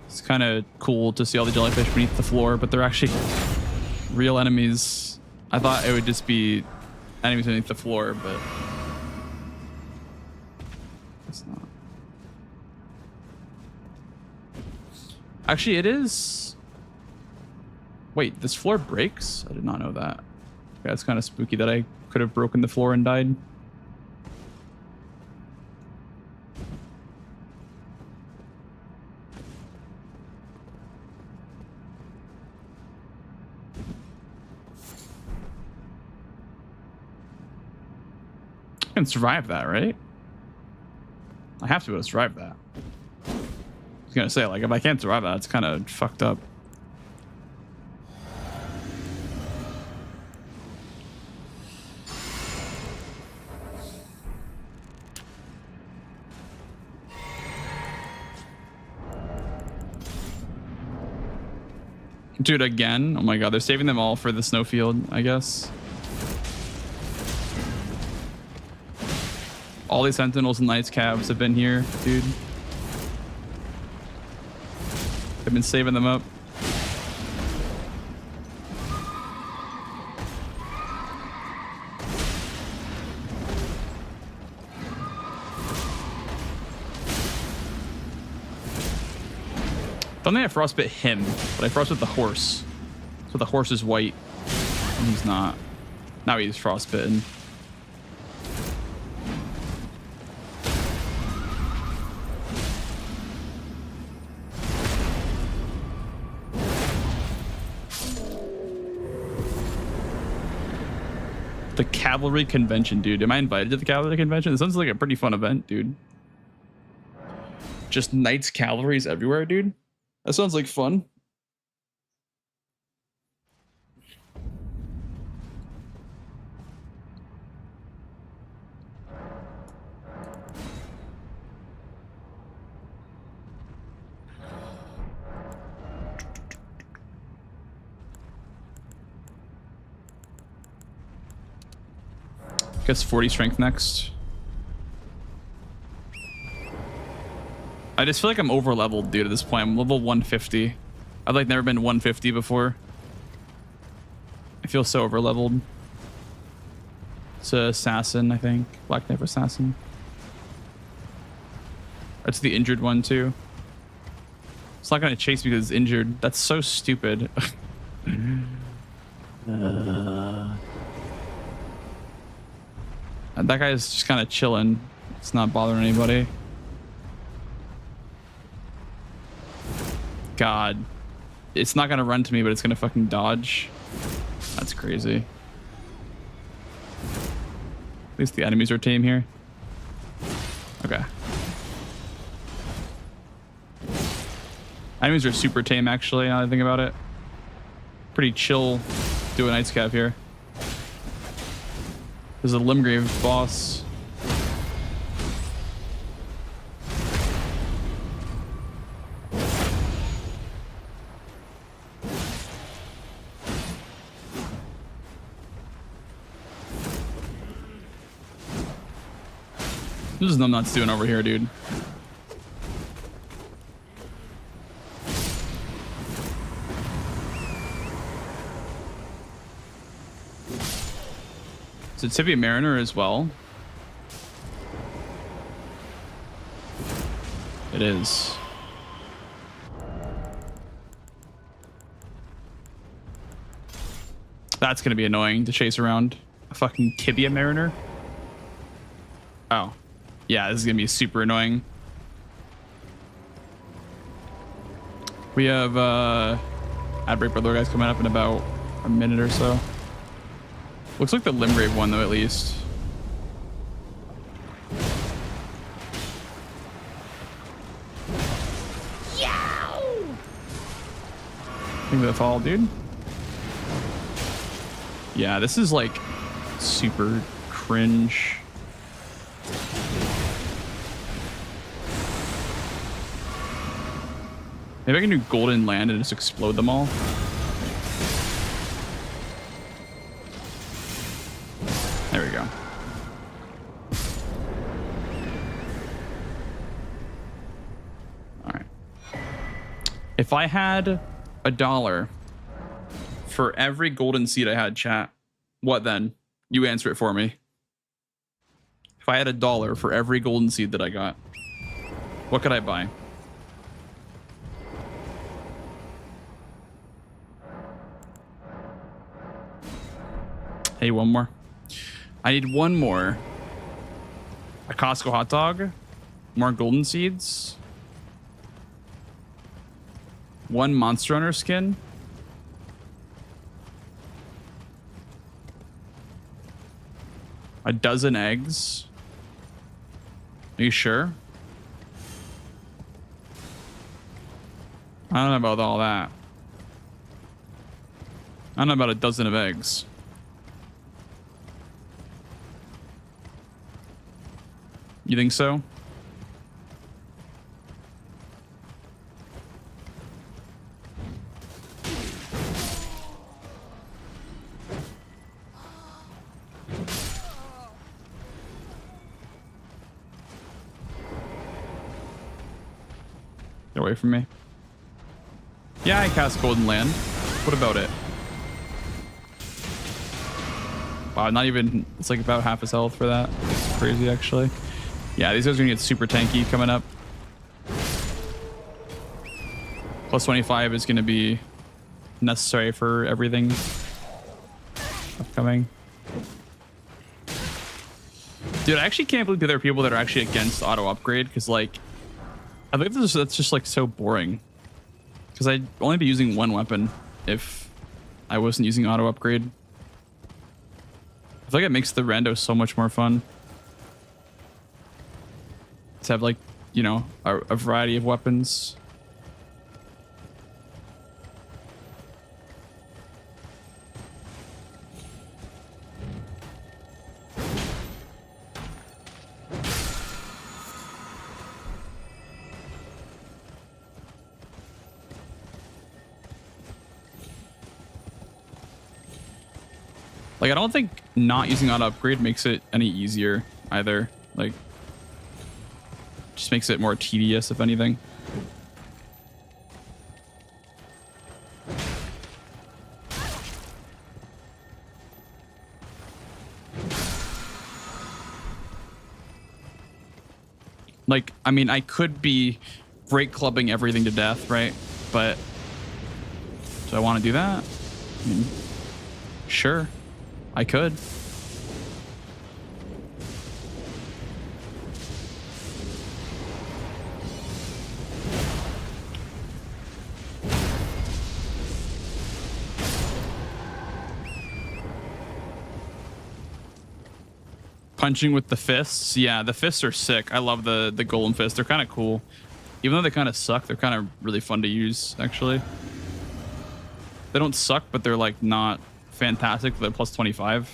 It's kind of cool to see all the jellyfish beneath the floor, but they're actually real enemies. I thought it would just be enemies beneath the floor, but it's not. Actually, it is. Wait, this floor breaks? I did not know that. Yeah, it's kind of spooky that I could have broken the floor and died. can survive that, right? I have to be able to survive that. I was gonna say, like, if I can't survive that, it's kind of fucked up. Dude, again? Oh my god, they're saving them all for the snowfield, I guess. All these sentinels and knights cabs have been here, dude. They've been saving them up. Don't think I frostbit him, but I frostbit the horse. So the horse is white, and he's not. Now he's frostbitten. The cavalry convention, dude. Am I invited to the cavalry convention? This sounds like a pretty fun event, dude. Just knights cavalries everywhere, dude. That sounds like fun. Guess 40 strength next. I just feel like I'm over leveled, dude, at this point. I'm level 150. I've like never been 150 before. I feel so over leveled. It's a assassin, I think. Black Knife assassin. That's the injured one too. It's not gonna chase me because it's injured. That's so stupid. That guy's just kind of chilling. It's not bothering anybody. God. It's not gonna run to me, but it's gonna fucking dodge. That's crazy. At least the enemies are tame here. Okay. Enemies are super tame, actually, now that I think about it. Pretty chill do a Night's Cav here. There's a Limgrave boss. This is numbnuts doing over here, dude. Is it Tibia Mariner as well? It is. That's gonna be annoying to chase around. A fucking Tibia Mariner? Oh. Yeah, this is gonna be super annoying. We have ad break brother guys coming up in about a minute or so. Looks like the Limgrave one though, at least. Think of the fall, dude. Yeah, this is like super cringe. Maybe I can do Golden Land and just explode them all. There we go. All right. If I had $1 for every golden seed I had, chat, what then? You answer it for me. If I had $1 for every golden seed that I got, what could I buy? Hey, one more. I need one more. A Costco hot dog. More golden seeds. One Monster Hunter skin. A dozen eggs. Are you sure? I don't know about all that. I don't know about a dozen of eggs. You think so? Get away from me. Yeah, I cast Golden Land. What about it? Wow, not even, it's like about half his health for that. It's crazy, actually. Yeah, these guys are gonna get super tanky coming up. Plus 25 is gonna be necessary for everything upcoming. Dude, I actually can't believe there are people that are actually against auto upgrade, because like, I think that's just like so boring. Because I'd only be using one weapon if I wasn't using auto upgrade. I feel like it makes the rando so much more fun to have, like, you know, a variety of weapons. Like, I don't think not using auto upgrade makes it any easier either. Like, just makes it more tedious, if anything. Like, I mean, I could be break clubbing everything to death, right? But do I want to do that? I mean, sure. I could. Punching with the fists. Yeah, the fists are sick. I love the golem fists. They're kind of cool. Even though they kind of suck, they're kind of really fun to use, actually. They don't suck, but they're like not fantastic for the plus 25.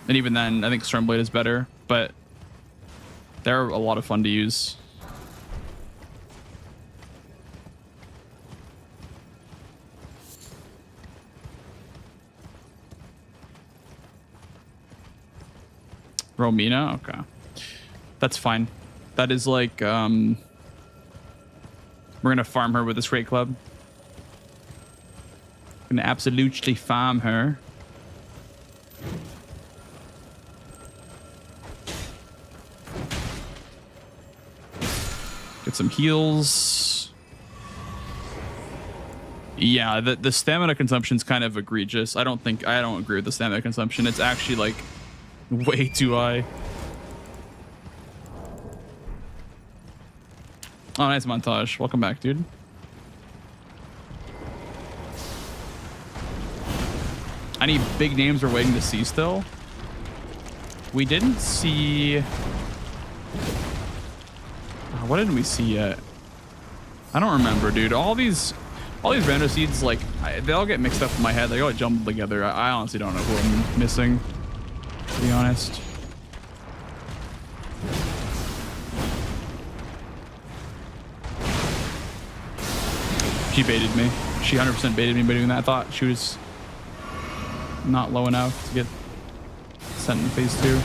And even then, I think Stormblade is better, but they're a lot of fun to use. Romina? Okay. That's fine. That is like, we're gonna farm her with this Great Club. Gonna absolutely farm her. Get some heals. Yeah, the stamina consumption is kind of egregious. I don't agree with the stamina consumption. It's actually like way too high. Oh, nice montage. Welcome back, dude. Any big names we're waiting to see still? We didn't see... what didn't we see yet? I don't remember, dude. All these rando seeds, like, they all get mixed up in my head. They all get jumbled together. I honestly don't know who I'm missing, to be honest. She baited me. She 100% baited me by doing that. I thought she was not low enough to get sent in phase 2.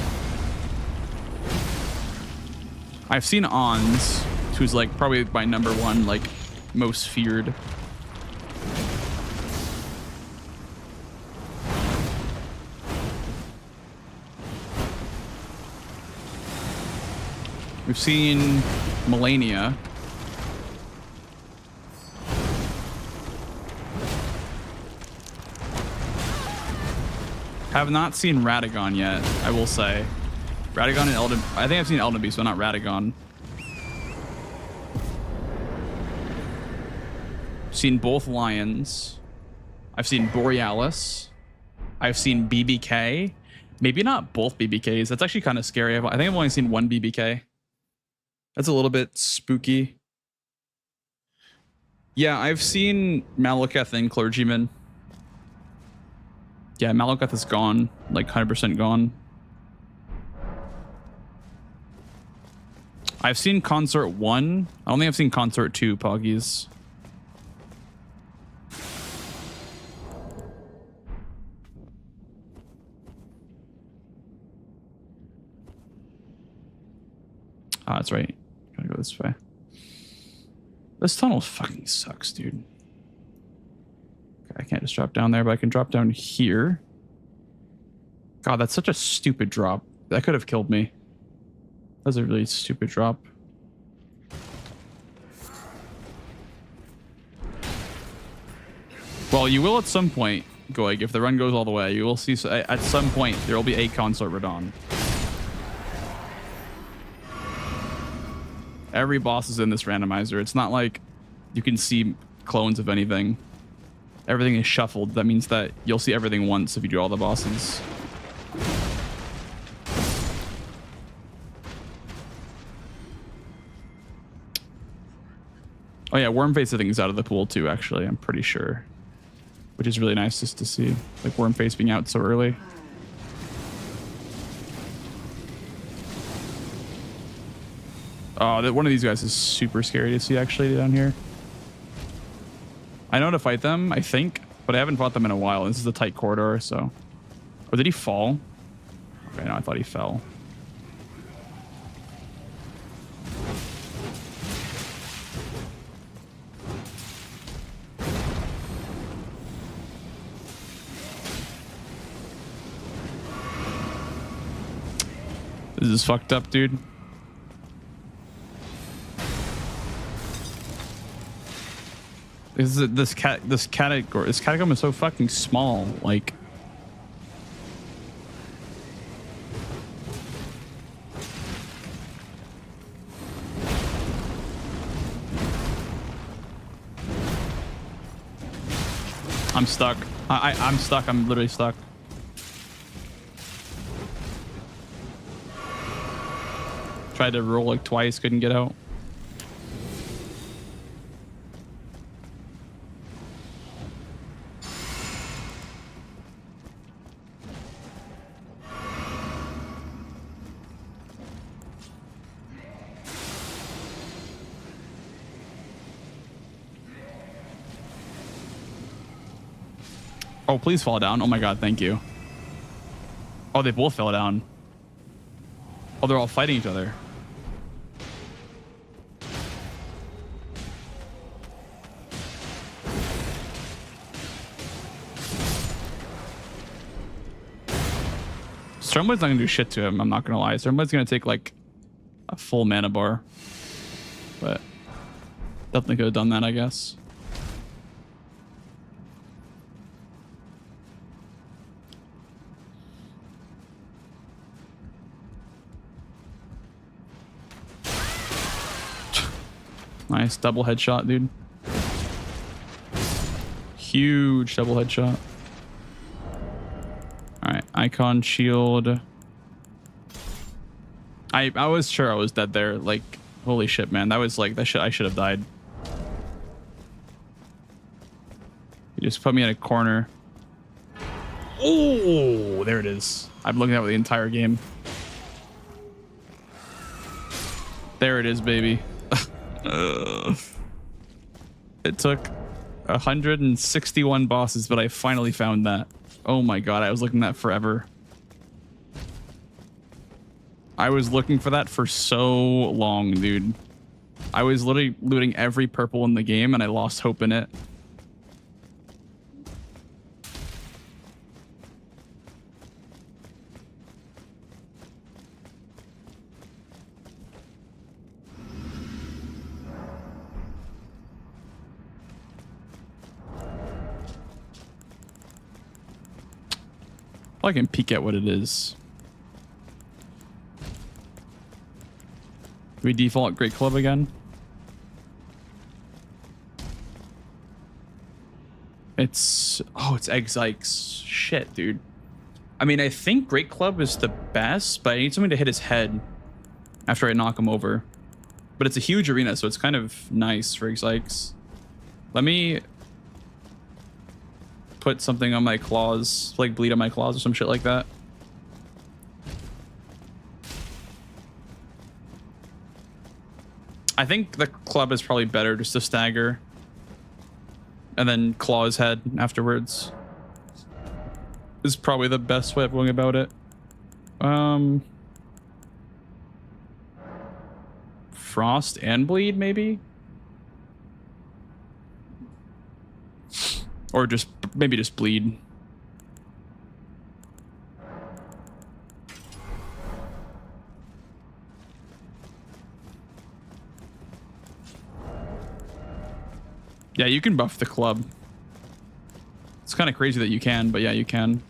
I've seen Ons, who's like probably my #1 like most feared. We've seen Melania. Have not seen Radagon yet, I will say. Radagon and Elden... I think I've seen Elden Beast, but not Radagon. Seen both Lions. I've seen Borealis. I've seen BBK. Maybe not both BBKs. That's actually kind of scary. I think I've only seen one BBK. That's a little bit spooky. Yeah, I've seen Malekith and Clergyman. Yeah, Malekith is gone. Like 100% gone. I've seen Consort 1. I don't think I've seen Consort 2, Poggies. Ah, that's right. Gotta go this way. This tunnel fucking sucks, dude. Okay, I can't just drop down there, but I can drop down here. God, that's such a stupid drop. That could have killed me. That was a really stupid drop. Well, you will at some point, Goig, if the run goes all the way, you will see at some point there will be a Consort Radon. Every boss is in this randomizer. It's not like you can see clones of anything. Everything is shuffled. That means that you'll see everything once if you do all the bosses. Oh yeah, Wormface I think is out of the pool too, actually. I'm pretty sure. Which is really nice just to see. Like Wormface being out so early. Oh, one of these guys is super scary to see actually down here. I know how to fight them, I think, but I haven't fought them in a while. This is a tight corridor, so. Oh, did he fall? Okay, no, I thought he fell. This is fucked up, dude. This catacomb is so fucking small. Like, I'm stuck. I'm stuck. I'm literally stuck. Tried to roll like twice, couldn't get out. Oh, please fall down. Oh my god, thank you. Oh, they both fell down. Oh, they're all fighting each other. Stormblade's not gonna do shit to him, I'm not gonna lie. Stormblade's gonna take like a full mana bar. But definitely could have done that, I guess. Nice double headshot, dude. Huge double headshot. All right, icon shield. I was sure I was dead there. Like, holy shit, man. That was like, that shit. I should have died. You just put me in a corner. Oh, there it is. I'm looking at it the entire game. There it is, baby. It took 161 bosses, but I finally found that. Oh my god, I was looking at that forever. I was looking for that for so long, dude. I was literally looting every purple in the game and I lost hope in it. I can peek at what it is. Do we default Great Club again? It's... Oh, it's Egg Zykes. Shit, dude. I mean, I think Great Club is the best, but I need something to hit his head after I knock him over. But it's a huge arena, so it's kind of nice for Xikes. Let me put something on my claws, like bleed on my claws or some shit like that. I think the club is probably better just to stagger and then claw his head afterwards. Is probably the best way of going about it. Frost and bleed, maybe? Or just maybe just bleed. Yeah, you can buff the club. It's kind of crazy that you can, but yeah, you can.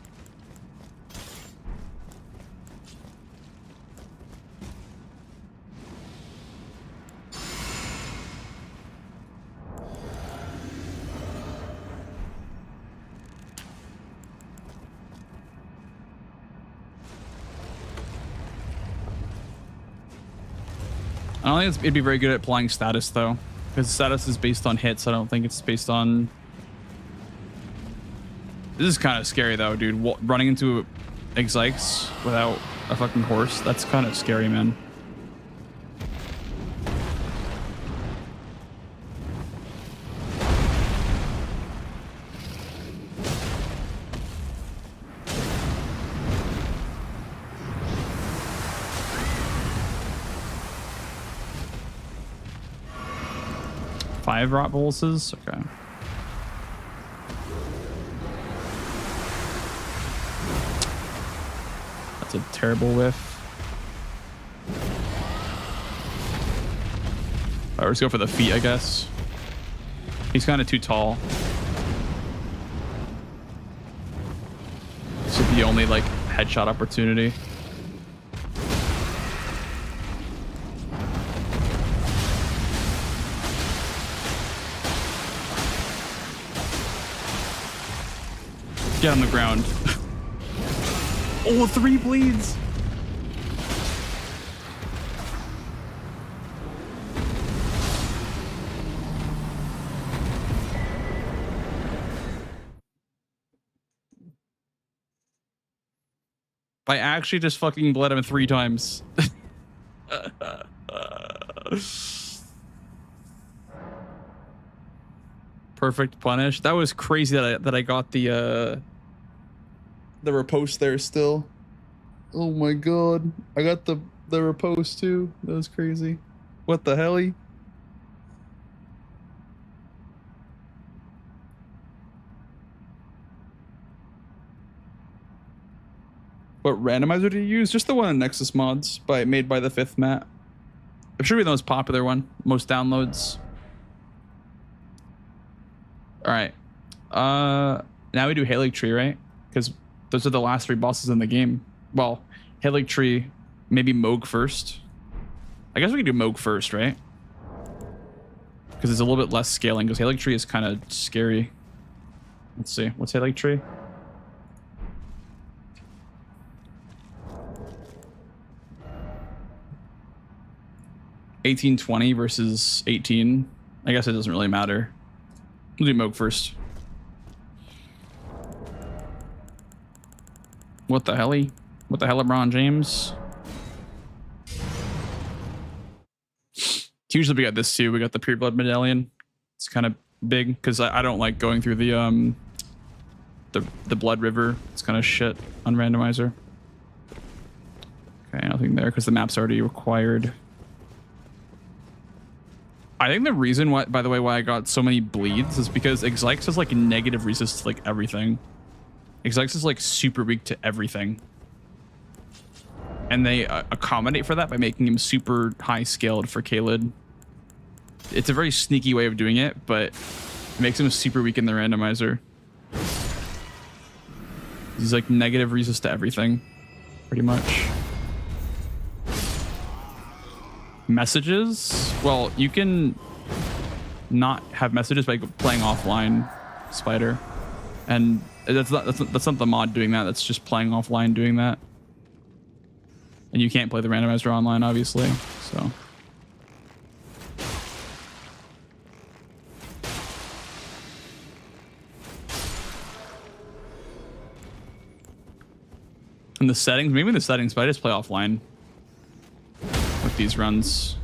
I don't think it'd be very good at applying status though, because status is based on hits. I don't think it's based on. This is kind of scary though, dude. Running into Xikes without a fucking horse—that's kind of scary, man. Five rot bolses? Okay. That's a terrible whiff. Alright, let's go for the feet, I guess. He's kind of too tall. This is the only, like, headshot opportunity. Get on the ground. Oh, 3 bleeds. I actually just fucking bled him 3 times. Perfect punish. That was crazy that I got the riposte there still. Oh my god. I got the riposte too. That was crazy. What the hell? What randomizer do you use? Just the one in Nexus Mods made by the 5th Mat. It should be the most popular one. Most downloads. Alright. Now we do Halig Tree, right? Because those are the last 3 bosses in the game. Well, Halig Tree, maybe Moog first. I guess we can do Moog first, right? Because it's a little bit less scaling, because Halig Tree is kind of scary. Let's see. What's Halig Tree? $18.20 versus 18. I guess it doesn't really matter. We'll do Moog first. What the hell? What the hell, LeBron James? Usually we got this too. We got the Pure Blood Medallion. It's kind of big because I don't like going through the Blood River. It's kind of shit on Randomizer. Okay, nothing there because the map's already required. I think the reason why, by the way, why I got so many bleeds is because Xikes has like negative resist to like everything. Xikes is like super weak to everything. And they accommodate for that by making him super high scaled for Kaled. It's a very sneaky way of doing it, but it makes him super weak in the randomizer. He's like negative resist to everything, pretty much. Messages? Well, you can not have messages by playing offline, Spider. And That's not the mod doing that. That's just playing offline doing that. And you can't play the randomizer online, obviously. So. And the settings, maybe the settings, but I just play offline with these runs.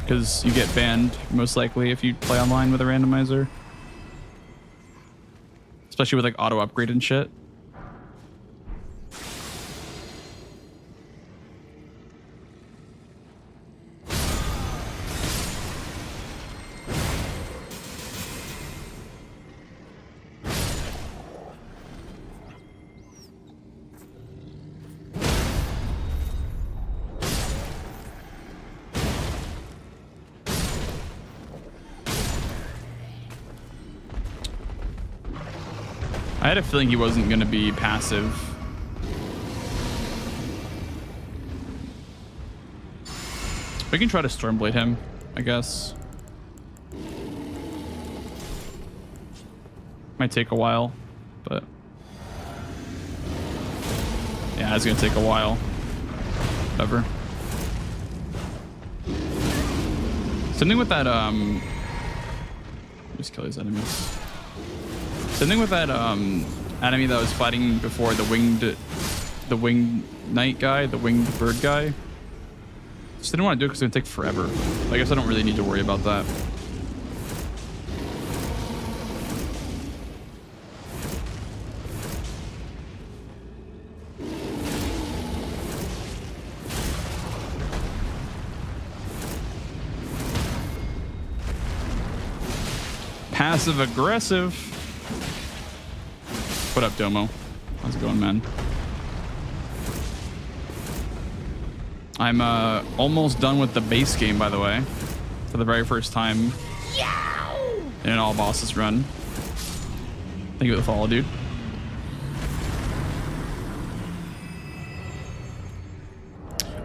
Because you get banned, most likely, if you play online with a randomizer. Especially with like auto upgrade and shit. I had a feeling he wasn't going to be passive. We can try to Stormblade him, I guess. Might take a while, but... yeah, it's going to take a while. Whatever. Something with that, just kill these enemies. Something with that enemy that was fighting before, the winged knight guy, the winged bird guy. Just didn't want to do it because it's gonna take forever. I guess I don't really need to worry about that. Passive aggressive. What up, Domo? How's it going, man? I'm almost done with the base game, by the way, for the very first time in an all bosses run. Thank you for the follow, dude.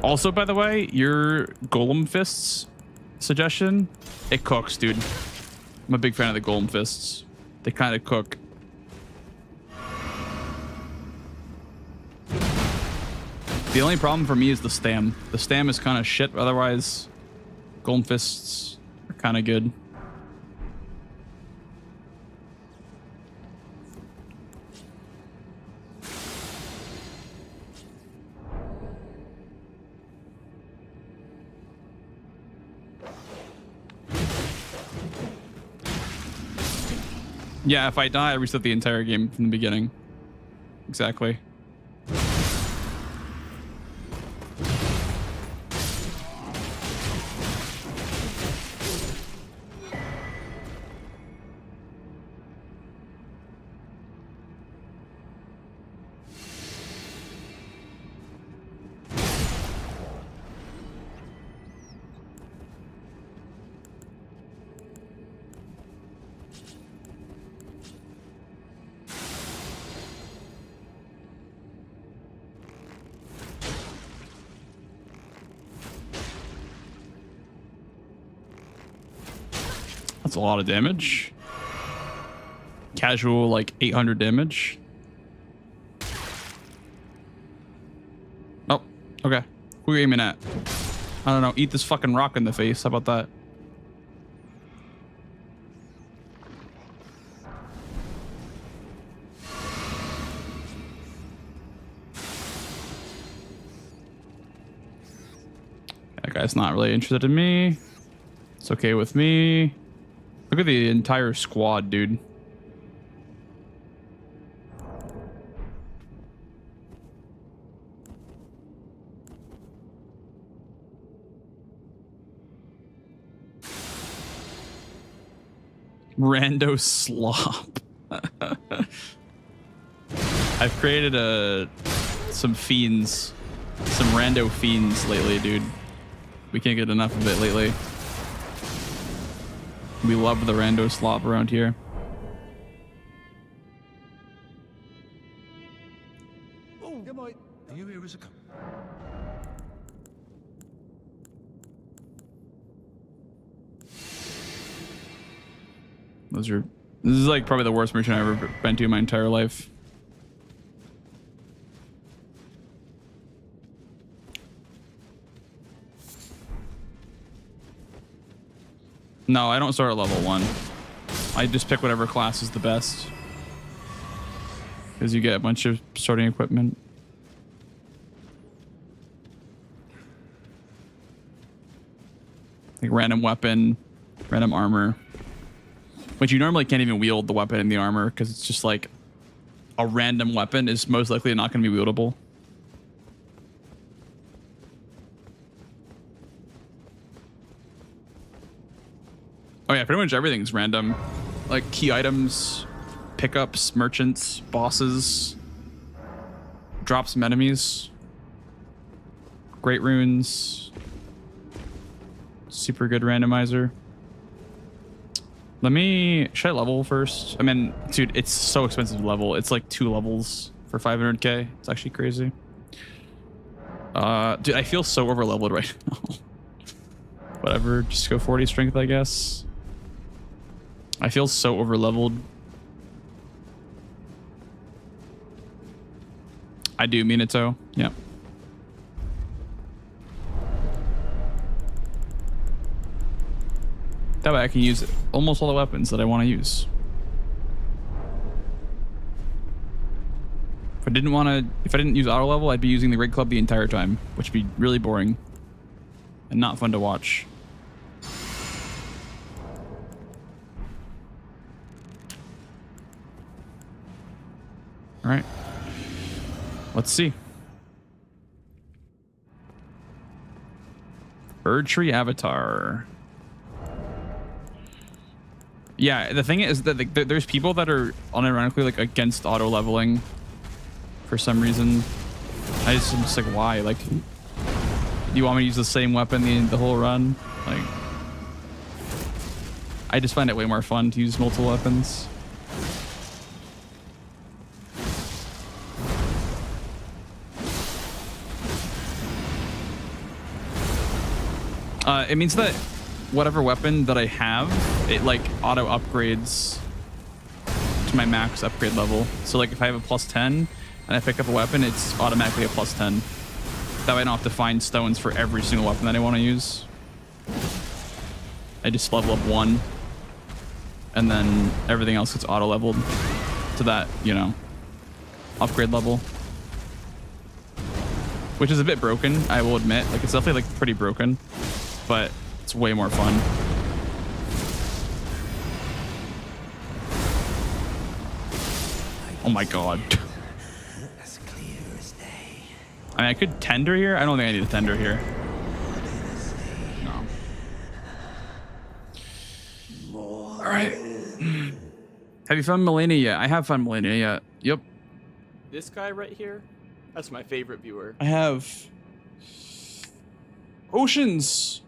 Also, by the way, your Golem Fists suggestion, it cooks, dude. I'm a big fan of the Golem Fists. They kind of cook. The only problem for me is the stam. The stam is kind of shit. Otherwise, Golden Fists are kind of good. Yeah, if I die, I reset the entire game from the beginning. Exactly. That's a lot of damage. Casual, like 800 damage. Oh, okay. Who are you aiming at? I don't know. Eat this fucking rock in the face. How about that? That guy's not really interested in me. It's okay with me. Look at the entire squad, dude. Rando slop. I've created some fiends, some rando fiends lately, dude. We can't get enough of it lately. We love the rando slop around here. Oh, yeah, mate. Are you here as a... Those are. This is like probably the worst merchant I've ever been to in my entire life. No, I don't start at level 1. I just pick whatever class is the best. Because you get a bunch of starting equipment. Like random weapon, random armor. But you normally can't even wield the weapon and the armor because it's just like a random weapon is most likely not going to be wieldable. Oh yeah, pretty much everything's random. Like key items, pickups, merchants, bosses, drops some enemies, great runes, super good randomizer. Should I level first? I mean, dude, it's so expensive to level. It's like 2 levels for 500k. It's actually crazy. Dude, I feel so over leveled right now. Whatever, just go 40 strength, I guess. I feel so over leveled. I do, Minato. Yeah. That way I can use almost all the weapons that I want to use. If I didn't use auto level, I'd be using the Raid Club the entire time, which would be really boring and not fun to watch. All right. Let's see. Bird Tree Avatar. Yeah, the thing is that there's people that are unironically like against auto leveling for some reason. I'm just like, why? Like, do you want me to use the same weapon the whole run? Like, I just find it way more fun to use multiple weapons. It means that whatever weapon that I have, it like auto upgrades to my max upgrade level. So like if I have a +10 and I pick up a weapon, it's automatically a +10. That way I don't have to find stones for every single weapon that I want to use. I just level up 1 and then everything else gets auto leveled to that, you know, upgrade level. Which is a bit broken, I will admit. Like it's definitely like pretty broken, but it's way more fun. Oh my god. As clear as day. I mean, I could tender here. I don't think I need a tender here. No. All right. Have you found Melania yet? I have found Melania yet. Yep. This guy right here, that's my favorite viewer. I have. Oceans.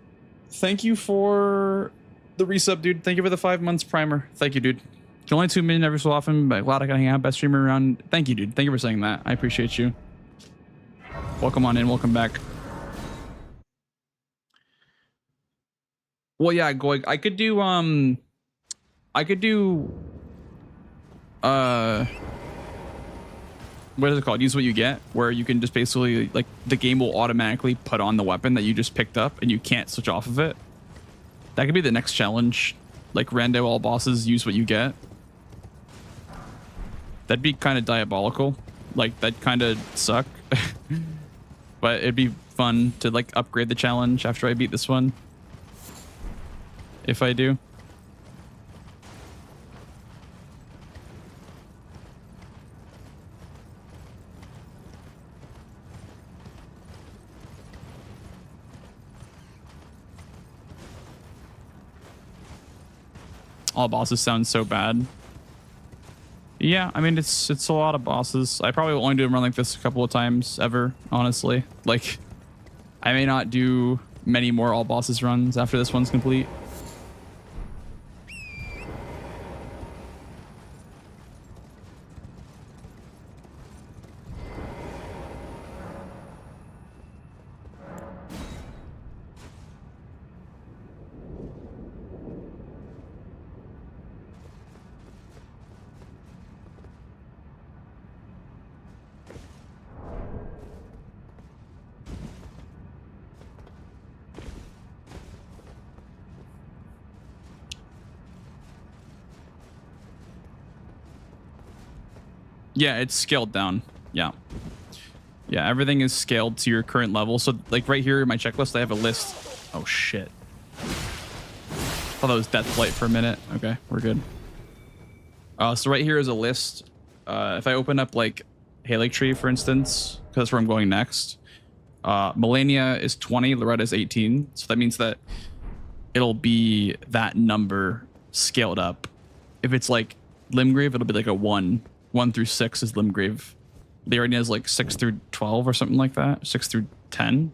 Thank you for the resub, dude. Thank you for the 5 months primer. Thank you, dude. You only tune in every so often, but glad I can hang out. Best streamer around. Thank you, dude. Thank you for saying that. I appreciate you. Welcome on in. Welcome back. Well, yeah, Goig. I could do what is it called? Use what you get, where you can just basically like the game will automatically put on the weapon that you just picked up and you can't switch off of it. That could be the next challenge. Like rando all bosses use what you get. That'd be kind of diabolical. Like that kind of suck. But it'd be fun to like upgrade the challenge after I beat this one. If I do. All bosses sound so bad. Yeah, I mean, it's a lot of bosses. I probably will only do a run like this a couple of times ever, honestly. Like, I may not do many more all bosses runs after this one's complete. Yeah, it's scaled down. Yeah. Yeah, everything is scaled to your current level. So like right here in my checklist, I have a list. Oh shit. Thought that was Death Flight for a minute. Okay, we're good. So right here is a list. If I open up like Halec Tree, for instance, because that's where I'm going next. Melania is 20, Loretta is 18. So that means that it'll be that number scaled up. If it's like Limgrave, it'll be like a 1. 1 through 6 is Limgrave. Lyrian is like 6 through 12 or something like that. 6 through 10.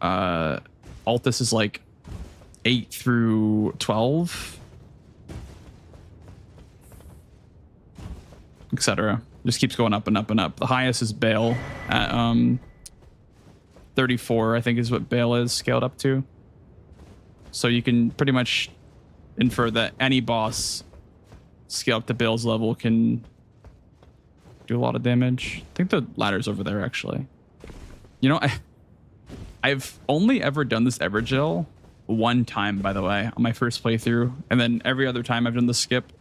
Altus is like 8 through 12. Etc. Just keeps going up and up and up. The highest is Bale at 34, I think is what Bale is scaled up to. So you can pretty much infer that any boss scaled up to Bale's level can do a lot of damage. I think the ladder's over there, actually. You know, I've only ever done this Evergel one time, by the way, on my first playthrough. And then every other time I've done the skip.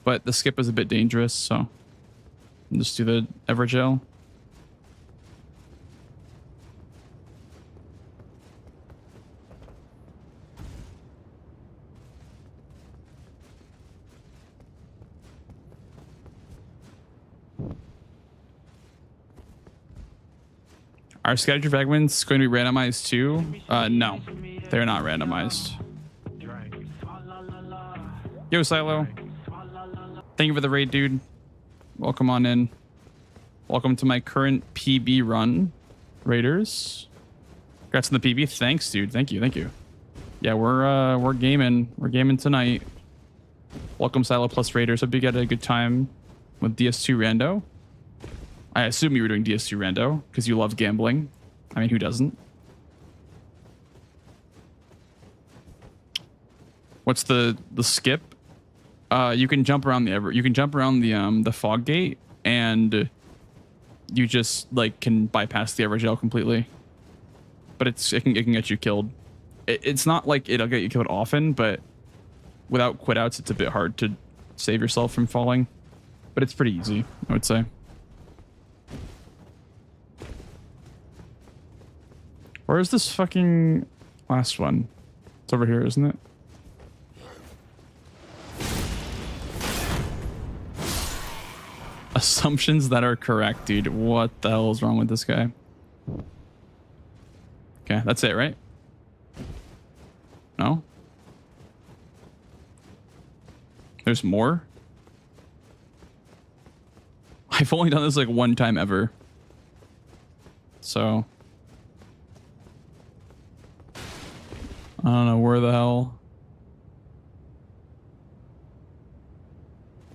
But the skip is a bit dangerous, so I'll just do the Evergel. Are scheduled fragments going to be randomized too? No, they're not randomized. Yo, Silo. Thank you for the raid, dude. Welcome on in. Welcome to my current PB run, Raiders. Congrats on the PB. Thanks, dude. Thank you. Thank you. Yeah, we're gaming. We're gaming tonight. Welcome, Silo plus Raiders. Hope you get a good time with DS2 Rando. I assume you were doing DS2 Rando because you love gambling. I mean, who doesn't? What's the skip? You can jump around the fog gate, and you just like can bypass the Evergel completely. But it can get you killed. It's not like it'll get you killed often, but without quit outs, it's a bit hard to save yourself from falling. But it's pretty easy, I would say. Where's this fucking last one? It's over here, isn't it? Assumptions that are correct, dude. What the hell is wrong with this guy? Okay, that's it, right? No? There's more? I've only done this like one time ever. So I don't know where the hell.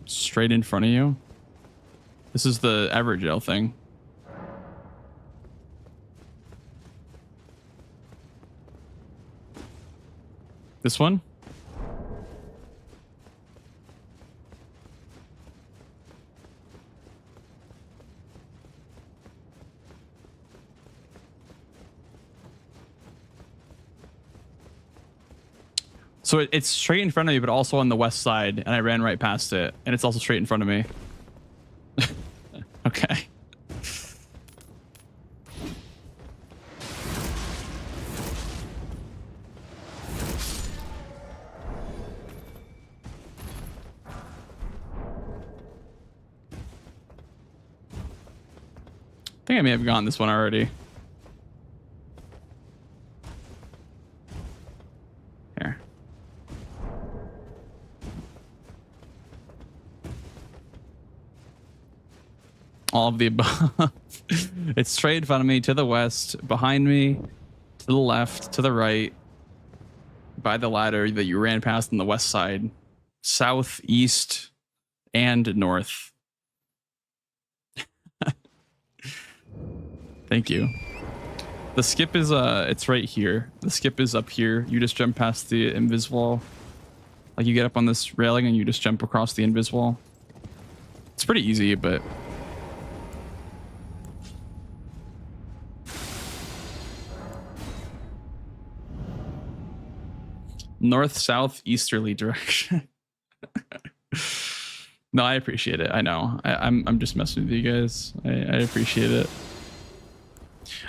Straight in front of you. This is the Evergel thing. This one? So it's straight in front of me, but also on the west side, and I ran right past it, and it's also straight in front of me. Okay. I think I may have gotten this one already. Here. All of the above. It's straight in front of me, to the west, behind me, to the left, to the right, by the ladder that you ran past on the west side, south, east, and north. Thank you. The skip is it's right here. The skip is up here. You just jump past the invis wall. Like you get up on this railing and you just jump across the invis wall. It's pretty easy, but north, south, easterly direction. No, I appreciate it. I know. I'm just messing with you guys. I appreciate it.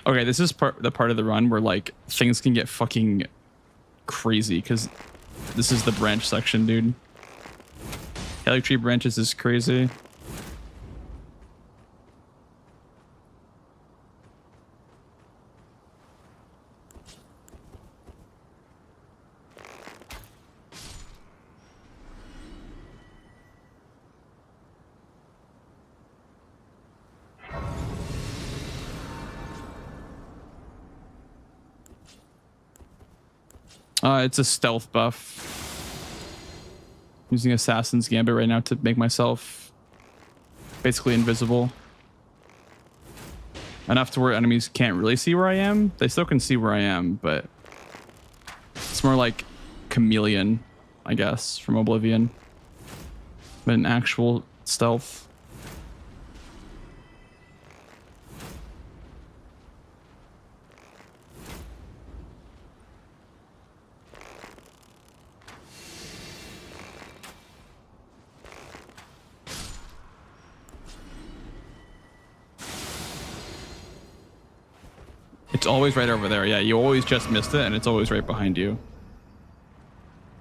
Okay, this is the part of the run where like things can get fucking crazy because this is the branch section, dude. Helic tree branches is crazy. It's a stealth buff. Using Assassin's Gambit right now to make myself basically invisible. Enough to where enemies can't really see where I am. They still can see where I am, but it's more like chameleon, I guess, from Oblivion. But an actual stealth. It's always right over there. Yeah, you always just missed it, and it's always right behind you.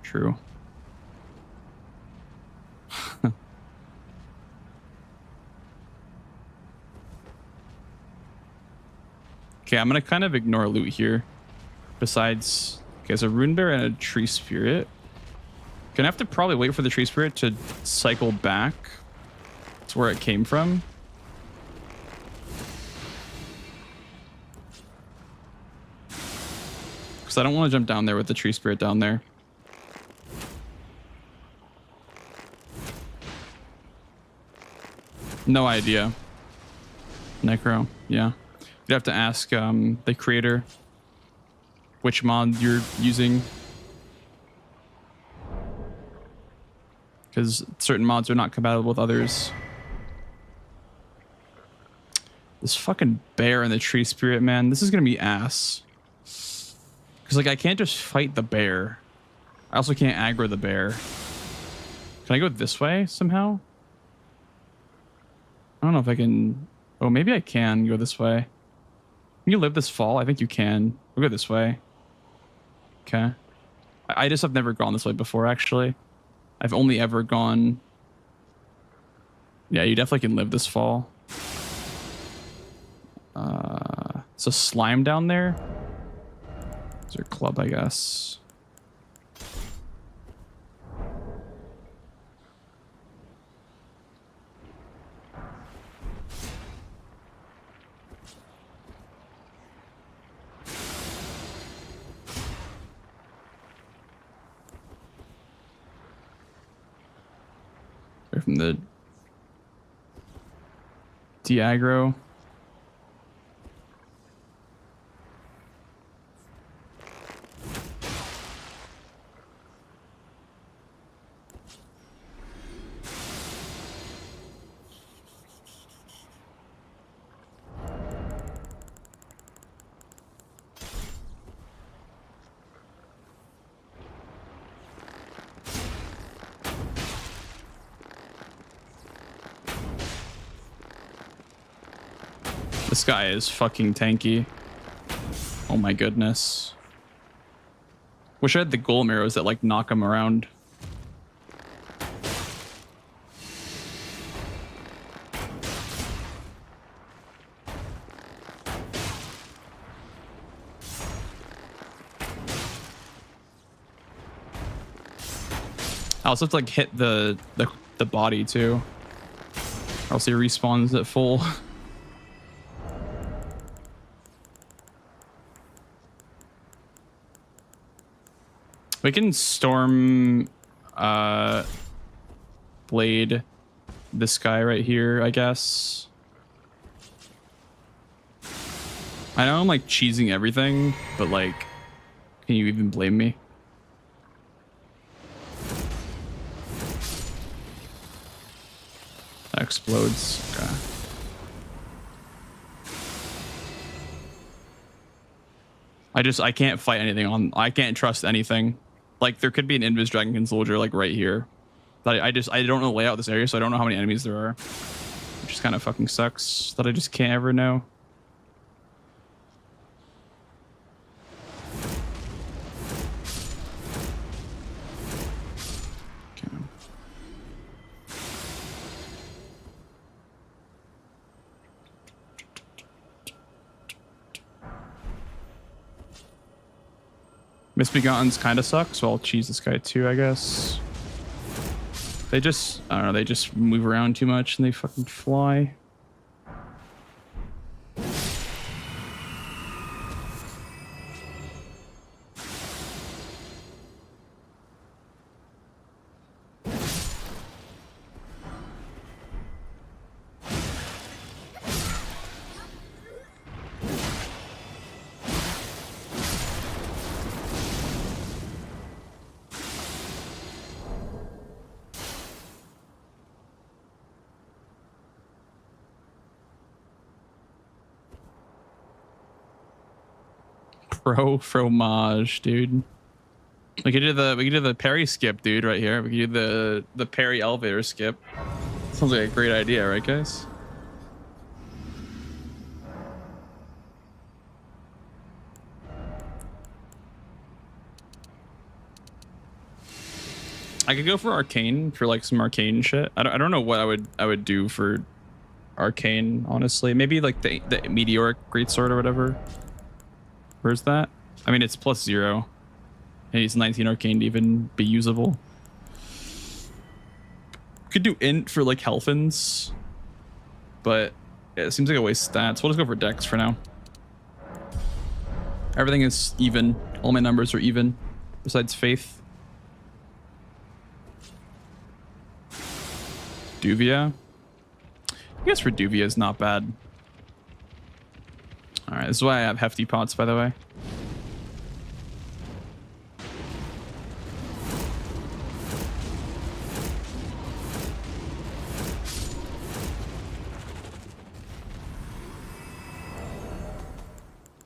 True. Okay, I'm gonna kind of ignore loot here. Besides, okay, there's a rune bear and a tree spirit. Gonna have to probably wait for the tree spirit to cycle back to where it came from. Because I don't want to jump down there with the tree spirit down there. No idea. Necro, yeah. You'd have to ask the creator which mod you're using. Because certain mods are not compatible with others. This fucking bear and the tree spirit, man. This is going to be ass. Because, like, I can't just fight the bear. I also can't aggro the bear. Can I go this way somehow? I don't know if I can... Oh, maybe I can go this way. Can you live this fall? I think you can. We'll go this way. Okay. I just have never gone this way before, actually. I've only ever gone... Yeah, you definitely can live this fall. So slime down there? Is there a club, I guess? From the de-aggro. This guy is fucking tanky. Oh my goodness. Wish I had the golem arrows that like knock him around. I also have to like hit the body too. Or else he respawns at full. We can storm blade this guy right here, I guess. I know I'm like cheesing everything, but like, can you even blame me? That explodes. Okay. I can't fight anything on. I can't trust anything. Like there could be an Invis Dragonkin soldier like right here. That I don't know the layout of this area, so I don't know how many enemies there are. Which just kind of fucking sucks that I just can't ever know. Okay. Misbegottens kind of suck, so I'll cheese this guy too, I guess. They just, I don't know, they just move around too much and they fucking fly. Pro fromage, dude. We could do the parry skip, dude, right here. We could do the parry elevator skip. Sounds like a great idea, right, guys? I could go for arcane for like some arcane shit. I don't know what I would do for arcane, honestly. Maybe like the meteoric greatsword or whatever. Where's that? I mean, it's +0. And he's 19 arcane to even be usable. Could do int for like healthins, but it seems like a waste of stats. We'll just go for dex for now. Everything is even. All my numbers are even, besides faith. Duvia. I guess for Duvia is not bad. All right, this is why I have hefty pots, by the way.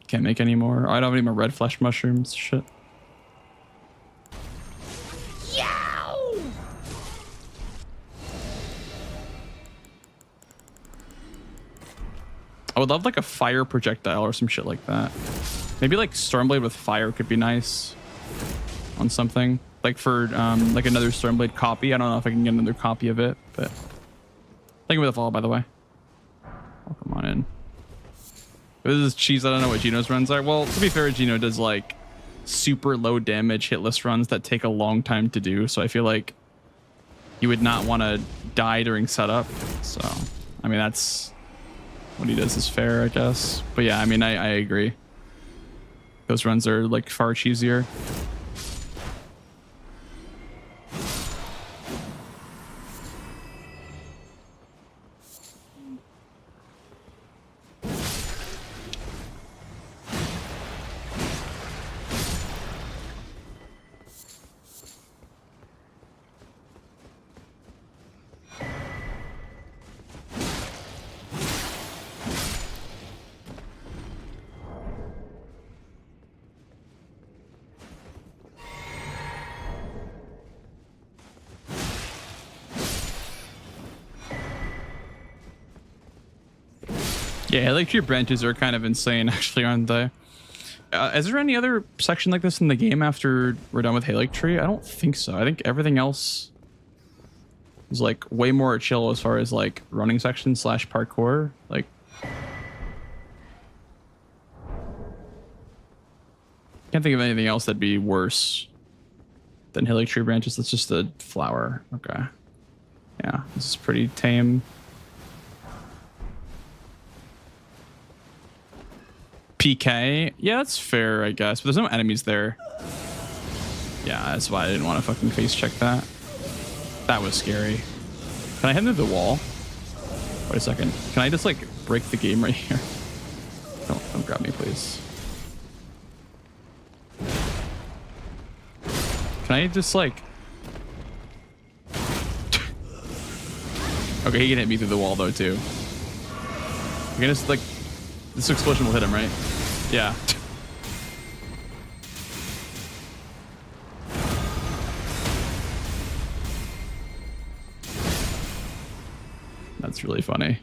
Can't make any more. I don't have any more red flesh mushrooms. Shit. I would love like a fire projectile or some shit like that. Maybe like Stormblade with fire could be nice on something. Like for like another Stormblade copy. I don't know if I can get another copy of it, but thank you for the follow, by the way. Oh, come on in. If this is cheese, I don't know what Geno's runs are. Well, to be fair, Geno does like super low damage hitless runs that take a long time to do. So I feel like you would not want to die during setup. So, I mean, that's what he does is fair, I guess. But yeah, I mean, I agree. Those runs are like far cheesier. Yeah, electric branches are kind of insane, actually, aren't they? Is there any other section like this in the game after we're done with Halic Tree? I don't think so. I think everything else is like way more chill as far as like running section / parkour. Like, can't think of anything else that'd be worse than Halic Tree branches. That's just a flower. Okay. Yeah, this is pretty tame. PK, yeah, that's fair, I guess, but there's no enemies there. Yeah, that's why I didn't want to fucking face check that. That was scary. Can I hit into the wall? Wait a second. Can I just like break the game right here? Don't grab me, please. Can I just like... Okay, he can hit me through the wall though too. I can just like... This explosion will hit him, right? Yeah. That's really funny.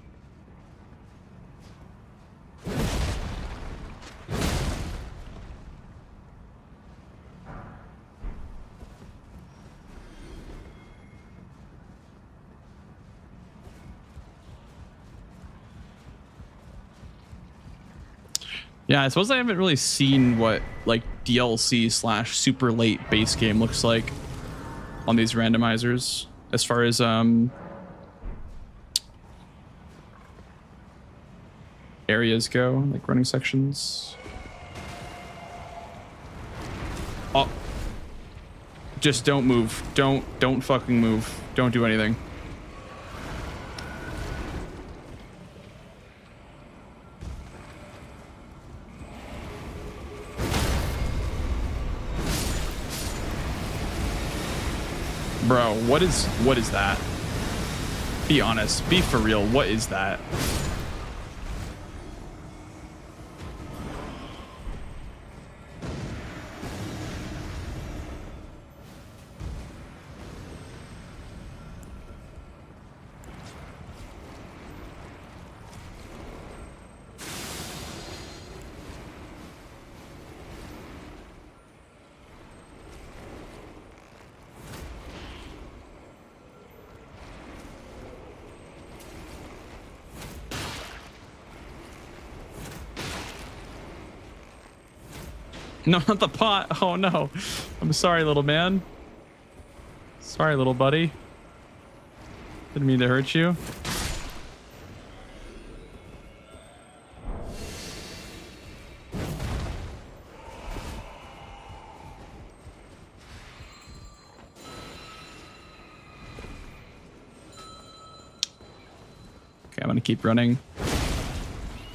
Yeah, I suppose I haven't really seen what like DLC / super late base game looks like on these randomizers as far as areas go, like running sections. Oh, just don't move. Don't fucking move. Don't do anything. Bro, what is that? Be honest. Be for real. What is that? No, not the pot. Oh no. I'm sorry, little man. Sorry, little buddy. Didn't mean to hurt you. Okay, I'm gonna keep running.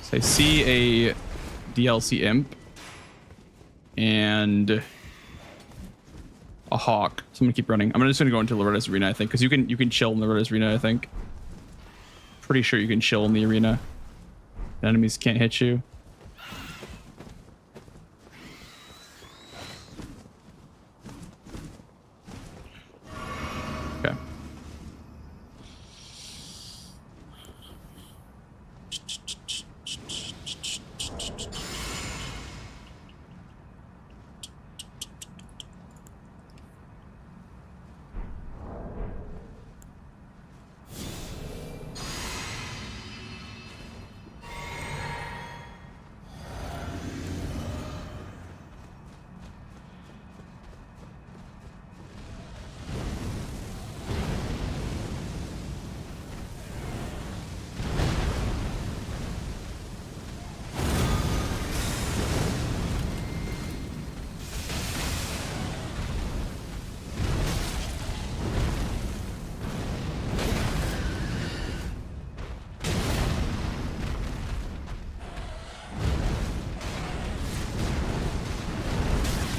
So I see a DLC imp and a hawk. So I'm gonna keep running. I'm just gonna go into Loretta's arena, I think, because you can chill in Loretta's arena, I think. Pretty sure you can chill in the arena. The enemies can't hit you. Okay.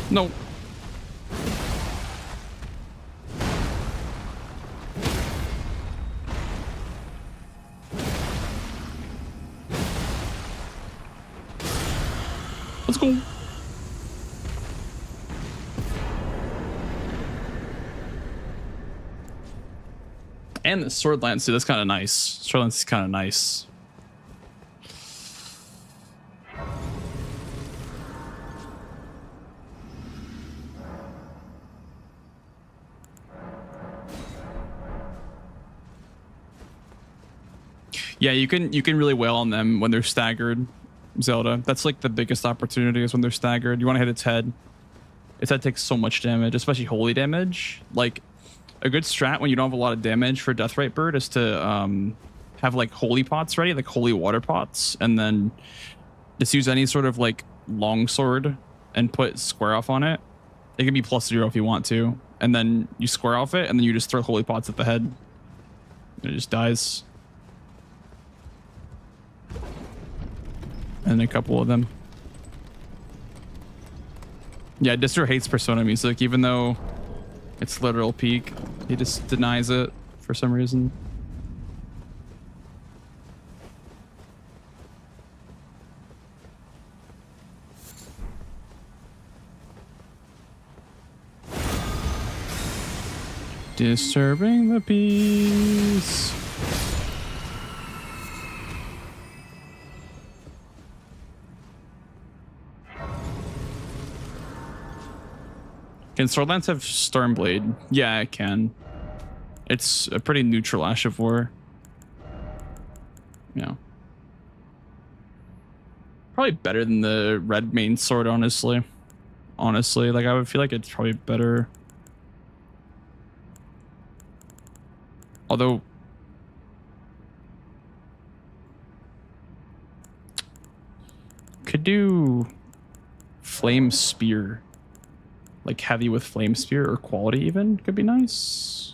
No. Let's go. And the sword lance too. That's kind of nice. Sword lance is kind of nice. Yeah, you can really wail on them when they're staggered, Zelda. That's like the biggest opportunity is when they're staggered. You want to hit its head. Its head takes so much damage, especially holy damage. Like a good strat when you don't have a lot of damage for Deathrite Bird is to have like holy pots ready, like holy water pots, and then just use any sort of like long sword and put square off on it. It can be +0 if you want to, and then you square off it, and then you just throw holy pots at the head. And it just dies. And a couple of them. Yeah, Distro hates Persona music, even though it's literal peak. He just denies it for some reason. Disturbing the peace. Can Swordlance have Stormblade? Yeah, it can. It's a pretty neutral Ash of War. Yeah. Probably better than the red main sword, honestly. Honestly, like I would feel like it's probably better. Although could do Flame Spear. Like heavy with Flame Spear or quality even could be nice.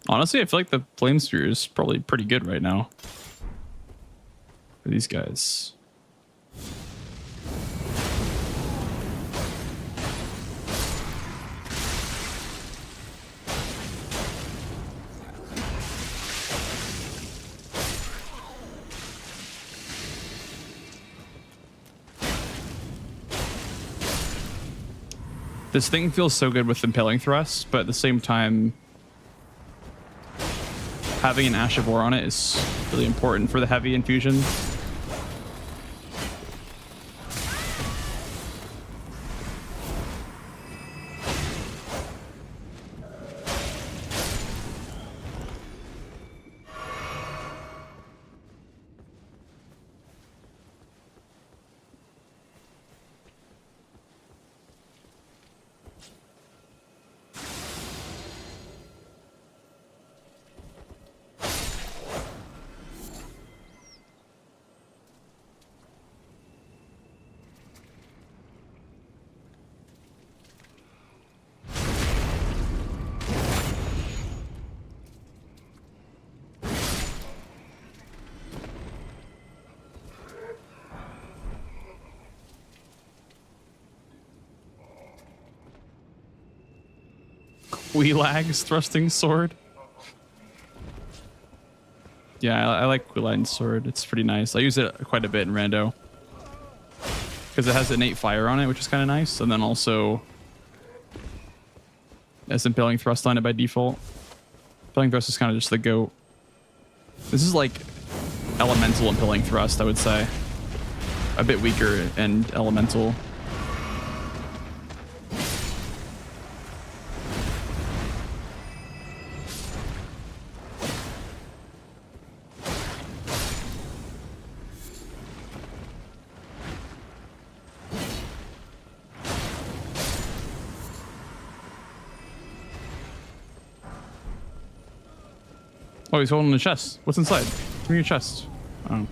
Honestly, I feel like the Flame Spear is probably pretty good right now for these guys. This thing feels so good with Impaling Thrust, but at the same time, having an Ash of War on it is really important for the heavy infusion. Quelaag's thrusting sword. Yeah, I like Quelaag's sword. It's pretty nice. I use it quite a bit in Rando because it has innate fire on it, which is kind of nice. And then also has Impaling Thrust on it by default. Impaling Thrust is kind of just the goat. This is like elemental Impaling Thrust, I would say. A bit weaker and elemental. Oh, he's holding the chest. What's inside? Give me your chest. Oh.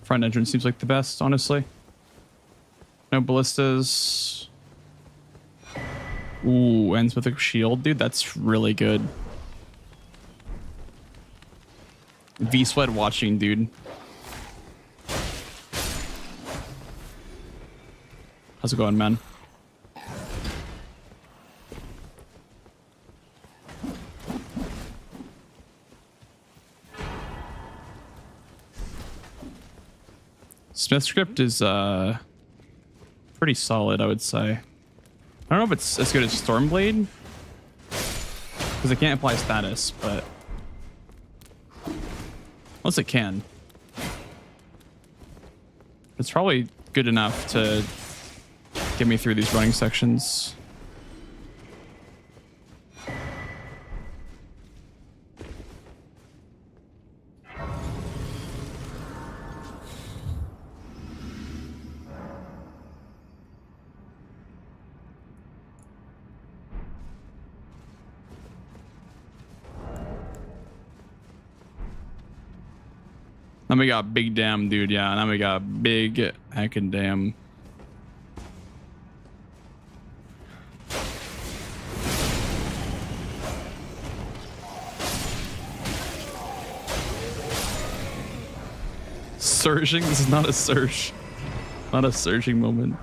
Front entrance seems like the best, honestly. No ballistas. Ooh, ends with a shield. Dude, that's really good. V-Sweat watching, dude. How's it going, man? Smith script is pretty solid, I would say. I don't know if it's as good as Stormblade because it can't apply status, but unless it can, it's probably good enough to get me through these running sections. Then we got big damn, dude. Yeah, and then we got big heckin' damn. Surging? This is not a surge. Not a surging moment.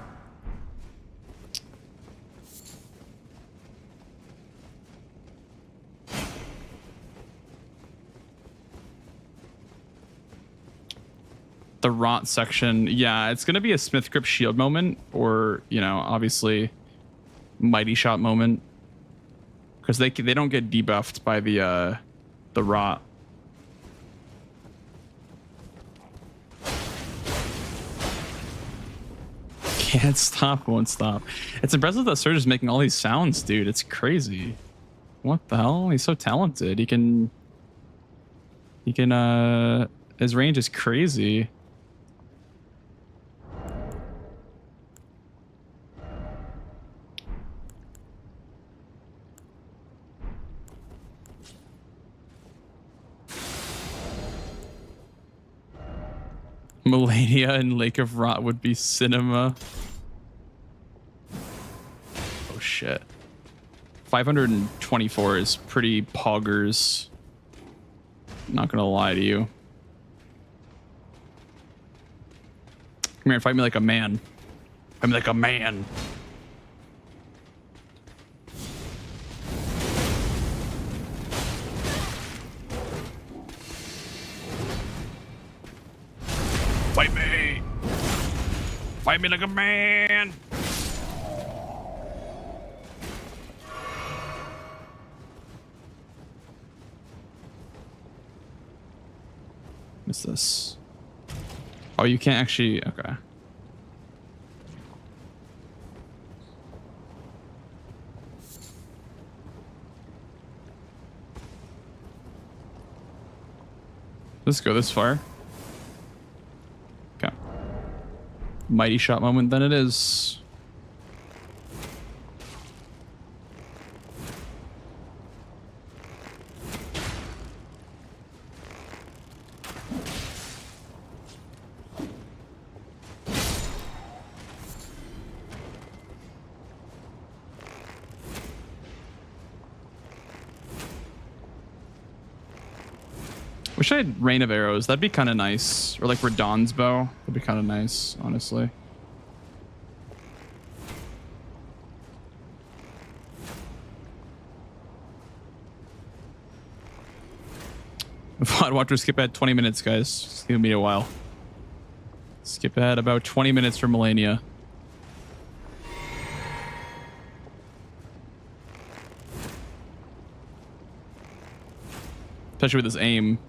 The rot section, yeah, it's gonna be a Smith Grip shield moment, or you know, obviously, Mighty Shot moment, because they don't get debuffed by the rot. Can't stop, won't stop. It's impressive that Surge is making all these sounds, dude. It's crazy. What the hell? He's so talented. He can. His range is crazy. Melania and Lake of Rot would be cinema. Oh shit. 524 is pretty poggers. Not gonna lie to you. Come here and fight me like a man. Fight me like a man. Fight me! Fight me like a man! What's this? Oh, you can't actually... Okay. Let's go this far. Okay. Mighty Shot moment then it is. Wish I had Rain of Arrows. That'd be kind of nice. Or like Radahn's Bow. That'd be kind of nice, honestly. VOD watchers skip ahead 20 minutes, guys. It's gonna be a while. Skip ahead about 20 minutes for Melania. Especially with his aim.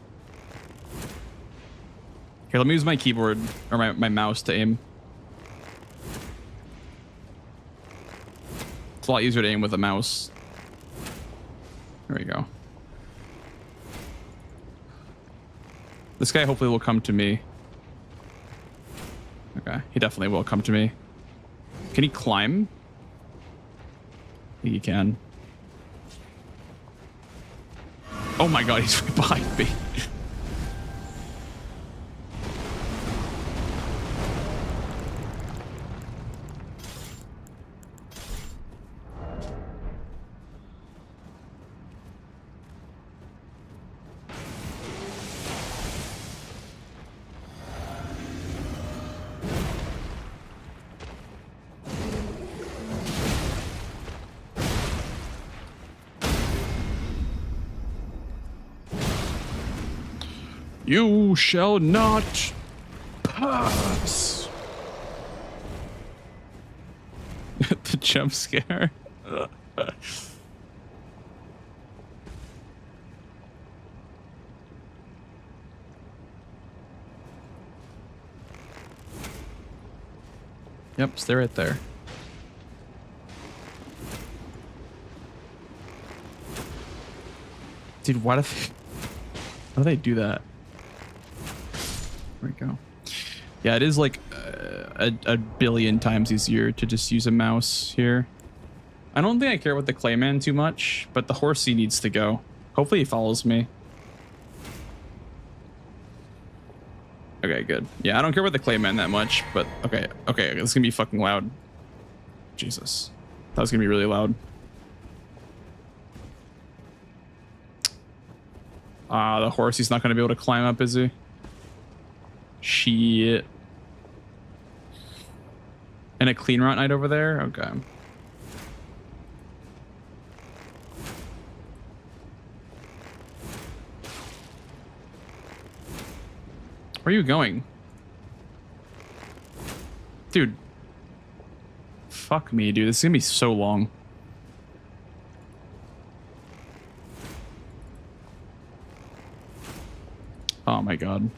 Here, let me use my keyboard or my mouse to aim. It's a lot easier to aim with a mouse. There we go. This guy hopefully will come to me. Okay, he definitely will come to me. Can he climb? I think he can. Oh my god, he's right behind me. You shall not pass. The jump scare. Yep, stay right there. Dude, why do they do that? There we go. Yeah, it is like a billion times easier to just use a mouse here. I don't think I care about the Clayman too much, but the horsey needs to go. Hopefully he follows me. Okay, good. Yeah, I don't care about the Clayman that much, but okay, okay, this is gonna be fucking loud. Jesus, that was gonna be really loud. The horse, he's not gonna be able to climb up, is he? Shit. And a clean route knight over there? Okay. Where are you going? Dude. Fuck me, dude. This is gonna be so long. Oh my god.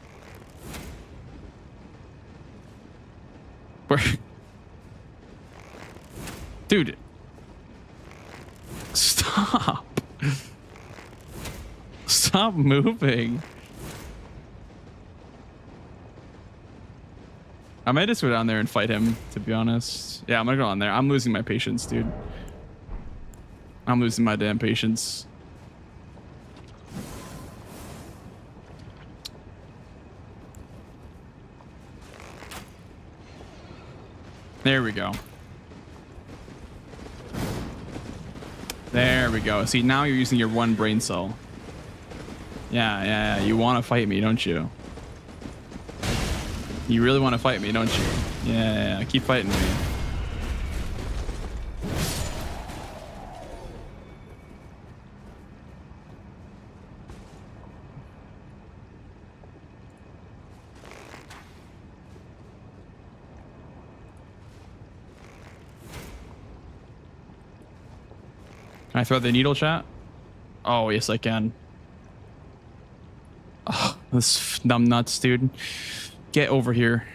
Where? Dude. Stop. Stop moving. I might just go down there and fight him, to be honest. Yeah, I'm gonna go on there. I'm losing my patience, dude. I'm losing my damn patience. There we go. There we go. See, now you're using your one brain cell. Yeah. You want to fight me, don't you? You really want to fight me, don't you? Yeah. Keep fighting me. Can I throw the needle, chat? Oh, yes, I can. Oh, this numbnuts, dude. Get over here.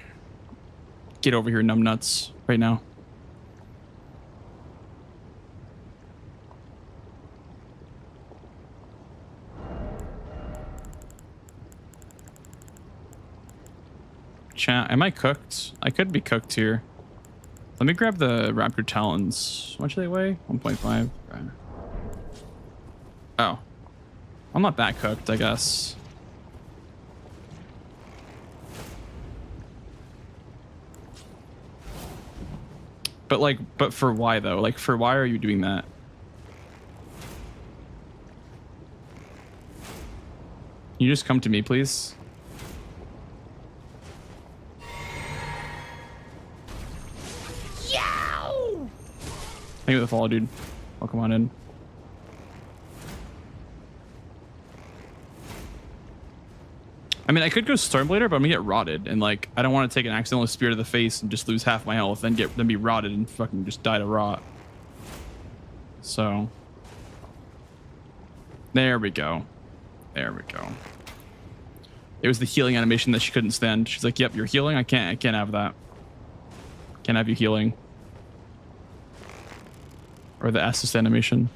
Get over here, numbnuts, right now. Chat, am I cooked? I could be cooked here. Let me grab the raptor talons. How much do they weigh? 1.5. Okay. Oh. I'm not that cooked, I guess. But for why though? Like, for why are you doing that? Can you just come to me, please? Yow! Thank you for the follow, dude. Welcome on in. I mean, I could go Stormblader, but I'm gonna get rotted, and like, I don't want to take an accidental spear to the face and just lose half my health, and then be rotted and fucking just die to rot. So, there we go. There we go. It was the healing animation that she couldn't stand. She's like, "Yep, you're healing. I can't have that. Can't have you healing." Or the assist animation.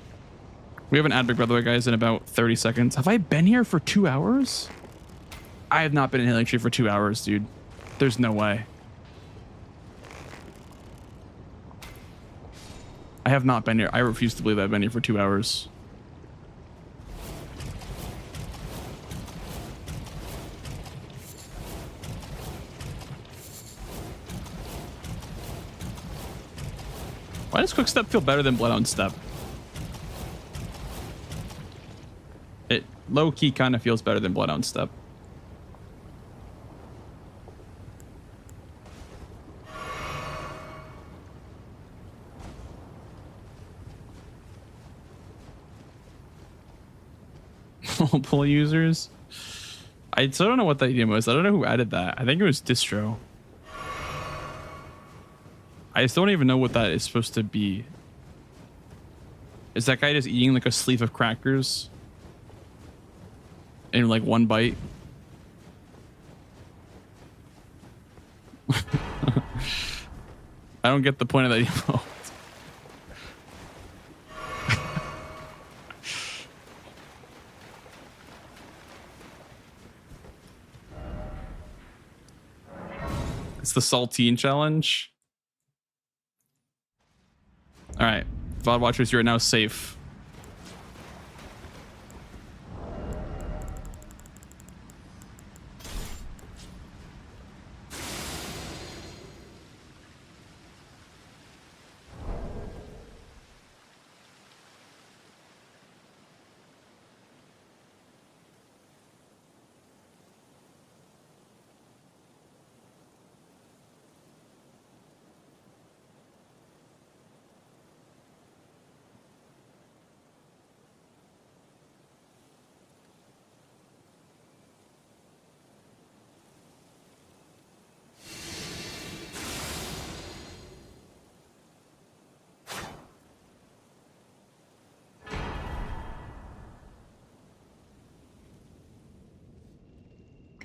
We have an ad break, by the way, guys, in about 30 seconds. Have I been here for 2 hours? I have not been in Healing Tree for 2 hours, dude. There's no way. I have not been here. I refuse to believe I've been here for 2 hours. Why does Quick Step feel better than Bloodhound Step? It low-key kind of feels better than Bloodhound Step. Multiple users. I still don't know what that idiom was. I don't know who added that. I think it was Distro. I still don't even know what that is supposed to be. Is that guy just eating like a sleeve of crackers in like one bite? I don't get the point of that emote. It's the saltine challenge. All right, VOD watchers, you are now safe.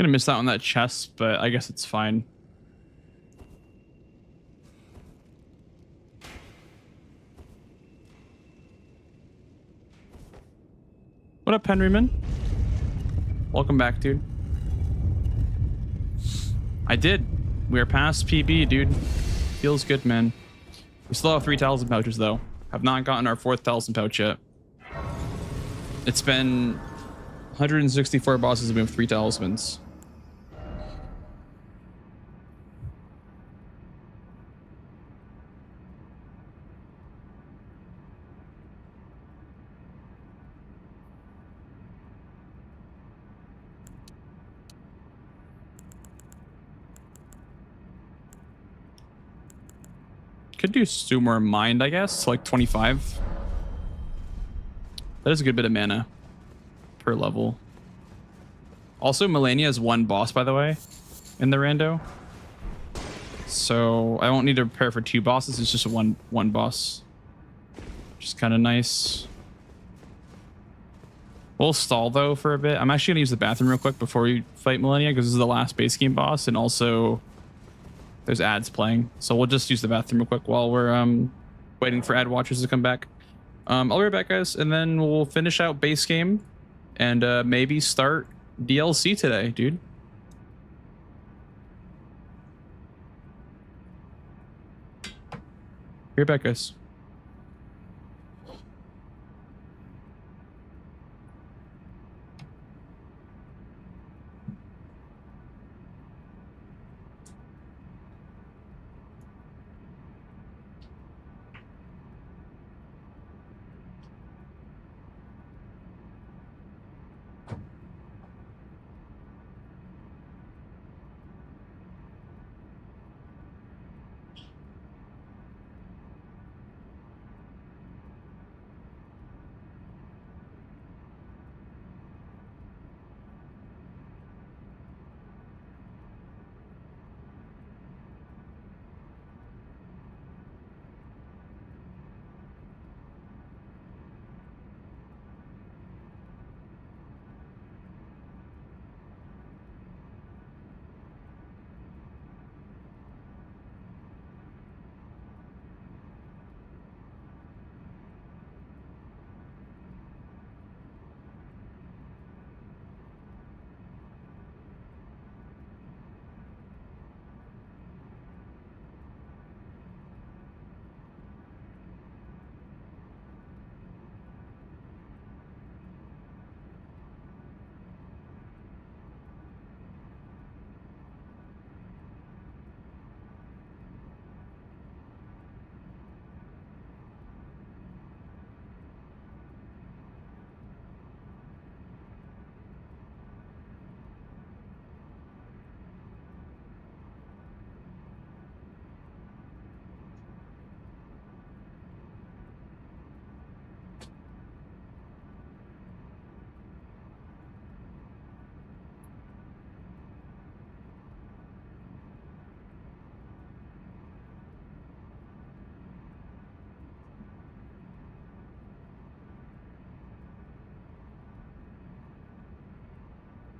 Gonna miss out on that chest, but I guess it's fine. What up, Henryman? Welcome back, dude. I did. We are past PB, dude. Feels good, man. We still have 3 talisman pouches, though. Have not gotten our 4th talisman pouch yet. It's been 164 bosses have been with 3 talismans. Could do Sumer Mind, I guess, like 25. That is a good bit of mana per level. Also, Melania is 1 boss, by the way, in the rando. So I won't need to prepare for 2 bosses. It's just one boss. Which is kind of nice. We'll stall, though, for a bit. I'm actually going to use the bathroom real quick before we fight Melania, because this is the last base game boss, and also there's ads playing. So we'll just use the bathroom real quick while we're waiting for ad watchers to come back. I'll be right back, guys, and then we'll finish out base game and maybe start DLC today, dude. Be right back, guys.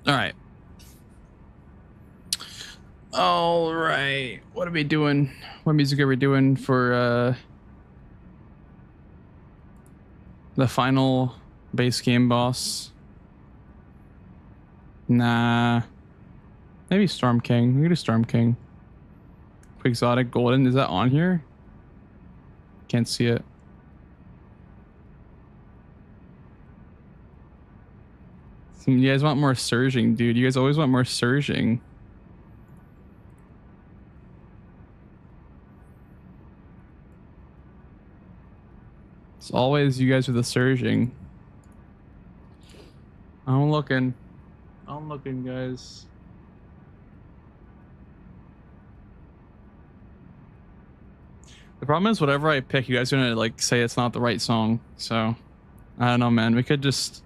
All right. What are we doing? What music are we doing for the final base game boss? Nah. Maybe Storm King. We can do Storm King. Quixotic Golden. Is that on here? Can't see it. You guys want more surging, dude. You guys always want more surging. It's always you guys with the surging. I'm looking, guys. The problem is whatever I pick, you guys are gonna like say it's not the right song. So I don't know, man. We could just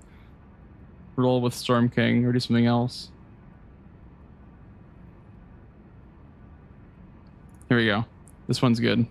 roll with Storm King or do something else. Here we go. This one's good.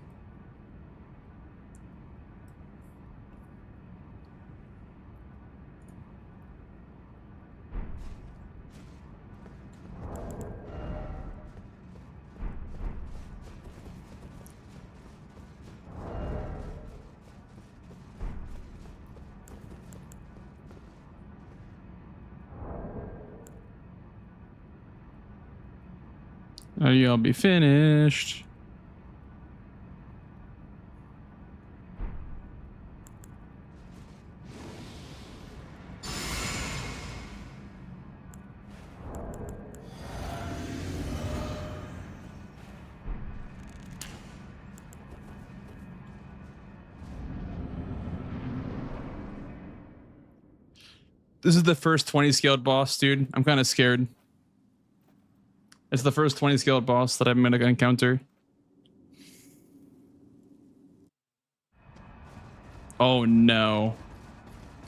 You'll be finished. This is the first 20 scaled boss, dude. I'm kind of scared. It's the first 20 scaled boss that I'm going to encounter. Oh, no.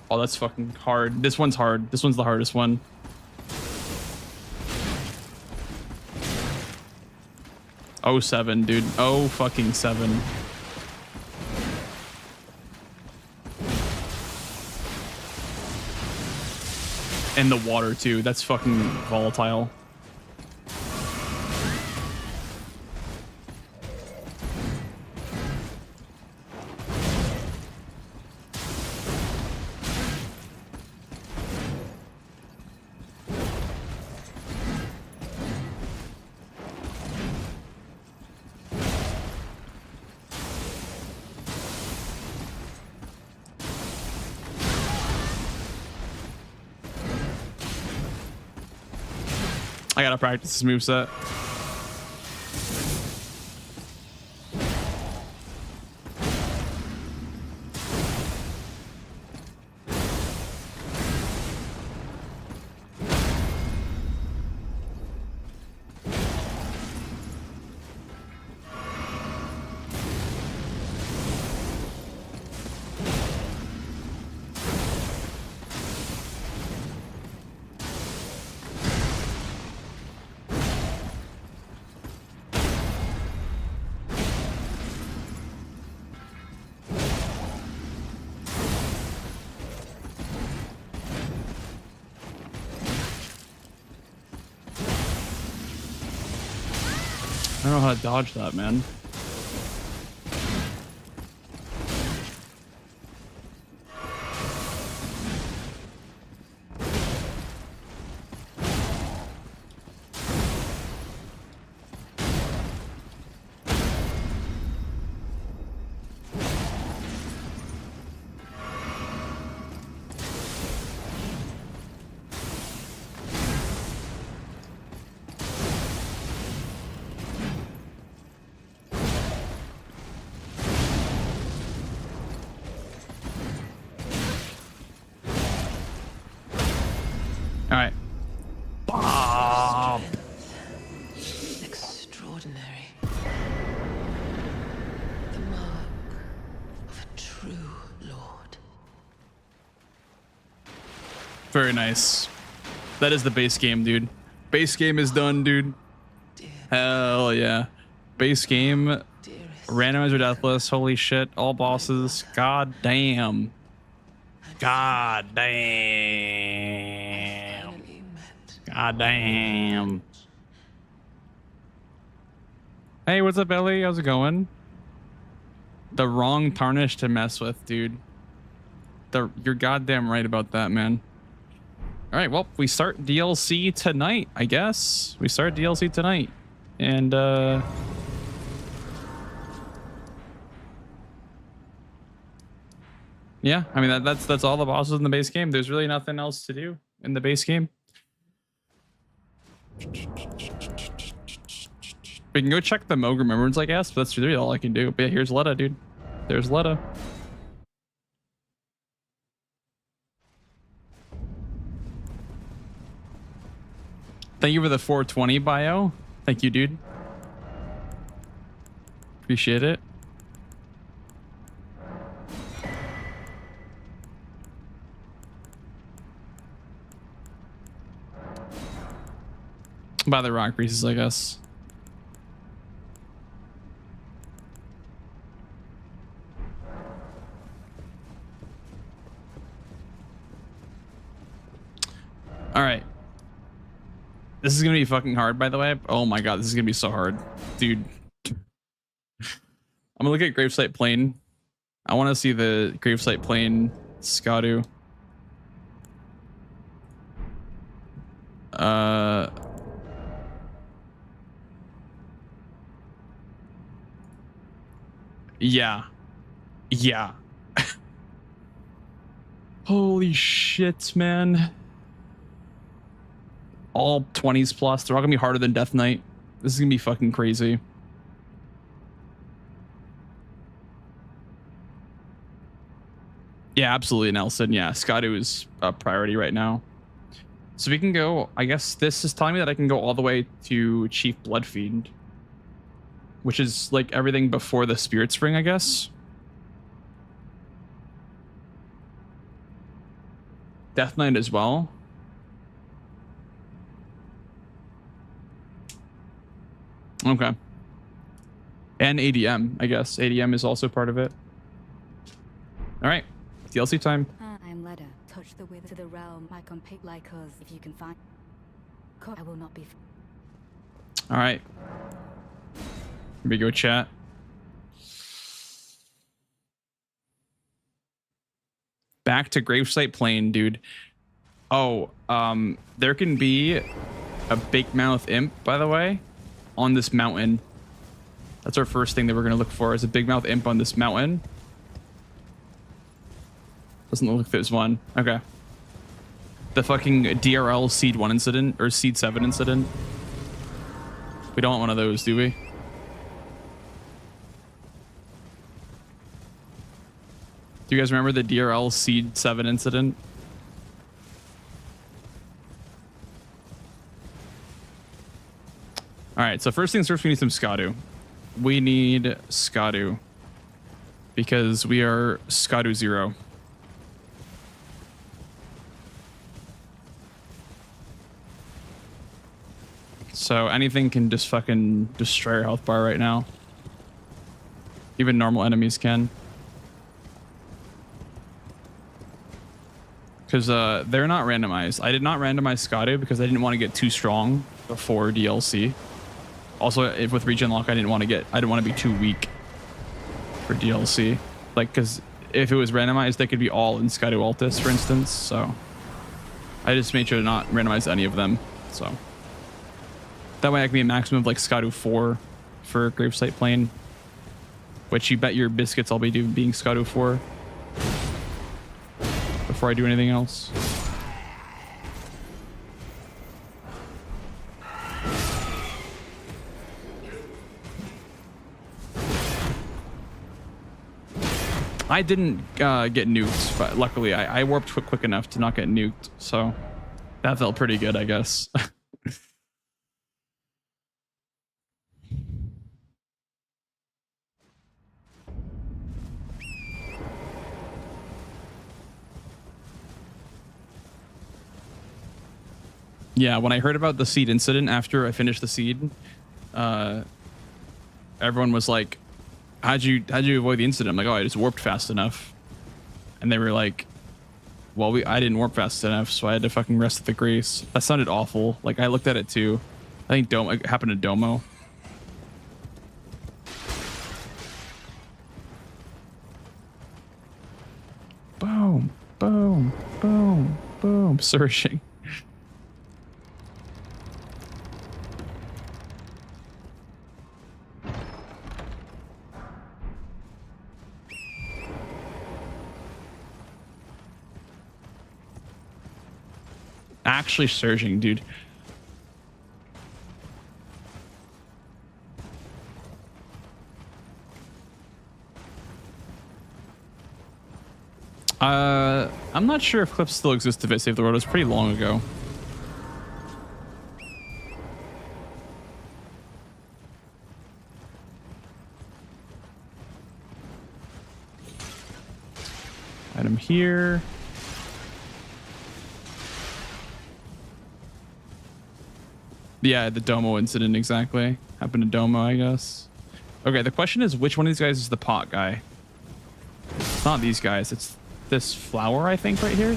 Oh, that's fucking hard. This one's hard. This one's the hardest one. Oh, 7, dude. Oh, fucking 7. And the water, too. That's fucking volatile. I gotta practice this moveset. I don't know how to dodge that, man. All right. Bob. Extraordinary. The mark of a true lord. Very nice. That is the base game, dude. Base game is done, dude. Dear, Hell yeah. Base game. dearest. Randomizer deathless. Holy shit. All bosses. God damn. God damn. Finally met. God damn. Hey, what's up, Ellie? How's it going? The wrong tarnish to mess with, dude. You're goddamn right about that, man. All right, well, we start DLC tonight, I guess. We start DLC tonight. And, yeah, I mean, that's all the bosses in the base game. There's really nothing else to do in the base game. We can go check the Moog Remembrance, I guess, but that's really all I can do. But yeah, here's Letta, dude. There's Letta. Thank you for the 420 bio. Thank you, dude. Appreciate it. By the rock pieces, I guess. All right. This is gonna be fucking hard, by the way. Oh my god, this is gonna be so hard, dude. I'm gonna look at Gravesite Plane. I want to see the Gravesite Plane Skadu. Yeah. Yeah. Holy shit, man. All 20s plus. They're all gonna be harder than Death Knight. This is gonna be fucking crazy. Yeah, absolutely, Nelson. Yeah, Scottu is a priority right now. So we can go, I guess this is telling me that I can go all the way to Chief Bloodfiend, which is like everything before the Spirit Spring, I guess. Death Knight as well. Okay. And ADM, I guess. ADM is also part of it. All right. DLC time. I am Leda. Touch the wither to the realm. I can pick like us if you can find. I will not be. All right. Here we go, chat. Back to Gravesite Plain, dude. Oh, there can be a big mouth imp, by the way, on this mountain. That's our first thing that we're gonna look for, is a big mouth imp on this mountain. Doesn't look like there's one. Okay. The fucking DRL Seed 1 incident, or Seed 7 incident. We don't want one of those, do we? Do you guys remember the DRL Seed 7 incident? Alright, so first things first, we need some Scottu. We need Scottu. Because we are Scottu 0. So anything can just fucking destroy our health bar right now. Even normal enemies can. Because they're not randomized. I did not randomize Scottu because I didn't want to get too strong before DLC. Also, if with regen lock, I didn't want to be too weak for DLC. Like, because if it was randomized, they could be all in Scottu Altus, for instance. So I just made sure to not randomize any of them. So that way I can be a maximum of like Scottu 4 for Gravesite Plain, which you bet your biscuits I'll be being Scottu 4 before I do anything else. I didn't get nuked, but luckily I warped quick enough to not get nuked, so that felt pretty good, I guess. Yeah, when I heard about the seed incident after I finished the seed, everyone was like, how'd you avoid the incident? I'm like, oh, I just warped fast enough. And they were like, well, I didn't warp fast enough, so I had to fucking rest at the Grace. That sounded awful. Like, I looked at it too. I think it happened to Domo. Boom, boom, boom, boom. Surging. Actually surging, dude. I'm not sure if clips still exist if it saved the world. It was pretty long ago. Item here. Yeah, the Domo incident, exactly. Happened to Domo, I guess. Okay, the question is, which one of these guys is the pot guy? It's not these guys. It's this flower, I think, right here.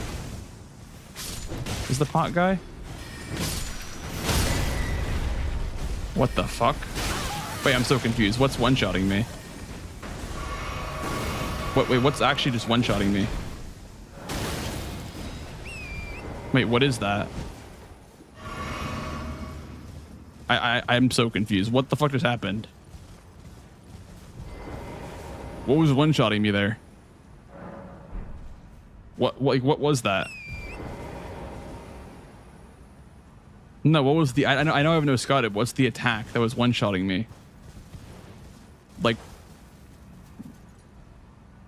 Is the pot guy? What the fuck? Wait, I'm so confused. What's one-shotting me? Wait, what's actually just one-shotting me? Wait, what is that? I'm so confused. What the fuck just happened? What was one-shotting me there? What was that? No, what was the... I know I have no scouted. What's the attack that was one-shotting me? Like...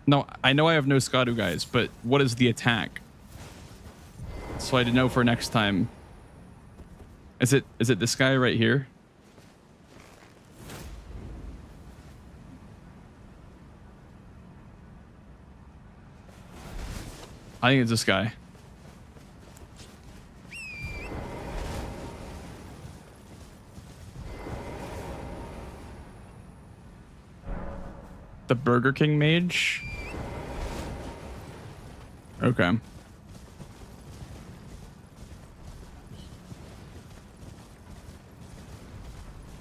No, I know I have no Skadu, guys, but what is the attack? So I didn't know for next time. Is it this guy right here? I think it's this guy. The Burger King mage? Okay.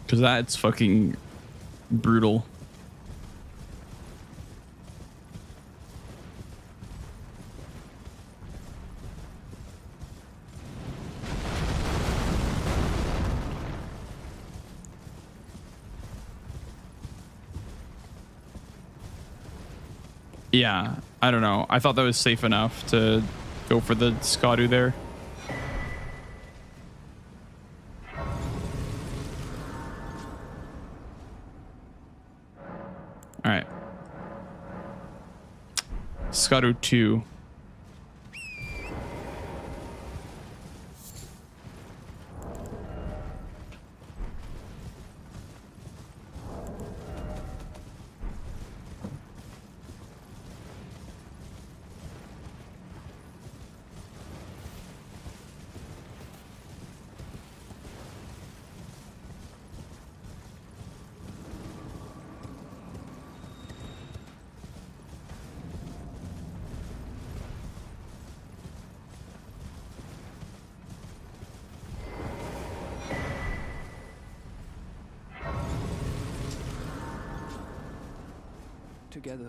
Because that's fucking brutal. Yeah, I don't know. I thought that was safe enough to go for the Skadu there. All right. Skadu 2.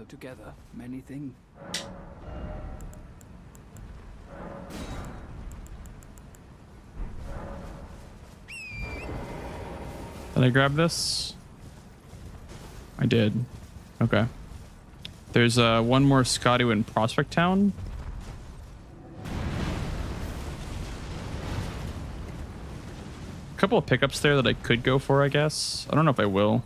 Together, many things. Did I grab this? I did. Okay. There's one more Skadu in Prospect Town. A couple of pickups there that I could go for, I guess. I don't know if I will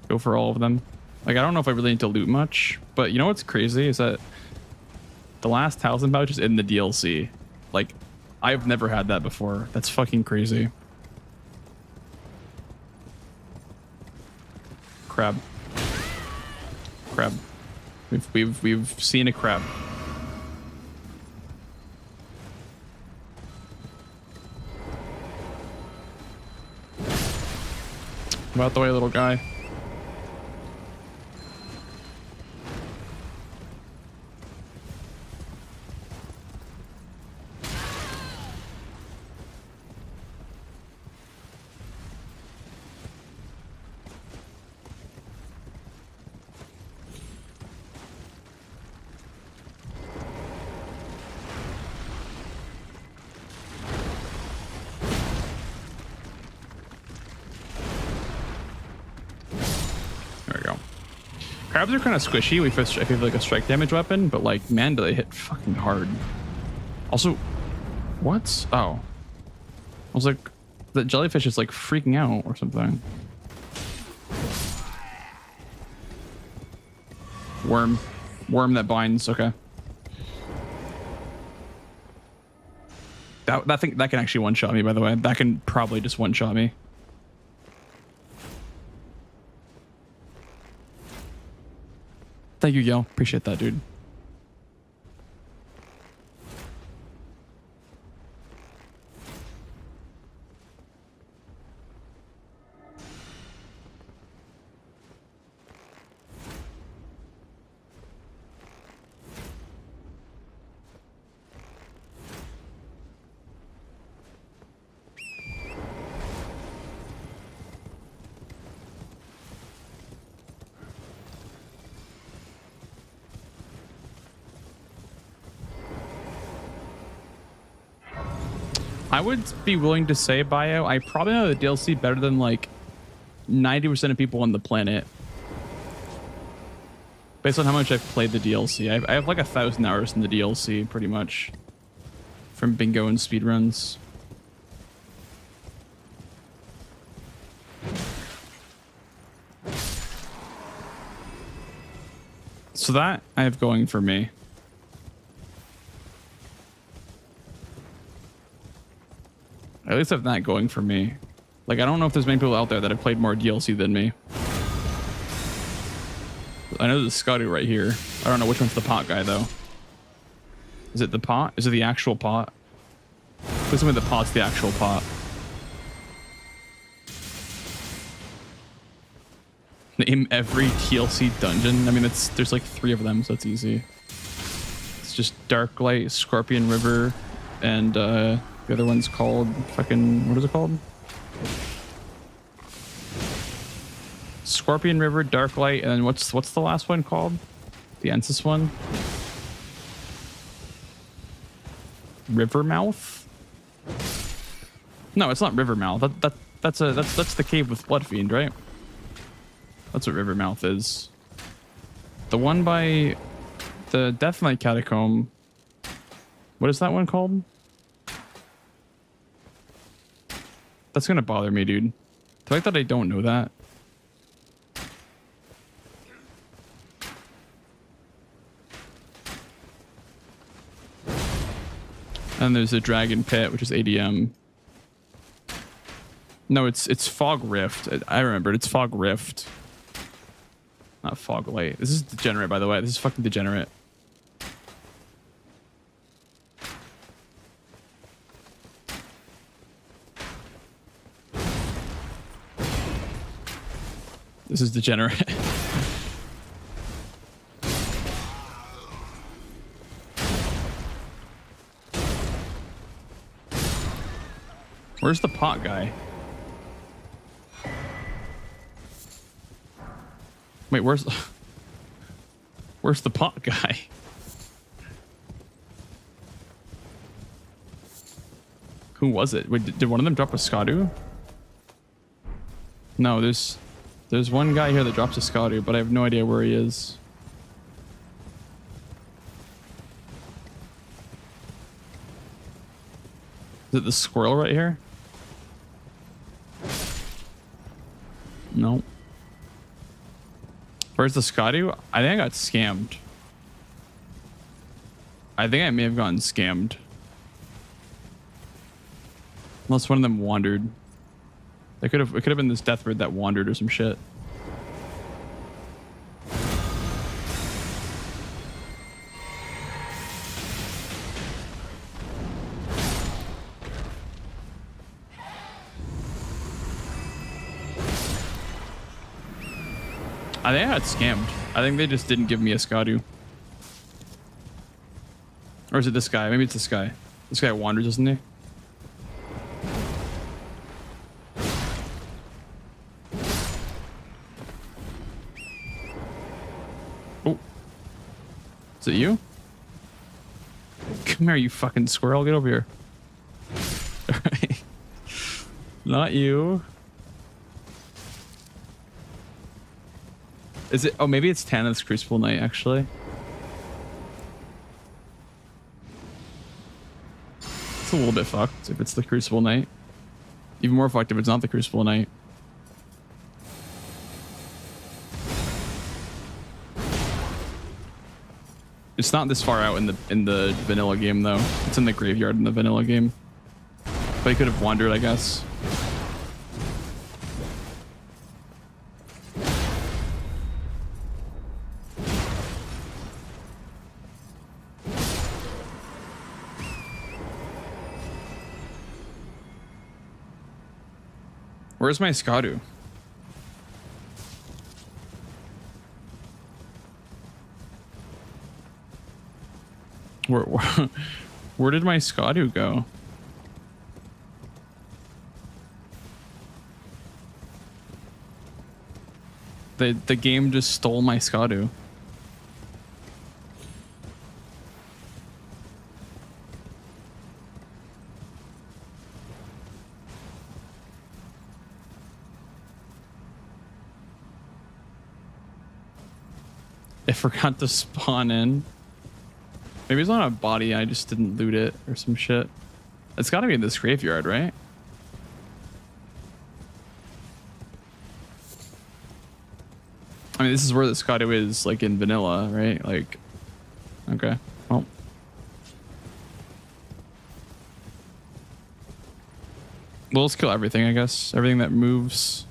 go for all of them. Like, I don't know if I really need to loot much, but you know what's crazy is that the last 1,000 pouch is in the DLC. Like, I've never had that before. That's fucking crazy. Crab. Crab. We've seen a crab. About the way, little guy. Crabs are kind of squishy if you have like a strike damage weapon, but like, man, do they hit fucking hard. Also, what? Oh. I was like, the jellyfish is like freaking out or something. Worm. Worm that binds, okay. That thing, that can actually one-shot me, by the way. That can probably just one-shot me. Thank you, Yale. Appreciate that, dude. I would be willing to say, Bio, I probably know the DLC better than like 90% of people on the planet. Based on how much I've played the DLC, I have like 1,000 hours in the DLC, pretty much, from bingo and speedruns. So that I have going for me. At least I have that going for me. Like, I don't know if there's many people out there that have played more DLC than me. I know there's Scotty right here. I don't know which one's the pot guy, though. Is it the pot? Is it the actual pot? Please tell me the pot's the actual pot. Name every TLC dungeon. I mean, there's like 3 of them, so it's easy. It's just Darklight, Scorpion River, and the other one's called fucking, what is it called? Scorpion River, Darklight, and then what's the last one called? The Ensis one? Rivermouth? No, it's not Rivermouth. That's the cave with Bloodfiend, right? That's what Rivermouth is. The one by the Deathlight Catacomb. What is that one called? That's gonna bother me, dude. The fact that I don't know that. And there's a Dragon Pit, which is ADM. No, it's Fog Rift. I remember it's Fog Rift. Not Fog Light. This is Degenerate, by the way. This is fucking Degenerate. This is Degenerate. Where's the pot guy? Wait, where's the pot guy? Who was it? Wait, did one of them drop a Skadu? No, there's one guy here that drops a Skadu, but I have no idea where he is. Is it the squirrel right here? No. Where's the Skadu? I think I got scammed. I think I may have gotten scammed. Unless one of them wandered. It could have been this Deathbird that wandered or some shit. I think I got scammed. I think they just didn't give me a Skadu. Or is it this guy? Maybe it's this guy. This guy wanders, doesn't he? Oh. Is it you? Come here, you fucking squirrel. Get over here. Alright. Not you. Is it? Oh, maybe it's Tanith's Crucible Knight, actually. It's a little bit fucked if it's the Crucible Knight. Even more fucked if it's not the Crucible Knight. It's not this far out in the vanilla game, though. It's in the graveyard in the vanilla game. But he could have wandered, I guess. Where's my Skadu? Where did my Skadu go? The game just stole my Skadu. It forgot to spawn in. Maybe it's on a body. I just didn't loot it or some shit. It's got to be in this graveyard, right? I mean, this is where the Scotto is, like in vanilla, right? Like, okay. Well. Well, let's kill everything, I guess. Everything that moves.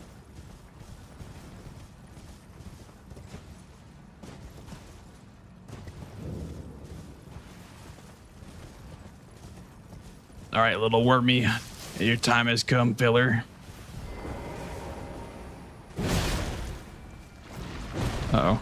All right, little wormy. Your time has come, filler. Uh-oh.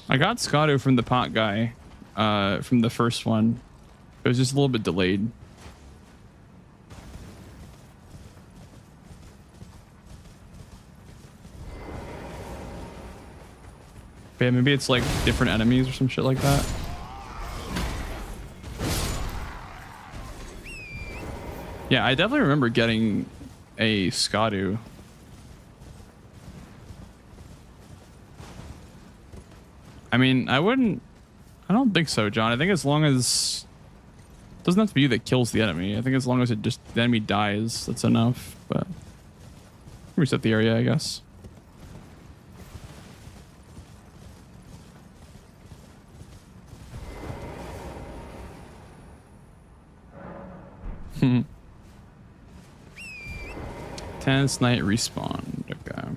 I got Scotto from the pot guy, from the first one. It was just a little bit delayed. But yeah, maybe it's like different enemies or some shit like that. Yeah, I definitely remember getting a Scotto. I mean, I don't think so, John. I think as long as it doesn't have to be you that kills the enemy. I think as long as the enemy dies, that's enough. But reset the area, I guess. Tense night respawn. Okay.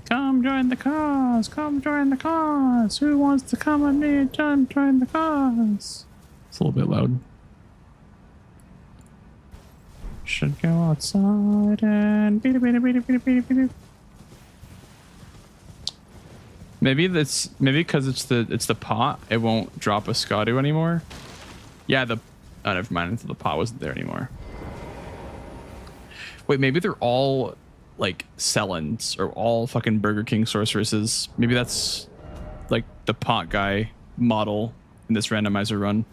Come join the cause. Come join the cause. Who wants to come with me and join the cause? It's a little bit loud. Should go outside and beat it. Maybe because it's the pot, it won't drop a Scotto anymore. Yeah, never mind. Until the pot wasn't there anymore. Wait, maybe they're all like Sellens or all fucking Burger King sorceresses. Maybe that's like the pot guy model in this randomizer run.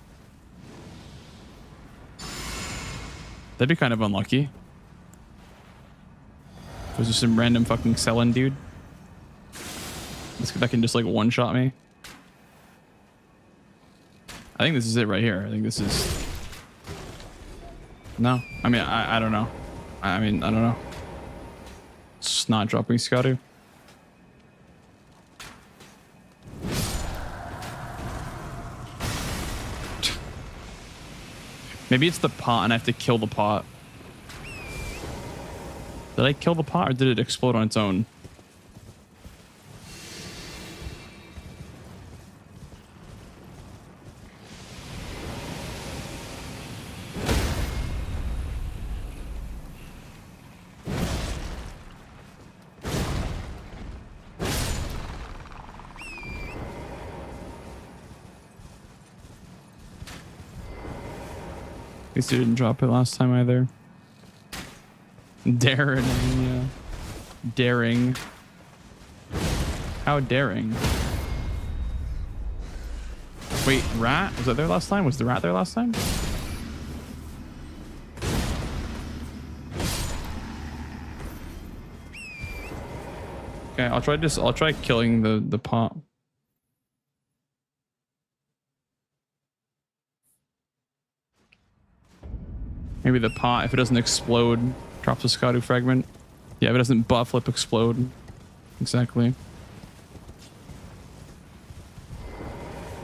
That'd be kind of unlucky. Was just some random fucking Sellen dude that can just like one shot me. I think this is it right here. I think this is. No, I mean I don't know. I mean I don't know. It's just not dropping Scotto. Maybe it's the pot and I have to kill the pot. Did I kill the pot or did it explode on its own? At least it didn't drop it last time either. Daring, yeah. Daring. How daring? Wait, rat? Was that there last time? Was the rat there last time? Okay, I'll try killing the pot. Maybe the pot, if it doesn't explode, drops a Scotto fragment. Yeah, if it doesn't buff, flip, explode. Exactly.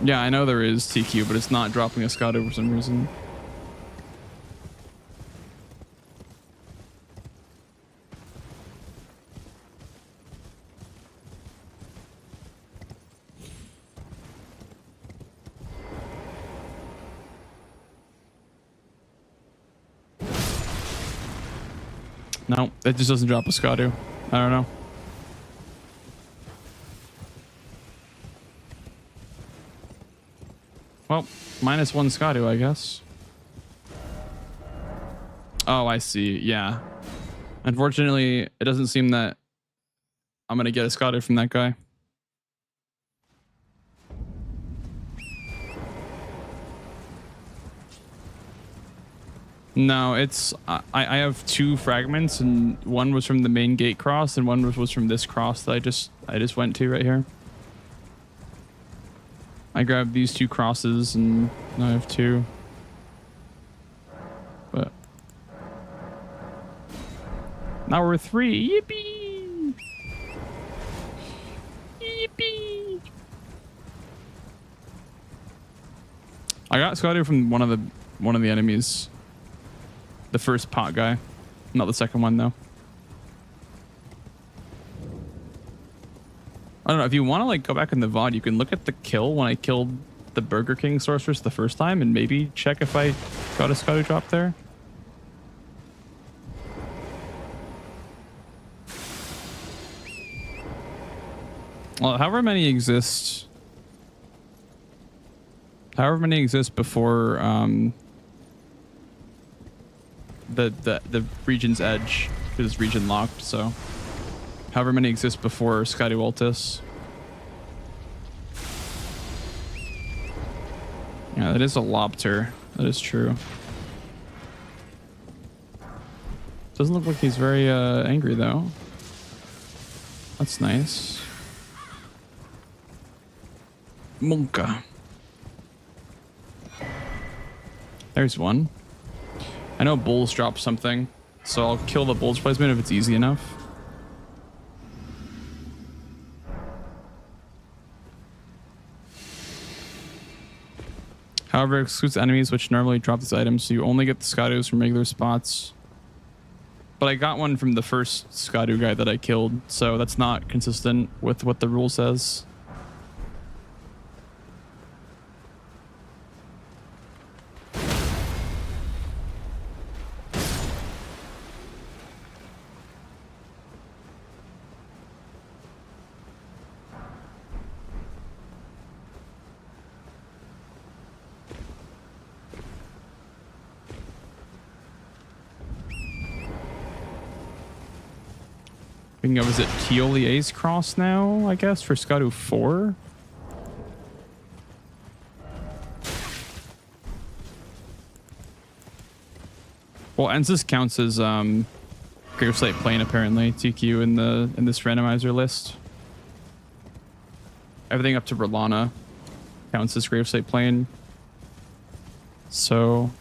Yeah, I know there is TQ, but it's not dropping a Scotto for some reason. No, it just doesn't drop a Scotto. I don't know. Well, -1 Scadu, I guess. Oh, I see. Yeah. Unfortunately, it doesn't seem that I'm going to get a Scadu from that guy. No, it's I have 2 fragments, and one was from the main gate cross and one was from this cross that I just went to right here. I grabbed these 2 crosses and now I have 2. But now we're 3. Yippee! Yippee! I got Scotty from one of the enemies. The first pot guy, not the second one though. I don't know, if you want to like go back in the VOD, you can look at the kill when I killed the Burger King sorceress the first time and maybe check if I got a Scotty drop there. Well, however many exist before the region's edge, because it's region locked, so however many exist before Scotty Waltis. Yeah, that is a Lobter. That is true. Doesn't look like he's very angry though. That's nice. Monka. There's one. I know Bulls drop something, so I'll kill the Bulls placement if it's easy enough. However, it excludes enemies which normally drop these items, so you only get the Scadus from regular spots. But I got one from the first Scadu guy that I killed, so that's not consistent with what the rule says. Thinking of, is it Keolia's Cross now, I guess, for Scadu 4? Well, Ensis counts as Graveslate Plane apparently, TQ in this randomizer list. Everything up to Rolana counts as Graveslate Plane. So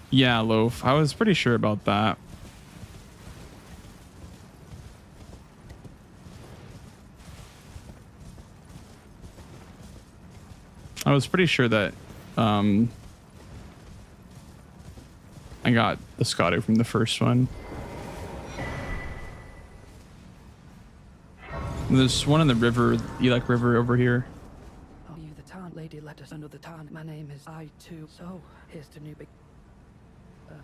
yeah, Loaf. I was pretty sure about that. I was pretty sure that I got the Scotto from the first one. And there's one in the river, Elec River over here. Oh, you the town lady let us under the town. My name is I too. So here's to new big.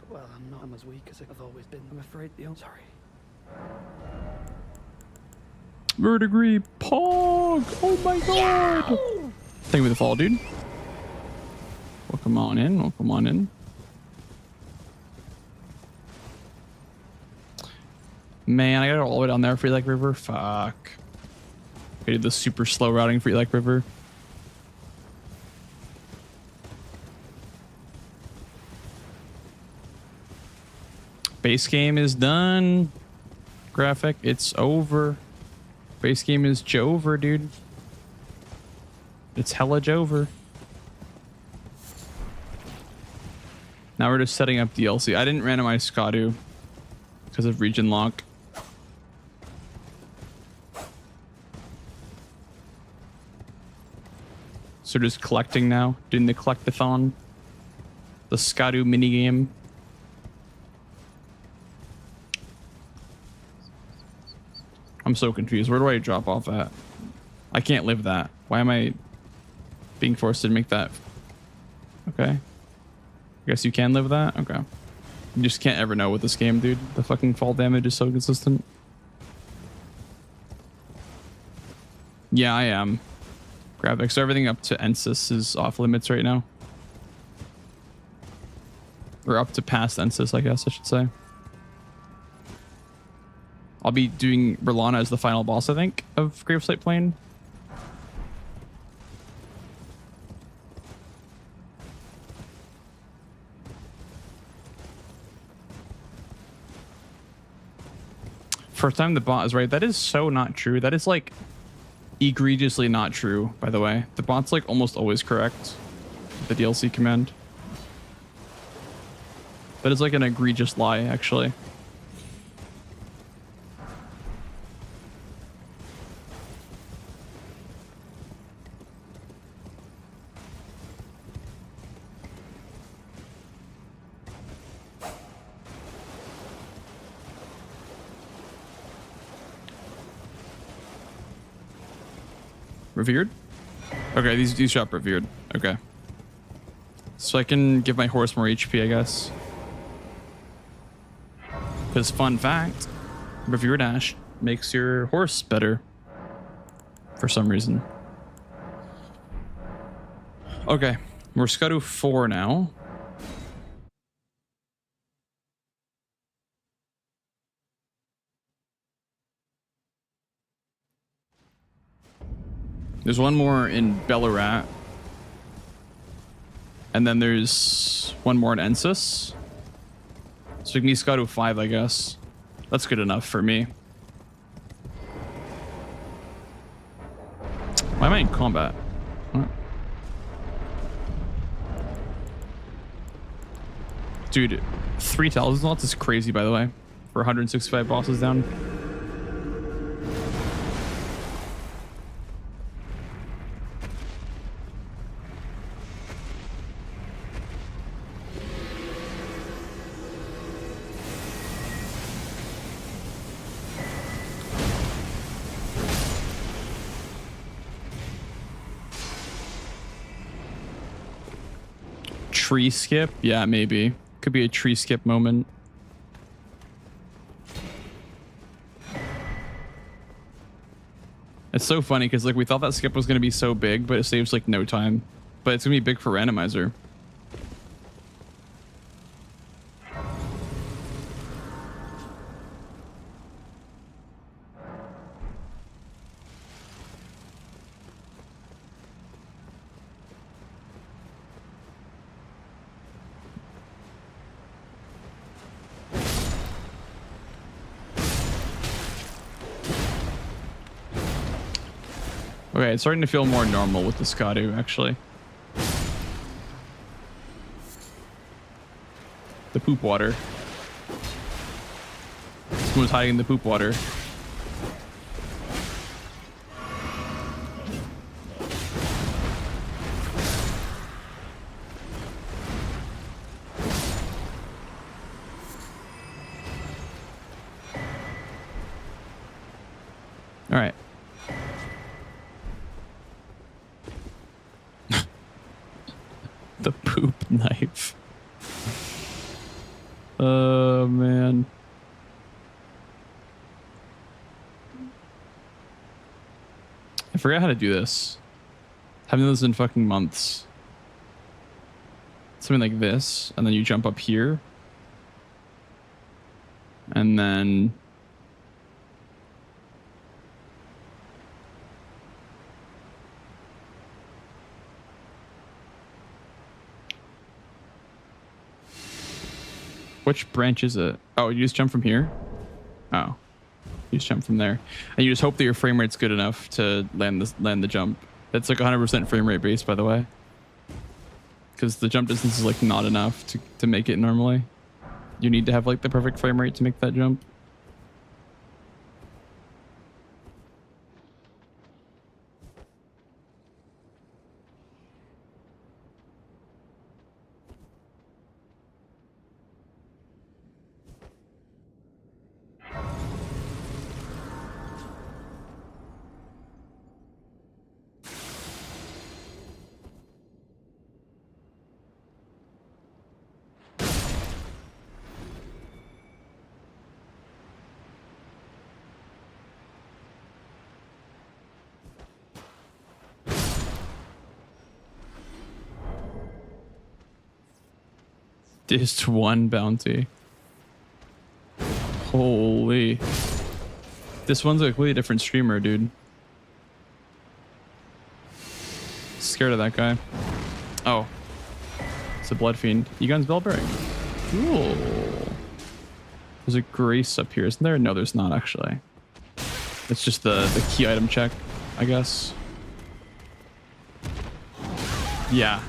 Well, I'm as weak as I've always been. I'm afraid the sorry. Verdigris Pog! Oh my god! Thank you for the follow, dude. Welcome on in. Welcome on in. Man, I gotta go all the way down there for Elec River. Fuck. I did the super slow routing for Elec River. Base game is done. Graphic, it's over. Base game is Jover, dude. It's hella Jover. Now we're just setting up DLC. I didn't randomize Scadu because of region lock. So just collecting now, doing the collectathon. The Scadu minigame. I'm so confused. Where do I drop off at? I can't live that. Why am I being forced to make that? Okay. I guess you can live that? Okay. You just can't ever know with this game, dude. The fucking fall damage is so consistent. Yeah, I am. graphics. So everything up to Ensis is off limits right now. Or up to past Ensis, I guess I should say. I'll be doing Berlana as the final boss, I think, of Gravesite Plain. First time the bot is right. That is so not true. That is like egregiously not true, by the way. The bot's like almost always correct. The DLC command. But it's like an egregious lie, actually. Revered? Okay, these shop revered. Okay. So I can give my horse more HP, I guess. Because fun fact, Revered Ash makes your horse better. For some reason. Okay, we're Scuddo 4 now. There's one more in Bellarat. And then there's one more in Ensis. So we can be Scuddo 5, I guess. That's good enough for me. Why am I in combat? What? Dude, 3,000 slots is crazy, by the way. For 165 bosses down. Tree skip? Yeah, maybe. Could be a tree skip moment. It's so funny because like we thought that skip was going to be so big, but it saves like no time. But it's going to be big for Randomizer. Okay, it's starting to feel more normal with the Scuddo, actually. The poop water. Someone's hiding in the poop water. All right. The poop knife. Oh, man. I forgot how to do this. Haven't done this in fucking months. Something like this, and then you jump up here. And then... Which branch is it? Oh, you just jump from here? Oh. You just jump from there. And you just hope that your frame rate's good enough to land the jump. It's like 100% frame rate base, by the way. Because the jump distance is like not enough to make it normally. You need to have like the perfect frame rate to make that jump. Just one bounty. Holy. This one's a completely different streamer, dude. Scared of that guy. Oh. It's a blood fiend. Egon's Bellbearing. Cool. There's a grace up here, isn't there? No, there's not actually. It's just the key item check, I guess. Yeah.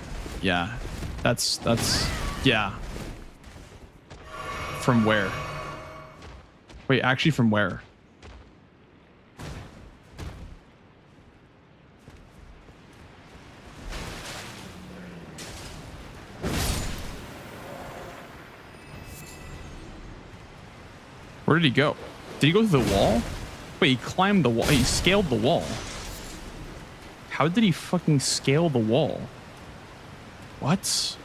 Yeah. That's yeah. From where? Wait, actually from where? Where did he go? Did he go through the wall? Wait, he climbed the wall. He scaled the wall. How did he fucking scale the wall? What?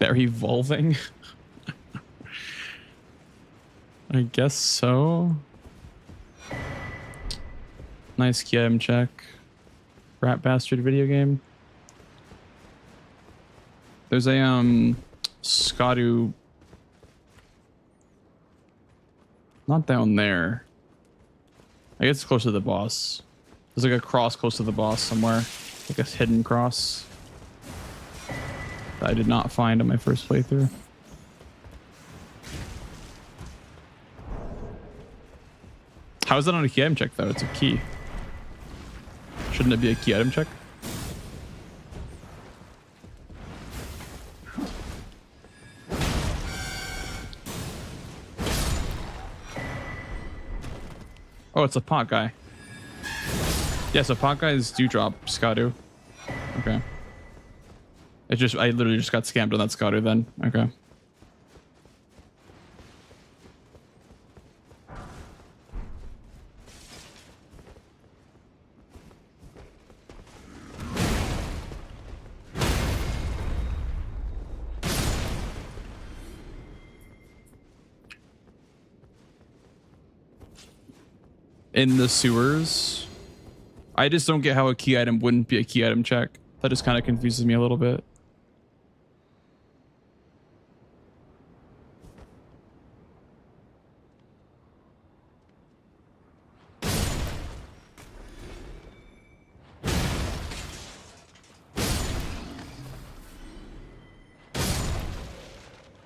They're evolving? I guess so. Nice key item check. Rat bastard video game. There's a Skadu. Not down there. I guess it's close to the boss. There's like a cross close to the boss somewhere. Like a hidden cross that I did not find on my first playthrough. How is that on a key item check though? It's a key. Shouldn't it be a key item check? Oh, it's a pot guy. Yeah, so pot guys do drop Skadu. Okay. I literally just got scammed on that Skadu then. Okay. In the sewers, I just don't get how a key item wouldn't be a key item check. That just kind of confuses me a little bit.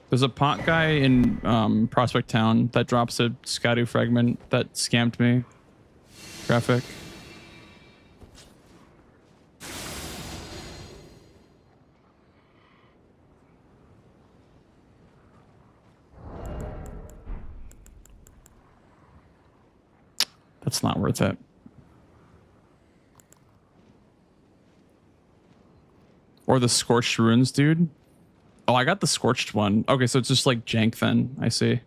There's a pot guy in Prospect Town that drops a Skadu fragment that scammed me. Graphic. That's not worth it. Or the Scorched Ruins, dude. Oh, I got the Scorched one. Okay, so it's just like jank then. I see.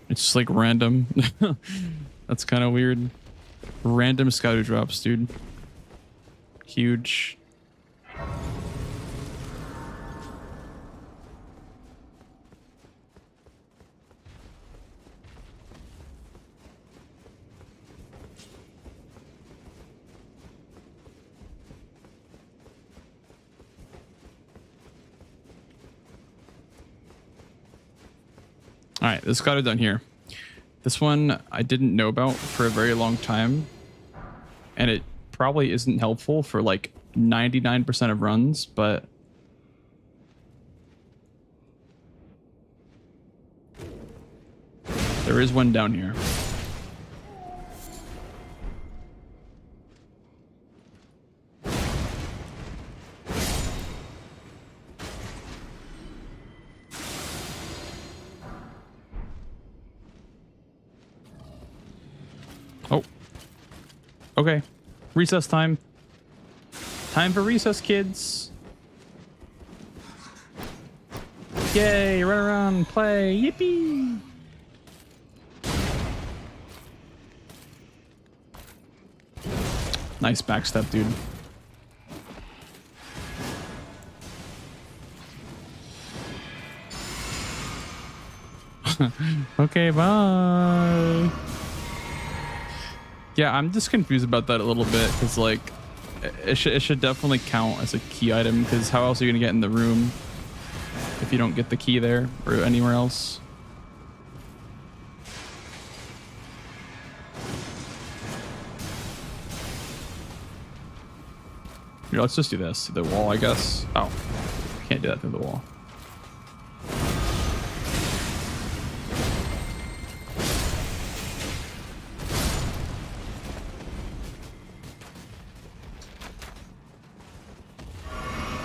It's just like random. That's kind of weird. Random Skadu drops, dude. Huge. All right, this got it done here. This one I didn't know about for a very long time, and it probably isn't helpful for like 99% of runs, but there is one down here. Oh. Okay. Recess time. Time for recess, kids. Yay, run around, play, yippee. Nice backstep, dude. Okay, bye. Yeah, I'm just confused about that a little bit because like it should definitely count as a key item because how else are you gonna get in the room if you don't get the key there or anywhere else? Here, let's just do this. The wall, I guess. Oh, can't do that through the wall.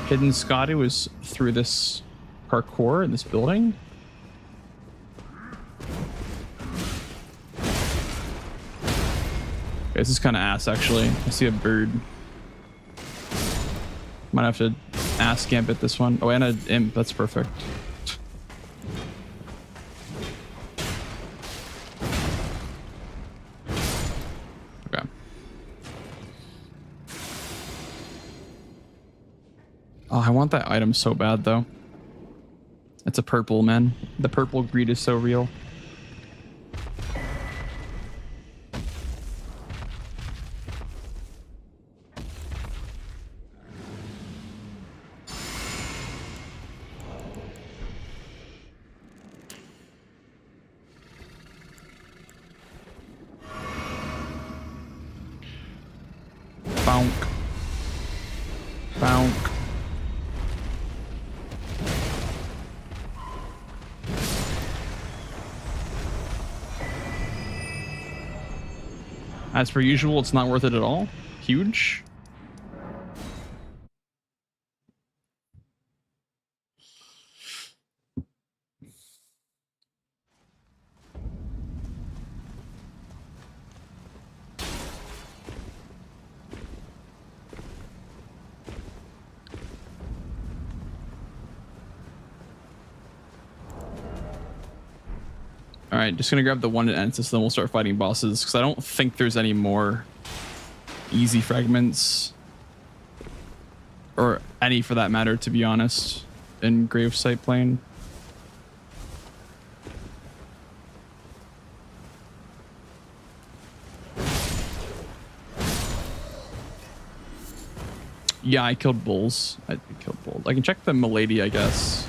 Hidden Scotty was through this parkour in this building. Okay, this is kind of ass, actually. I see a bird. Might have to ass gambit this one. Oh, and an imp. That's perfect. Okay. Oh, I want that item so bad, though. It's a purple, man. The purple greed is so real. Bonk. Bonk. As per usual, it's not worth it at all. Huge. All right, just gonna grab the one at Ensis, then we'll start fighting bosses because I don't think there's any more easy fragments or any for that matter, to be honest, in Gravesite Plane. Yeah, I killed bulls. I killed bulls. I can check the Milady, I guess,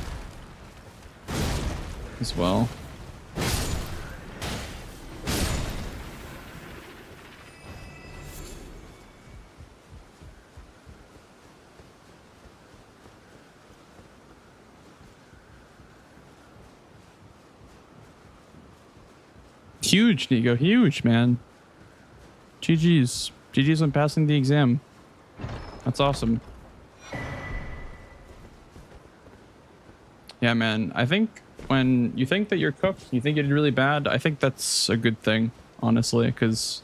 as well. Huge, Nico. Huge, man. GG's. GG's on passing the exam. That's awesome. Yeah, man. I think when you think that you're cooked, you think you did really bad, I think that's a good thing, honestly, because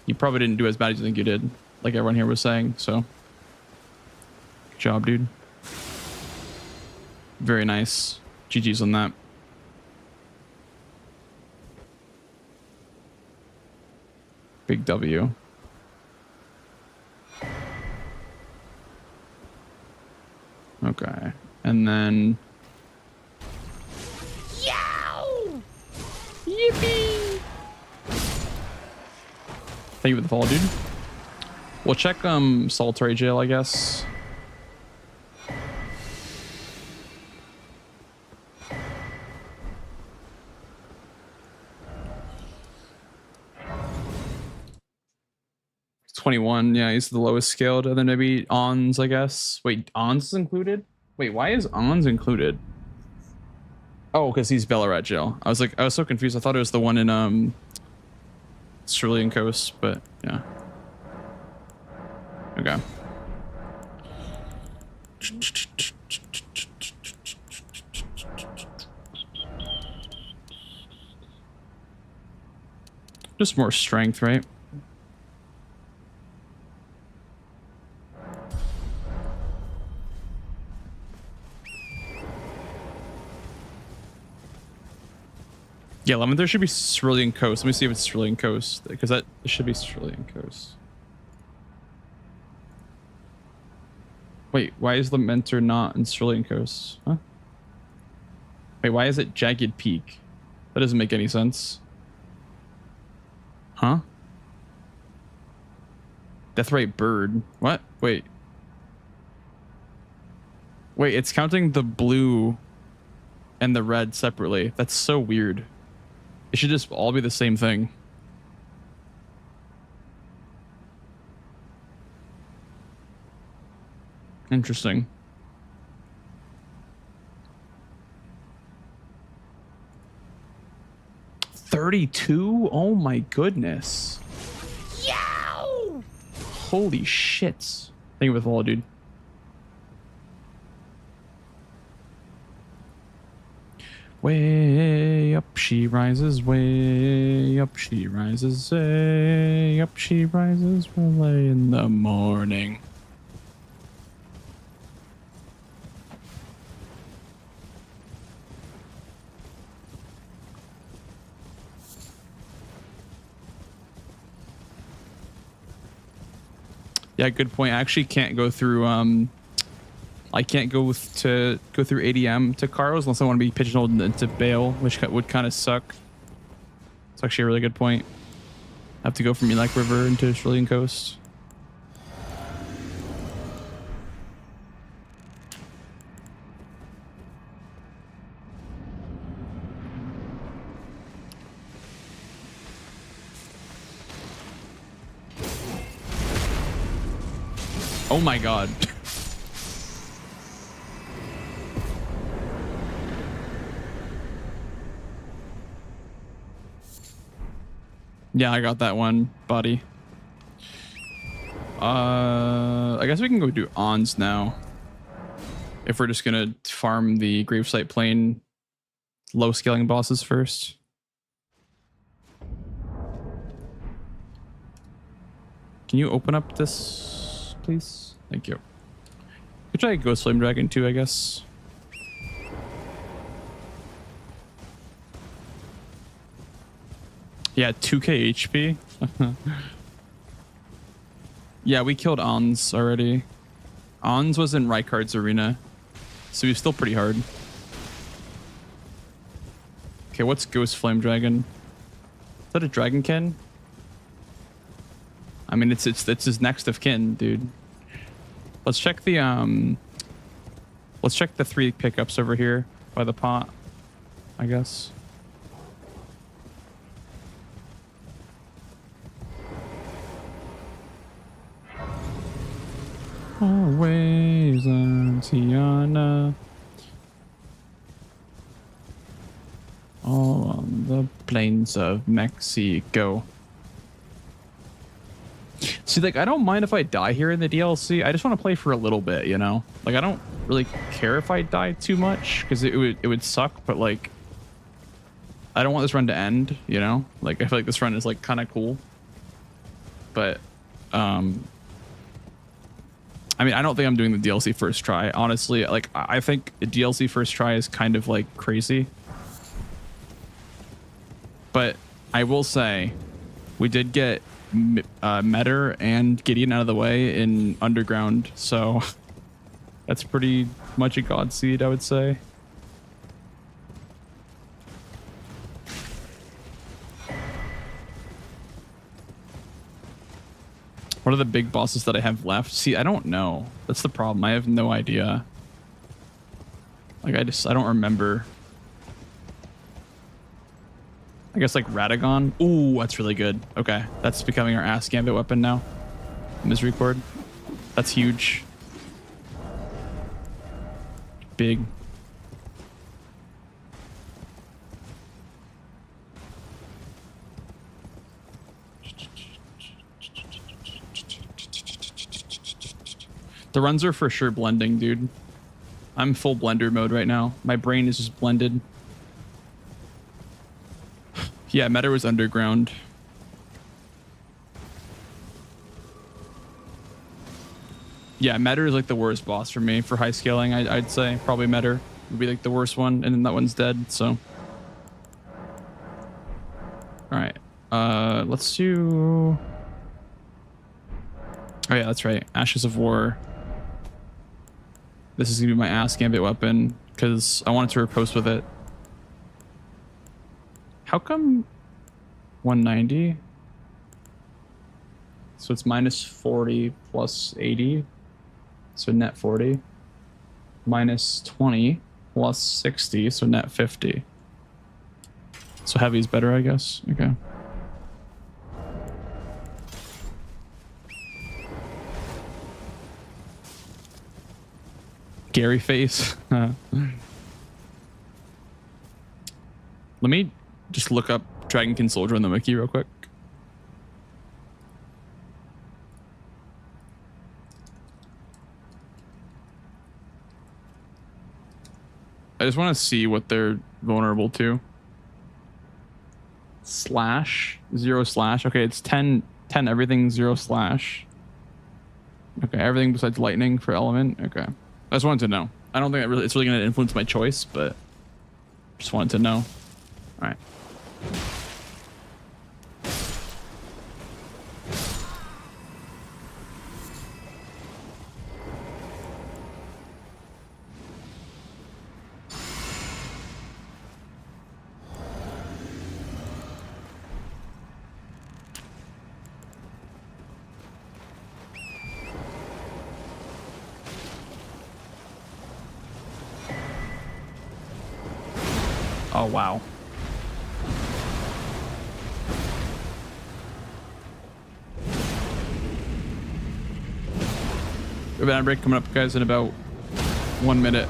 you probably didn't do as bad as you think you did, like everyone here was saying, so. Good job, dude. Very nice. GG's on that. Big W. Okay. And then... Yow! Yippee! Thank you for the follow, dude. We'll check solitary jail, I guess. It's 21. Yeah, he's the lowest scaled. And then maybe Ons, I guess. Wait, Ons is included? Wait, why is Ons included? Oh, because he's Ballarat jail. I was so confused. I thought it was the one in Cerulean Coast, but yeah. Okay. Just more strength, right? Yeah, Lemon, there should be Cerulean Coast. Let me see if it's Cerulean Coast, because that should be Cerulean Coast. Wait, why is Lamenter not in Sterling Coast? Huh? Wait, why is it Jagged Peak? That doesn't make any sense. Huh? Deathrite Bird. What? Wait. Wait, it's counting the blue and the red separately. That's so weird. It should just all be the same thing. Interesting. $32? Oh my goodness. Yow! Holy shits. Thank you with all, dude. Way up she rises, way up she rises, way up she rises early in the morning. Yeah, good point. I actually can't go through I can't go through ADM to Carlos unless I want to be pigeonholed into Bale, which would kind of suck. It's actually a really good point. I have to go from Elec River into Australian Coast. Oh my god. Yeah, I got that one, buddy. I guess we can go do Ons now. If we're just gonna farm the Gravesite Plain low scaling bosses first. Can you open up this, please? Thank you. Could try Ghost Flame Dragon too, I guess. Yeah, 2k HP. Yeah, we killed Ons already. Ons was in Rykard's arena, so he's still pretty hard. Okay, what's Ghost Flame Dragon? Is that a Dragonkin? I mean, it's his next of kin, dude. Let's check the 3 pickups over here by the pot, I guess. Always on Tiana. All on the plains of Mexico. See, like, I don't mind if I die here in the DLC. I just want to play for a little bit, you know? Like, I don't really care if I die too much, because it would suck, but, like, I don't want this run to end, you know? Like, I feel like this run is, like, kind of cool. But, I mean, I don't think I'm doing the DLC first try. Honestly, like, I think the DLC first try is kind of, like, crazy. But I will say, we did get Metter and Gideon out of the way in Underground, so that's pretty much a Godseed, I would say. What are the big bosses that I have left? See, I don't know. That's the problem. I have no idea. Like, I don't remember. I guess, like, Radagon. Ooh, that's really good. Okay, that's becoming our ass gambit weapon now. Misery Cord. That's huge. Big. The runs are for sure blending, dude. I'm full blender mode right now. My brain is just blended. Yeah, Meta was Underground. Yeah, Meta is like the worst boss for me for high scaling. I'd say probably Meta would be like the worst one, and then that one's dead. So, all right, let's do. Oh yeah, that's right. Ashes of War. This is gonna be my ass gambit weapon because I wanted to riposte with it. How come 190? So it's minus 40 plus 80. So net 40. Minus 20 plus 60. So net 50. So heavy is better, I guess. Okay. Gary face. Let me just look up Dragonkin Soldier on the wiki real quick. I just want to see what they're vulnerable to. Slash, 0 slash. Okay, it's 10 everything, 0 slash. Okay, everything besides lightning for element. Okay. I just wanted to know. I don't think it's really going to influence my choice, but just wanted to know. All right. Oh, wow. We have an ad break coming up, guys, in about 1 minute.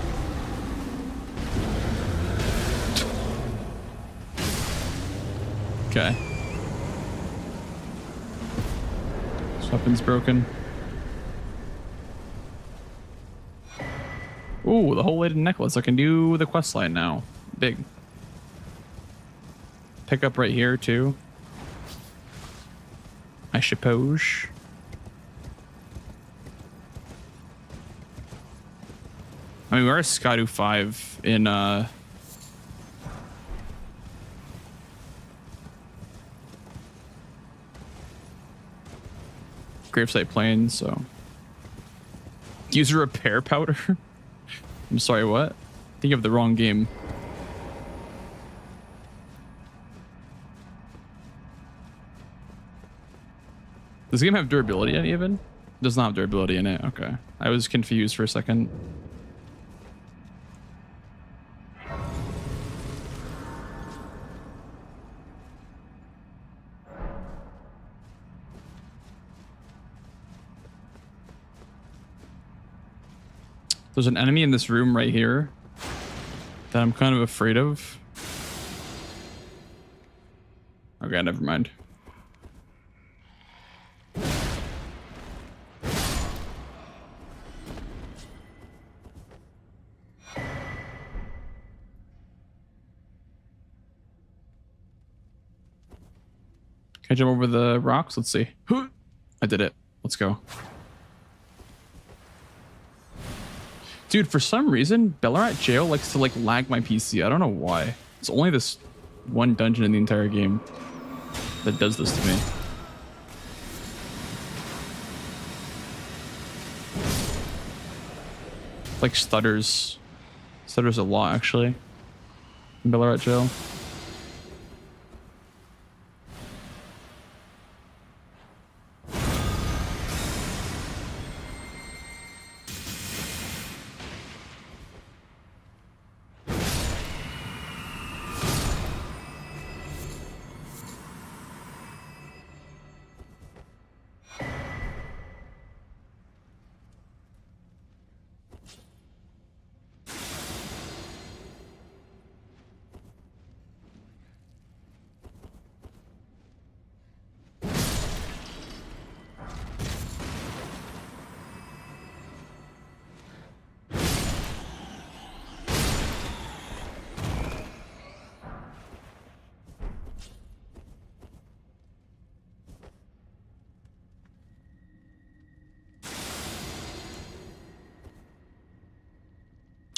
Okay. This weapon's broken. Ooh, the whole weighted necklace. I can do the quest line now. Big. Pick up right here too, I suppose. I mean, we're at Skadu 5 in Gravesite Plains, so use a repair powder. I'm sorry, what? I think you have the wrong game. Does this game have durability in it even? Does not have durability in it. Okay. I was confused for a second. There's an enemy in this room right here that I'm kind of afraid of. Okay, never mind. Can I jump over the rocks? Let's see. I did it. Let's go. Dude, for some reason, Ballarat Jail likes to like lag my PC. I don't know why. It's only this one dungeon in the entire game that does this to me. Like stutters. Stutters a lot actually. In Ballarat Jail.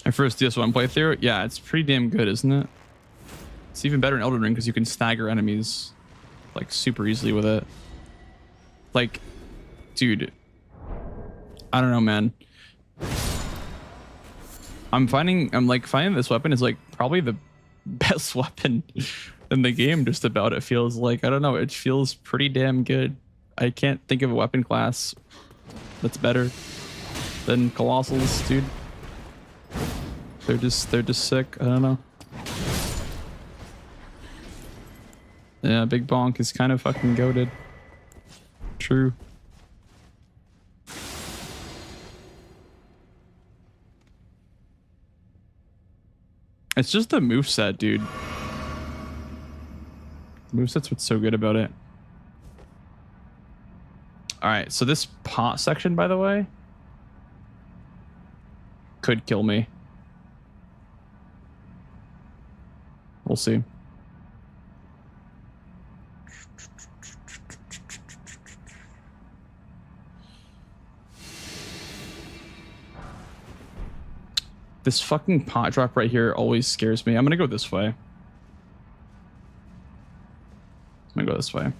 My first DS1 playthrough? Yeah, it's pretty damn good, isn't it? It's even better in Elden Ring because you can stagger enemies like super easily with it. Like, dude, I don't know, man. I'm like finding this weapon is like probably the best weapon in the game. Just about, it feels like, I don't know, it feels pretty damn good. I can't think of a weapon class that's better than Colossals, dude. They're just sick. I don't know. Yeah, Big Bonk is kind of fucking goated. True. It's just the moveset, dude. The moveset's what's so good about it. Alright, so this pot section, by the way, could kill me. We'll see. This fucking pot drop right here always scares me. I'm gonna go this way. I'm gonna go this way.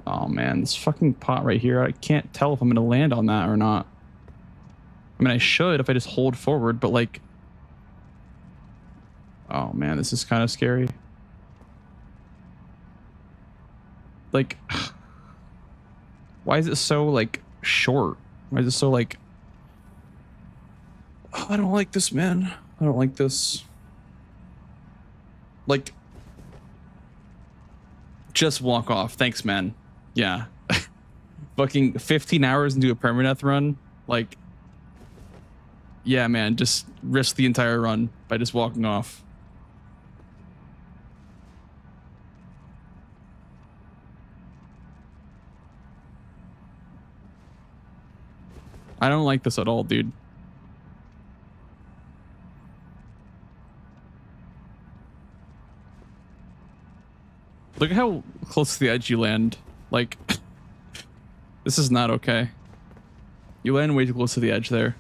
Oh man, this fucking pot right here. I can't tell if I'm gonna land on that or not. I mean, I should if I just hold forward, but like... Oh man, this is kind of scary. Like... Why is it so, like, short? Why is it so, like... Oh, I don't like this, man. I don't like this. Like... Just walk off. Thanks, man. Yeah. Fucking 15 hours into a permadeath run. Like... Yeah, man. Just risk the entire run by just walking off. I don't like this at all, dude. Look at how close to the edge you land. Like, this is not okay. You land way too close to the edge there.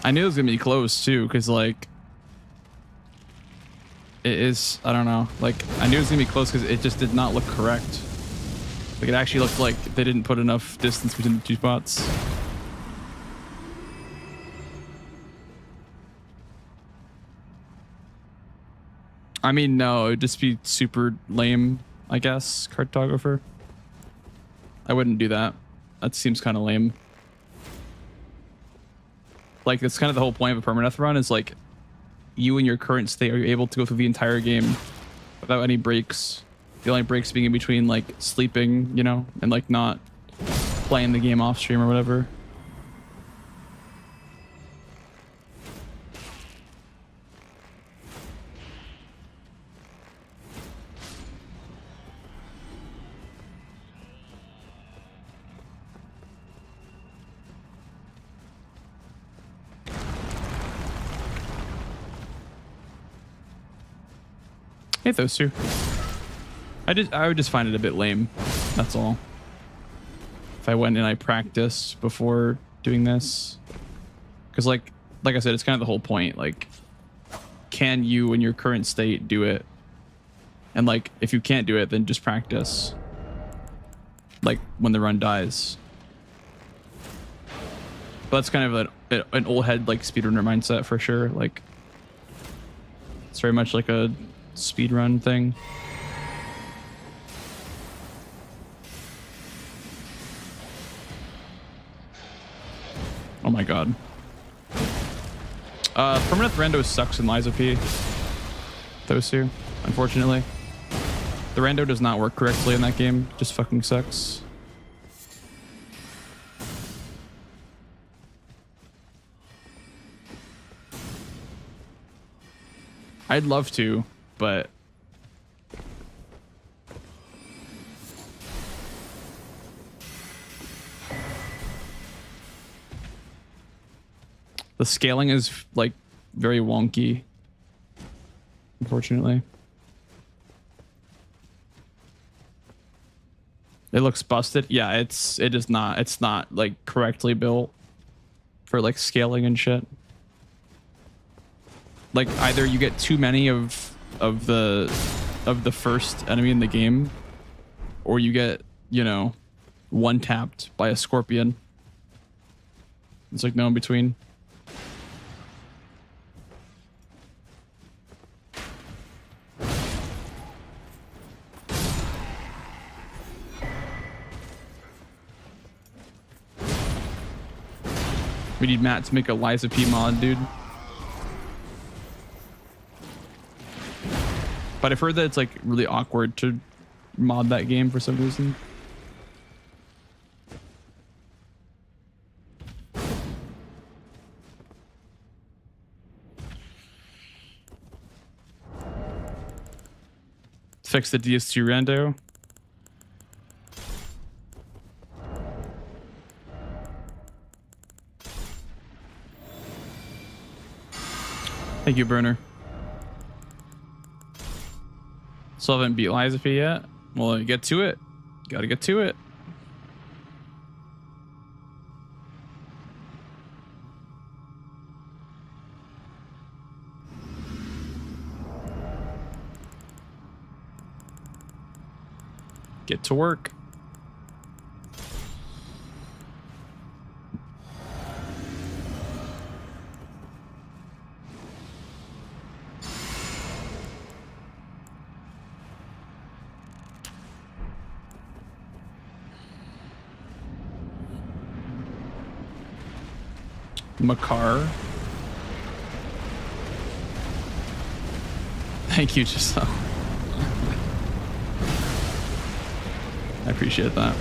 I knew it was gonna be close too, because like it is, I don't know, like I knew it was gonna be close because it just did not look correct. Like it actually looked like they didn't put enough distance between the two spots. I mean, no, it'd just be super lame, I guess, cartographer. I wouldn't do that. That seems kind of lame. Like, that's kind of the whole point of a permadeath run, is like you in your current state are able to go through the entire game without any breaks. The only breaks being in between like sleeping, you know, and like not playing the game off stream or whatever. Hey, those two. I would just find it a bit lame. That's all. If I went and I practiced before doing this, because like I said, it's kind of the whole point. Like, can you in your current state do it? And like, if you can't do it, then just practice. Like when the run dies. But that's kind of an old head like speedrunner mindset for sure. Like, it's very much like a speedrun thing. Oh my god. Permanent rando sucks in Lies of P. Those two, unfortunately. The rando does not work correctly in that game. Just fucking sucks. I'd love to, but the scaling is like very wonky, unfortunately. It looks busted. Yeah, it is not. It's not like correctly built for like scaling and shit. Like either you get too many of the first enemy in the game, or you get, you know, one tapped by a scorpion. It's like no in between. We need Matt to make a Liza P mod, dude. But I've heard that it's like really awkward to mod that game for some reason. Fix the DS2 rando. Thank you, Burner. Still haven't beat Liza P yet. Well, get to it. Gotta get to it. Get to work. Makar. Thank you, Giselle. I appreciate that.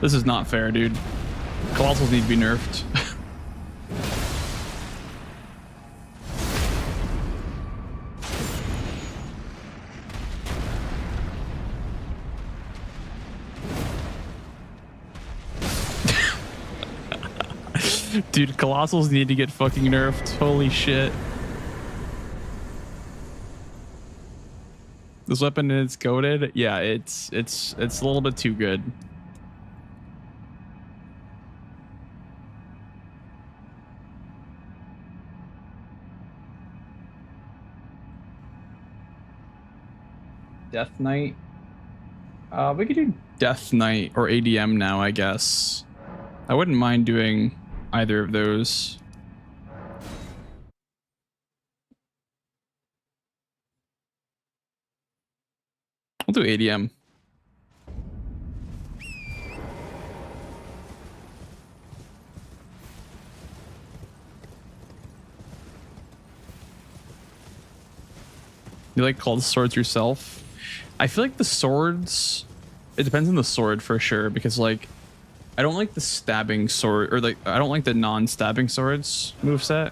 This is not fair, dude. Colossals need to be nerfed. Dude, Colossals need to get fucking nerfed. Holy shit. This weapon is goated. Yeah, it's a little bit too good. Death Knight. We could do Death Knight or ADM now, I guess. I wouldn't mind doing either of those. We'll do ADM. You like call the swords yourself? I feel like the swords, it depends on the sword for sure, because like I don't like the stabbing sword, or like I don't like the non-stabbing swords moveset.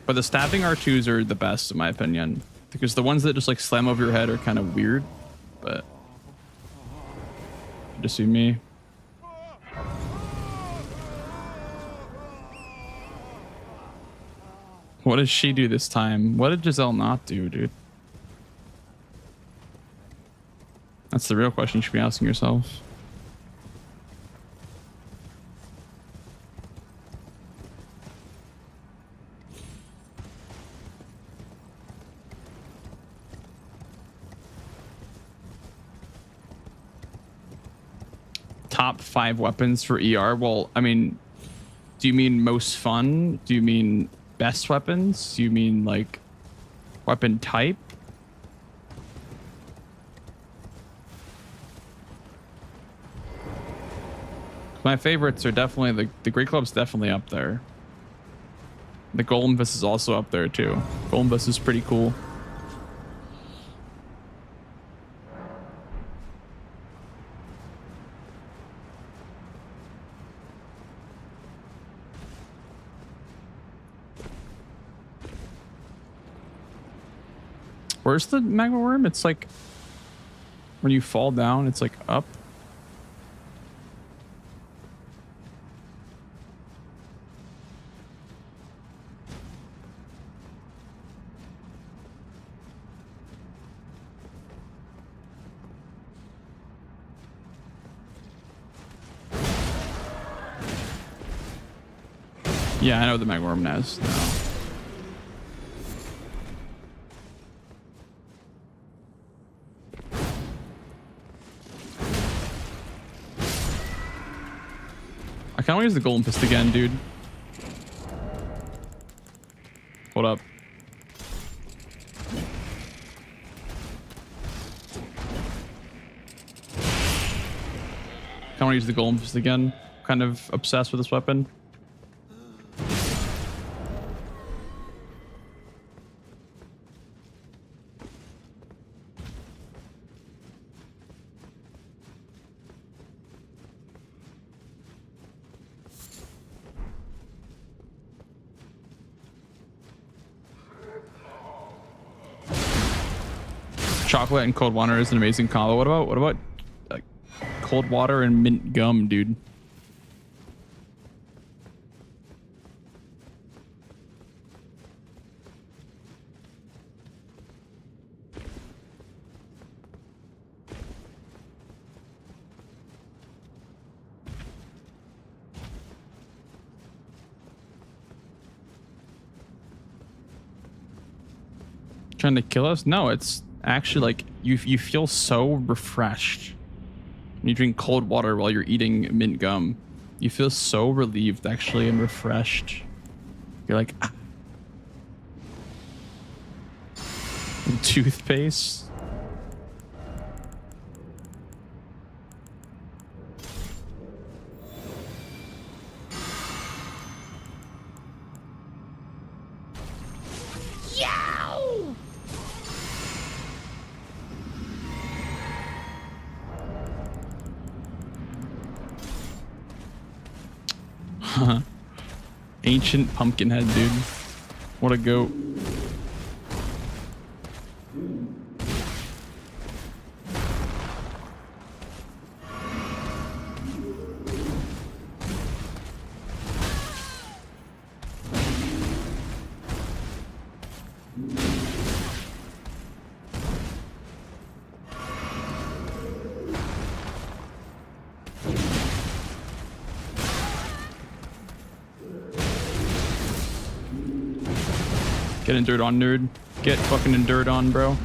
But the stabbing R2s are the best in my opinion, because the ones that just like slam over your head are kind of weird. But just see me. What does she do this time? What did Giselle not do, dude? That's the real question you should be asking yourself. Top 5 weapons for ER? Well, I mean, do you mean most fun? Do you mean best weapons? Do you mean like weapon type? My favorites are definitely the Great Club's definitely up there. The Golden Fist is also up there too. Golden Fist is pretty cool. Where's the magma worm? It's like when you fall down, it's like up. Yeah, I know the Magworm has now. I can't use the Golden Fist again, dude. Hold up. I want to use the Golden Fist again. Kind of obsessed with this weapon. Chocolate and cold water is an amazing combo. What about like cold water and mint gum, dude? Trying to kill us? No, it's actually like you feel so refreshed when you drink cold water while you're eating mint gum. You feel so relieved actually and refreshed. You're like, ah. Toothpaste. Ancient Pumpkinhead, dude. What a goat. Get endured on, nerd. Get fucking endured on, bro.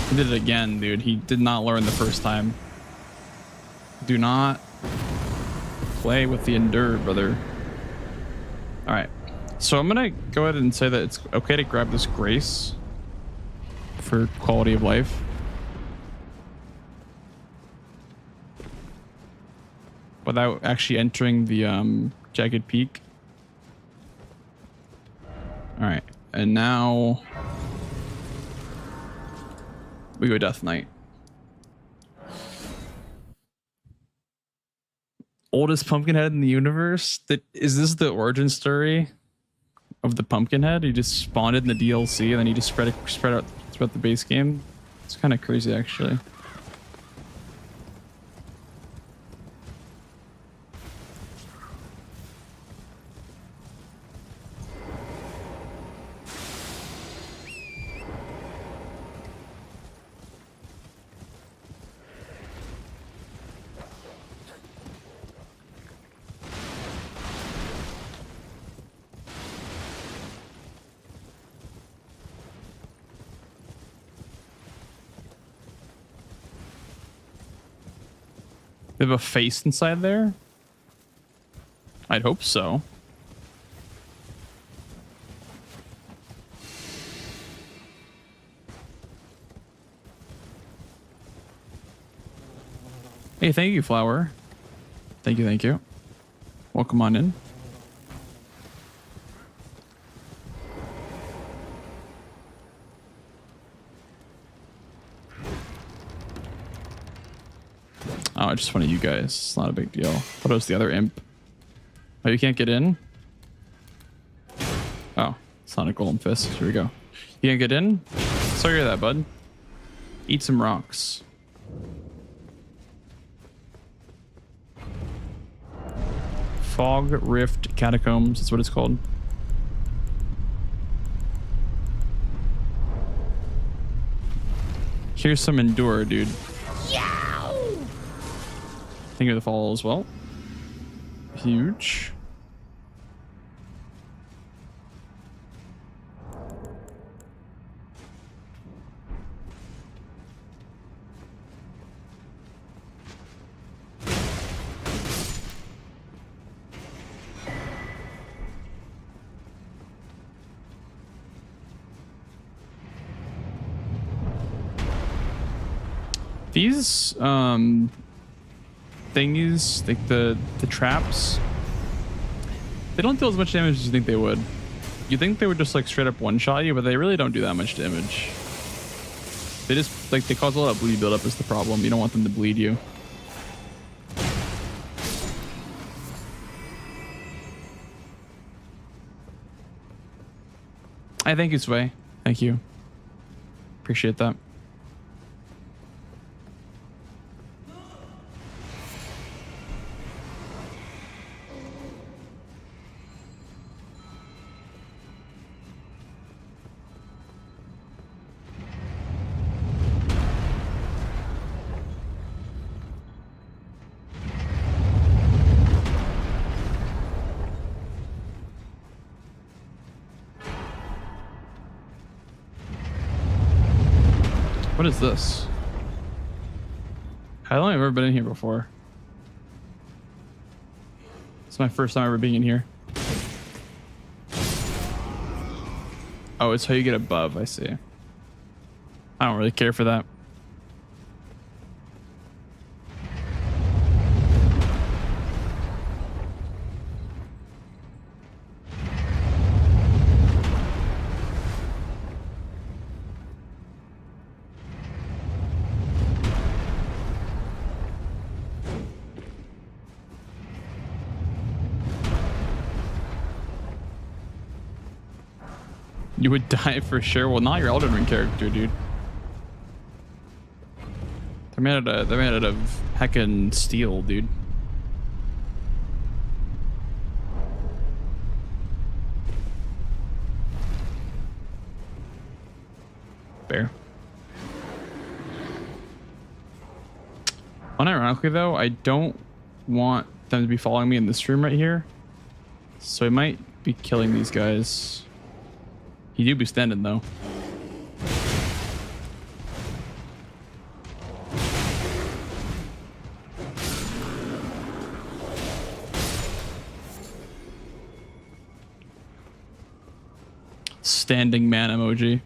He did it again, dude. He did not learn the first time. Do not play with the endure, brother. All right. So I'm gonna go ahead and say that it's okay to grab this grace for quality of life. Without actually entering the jagged peak. All right, and now we go Death Knight. Oldest Pumpkinhead in the universe. Is this the origin story of the Pumpkinhead? He just spawned in the DLC and then he just spread out throughout the base game. It's kind of crazy, actually. They have a face inside there? I'd hope so. Hey, thank you, Flower. Thank you, thank you. Welcome on in. Oh, I just wanted you guys. It's not a big deal. Thought it was the other imp. Oh, you can't get in? Oh, it's not a golden fist. Here we go. You can't get in? Sorry to hear that, bud. Eat some rocks. Fog Rift Catacombs. That's what it's called. Here's some endure, dude. Thank you for the follow as well. Huge. These thingies, like the traps, they don't deal as much damage as you think they would. You think they would just like straight up one shot you, but they really don't do that much damage. They just like they cause a lot of bleed buildup is the problem. You don't want them to bleed you. I thank you, Sway. Thank you. Appreciate that. What is this? How long have I ever been in here before? It's my first time ever being in here. Oh, it's how you get above, I see. I don't really care for that. You would die for sure. Well, not your Elden Ring character, dude. They're made out of heckin' steel, dude. Bear. Unironically though, I don't want them to be following me in this room right here. So I might be killing these guys. He do be standing though. Standing man emoji.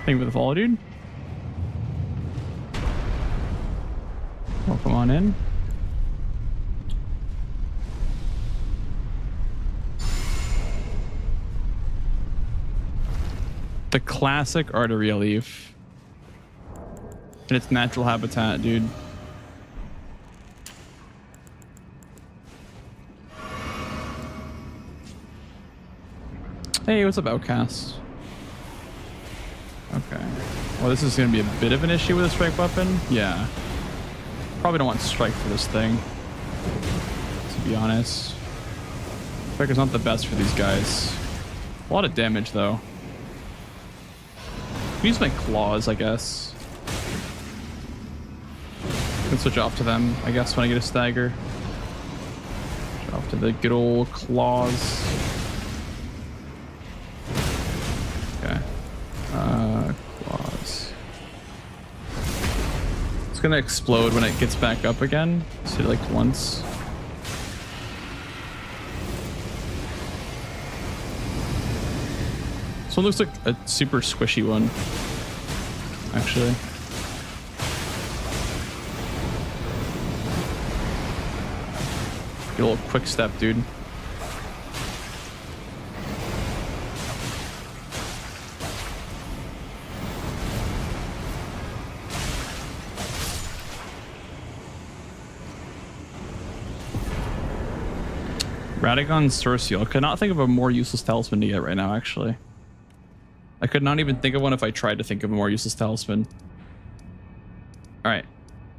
Thank you for the follow, dude. Welcome on in. The classic artery leaf in its natural habitat, dude. Hey, what's up, Outcast? Okay. Well, this is going to be a bit of an issue with a strike weapon. Yeah. Probably don't want strike for this thing, to be honest. Striker's not the best for these guys. A lot of damage, though. Use my claws, I guess. I can switch off to them, I guess, when I get a stagger. Switch off to the good old claws. Okay. Claws. It's gonna explode when it gets back up again. So like once. This one looks like a super squishy one, actually. Get a little quick step, dude. Radagon's Source Seal. I could not think of a more useless talisman to get right now, actually. I could not even think of one if I tried to think of a more useless talisman. All right.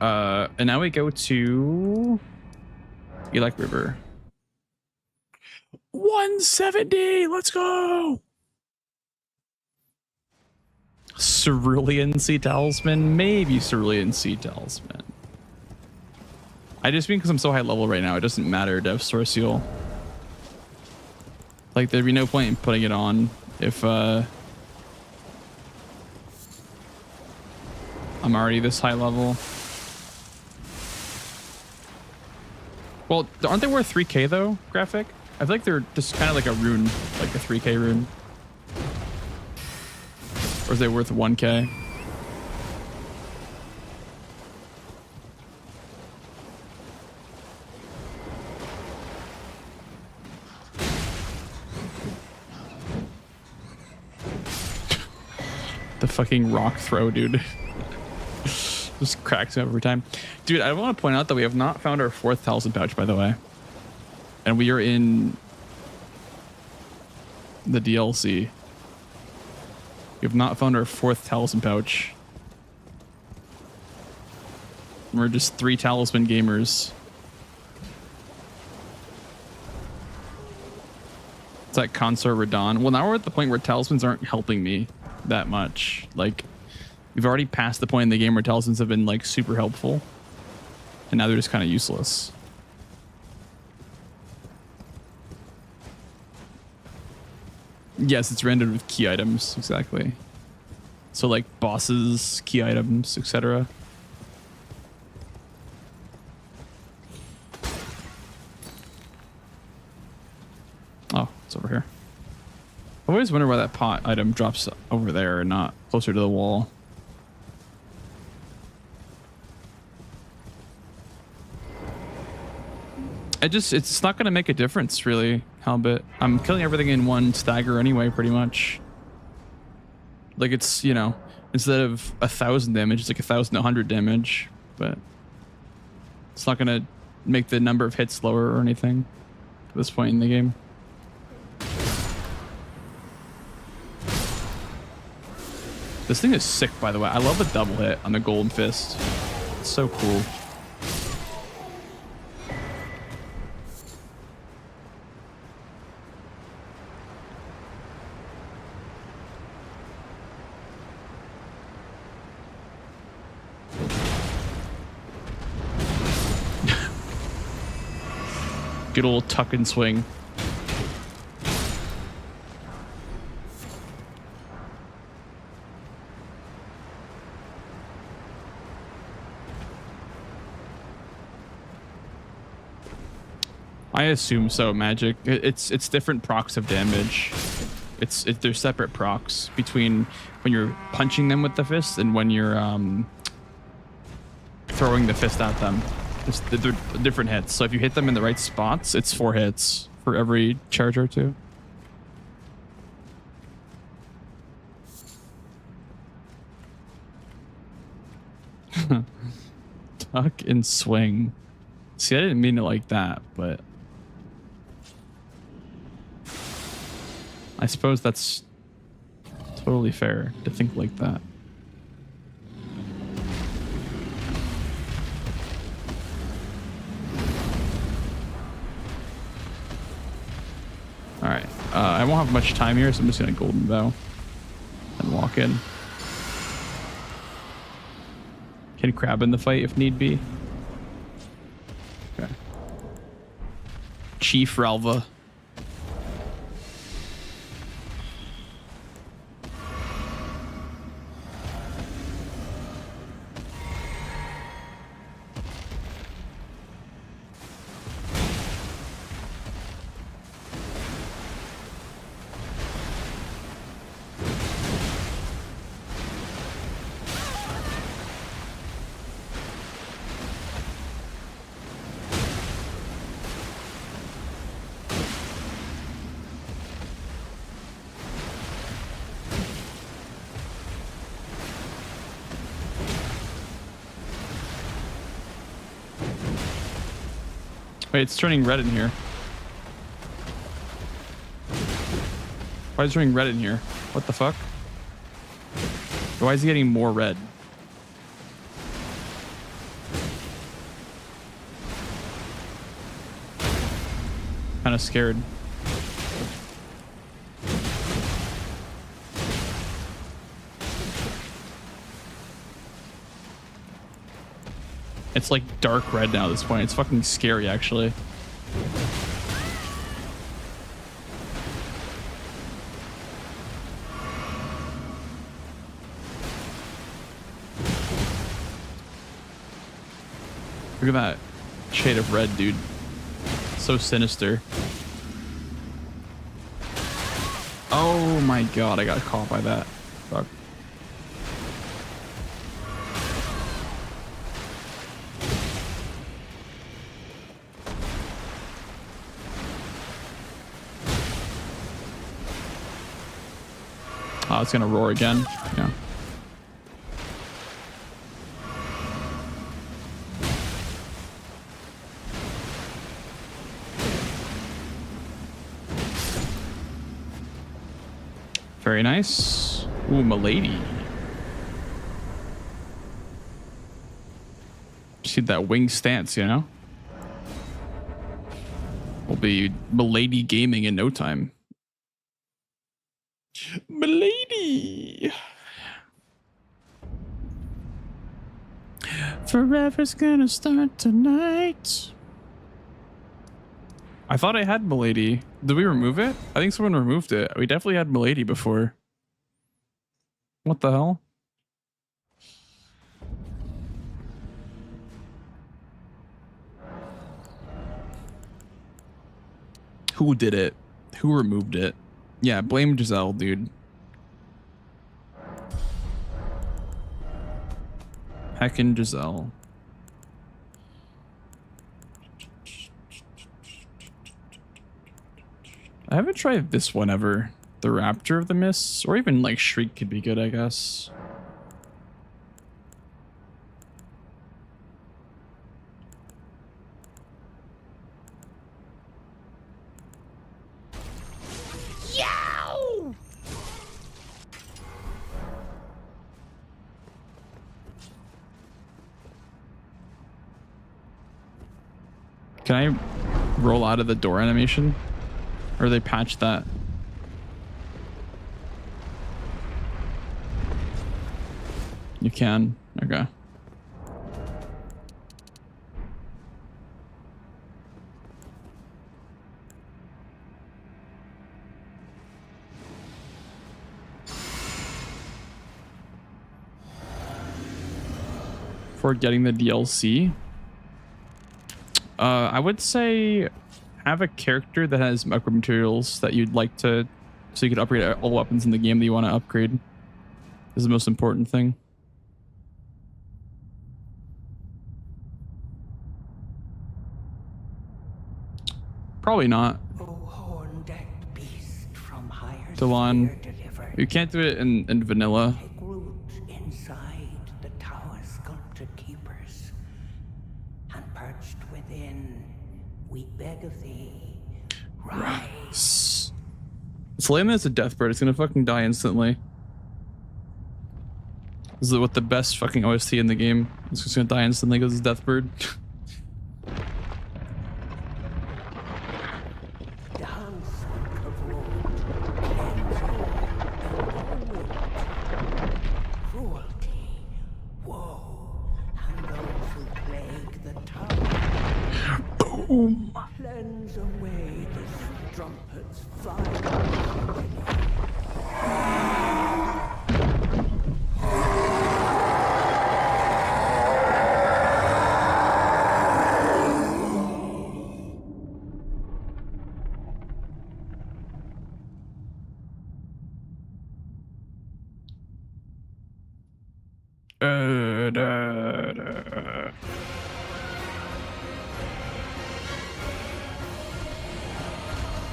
And now we go to Elec River. 170. Let's go. Cerulean Sea Talisman. Maybe Cerulean Sea Talisman. I just mean because I'm so high level right now, it doesn't matter to have Source Seal. Like, there'd be no point in putting it on if I'm already this high level. Well, aren't they worth 3k though, Graphic? I feel like they're just kind of like a rune, like a 3k rune. Or is they worth 1k? The fucking rock throw, dude. Just cracks me up every time. Dude, I want to point out that we have not found our 4th talisman pouch, by the way. And we are in the DLC. We have not found our 4th talisman pouch. We're just 3 talisman gamers. It's like Consort Radon. Well, now we're at the point where talismans aren't helping me that much. Like, we've already passed the point in the game where talismans have been like super helpful, and now they're just kind of useless. Yes, it's rendered with key items, exactly. So like bosses, key items, etc. Oh, it's over here. I always wonder why that pot item drops over there and not closer to the wall. It's not going to make a difference, really, Halbit. I'm killing everything in one stagger anyway, pretty much. Like, it's, you know, instead of 1,000 damage, it's like 1,100 damage, but it's not going to make the number of hits lower or anything at this point in the game. This thing is sick, by the way. I love the double hit on the golden fist. It's so cool. Good old tuck and swing. I assume so, Magic. It's different procs of damage. They're separate procs between when you're punching them with the fist and when you're throwing the fist at them. They're different hits. So if you hit them in the right spots, it's 4 hits for every charge or 2. Tuck and swing. See, I didn't mean it like that, but I suppose that's totally fair to think like that. All right, I won't have much time here, so I'm just gonna golden bow and walk in. Can crab in the fight if need be. Okay. Chief Ralva. Wait, it's turning red in here. Why is it turning red in here? What the fuck? Why is he getting more red? Kind of scared. It's like dark red now at this point. It's fucking scary, actually. Look at that shade of red, dude. So sinister. Oh my god, I got caught by that. Fuck. Oh, it's gonna roar again. Yeah. Very nice. Ooh, milady. See that wing stance, you know? We'll be milady gaming in no time. Milady. Forever's gonna start tonight. I thought I had milady. Did we remove it? I think someone removed it. We definitely had milady before. What the hell? Who did it? Who removed it? Yeah, blame Giselle, dude. Heckin' Giselle. I haven't tried this one ever. The Raptor of the Mists, or even like Shriek could be good, I guess. Yow! Can I roll out of the door animation? Or they patched that? You can. Okay. For getting the DLC, I would say have a character that has micro materials that you'd like to, so you could upgrade all weapons in the game that you want to upgrade. Is the most important thing. Probably not. O horn-decked beast from higher Delon, sphere delivered. you can't do it in vanilla. Take root inside the tower's sculpted keepers, and perched within, we beg of thee, rise. It's lame as a death bird. It's gonna fucking die instantly. This is what the best fucking OST in the game. It's just gonna die instantly because it's death bird. Dance of road, cruelty, woe, and those who plague the tower. Boom. Cleanse away the strumpet's fire.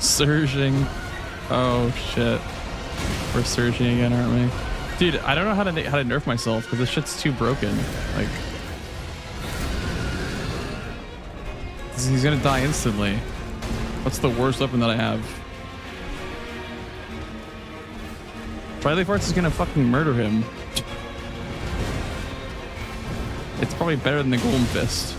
Surging. Oh shit. We're surging again, aren't we? Dude, I don't know how to nerf myself because this shit's too broken. Like, he's gonna die instantly. What's the worst weapon that I have? Riley Farts is gonna fucking murder him. It's probably better than the Golden Fist.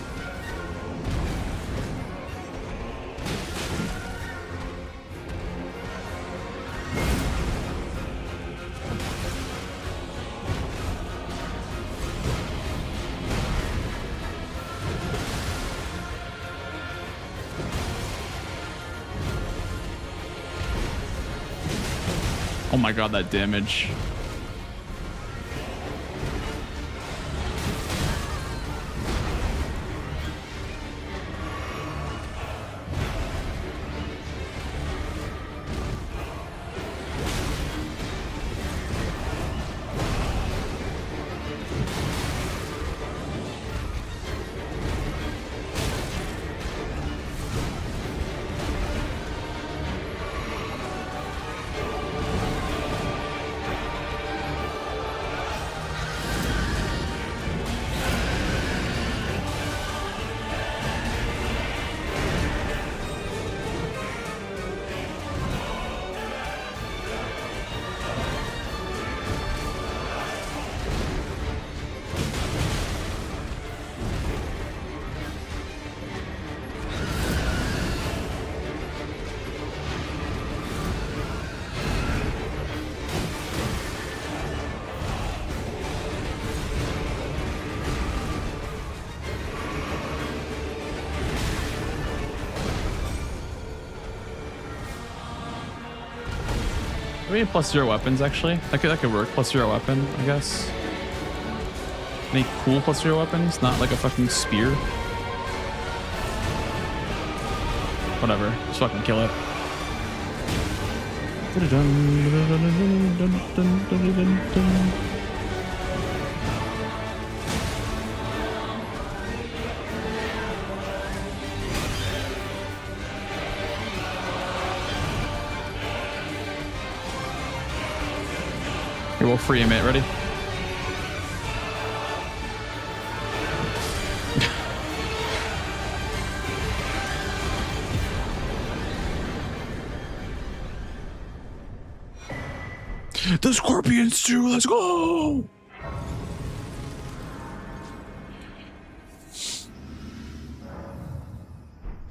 Oh my god, that damage. I mean, +0 weapons actually. That could work. +0 weapon, I guess. Any cool +0 weapons? Not like a fucking spear. Whatever. Just fucking kill it. Here, we'll free him it. Ready? The Scorpions too. Let's go.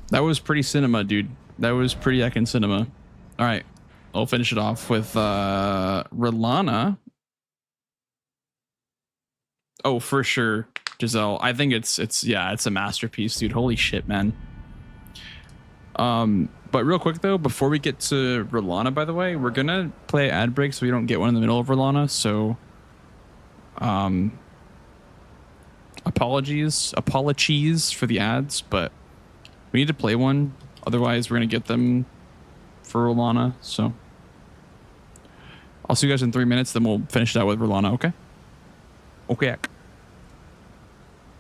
That was pretty cinema, dude. That was pretty heckin' cinema. All right. I'll finish it off with Rilana. Oh, for sure, Giselle. I think it's a masterpiece, dude. Holy shit, man. But real quick though, before we get to Rilana, by the way, we're gonna play ad break so we don't get one in the middle of Rilana. So, apologies for the ads, but we need to play one. Otherwise, we're gonna get them for Rilana. So, I'll see you guys in 3 minutes. Then we'll finish it out with Rilana. Okay. Okay.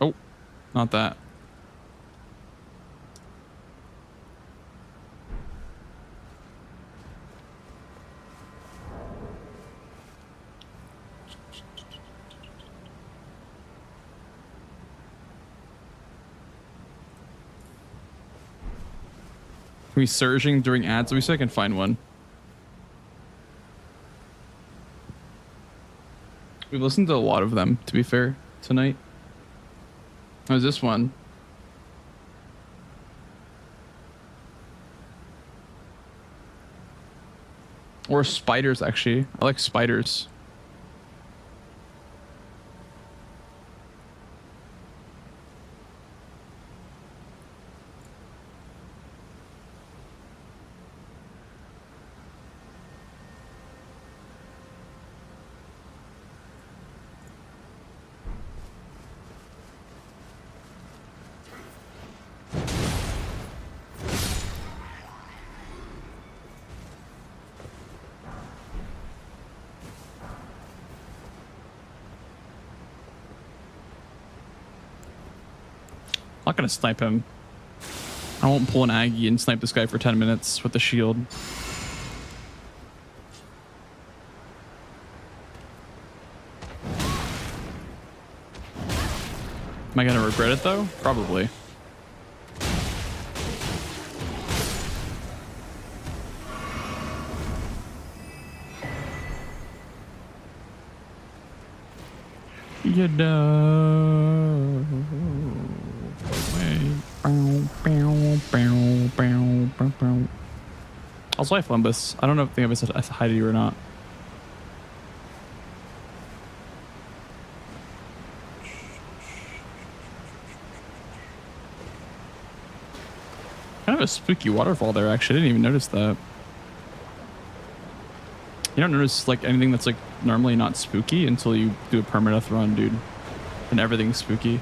Oh, not that. Can we surging during ads? Let me see if I can find one. We've listened to a lot of them, to be fair, tonight. How's this one? Or spiders, actually. I like spiders. I'm not gonna snipe him. I won't pull an Aggie and snipe this guy for 10 minutes with the shield. Am I gonna regret it though? Probably. You know. How's life, Limbus? I don't know if I said hi to you or not. Kind of a spooky waterfall there, actually. I didn't even notice that. You don't notice like anything that's like normally not spooky until you do a permadeath run, dude. And everything's spooky.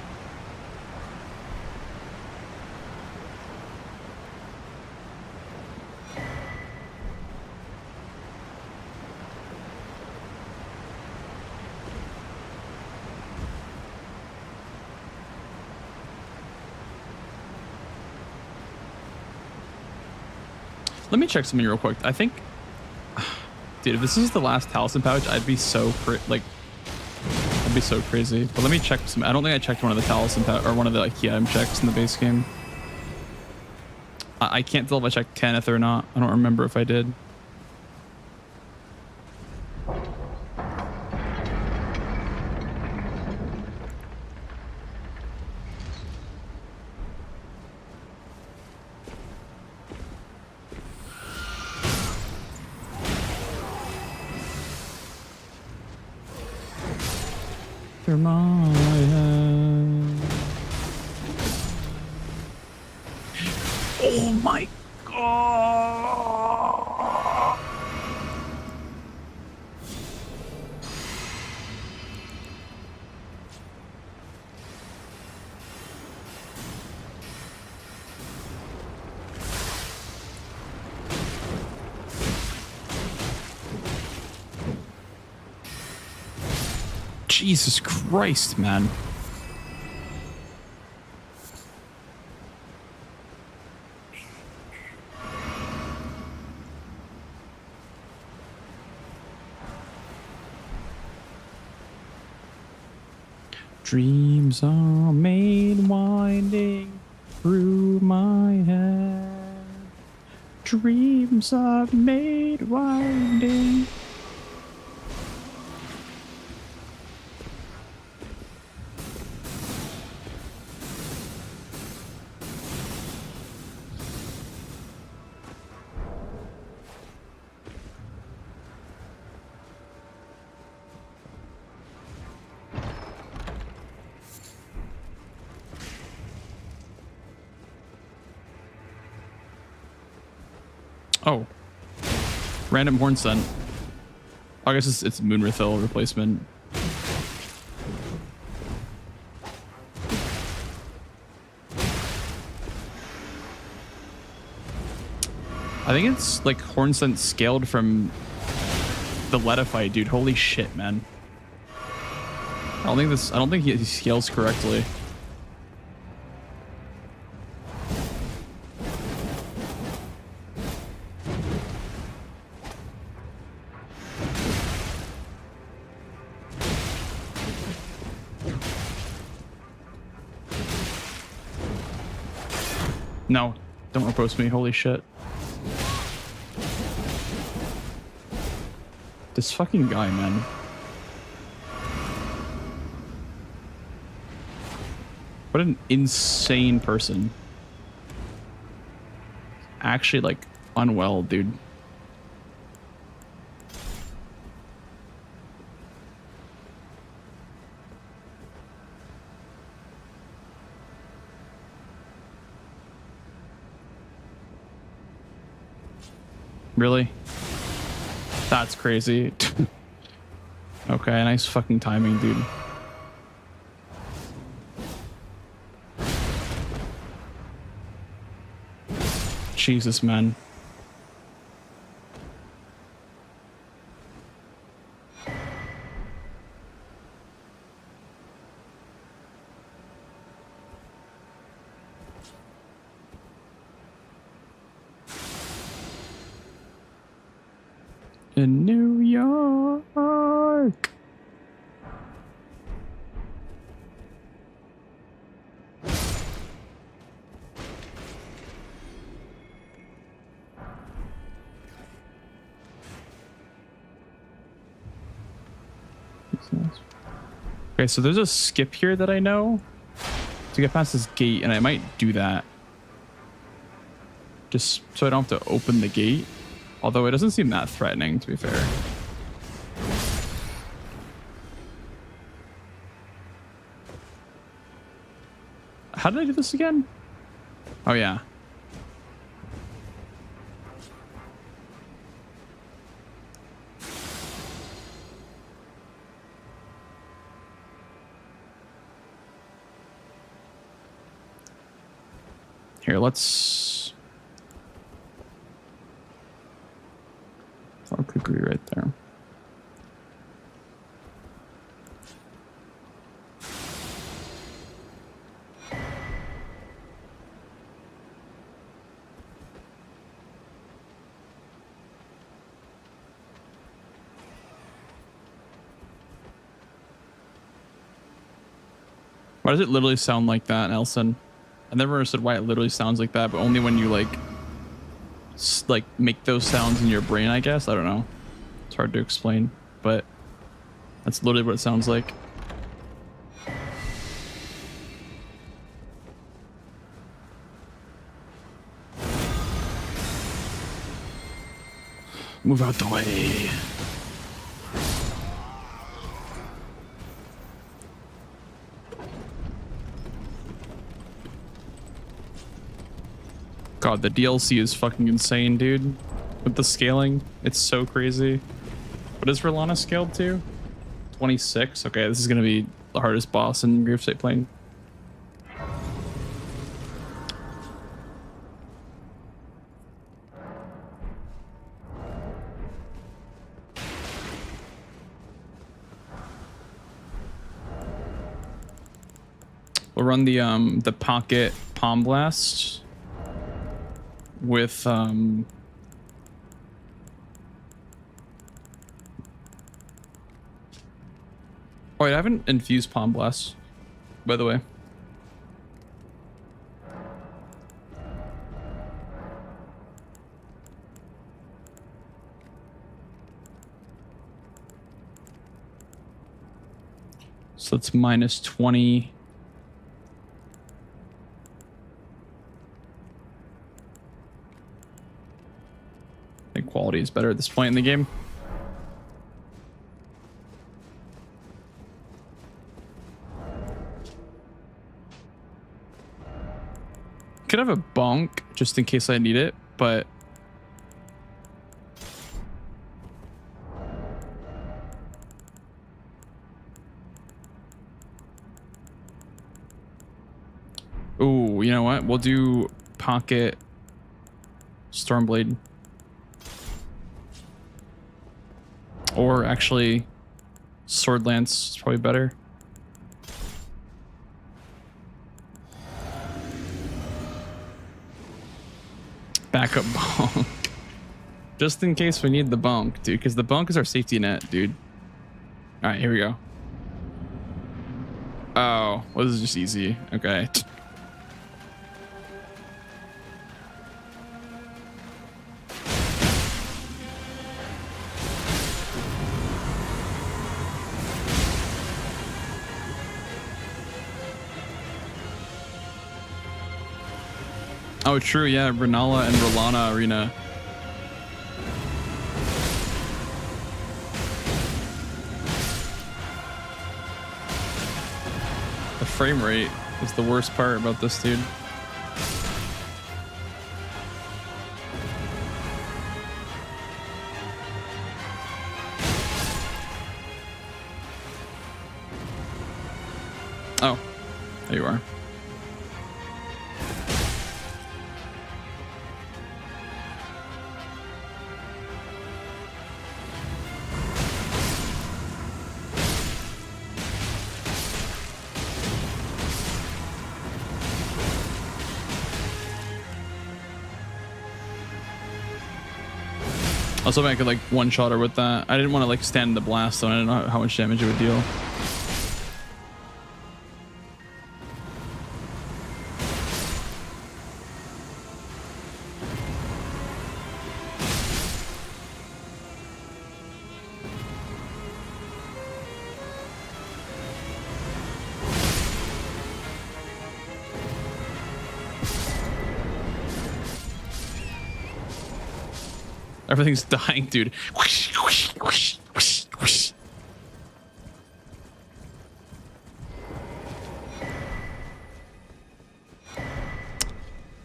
Let me check something real quick. I think, dude, if this is the last talisman pouch, I'd be so I'd be so crazy. But let me check some. I don't think I checked one of the talisman pouch or one of the like key item checks in the base game. I can't tell if I checked Tanith or not. I don't remember if I did. Through my head. Oh my god! Jesus Christ, man. Dreams are made winding through my head. Dreams are made winding. Oh, random horn scent. I guess it's Moonrithil replacement. I think it's like horn scent scaled from the Lettify, dude. Holy shit, man. I don't think he scales correctly. No, don't repost me. Holy shit. This fucking guy, man. What an insane person. Actually, like, unwell, dude. Really? That's crazy. Okay, nice fucking timing, dude. Jesus, man. In New York. Okay, so there's a skip here that I know to get past this gate, and I might do that. Just so I don't have to open the gate. Although it doesn't seem that threatening, to be fair. How did I do this again? Oh, yeah. Here, let's... I'll agree right there. Why does it literally sound like that, Nelson? I never understood why it literally sounds like that, but only when you like make those sounds in your brain, I guess. I don't know. It's hard to explain, but that's literally what it sounds like. Move out the way. God, the DLC is fucking insane, dude. With the scaling, it's so crazy. What is Rolana scaled to? 26? Okay, this is gonna be the hardest boss in Gravesite Plain. We'll run the pocket palm blast with oh, wait, I haven't infused palm blast, by the way. So it's minus 20. I think quality is better at this point in the game. Could have a bonk just in case I need it, but ooh, you know what? We'll do pocket Stormblade. Or actually, Sword Lance is probably better. Backup bonk. Just in case we need the bonk, dude, because the bonk is our safety net, dude. All right, here we go. Oh, well, this is just easy. Okay. Oh, true. Yeah, Renala and Rolana Arena. The frame rate is the worst part about this, dude. Oh, there you are. Also, I could like one-shot her with that. I didn't want to like stand in the blast, so I didn't know how much damage it would deal. Everything's dying, dude.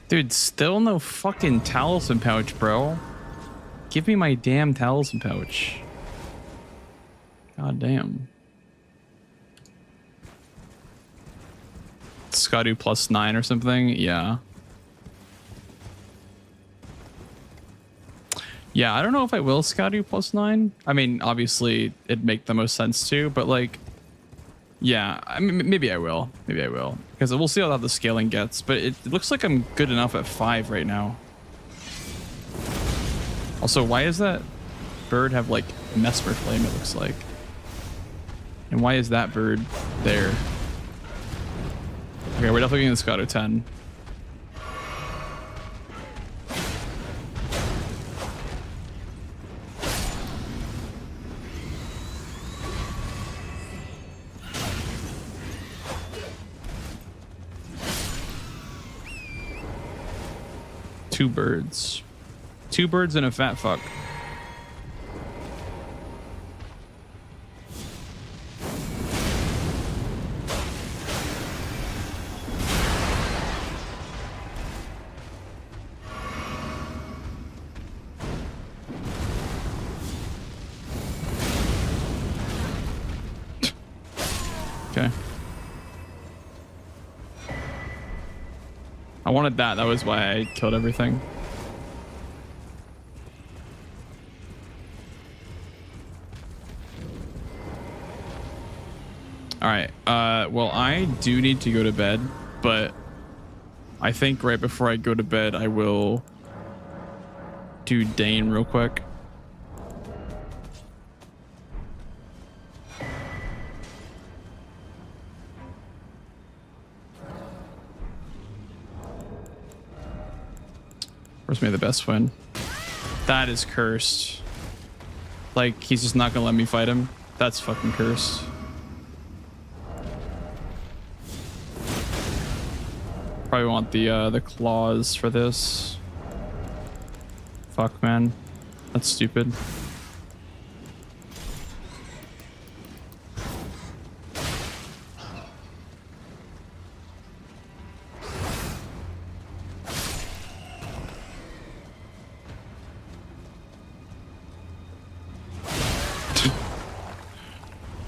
Dude, still no fucking talisman pouch, bro. Give me my damn talisman pouch. God damn. Scotty +9 or something? Yeah. Yeah, I don't know if I will Scotty +9. I mean, obviously, it'd make the most sense to, but like, yeah, I mean, maybe I will. Maybe I will. Because we'll see how the scaling gets, but it looks like I'm good enough at 5 right now. Also, why does that bird have like Mesmer Flame, it looks like? And why is that bird there? Okay, we're definitely getting the Scotto 10. Two birds. Two birds and a fat fuck. Okay. I wanted that. That was why I killed everything. All right. Well, I do need to go to bed, but I think right before I go to bed, I will do Dane real quick. Where's me the best win? That is cursed. Like, he's just not gonna let me fight him. That's fucking cursed. Probably want the claws for this. Fuck, man. That's stupid.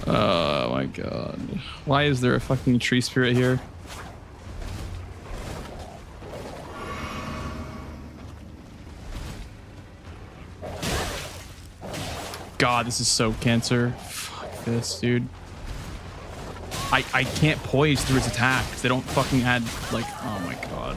Oh my god. Why is there a fucking tree spirit here? God, this is so cancer. Fuck this, dude. I can't poise through his attacks. They don't fucking add, like, oh my god.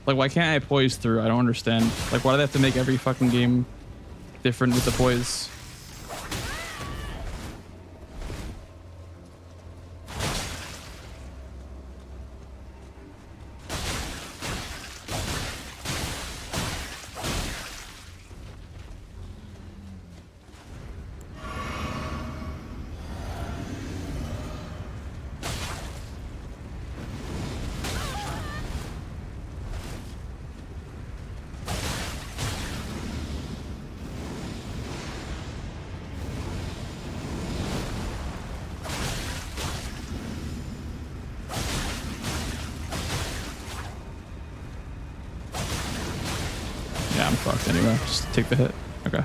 Like, why can't I poise through? I don't understand. Like, why do they have to make every fucking game different with the poise? Yeah, I'm fucked anyway. Just take the hit. Okay.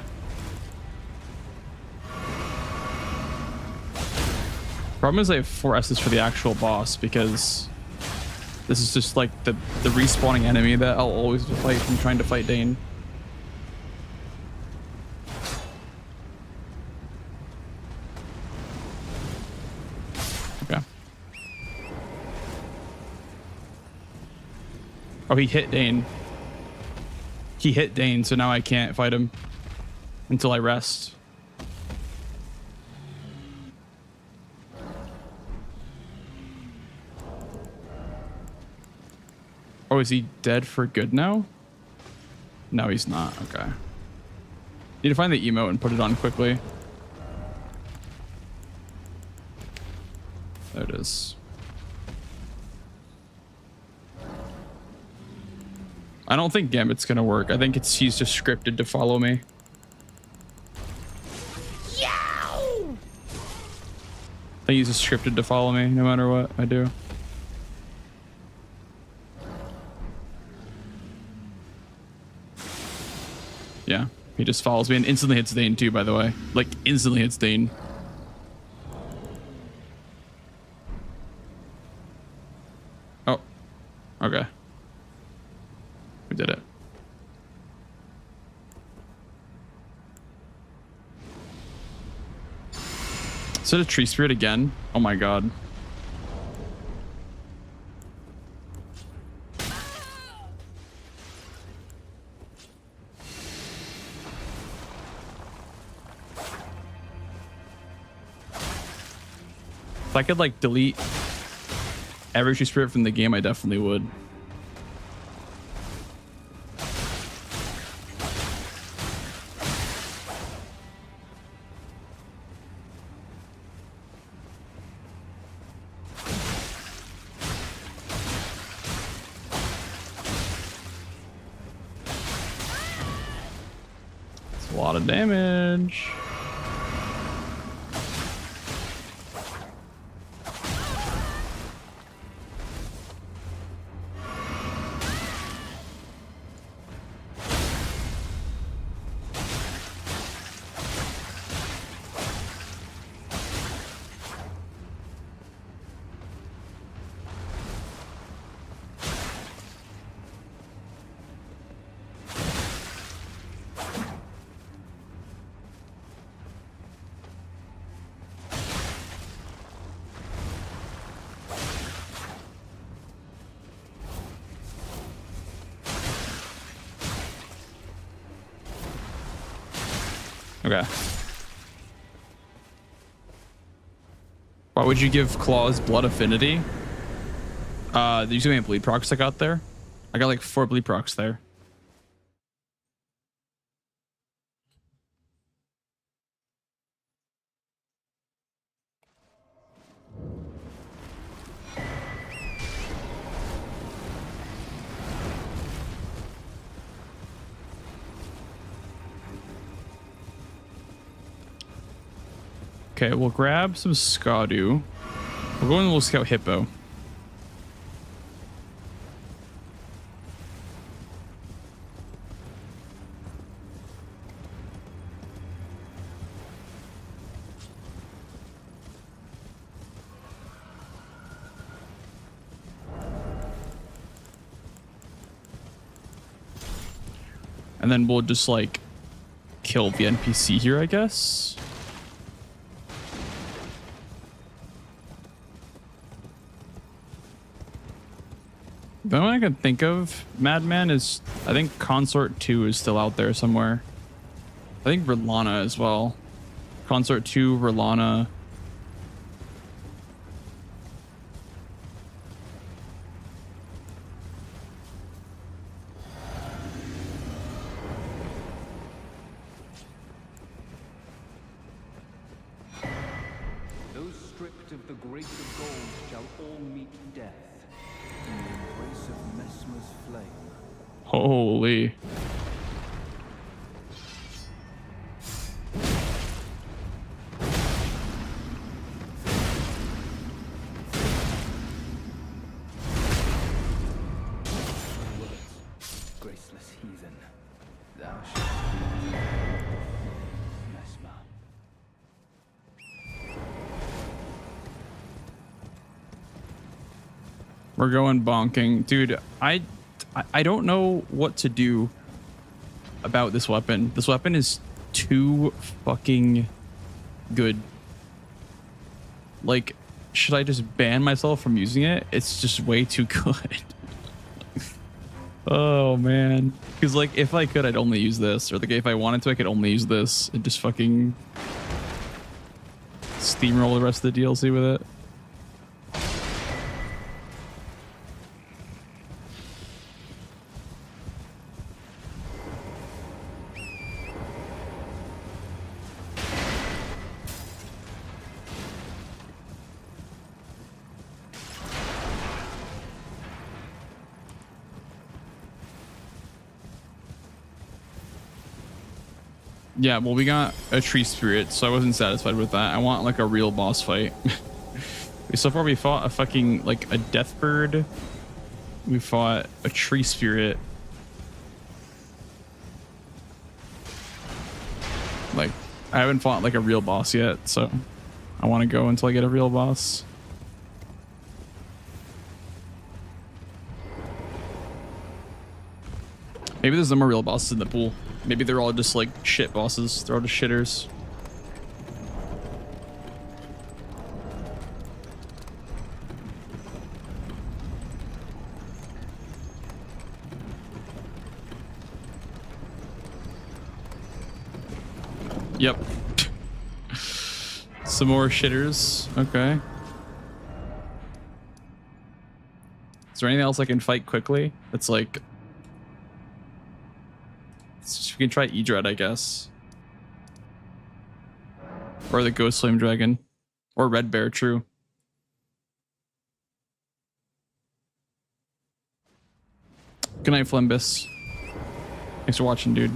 Problem is I have 4 S's for the actual boss because this is just like the respawning enemy that I'll always fight from trying to fight Dane. Okay. Oh, he hit Dane. He hit Dane, so now I can't fight him until I rest. Oh, is he dead for good now? No, he's not. Okay. Need to find the emote and put it on quickly. There it is. I don't think Gambit's gonna work. I think he's just scripted to follow me. I think he's just scripted to follow me no matter what I do. Yeah, he just follows me and instantly hits Dane too, by the way. Like, instantly hits Dane. Oh, okay. We did it. Is it a tree spirit again? Oh my god. If I could like delete every tree spirit from the game, I definitely would. It's a lot of damage. Okay. Why would you give Claws blood affinity? Did you see how many bleed procs I got there? I got like 4 bleed procs there. Okay, we'll grab some Skadu. We'll go and we'll scout Hippo. And then we'll just like kill the NPC here, I guess. The only one I can think of, Madman, is I think Consort 2 is still out there somewhere. I think Rilana as well. Consort 2, Rilana. Those stripped of the grace of gold shall all meet death in the embrace of Mesmer's flame. Holy. Graceless heathen, thou shalt be Mesmer. We're going bonking. Dude, I don't know what to do about this weapon. This weapon is too fucking good. Like, should I just ban myself from using it? It's just way too good. Oh man. Because like if I could, I'd only use this. Or like if I wanted to, I could only use this and just fucking steamroll the rest of the DLC with it. Yeah, well, we got a tree spirit, so I wasn't satisfied with that. I want like a real boss fight. So far, we fought a fucking like a death bird. We fought a tree spirit. Like, I haven't fought like a real boss yet, so I want to go until I get a real boss. Maybe there's no more real bosses in the pool. Maybe they're all just like shit bosses. They're all just shitters. Yep. Some more shitters. Okay. Is there anything else I can fight quickly? It's like... we can try Edred, I guess. Or the Ghost Flame Dragon. Or Red Bear, true. Good night, Flimbus. Thanks for watching, dude.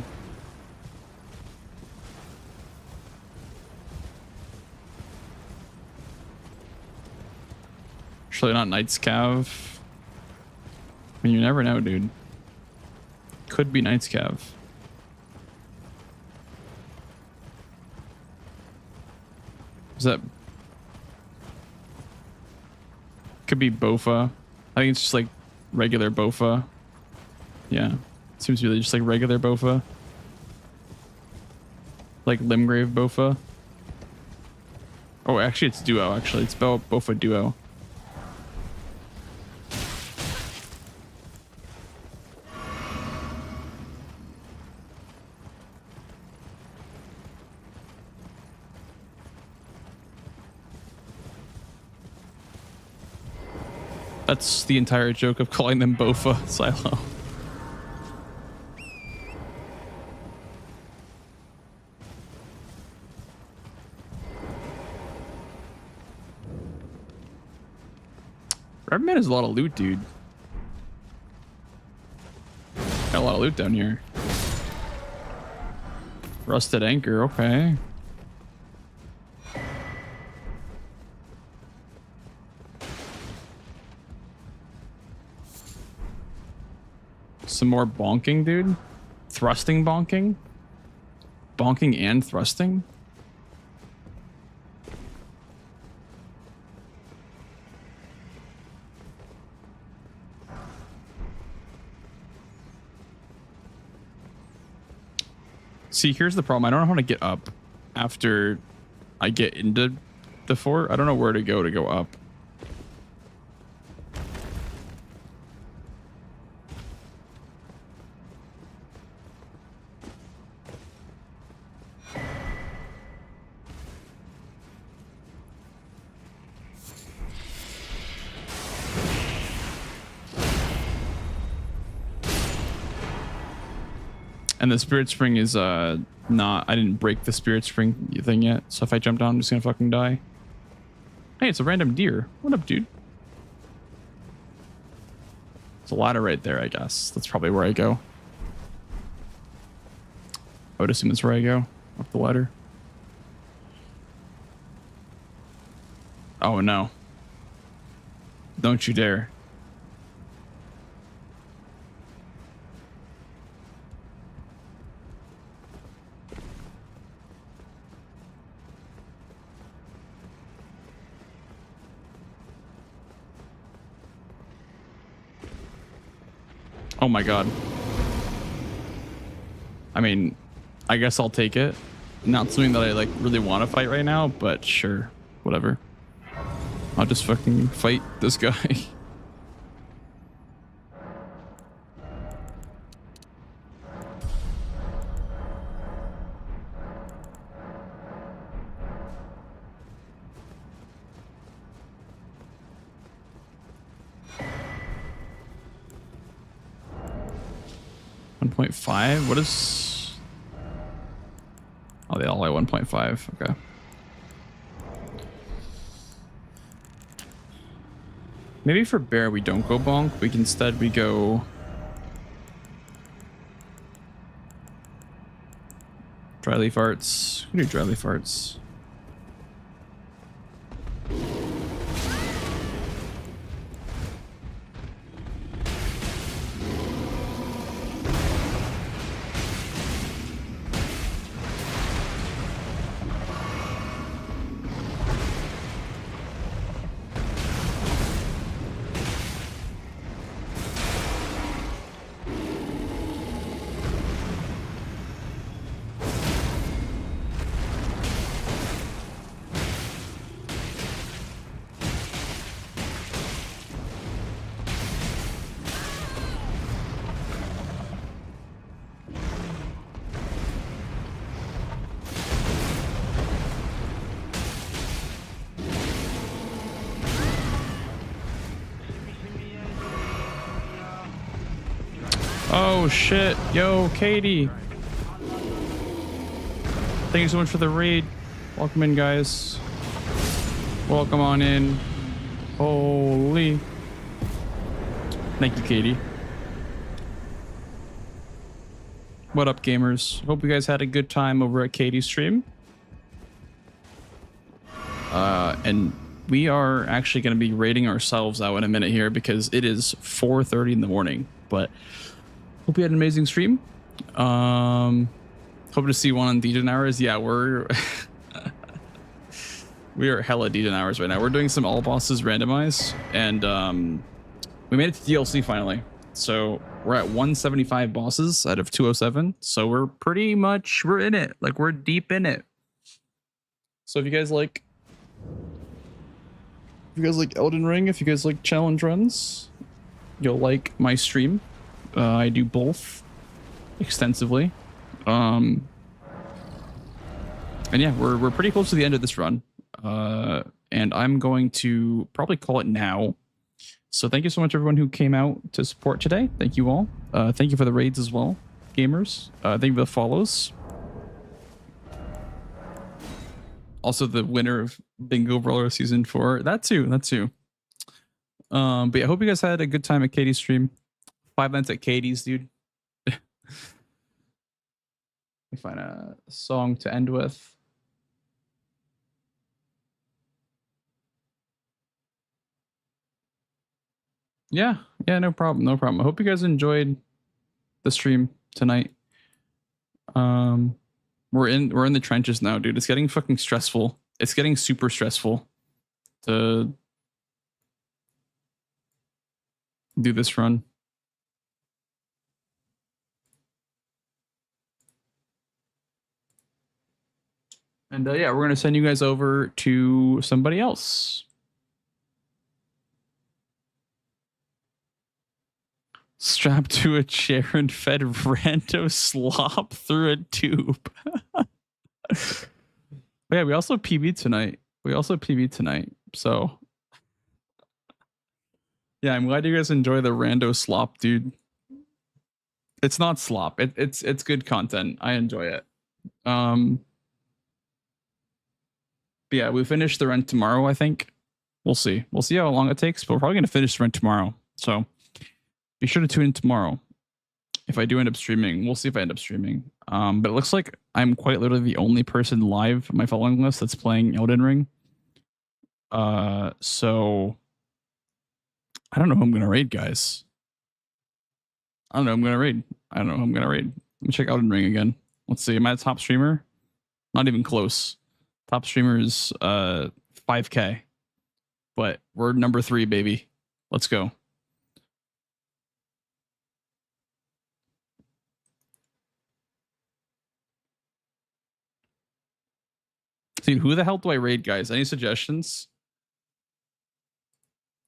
Surely not Knight's Cav. I mean, you never know, dude. Could be Knight's Cav. Is that... could be Bofa. I think it's just like regular Bofa. Yeah. Seems really just like regular Bofa. Like Limgrave Bofa. Oh, actually it's Duo, actually. It's Bofa Duo. That's the entire joke of calling them Bofa Silo. Redman has a lot of loot, dude. Got a lot of loot down here. Rusted Anchor, okay. Some more bonking, dude. Thrusting bonking. Bonking and thrusting. See, here's the problem. I don't know how to get up after I get into the fort. I don't know where to go up. And the Spirit Spring is not... I didn't break the Spirit Spring thing yet. So if I jump down, I'm just gonna fucking die. Hey, it's a random deer. What up, dude? There's a ladder right there, I guess. That's probably where I go. I would assume that's where I go. Up the ladder. Oh, no. Don't you dare. Oh my god. I mean, I guess I'll take it. Not something that I like really want to fight right now, but sure, whatever. I'll just fucking fight this guy. What is... oh, they all at 1.5. Okay. Maybe for bear we don't go bonk. Instead we go... Dry leaf arts. We do dry leaf arts. Oh shit. Yo, Katie. Thank you so much for the raid. Welcome in, guys. Welcome on in. Holy. Thank you, Katie. What up, gamers? Hope you guys had a good time over at Katie's stream. And we are actually going to be rating ourselves out in a minute here because it is 4:30 in the morning. But hope you had an amazing stream. Hope to see one on Degen hours. Yeah, we are hella Degen hours right now. We're doing some all bosses randomize, and we made it to DLC finally. So we're at 175 bosses out of 207. So we're pretty much we're in it. Like we're deep in it. So if you guys like Elden Ring, if you guys like challenge runs, you'll like my stream. I do both extensively. And yeah, we're pretty close to the end of this run. And I'm going to probably call it now. So thank you so much, everyone who came out to support today. Thank you all. Thank you for the raids as well, gamers. Thank you for the follows. Also, the winner of Bingo Brawler Season 4. That too. But yeah, I hope you guys had a good time at Katie's stream. 5 nights at Katie's, dude. Let me find a song to end with. Yeah, no problem. I hope you guys enjoyed the stream tonight. We're in the trenches now, dude. It's getting fucking stressful. It's getting super stressful to do this run. And yeah, we're gonna send you guys over to somebody else. Strapped to a chair and fed rando slop through a tube. Yeah, we also PB'd tonight. So yeah, I'm glad you guys enjoy the rando slop, dude. It's not slop. It's good content. I enjoy it. But yeah, we finish the run tomorrow, I think. We'll see. We'll see how long it takes, but we're probably gonna finish the run tomorrow. So be sure to tune in tomorrow. If I do end up streaming, we'll see if I end up streaming. But it looks like I'm quite literally the only person live on my following list that's playing Elden Ring. So I don't know who I'm gonna raid, guys. I don't know who I'm gonna raid. Let me check Elden Ring again. Let's see. Am I a top streamer? Not even close. Top streamer is 5K. But we're number 3, baby. Let's go. Dude, who the hell do I raid, guys? Any suggestions?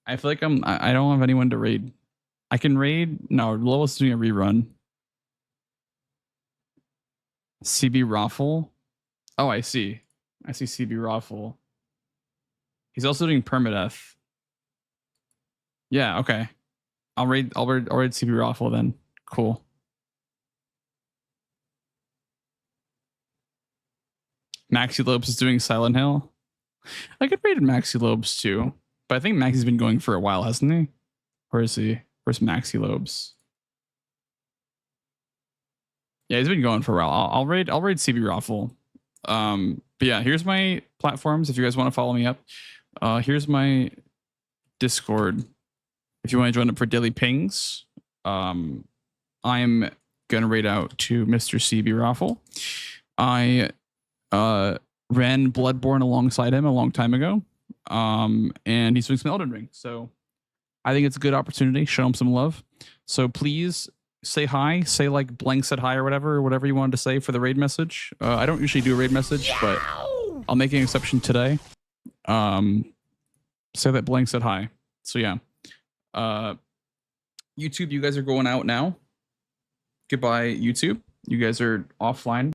I feel like I don't have anyone to raid. I can raid. No, Lois is doing a rerun. CB Raffle. Oh, I see CB Raffle. He's also doing PERMADEATH. Yeah, okay. I'll raid CB Raffle then. Cool. Maxi Lopes is doing Silent Hill. I could raid Maxi Lopes too, but I think Maxi's been going for a while, hasn't he? Where is he? Where's Maxi Lopes? Yeah, he's been going for a while. I'll raid CB Raffle. But yeah, here's my platforms if you guys want to follow me up. Here's my Discord. If you want to join up for daily pings, I'm gonna raid out to Mr. CB Raffle. I ran Bloodborne alongside him a long time ago. And he's doing some Elden Ring. So I think it's a good opportunity. Show him some love. So please say hi. Say like blank said hi or whatever you wanted to say for the raid message. I don't usually do a raid message, but I'll make an exception today. Say that blank said hi. So yeah. YouTube, you guys are going out now. Goodbye, YouTube. You guys are offline.